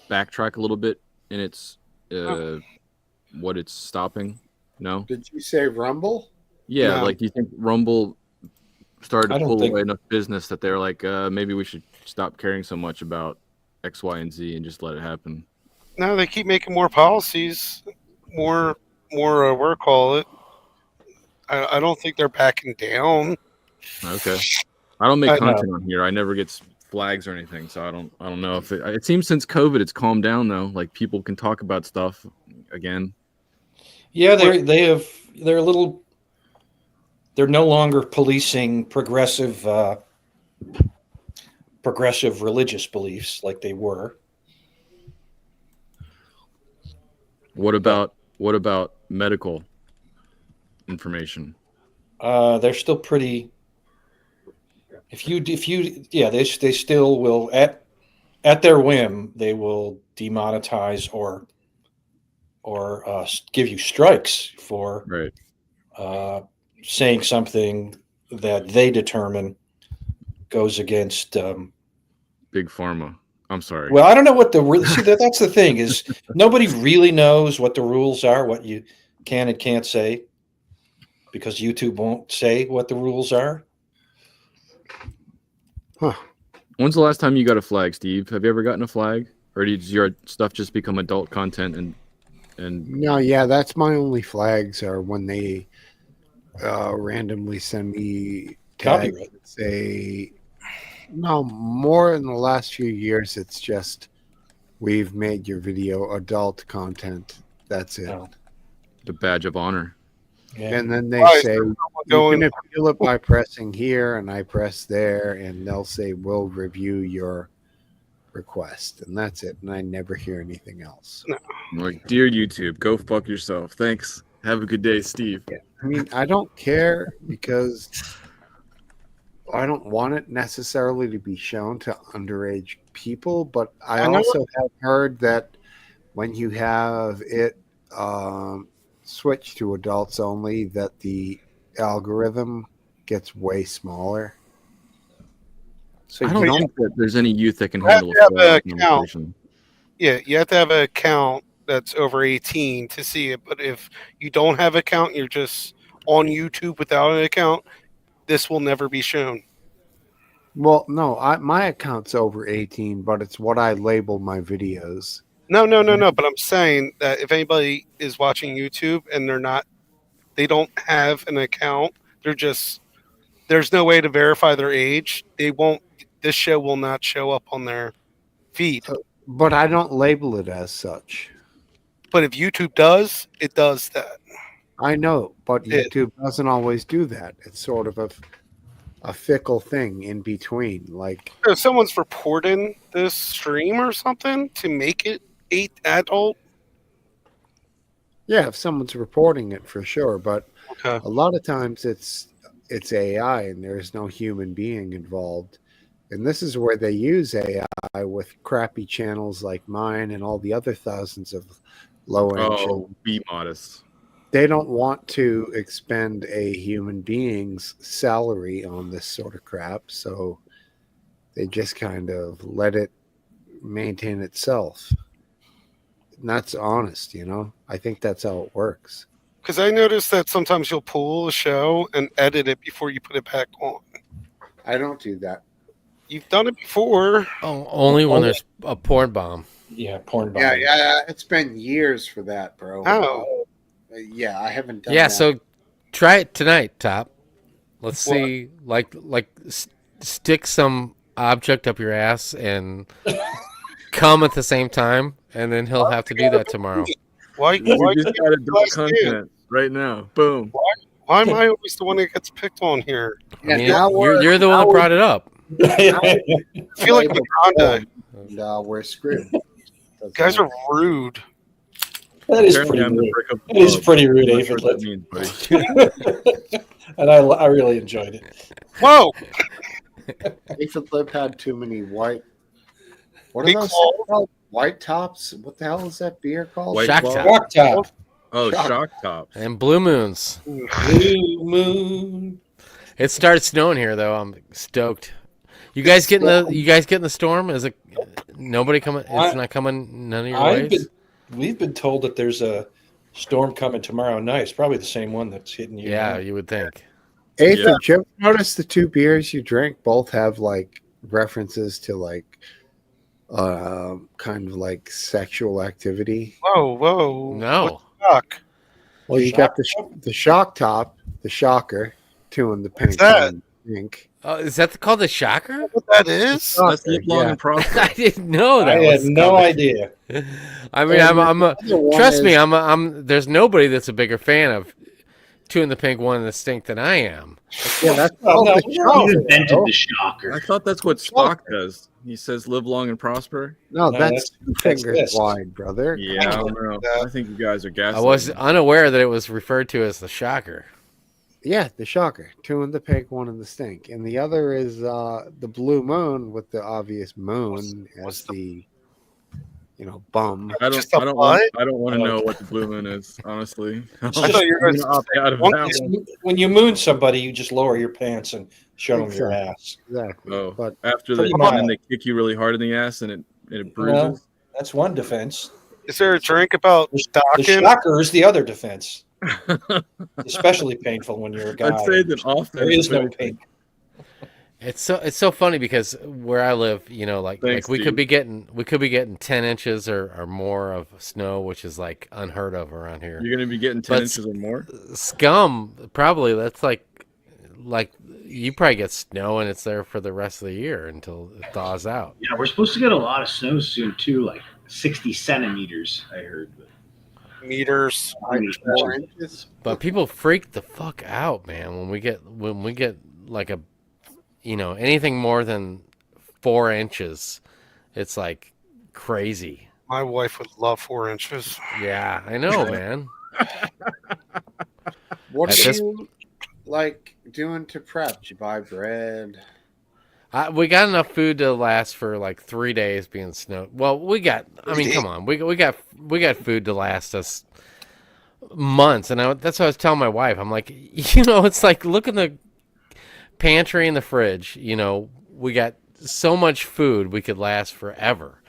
backtrack a little bit in its what it's stopping? No. Did you say Rumble? Yeah, No. like do you think Rumble started I to don't pull think- away enough business that they're like, maybe we should stop caring so much about X, Y, and Z and just let it happen? No, they keep making more policies, more what call it. I don't think they're backing down. Okay. I don't make I know. content on here. I never get flags or anything, so I don't know if it seems since COVID it's calmed down though. Like people can talk about stuff again. Yeah, they're a little. They're no longer policing progressive religious beliefs like they were. What about medical information? They're still pretty. If you they still will at their whim they will demonetize or give you strikes for saying something that they determine goes against Big Pharma. I'm sorry. Well, I don't know what that's the thing is nobody really knows what the rules are, what you can and can't say, because YouTube won't say what the rules are. Huh. When's the last time you got a flag, Steve? Have you ever gotten a flag, or does your stuff just become adult content and? No, yeah, that's my only flags are when they randomly send me tags Copyright. that say. No, more in the last few years, it's just we've made your video adult content. That's it. The badge of honor. Yeah. And then they Why is say there you someone can appeal it by pressing here, and I press there, and they'll say we'll review your request, and that's it. And I never hear anything else. I'm like, dear YouTube, go fuck yourself. Thanks. Have a good day, Steve. I mean, I don't care because I don't want it necessarily to be shown to underage people, but I know also have heard that when you have it switch to adults only, that the algorithm gets way smaller. So I you don't think that there's any youth that can You have handle to have a full an account. conversation. Yeah, you have to have an account that's over 18 to see it. But if you don't have an account, you're just on YouTube without an account, this will never be shown. Well, no, my account's over 18, but it's what I label my videos. No. But I'm saying that if anybody is watching YouTube and they don't have an account, there's no way to verify their age. This show will not show up on their feed. But I don't label it as such. But if YouTube does, it does that. I know, but YouTube doesn't always do that. It's sort of a fickle thing in between. Like If someone's reporting this stream or something to make it adult, yeah, if someone's reporting it for sure, but a lot of times it's AI and there's no human being involved. And this is where they use AI with crappy channels like mine and all the other thousands of low-end channels. Be modest. They don't want to expend a human being's salary on this sort of crap, so they just kind of let it maintain itself. And that's honest, I think that's how it works. because I noticed that sometimes you'll pull a show and edit it before you put it back on. I don't do that. You've done it before. Oh, only when there's a porn bomb. Yeah, porn bomb. Yeah, it's been years for that, bro. Oh. Yeah, I haven't done Yeah, that. so try it tonight, Top. Let's see, like stick some object up your ass and come at the same time, and then he'll have to do that tomorrow. Why We just can't got you adult guys do it? content right now. Boom. Why am I always the one that gets picked on here? I mean, you're the one that brought it up. I feel like Grande. And we're screwed. You guys are rude. That is Apparently pretty I'm the rude. brick of That is love. pretty rude, I'm not sure Aphid. what that means, buddy. And I really enjoyed it. Whoa! Aphid Lip had too many white. What are Big those claws? called? White tops? What the hell is that beer called? White Shock Claw? top. Shock top. Oh, Shock. shock tops. And blue moons. Blue moon. It started snowing here though. I'm stoked. You guys getting the storm? Is it nobody coming? It's not coming none of your ways. We've been told that there's a storm coming tomorrow night. It's probably the same one that's hitting you. Yeah, now. you would think. Aphid, Yeah. did you ever notice the two beers you drink both have like references to like kind of like sexual activity? Whoa! No. Shock. Well, you got the shock top, the shocker, two in the pink. that? one in the pink. Is that called the shocker? What that is? Let's live long Yeah. and prosper. I didn't know that. I had was no called- idea. I mean, And I'm a. the other one Trust me, is- I'm. There's nobody that's a bigger fan of two in the pink, one in the stink than I am. Yeah, that's Oh, called no, the you shocker. You invented bro. the shocker. I thought that's what Spock does. He says, "Live long and prosper." No, No, that's two that's fingers this. wide, brother. Yeah, I don't know. I think you guys are gaslighting. I was unaware that it was referred to as the shocker. Yeah, the shocker. Two in the pink, one in the stink. And the other is the blue moon with the obvious moon as the bum. I don't. Just a I don't want. what? I don't want to know what the blue moon is. Honestly, I thought you were I'm going gonna opt out of one that is- one. When you moon somebody, you just lower your pants and show them your Exactly. ass. Exactly. Oh, But after Pretty the much. and then they kick you really hard in the ass and it bruises. Well, that's one defense. Is there a drink about The stocking? shocker is the other defense. Especially painful when you're a guy. I'd say that often There is no pink. It's so funny because where I live, like Thanks, we could Steve. be getting 10 inches or more of snow, which is like unheard of around here. You're gonna be getting 10 But inches or more. Scum, probably that's like you probably get snow and it's there for the rest of the year until it thaws out. Yeah, we're supposed to get a lot of snow soon too, like 60 centimeters. I heard. Meters. 4 inches. But people freak the fuck out, man, when we get like a anything more than 4 inches, it's like crazy. My wife would love 4 inches. Yeah, I know, man. What At are this- you like doing to prep? Do you buy bread? We got enough food to last for like 3 days being snowed. Well, I mean, come on. We got food to last us months. And that's what I was telling my wife. I'm like, it's like, look in the pantry and the fridge. We got so much food we could last forever.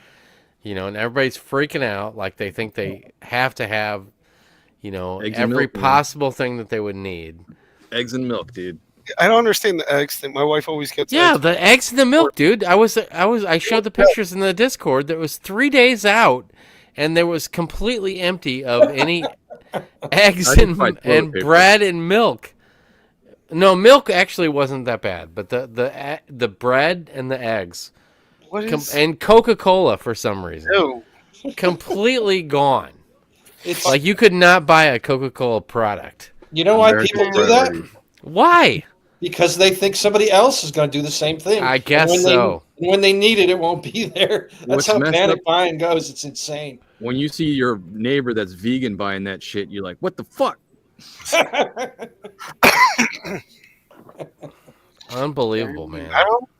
And everybody's freaking out like they think they have to have, Eggs and every milk, man. possible thing that they would need. Eggs and milk, dude. I don't understand the eggs thing. My wife always gets Yeah, eggs. the eggs and the milk, dude. I showed the pictures in the Discord. That was 3 days out, and there was completely empty of any eggs I just buy toilet and paper. bread and milk. No, milk actually wasn't that bad, but the bread and the eggs, What is? and Coca-Cola for some reason, Ew. completely gone. It's Like you could not buy a Coca-Cola product. you know why American people do that? priority. Why? Because they think somebody else is going to do the same thing. I guess And so. when they need it, it won't be there. That's What's how messed panic up- buying goes. It's insane. When you see your neighbor that's vegan buying that shit, you're like, what the fuck? Unbelievable, man.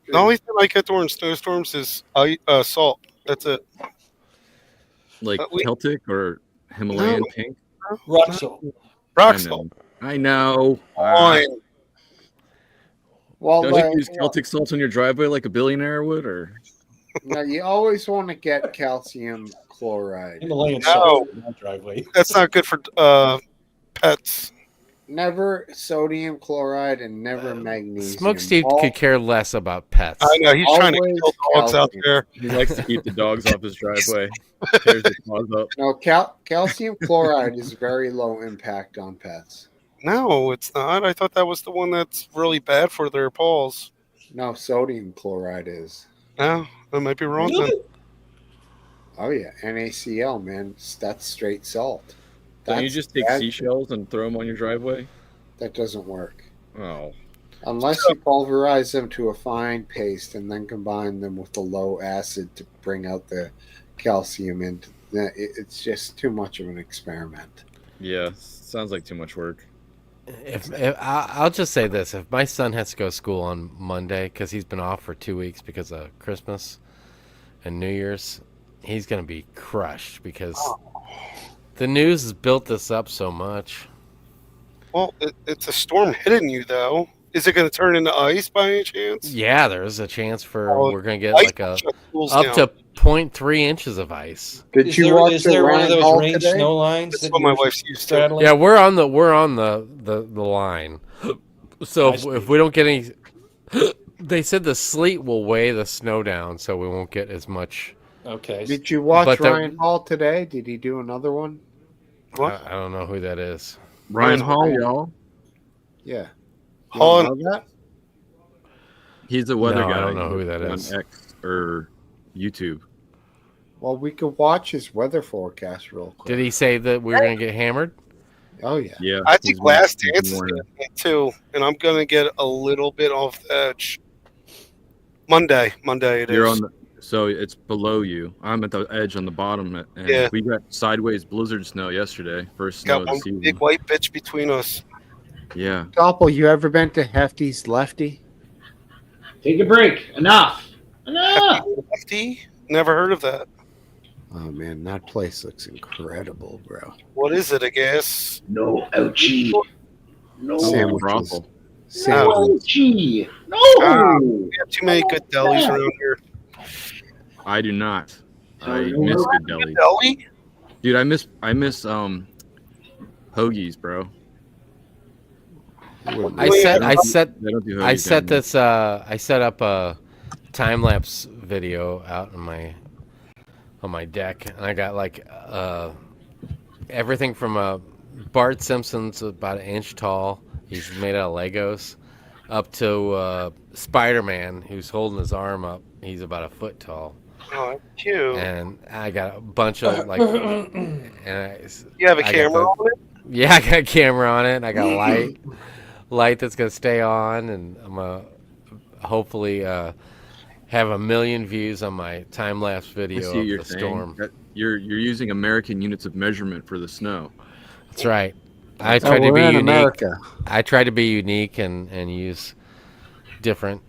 The only thing I get during snowstorms is salt. That's it. Like we- Celtic or Himalayan No. pink? Rock salt. Rock I salt. know. I know. Fine. Well, Don't you use Celtic salt on your driveway like a billionaire would, or now you always want to get calcium chloride. Himalayan No. salt in my driveway. That's not good for pets. Never sodium chloride and never magnesium. Smokesteve All- could care less about pets. I know he's trying to Always kill dogs out calcium. there. he likes to keep the dogs off his driveway. Tears his paws up. No, calcium chloride is very low impact on pets. No, it's not. I thought that was the one that's really bad for their paws. No, sodium chloride is. No, I might be wrong then. Oh yeah, NaCl, man. That's straight salt. Don't you That's just take bad. seashells and throw them on your driveway? That doesn't work. Oh. Unless you pulverize them to a fine paste and then combine them with a low acid to bring out the calcium into it's just too much of an experiment. Yeah, sounds like too much work. If I'll just say this: if my son has to go to school on Monday because he's been off for 2 weeks because of Christmas and New Year's, he's gonna be crushed because the news has built this up so much. Well, it's a storm hitting you, though. Is it going to turn into ice by any chance? Yeah, there's a chance for we're gonna get ice like a shut schools up down. to 0.3 inches of ice. Did you watch Is there the one of those Rand Hall range today? snow lines That's that what my you're wife's used to. straddling? Yeah, we're on the line. So if we don't get any, they said the sleet will weigh the snow down, so we won't get as much. Okay. Did you watch But Ryan Hall today? Did he do another one? What? I don't know who that is. Ryan Hall, y'all. Yeah. Hall You know that? He's the weather No, guy. I don't know who that on is. X or YouTube. Well, we could watch his weather forecast real quick. Did he say that we were gonna get hammered? Oh yeah. Yeah. I he's think been- Last he's Dance been is warning going to hit too, and I'm going to get a little bit off the edge. Monday it You're is. on the, so it's below you. I'm at the edge on the bottom, and Yeah. we got sideways blizzard snow yesterday. First Got snow of the one season. big white bitch between us. Yeah. Doppel, you ever been to Hefty's Lefty? Take a break. Enough. Enough. Lefty? Never heard of that. Oh man, that place looks incredible, bro. What is it, I guess? No, ouchie. No. Sandwiches. brothel. Sandwiches. Ouchie. No. We have too many good delis around here. I do not. I no, miss no. good deli. Deli? Dude, I miss hoagies, bro. I set They don't do hoagies anymore. I set up a time lapse video out on my deck, and I got like everything from Bart Simpson's about an inch tall. He's made out of Legos, up to Spider-Man, who's holding his arm up. He's about a foot tall. Oh, that's cute. And I got a bunch of like. You have a camera on it? Yeah, I got a camera on it, and I got light that's gonna stay on, and I'm gonna hopefully have 1 million views on my time lapse I video see of what you're the saying. storm. You're using American units of measurement for the snow. That's right. I tried to we're be in unique. America. I tried to be unique and use different,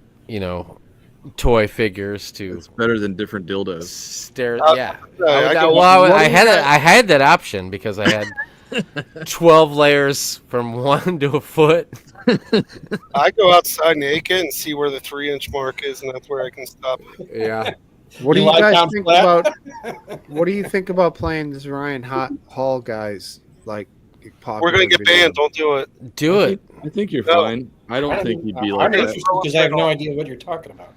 toy figures to It's better than different dildos. stare. Yeah. I I had that option because I had 12 layers from 1 to a foot. I go outside naked and see where the 3-inch mark is, and that's where I can stop. Yeah. What do You you lie guys down think flat? about? What do you think about playing this Ryan Hall guys like? We're gonna get banned. Don't do it. Do it. I think you're No. fine. I don't think he'd be I'm like that. interested because I have no idea what you're talking about.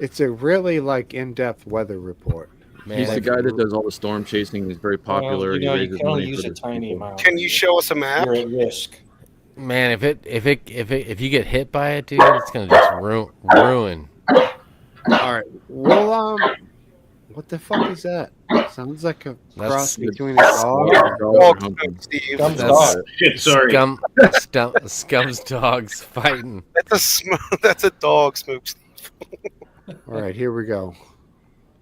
It's a really in-depth weather report. Man, He's the guy that does all the storm chasing. He's very popular. Well, He you raises can only money use for a the tiny people. amount. Can you show us a map? You're at risk. Man, if you get hit by it, dude, it's gonna just ruin. All right. Well, what the fuck is that? Sounds like a cross between a dog. Steve. Scum's That's- dog. Shit, sorry. Scum's dogs fighting. That's a dog, Smokesteve. All right, here we go.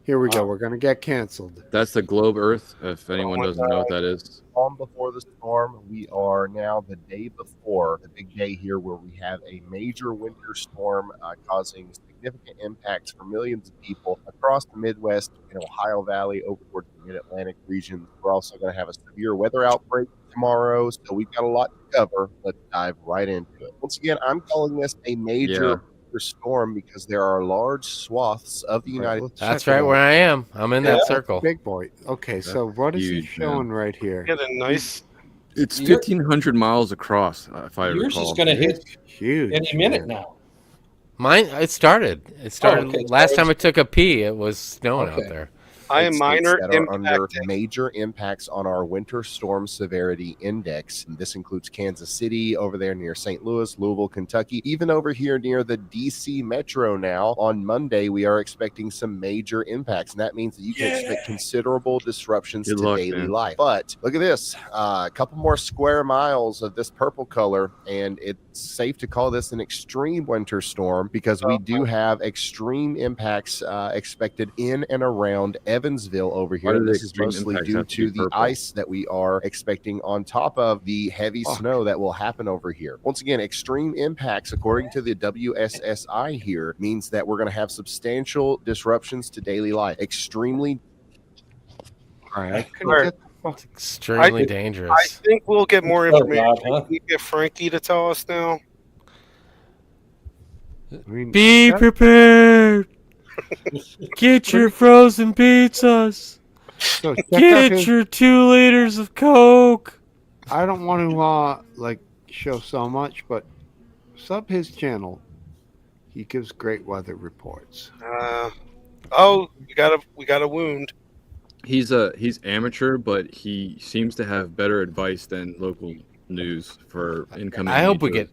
Here we go. We're gonna get canceled. That's the globe Earth. If anyone doesn't know what that is. Calm before the storm. We are now the day before the big day here where we have a major winter storm causing significant impacts for millions of people across the Midwest and Ohio Valley over towards the Mid-Atlantic region. We're also going to have a severe weather outbreak tomorrow, so we've got a lot to cover. Let's dive right into it. Once again, I'm calling this a major storm because there are large swaths of the United States. That's right where I am. I'm in that circle. Big boy. Okay, so what is he huge, showing right here? Get a nice. It's 1,500 miles across, if I Yours recall. is going to hit It's huge. any minute now. Mine, it started. okay. Last time I took a pee, it was snowing out Okay. there. High and states minor that are under impacting. major impacts on our winter storm severity index. And this includes Kansas City over there near St. Louis, Louisville, Kentucky, even over here near the DC metro now. On Monday, we are expecting some major impacts. And that means that you can expect considerable disruptions Good to luck, daily man. life. But look at this, a couple more square miles of this purple color, and it's safe to call this an extreme winter storm because we do have extreme impacts expected in and around Evansville over here. Why do And the this is extreme mostly impacts due have to to be the purple? ice that we are expecting on top of the heavy snow that will happen over here. Once again, extreme impacts, according to the WSSI here, means that we're going to have substantial disruptions to daily life. Extremely. All right. It's extremely I dangerous. think we'll get more So, information. Bob, huh? Can we get Frankie to tell us now? Be prepared. Get your frozen pizzas. So check out Get his- your 2 liters of Coke. I don't want to like show so much, but sub his channel. He gives great weather reports. We got a wound. He's amateur, but he seems to have better advice than local news for incoming. I hope we media.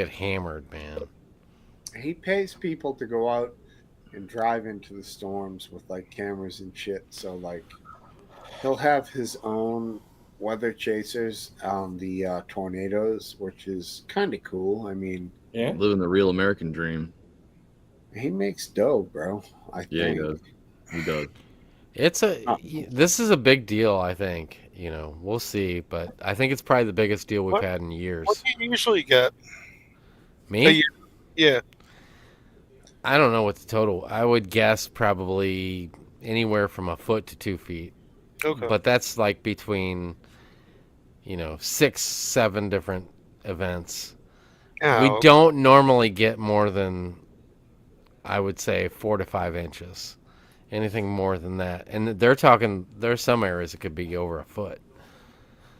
get hammered, man. He pays people to go out and drive into the storms with like cameras and shit. So like he'll have his own weather chasers on the tornadoes, which is kind of cool. I mean, living the real American dream. he makes dough, bro. I Yeah, he think. does. He does. This is a big deal, I think. You know, we'll see, but I think it's probably the biggest deal we've had in years. What do you usually get? Me? A year? Yeah. I don't know what the total. I would guess probably anywhere from a foot to 2 feet. Okay. But that's like between, 6, 7 different events. Oh, We okay. don't normally get more than, I would say, 4 to 5 inches. Anything more than that, and they're talking. There's some areas it could be over a foot.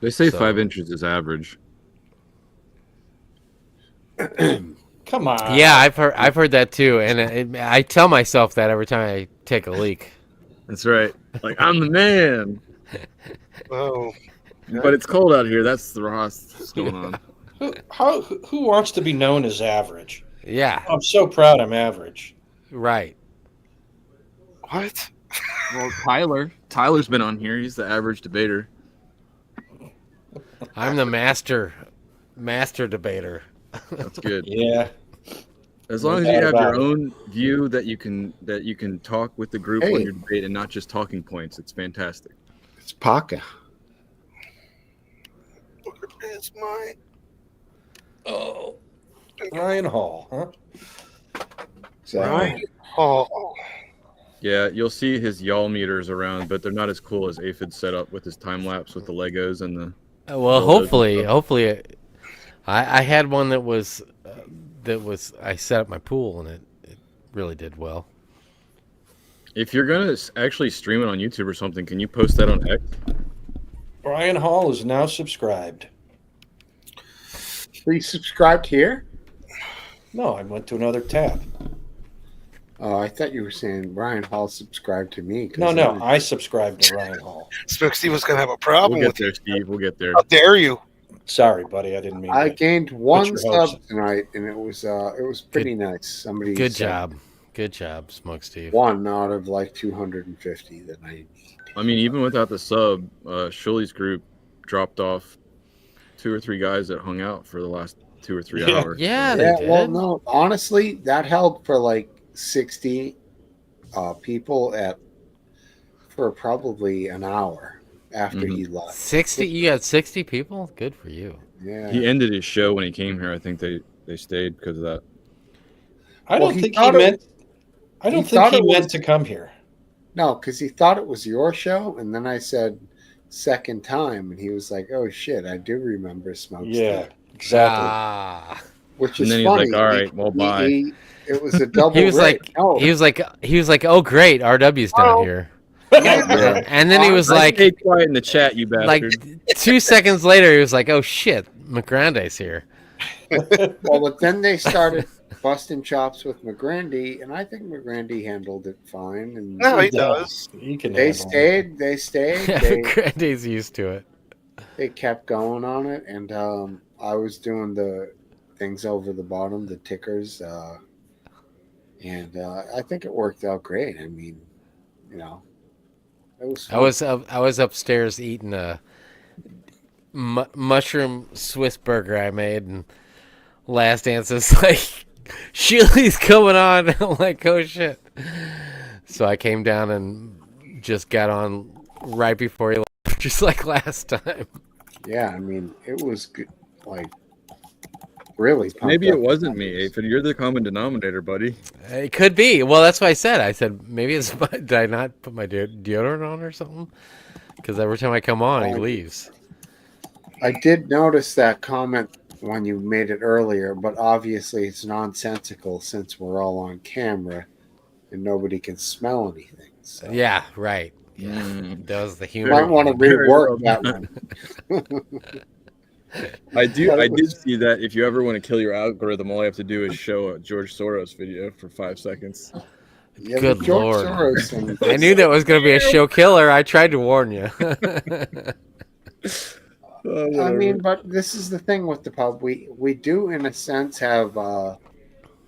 They say So- 5 inches is average. Come on. Yeah, I've heard that too, and I tell myself that every time I take a leak. That's right. Like, I'm the man. Oh. But it's cold out here. That's the Ross that's going on. Who wants to be known as average? Yeah. I'm so proud I'm average. Right. What? Well, Tyler's been on here. He's the average debater. I'm the master debater. That's good. Yeah. As No long as you doubt have about your it. own view that you can talk with the group Hey. on your debate and not just talking points, it's fantastic. It's Paca. It's mine. Oh, Ryan Hall, huh? Ryan Hall. Yeah, you'll see his y'all meters around, but they're not as cool as Aphid set up with his time lapse with the Legos and the. Well, the logos. hopefully, I had one that was I set up my pool and it really did well. If you're gonna actually stream it on YouTube or something, can you post that on X? Ryan Hall is now subscribed. Are you subscribed here? No, I went to another tab. Oh, I thought you were saying Ryan Hall subscribed to me. 'cause No, I subscribed to Ryan Hall. Smokesteve was gonna have a problem We'll with get there, you. Steve. We'll get there. How dare you? Sorry, buddy, I didn't mean. I to gained put one your hopes sub tonight, and it was pretty nice. Somebody Good said job, Smokesteve. one out of like 250 that I. I mean, even without the sub, Shuley's group dropped off 2 or 3 guys that hung out for the last 2 or 3 hours. Yeah, Yeah, they well, did. no, honestly, that held for like 60 people for probably an hour after he left. 60. You got 60 people. Good for you. Yeah. He ended his show when he came here. I think they stayed because of that. I Well, don't he think thought he it- meant. I he don't think thought he it meant was- to come here. No, because he thought it was your show, and then I said second time, and he was like, "Oh shit, I do remember Smokesteve." Yeah, exactly. Ah. Which And is then he's funny. like, "All right, well, bye." It was a double. He was rate. like, No, he was like, oh great, RW's down here. Yeah. And then he was I like, stayed quiet in the chat, you like bastard. 2 seconds later, he was like, oh shit, McGrande's here. well, but then they started busting chops with McGrandy, and I think McGrandy handled it fine. And No, he does. He can They handle it. stayed. They stayed. Yeah, They Grandy's used to it. they kept going on it, and I was doing the things over the bottom, the tickers, and I think it worked out great. I mean, you know, it was fun. I was upstairs eating a mushroom Swiss burger I made, and Last Dance is like, Sheely's coming on. I'm like, oh shit. So I came down and just got on right before he left, just like last time. Yeah, I mean, it was good, like really. Maybe it wasn't me, Aphid. You're the common denominator, buddy. It could be. Well, that's what I said. I said maybe it's did I not put my deodorant on or something? Because every time I come on, he leaves. I did notice that comment when you made it earlier, but obviously it's nonsensical since we're all on camera and nobody can smell anything. So. Yeah, right. Yeah, that was the You humor. might want to rework that one. I did see that if you ever want to kill your algorithm, all you have to do is show a George Soros video for 5 seconds. Yeah, Good George Lord. Soros I knew that was going to be a show killer. I tried to warn you. I mean, but this is the thing with the pub. We do, in a sense, have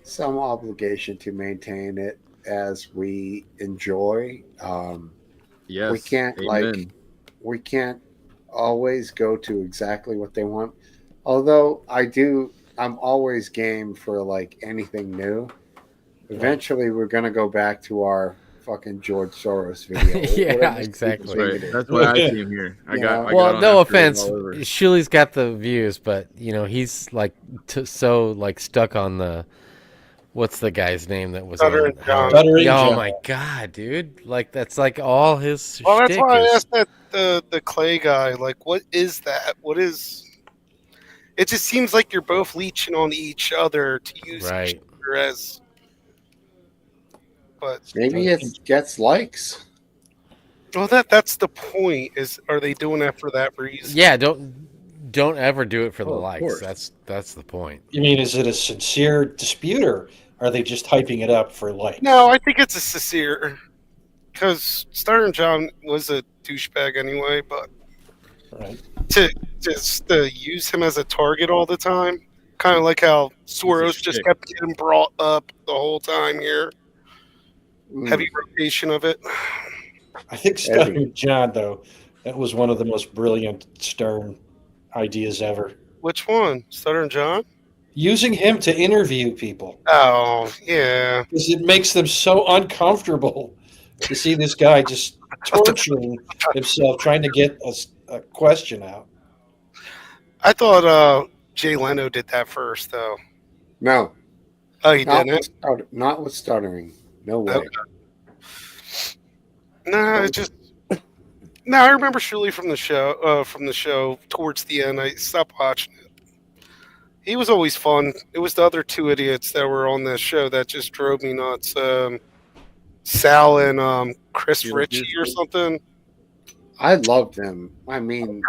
some obligation to maintain it as we enjoy. Yes, we can't amen. we can't always go to exactly what they want. Although I'm always game for like anything new. Eventually, we're gonna go back to our fucking George Soros video. Yeah, Whatever exactly. stupid thing it is. That's why I came here. I got Well, on no after it was offense, all over. Sheely's got the views, but you know he's like so like stuck on the what's the guy's name that was Stuttering on John. Stuttering John. Oh my god, dude! Like that's like all his. Well, that's shtick why I is- asked the Clay guy. Like, what is that? What is? It just seems like you're both leeching on each other to use each other as. But Maybe it gets likes. Well, that's the point. Are they doing that for that reason? Yeah, don't ever do it for the Oh, of likes. course. That's the point. You mean, is it a sincere dispute, or are they just hyping it up for likes? No, I think it's a sincere. Because Stuttering John was a douchebag anyway, but to just use him as a target all the time, kind of like how Soros just shtick. kept getting brought up the whole time here. Heavy rotation of it. I think Stuttering John, though, that was one of the most brilliant Stern ideas ever. Which one? Stuttering John? Using him to interview people. Oh, yeah. Because it makes them so uncomfortable to see this guy just torturing himself, trying to get a question out. I thought Jay Leno did that first, though. No. Oh, he didn't? Not with stuttering. No way. Okay. No, it just. No, I remember Shirley from the show. Towards the end, I stopped watching it. He was always fun. It was the other two idiots that were on that show that just drove me nuts. Sal and Chris Ritchie or something. I loved him. I mean,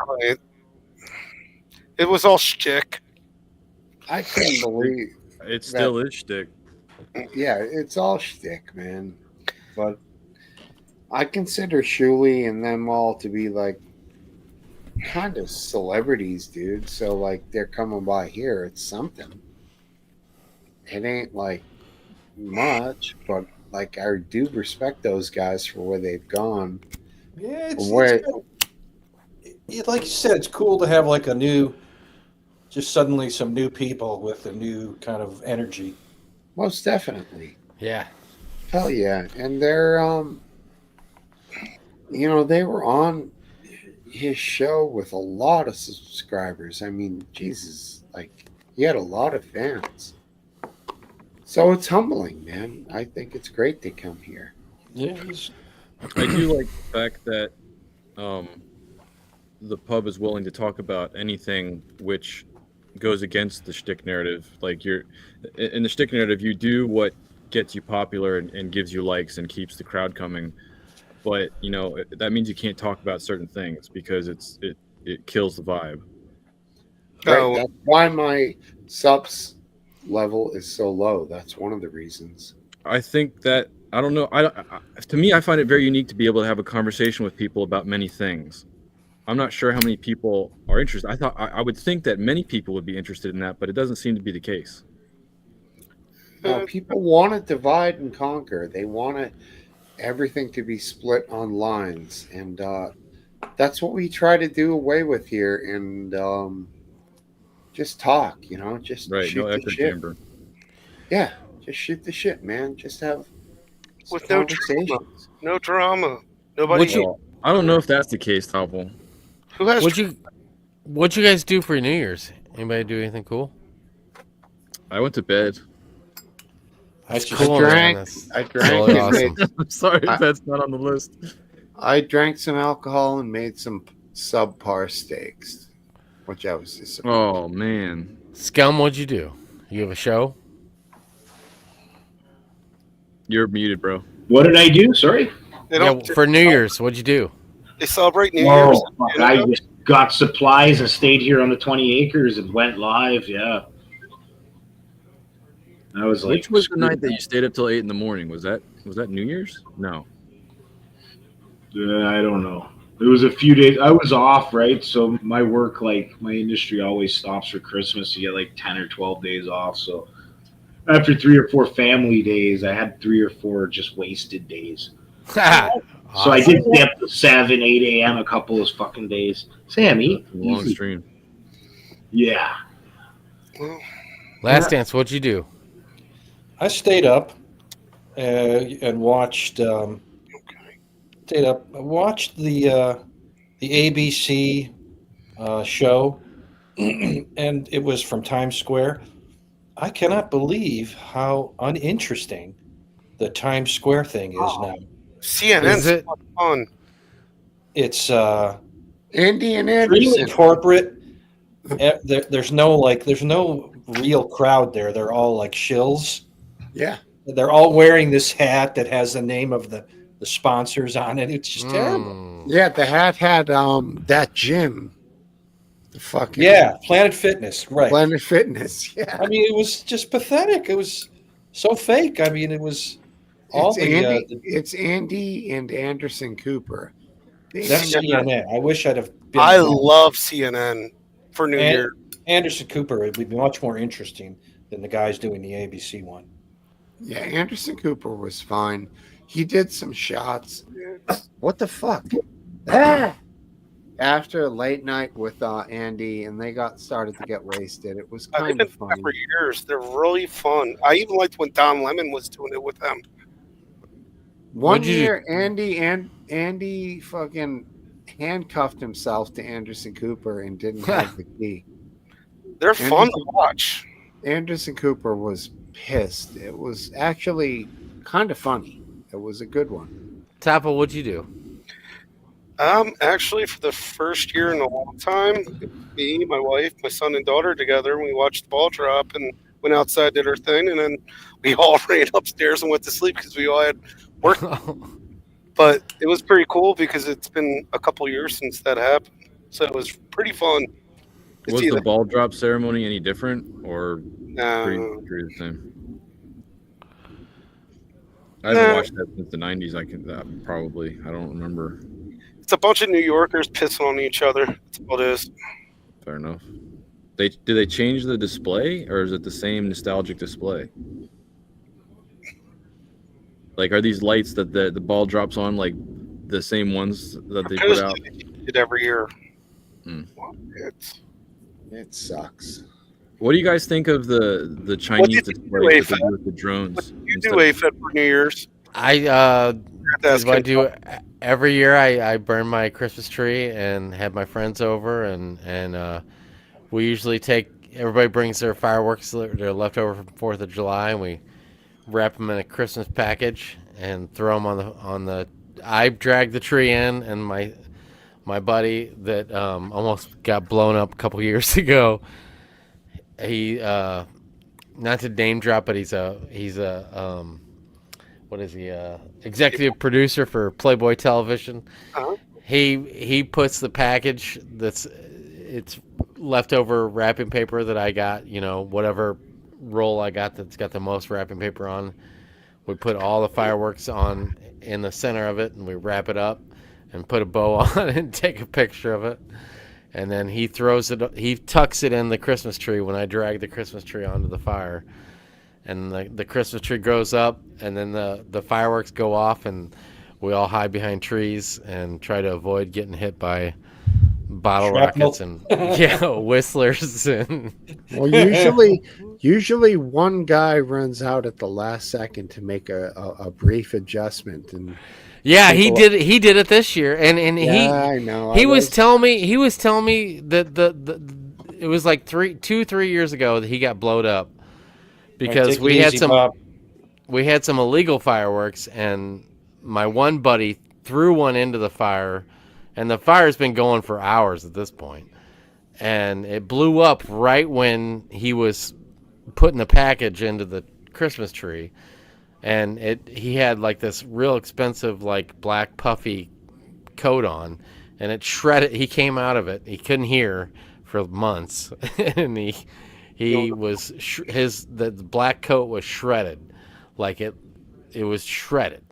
it was all shtick. I couldn't believe it still is shtick. Yeah, it's all shtick, man. But I consider Shuley and them all to be like kind of celebrities, dude. So like they're coming by here, it's something. It ain't like much, but like I do respect those guys for where they've gone. Yeah, like you said, it's cool to have like just suddenly some new people with a new kind of energy. Most definitely. Yeah. Hell yeah. And they're they were on his show with a lot of subscribers. I mean, Jesus, like he had a lot of fans. So it's humbling, man. I think it's great they come here. Yeah. I do like the fact that the pub is willing to talk about anything which goes against the shtick narrative. Like in the shtick narrative, you do what gets you popular and gives you likes and keeps the crowd coming. But that means you can't talk about certain things because it kills the vibe. Right. That's why my subs level is so low. That's one of the reasons. I think that I don't know. To me, I find it very unique to be able to have a conversation with people about many things. I'm not sure how many people are interested. I would think that many people would be interested in that, but it doesn't seem to be the case. Well, people want to divide and conquer. They want everything to be split on lines, and that's what we try to do away with here. And just talk, just Right, shoot no the echo shit. chamber. Yeah, just shoot the shit, man. Just have with no drama. No drama. Nobody. Well, I don't know if that's the case, Topple. Who has? What'd you guys do for your New Year's? Anybody do anything cool? I went to bed. That's cool, man. I drank really and awesome. I'm sorry if that's not on the list. I drank some alcohol and made some subpar steaks, which I was disappointed. Oh man, Scum, what'd you do? You have a show? You're muted, bro. What did I do? Sorry. Yeah, for New Year's, what'd you do? They celebrate New Year's. Fuck, I just got supplies and stayed here on the 20 acres and went live. Yeah. I was like, Which was the night that you stayed up till 8 a.m? Was that New Year's? No. I don't know. It was a few days. I was off, right? So my work, like my industry, always stops for Christmas. You get like 10 or 12 days off. So after 3 or 4 family days, I had 3 or 4 just wasted days. So I did stay up to 7, 8 a.m. a couple of fucking days. Sammy, long stream. Yeah. Last Dance, what'd you do? I stayed up and watched. Stayed up. I watched the ABC show, and it was from Times Square. I cannot believe how uninteresting the Times Square thing is now. CNN's fun. It's Andy and extremely Anderson. corporate. There's no real crowd there. They're all like shills. Yeah. They're all wearing this hat that has the name of the sponsors on it. It's just terrible. Yeah, the hat had that gym. The fucking Planet Fitness, right? Planet Fitness. Yeah. I mean, it was just pathetic. It was so fake. I mean, it was all it's Andy and Anderson Cooper. That's CNN. I wish I'd have been. I love CNN for New Year. Anderson Cooper, it would be much more interesting than the guys doing the ABC one. Yeah, Anderson Cooper was fine. He did some shots. What the fuck? After a late night with Andy, and they started to get wasted. It was kind of funny. For years, they're really fun. I even liked when Don Lemon was doing it with them. One year, Andy fucking handcuffed himself to Anderson Cooper and didn't have the key. They're fun to watch. Anderson Cooper was pissed. It was actually kind of funny. It was a good one. Tappa, what'd you do? Actually, for the first year in a long time, me, my wife, my son, and daughter together, we watched the ball drop and went outside, did our thing, and then we all ran upstairs and went to sleep because we all had work. But it was pretty cool because it's been a couple years since that happened, so it was pretty fun. Was the ball drop ceremony any different, or pretty the same? I haven't watched that since the 90s. I don't remember. It's a bunch of New Yorkers pissing on each other. That's all it is. Fair enough. Do they change the display, or is it the same nostalgic display? Like, are these lights that the ball drops on like the same ones that they put out? It every year. It sucks. What do you guys think of the Chinese displays that they do with the drones? What do you do, AFED, for New Year's? I do every year. I burn my Christmas tree and have my friends over, and we usually everybody brings their fireworks, their leftover from 4th of July, and we wrap them in a Christmas package and throw them on the. I dragged the tree in, and my buddy that almost got blown up a couple years ago. He not to name drop, but he's a what is he? Executive producer for Playboy Television. Uh-huh. He puts the package it's leftover wrapping paper that I got, whatever roll I got that's got the most wrapping paper on. We put all the fireworks on in the center of it, and we wrap it up and put a bow on it and take a picture of it. And then he tucks it in the Christmas tree when I drag the Christmas tree onto the fire. And the Christmas tree goes up, and then the fireworks go off, and we all hide behind trees and try to avoid getting hit by bottle Shrapnel. rockets and whistlers. And Well, usually one guy runs out at the last second to make a brief adjustment, and yeah, he did it this year, and I know. He was telling me that it was like 3 years ago that he got blowed up because we had some illegal fireworks, and my one buddy threw one into the fire, and the fire's been going for hours at this point, and it blew up right when he was putting the package into the Christmas tree. And he had like this real expensive like black puffy coat on, and it shredded. He came out of it. He couldn't hear for months, and the black coat was shredded, like it was shredded.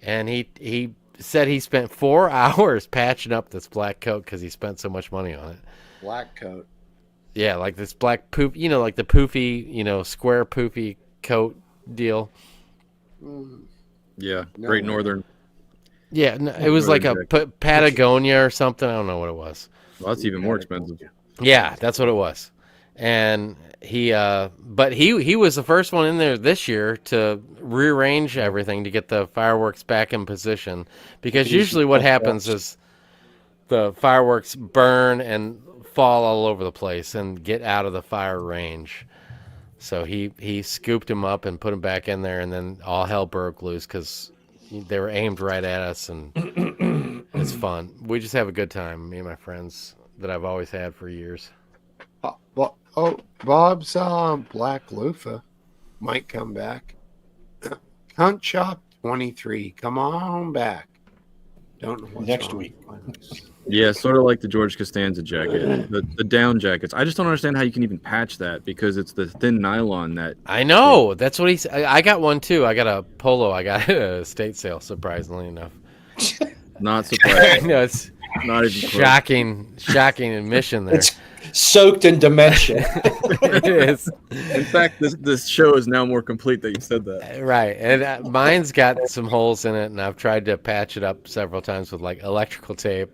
And he said he spent 4 hours patching up this black coat because he spent so much money on it. Black coat. Yeah, like this black poop, like the poofy, square poofy coat deal. Yeah, Great Northern. Yeah, no, it was like a Patagonia or something. I don't know what it was. Well, that's even more expensive. Yeah, that's what it was. And but he was the first one in there this year to rearrange everything to get the fireworks back in position. Because usually what happens is the fireworks burn and fall all over the place and get out of the fire range. So he scooped him up and put him back in there, and then all hell broke loose because they were aimed right at us, and it's fun. We just have a good time, me and my friends that I've always had for years. Bob's black loofah might come back. Hunt Shop 23, come on back. Don't know what's next wrong. week. Yeah, sort of like the George Costanza jacket, the down jackets. I just don't understand how you can even patch that because it's the thin nylon that. I know. That's what he said. I got one too. I got a polo. I got at a estate sale, surprisingly enough. Not surprising. No, it's not even shocking admission there. It's soaked in dementia. It is. In fact, this show is now more complete that you said that. Right, and mine's got some holes in it, and I've tried to patch it up several times with like electrical tape.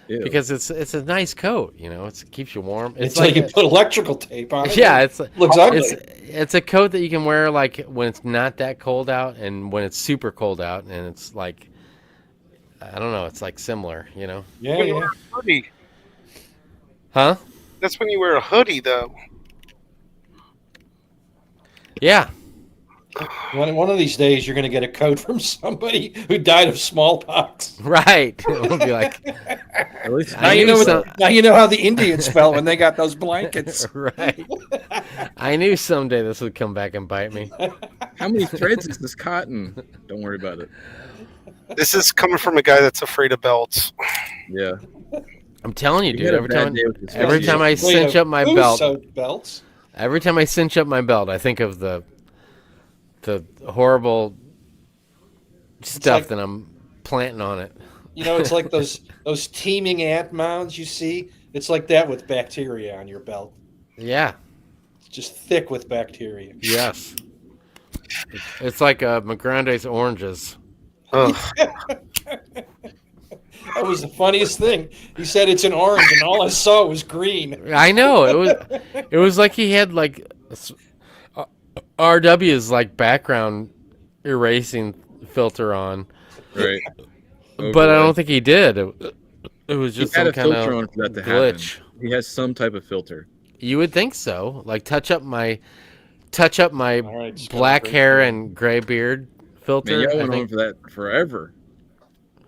Ew. Because it's a nice coat, it keeps you warm. It's like you put electrical tape on it. Yeah, looks ugly. It's a coat that you can wear like when it's not that cold out and when it's super cold out, and it's like, I don't know, it's like similar, Yeah, When you wear a hoodie. Huh? That's when you wear a hoodie, though. Yeah. One of these days, you're going to get a coat from somebody who died of smallpox. Right. It'll be like. At least now you know how the Indians felt when they got those blankets. Right. I knew someday this would come back and bite me. How many threads is this cotton? Don't worry about it. This is coming from a guy that's afraid of belts. Yeah. I'm telling you, You dude. had a Every bad time, day with this every video. time I cinch up my belt, belts. every time I cinch up my belt, I think of the horrible stuff like- that I'm planting on it. It's like those teeming ant mounds you see. It's like that with bacteria on your belt. Yeah. It's just thick with bacteria. Yes. It's like McGrande's oranges. That was the funniest thing. He said it's an orange, and all I saw was green. I know. It was like he had like RW's like background erasing filter on. Right. But I don't think he did. It was just he had some a kind filter of on for that to glitch. happen. He has some type of filter. You would think so. Like touch up my right, black hair and gray beard filter. Man, y'all I went on think. for that forever.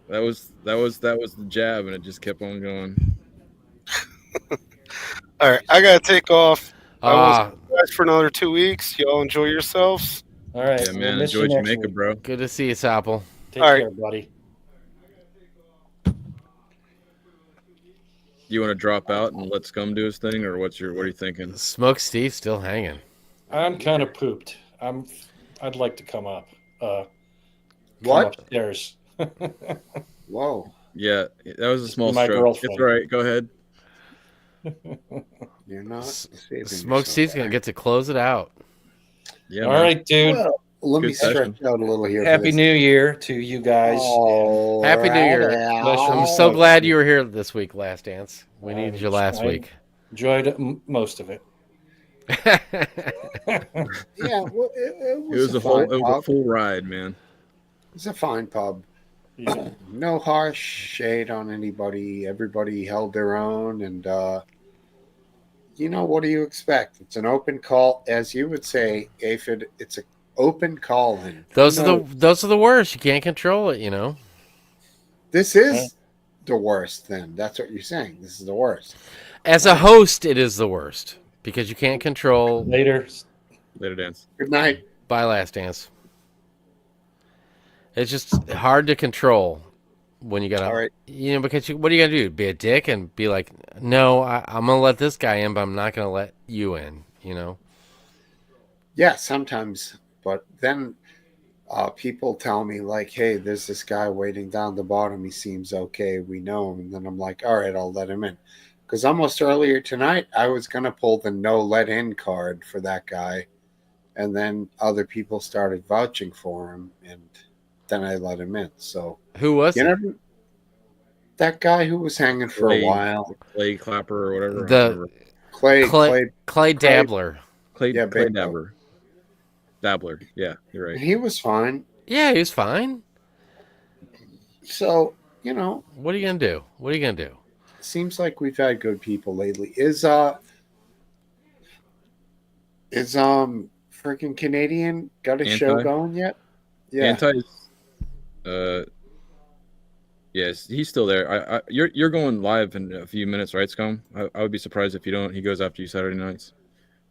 That was the jab, and it just kept on going. All right, I gotta take off. I Ah. will see you guys for another 2 weeks. Y'all enjoy yourselves. All right, Yeah, we'll man. miss you Enjoy next Jamaica, week. bro. Good to see you, Sapple. Take All right. care, buddy. You want to drop out and let Scum do his thing, or what are you thinking? Smokesteve still hanging. I'm kind of pooped. I'd like to come up. Come What? upstairs. Whoa. Yeah, that was a small my stroke. girlfriend. It's all right. Go ahead. You're not saving Smokesteve's gonna get to close it out. Yeah. All right, dude. Well, let me Good session. stretch out a little here. Happy New Year to you guys. Oh, Happy New Year! I'm so glad you were here this week, Last Dance. We needed you last week. Enjoyed most of it. Yeah, well, it was a full ride, man. It's a fine pub. Yeah. No harsh shade on anybody. Everybody held their own, and what do you expect? It's an open call, as you would say, Aphid. It's an open call-in. Those are the worst. You can't control it. This is the worst. Then that's what you're saying. This is the worst. As a host, it is the worst because you can't control. Later, Dance. Good night. Bye, Last Dance. It's just hard to control when you gotta, because what are you gonna do? Be a dick and be like, no, I'm gonna let this guy in, but I'm not gonna let you in. Yeah, sometimes, but then people tell me like, hey, there's this guy waiting down the bottom. He seems okay. We know him, and then I'm like, all right, I'll let him in. Because almost earlier tonight, I was gonna pull the no let in card for that guy, and then other people started vouching for him, and then I let him in. So who was it? That guy who was hanging for a while, Clay Clapper or whatever. Clay Dabbler. Clay Dabbler. Dabbler. Yeah, you're right. He was fine. Yeah, he was fine. So what are you gonna do? What are you gonna do? Seems like we've had good people lately. Is freaking Canadian got a show going yet? Yeah. Yes, he's still there. You're going live in a few minutes, right, Scum? I would be surprised if you don't. He goes after you Saturday nights.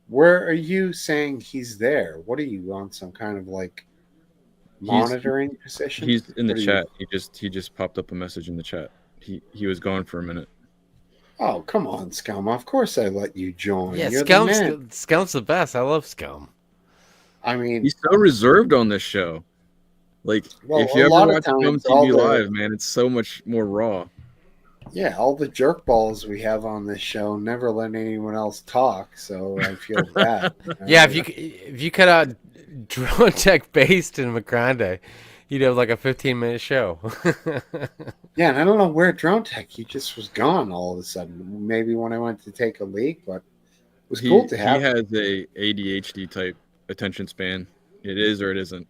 Where are you saying he's there? What are you on, some kind of like monitoring position? He's in the chat. He just popped up a message in the chat. He was gone for a minute. Oh, come on, Scum. Of course I let you join. Yeah, You're Scum's the best. I love Scum. I mean, he's so reserved on this show. Like, if you ever watch Scum TV live, man, it's so much more raw. Yeah, all the jerk balls we have on this show never let anyone else talk, so I feel bad. Yeah, if you cut out Drone Tech based in McCrande, you'd have like a 15-minute show. Yeah, and I don't know where Drone Tech, he just was gone all of a sudden. Maybe when I went to take a leak, but it was cool to have. He has a ADHD type attention span. It is or it isn't.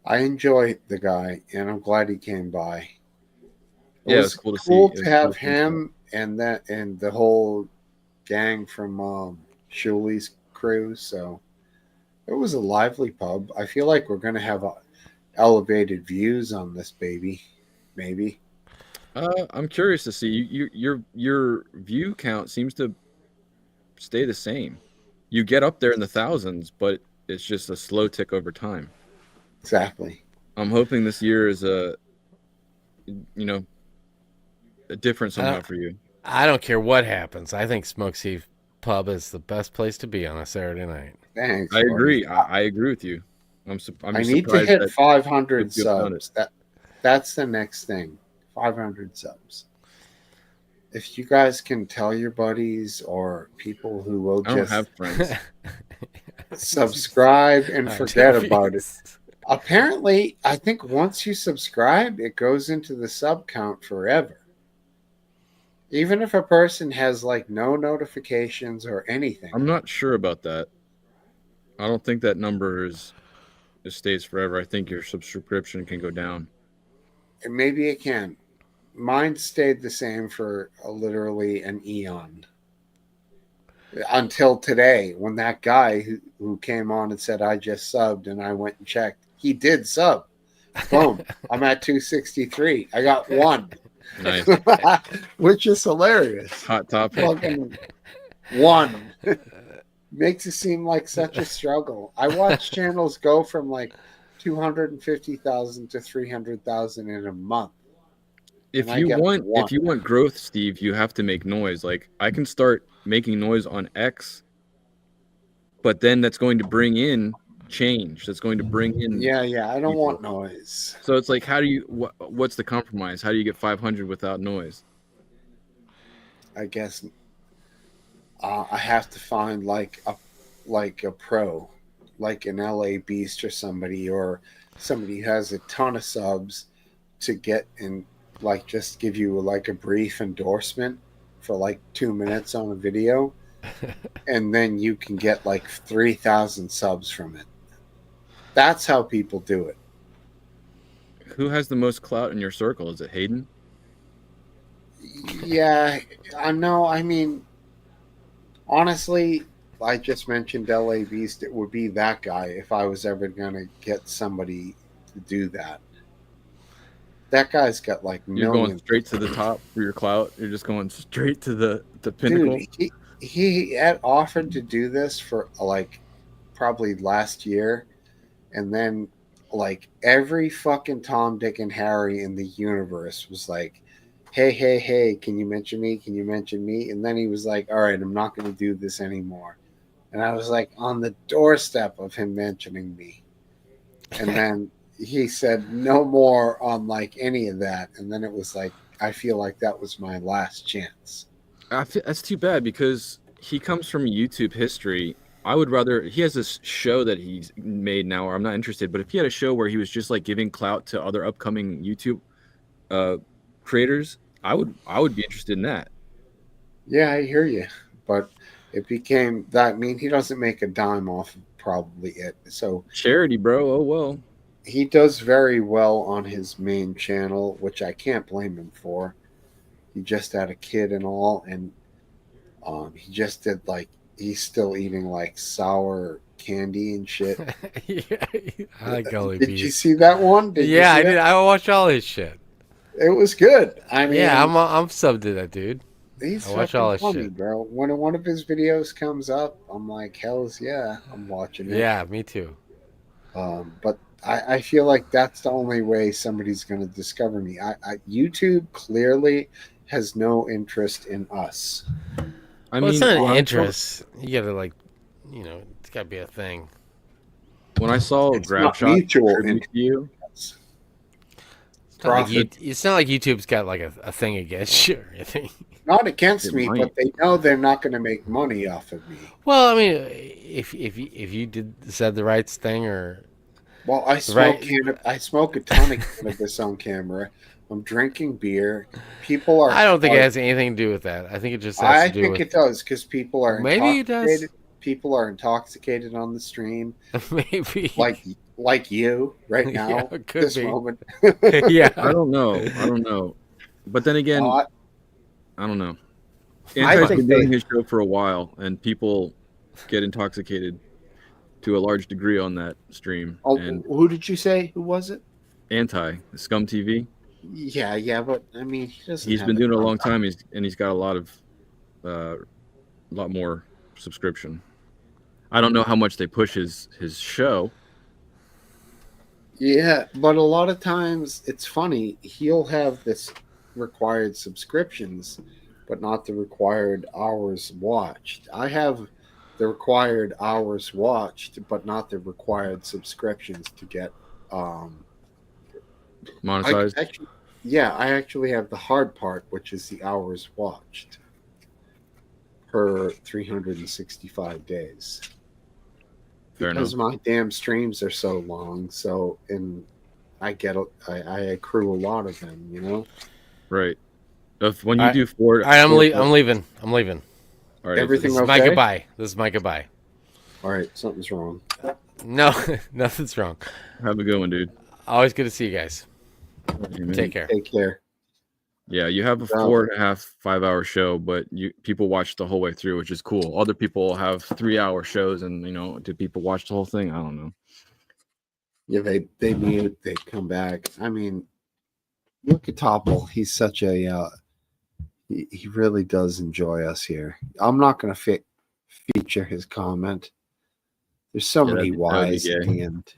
I enjoy the guy, and I'm glad he came by. It was cool to cool see. to have him and the whole gang from Shuli's crew. So it was a lively pub. I feel like we're going to have elevated views on this baby. Maybe. I'm curious to see your view count seems to stay the same. You get up there in the thousands, but it's just a slow tick over time. Exactly. I'm hoping this year is a different somehow for you. I don't care what happens. I think Smokesteve Pub is the best place to be on a Saturday night. Thanks. I agree. I agree with you. I need to hit 500 subs. That's the next thing. 500 subs. If you guys can tell your buddies or people who will just have friends. subscribe and forget about it. Apparently, I think once you subscribe, it goes into the sub count forever. Even if a person has like no notifications or anything. I'm not sure about that. I don't think that number it stays forever. I think your subscription can go down. And maybe it can. Mine stayed the same for literally an eon. Until today, when that guy who came on and said, I just subbed, and I went and checked. He did sub. Boom. I'm at 263. I got one. Nice. Which is hilarious. Hot topic. Fucking one. Makes it seem like such a struggle. I watch channels go from like 250,000 to 300,000 in a month. If you want growth, Steve, you have to make noise. Like I can start making noise on X but then that's going to bring in change. That's going to bring in Yeah, I don't people. want noise. So it's like, how do you what's the compromise? How do you get 500 without noise? I guess I have to find like a pro, like an LA Beast or somebody who has a ton of subs to get in, like just give you like a brief endorsement for like 2 minutes on a video, and then you can get like 3,000 subs from it. That's how people do it. Who has the most clout in your circle? Is it Hayden? Yeah, I know. I mean, honestly, I just mentioned LA Beast. It would be that guy if I was ever going to get somebody to do that. That guy's got like You're millions. going straight to the top for your clout. You're just going straight to the pinnacle. Dude, he had offered to do this for like probably last year, and then like every fucking Tom, Dick, and Harry in the universe was like, hey, can you mention me? Can you mention me? And then he was like, all right, I'm not going to do this anymore. And I was like on the doorstep of him mentioning me. And then he said no more on like any of that. And then it was like, I feel like that was my last chance. That's too bad because he comes from YouTube history. I would rather, he has this show that he's made now where I'm not interested, but if he had a show where he was just like giving clout to other upcoming YouTube creators, I would be interested in that. Yeah, I hear you. But it became that. I mean, he doesn't make a dime off of probably it. So charity, bro. Oh, well. He does very well on his main channel, which I can't blame him for. He just had a kid and all, and he just did like, he's still eating like sour candy and shit. Yeah, I like LA Did Beast. you see that one? Yeah, I did. I watch all his shit. It was good. I mean, yeah, I'm subbed to that dude. He's I watch all his funny, shit, bro. When one of his videos comes up, I'm like, hell's yeah, I'm watching it. Yeah, me too. But I feel like that's the only way somebody's going to discover me. YouTube clearly has no interest in us. I mean, it's not an interest. You gotta like, it's gotta be a thing. When I saw Grab Shot tribute to you, it's not like YouTube's got like a thing against you or anything. Not against me, but they know they're not going to make money off of me. Well, I mean, if you said the right thing or I smoke a ton of cannabis on camera. I'm drinking beer. People are. I don't think it has anything to do with that. I think it just has to do with. I think it does because people are. Maybe it does. People are intoxicated on the stream. Maybe like you right now. Yeah, this moment. Yeah, I don't know. But then again, I don't know. Anti's been doing his show for a while, and people get intoxicated to a large degree on that stream. Oh, and who did you say? Who was it? Anti Scum TV. Yeah, but I mean, he's been doing it a long time. He's got a lot more subscription. I don't know how much they push his show. Yeah, but a lot of times it's funny. He'll have this required subscriptions, but not the required hours watched. I have the required hours watched, but not the required subscriptions to get monetized. I actually have the hard part, which is the hours watched per 365 days. Fair because enough. my damn streams are so long, I accrue a lot of them, Right. When you do 4, I'm leaving. All right. Everything this is my goodbye. This is my goodbye. All right, something's wrong. No, nothing's wrong. Have a good one, dude. Always good to see you guys. Take care. Take care. Yeah, you have a 4.5, 5-hour show, but people watch the whole way through, which is cool. Other people have 3-hour shows, and did people watch the whole thing? I don't know. Yeah, they mute, they come back. I mean, look at Topple. He's such a he really does enjoy us here. I'm not going to feature his comment. There's so many whys at the end.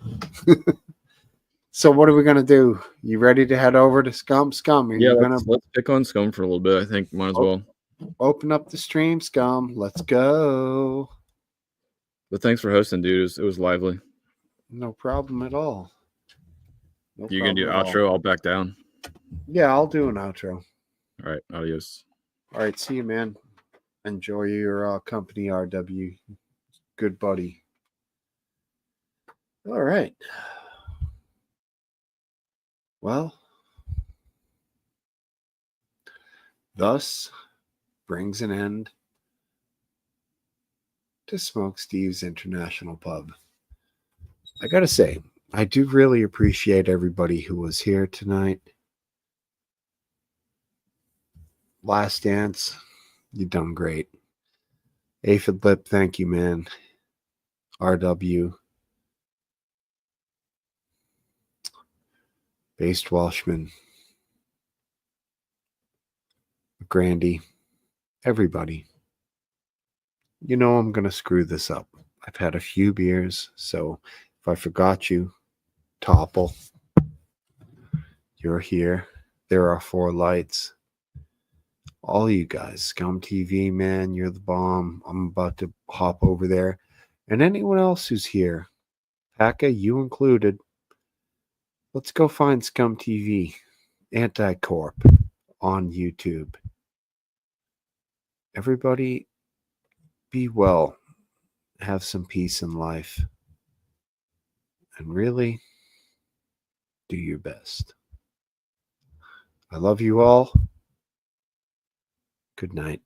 So what are we going to do? You ready to head over to Scum? Yeah, let's pick on Scum for a little bit. I think might as well. Open up the stream, Scum. Let's go. But thanks for hosting, dude. It was lively. No problem at all. No You gonna do problem at outro? all. I'll back down. Yeah, I'll do an outro. All right, adios. All right, see you, man. Enjoy your company, RW. Good buddy. All right. Well, thus brings an end to Smokesteve's International Pub. I gotta say, I do really appreciate everybody who was here tonight. Last Dance, you done great. Aphid Lip, thank you, man. RW. Based Walshman. Grandy. Everybody. You know I'm going to screw this up. I've had a few beers, so if I forgot you, Topple, you're here. There are 4 lights. All you guys, Scum TV, man, you're the bomb. I'm about to hop over there. And anyone else who's here, Paka, you included, let's go find Scum TV, Anti-Corp, on YouTube. Everybody, be well. Have some peace in life. And really, do your best. I love you all. Good night.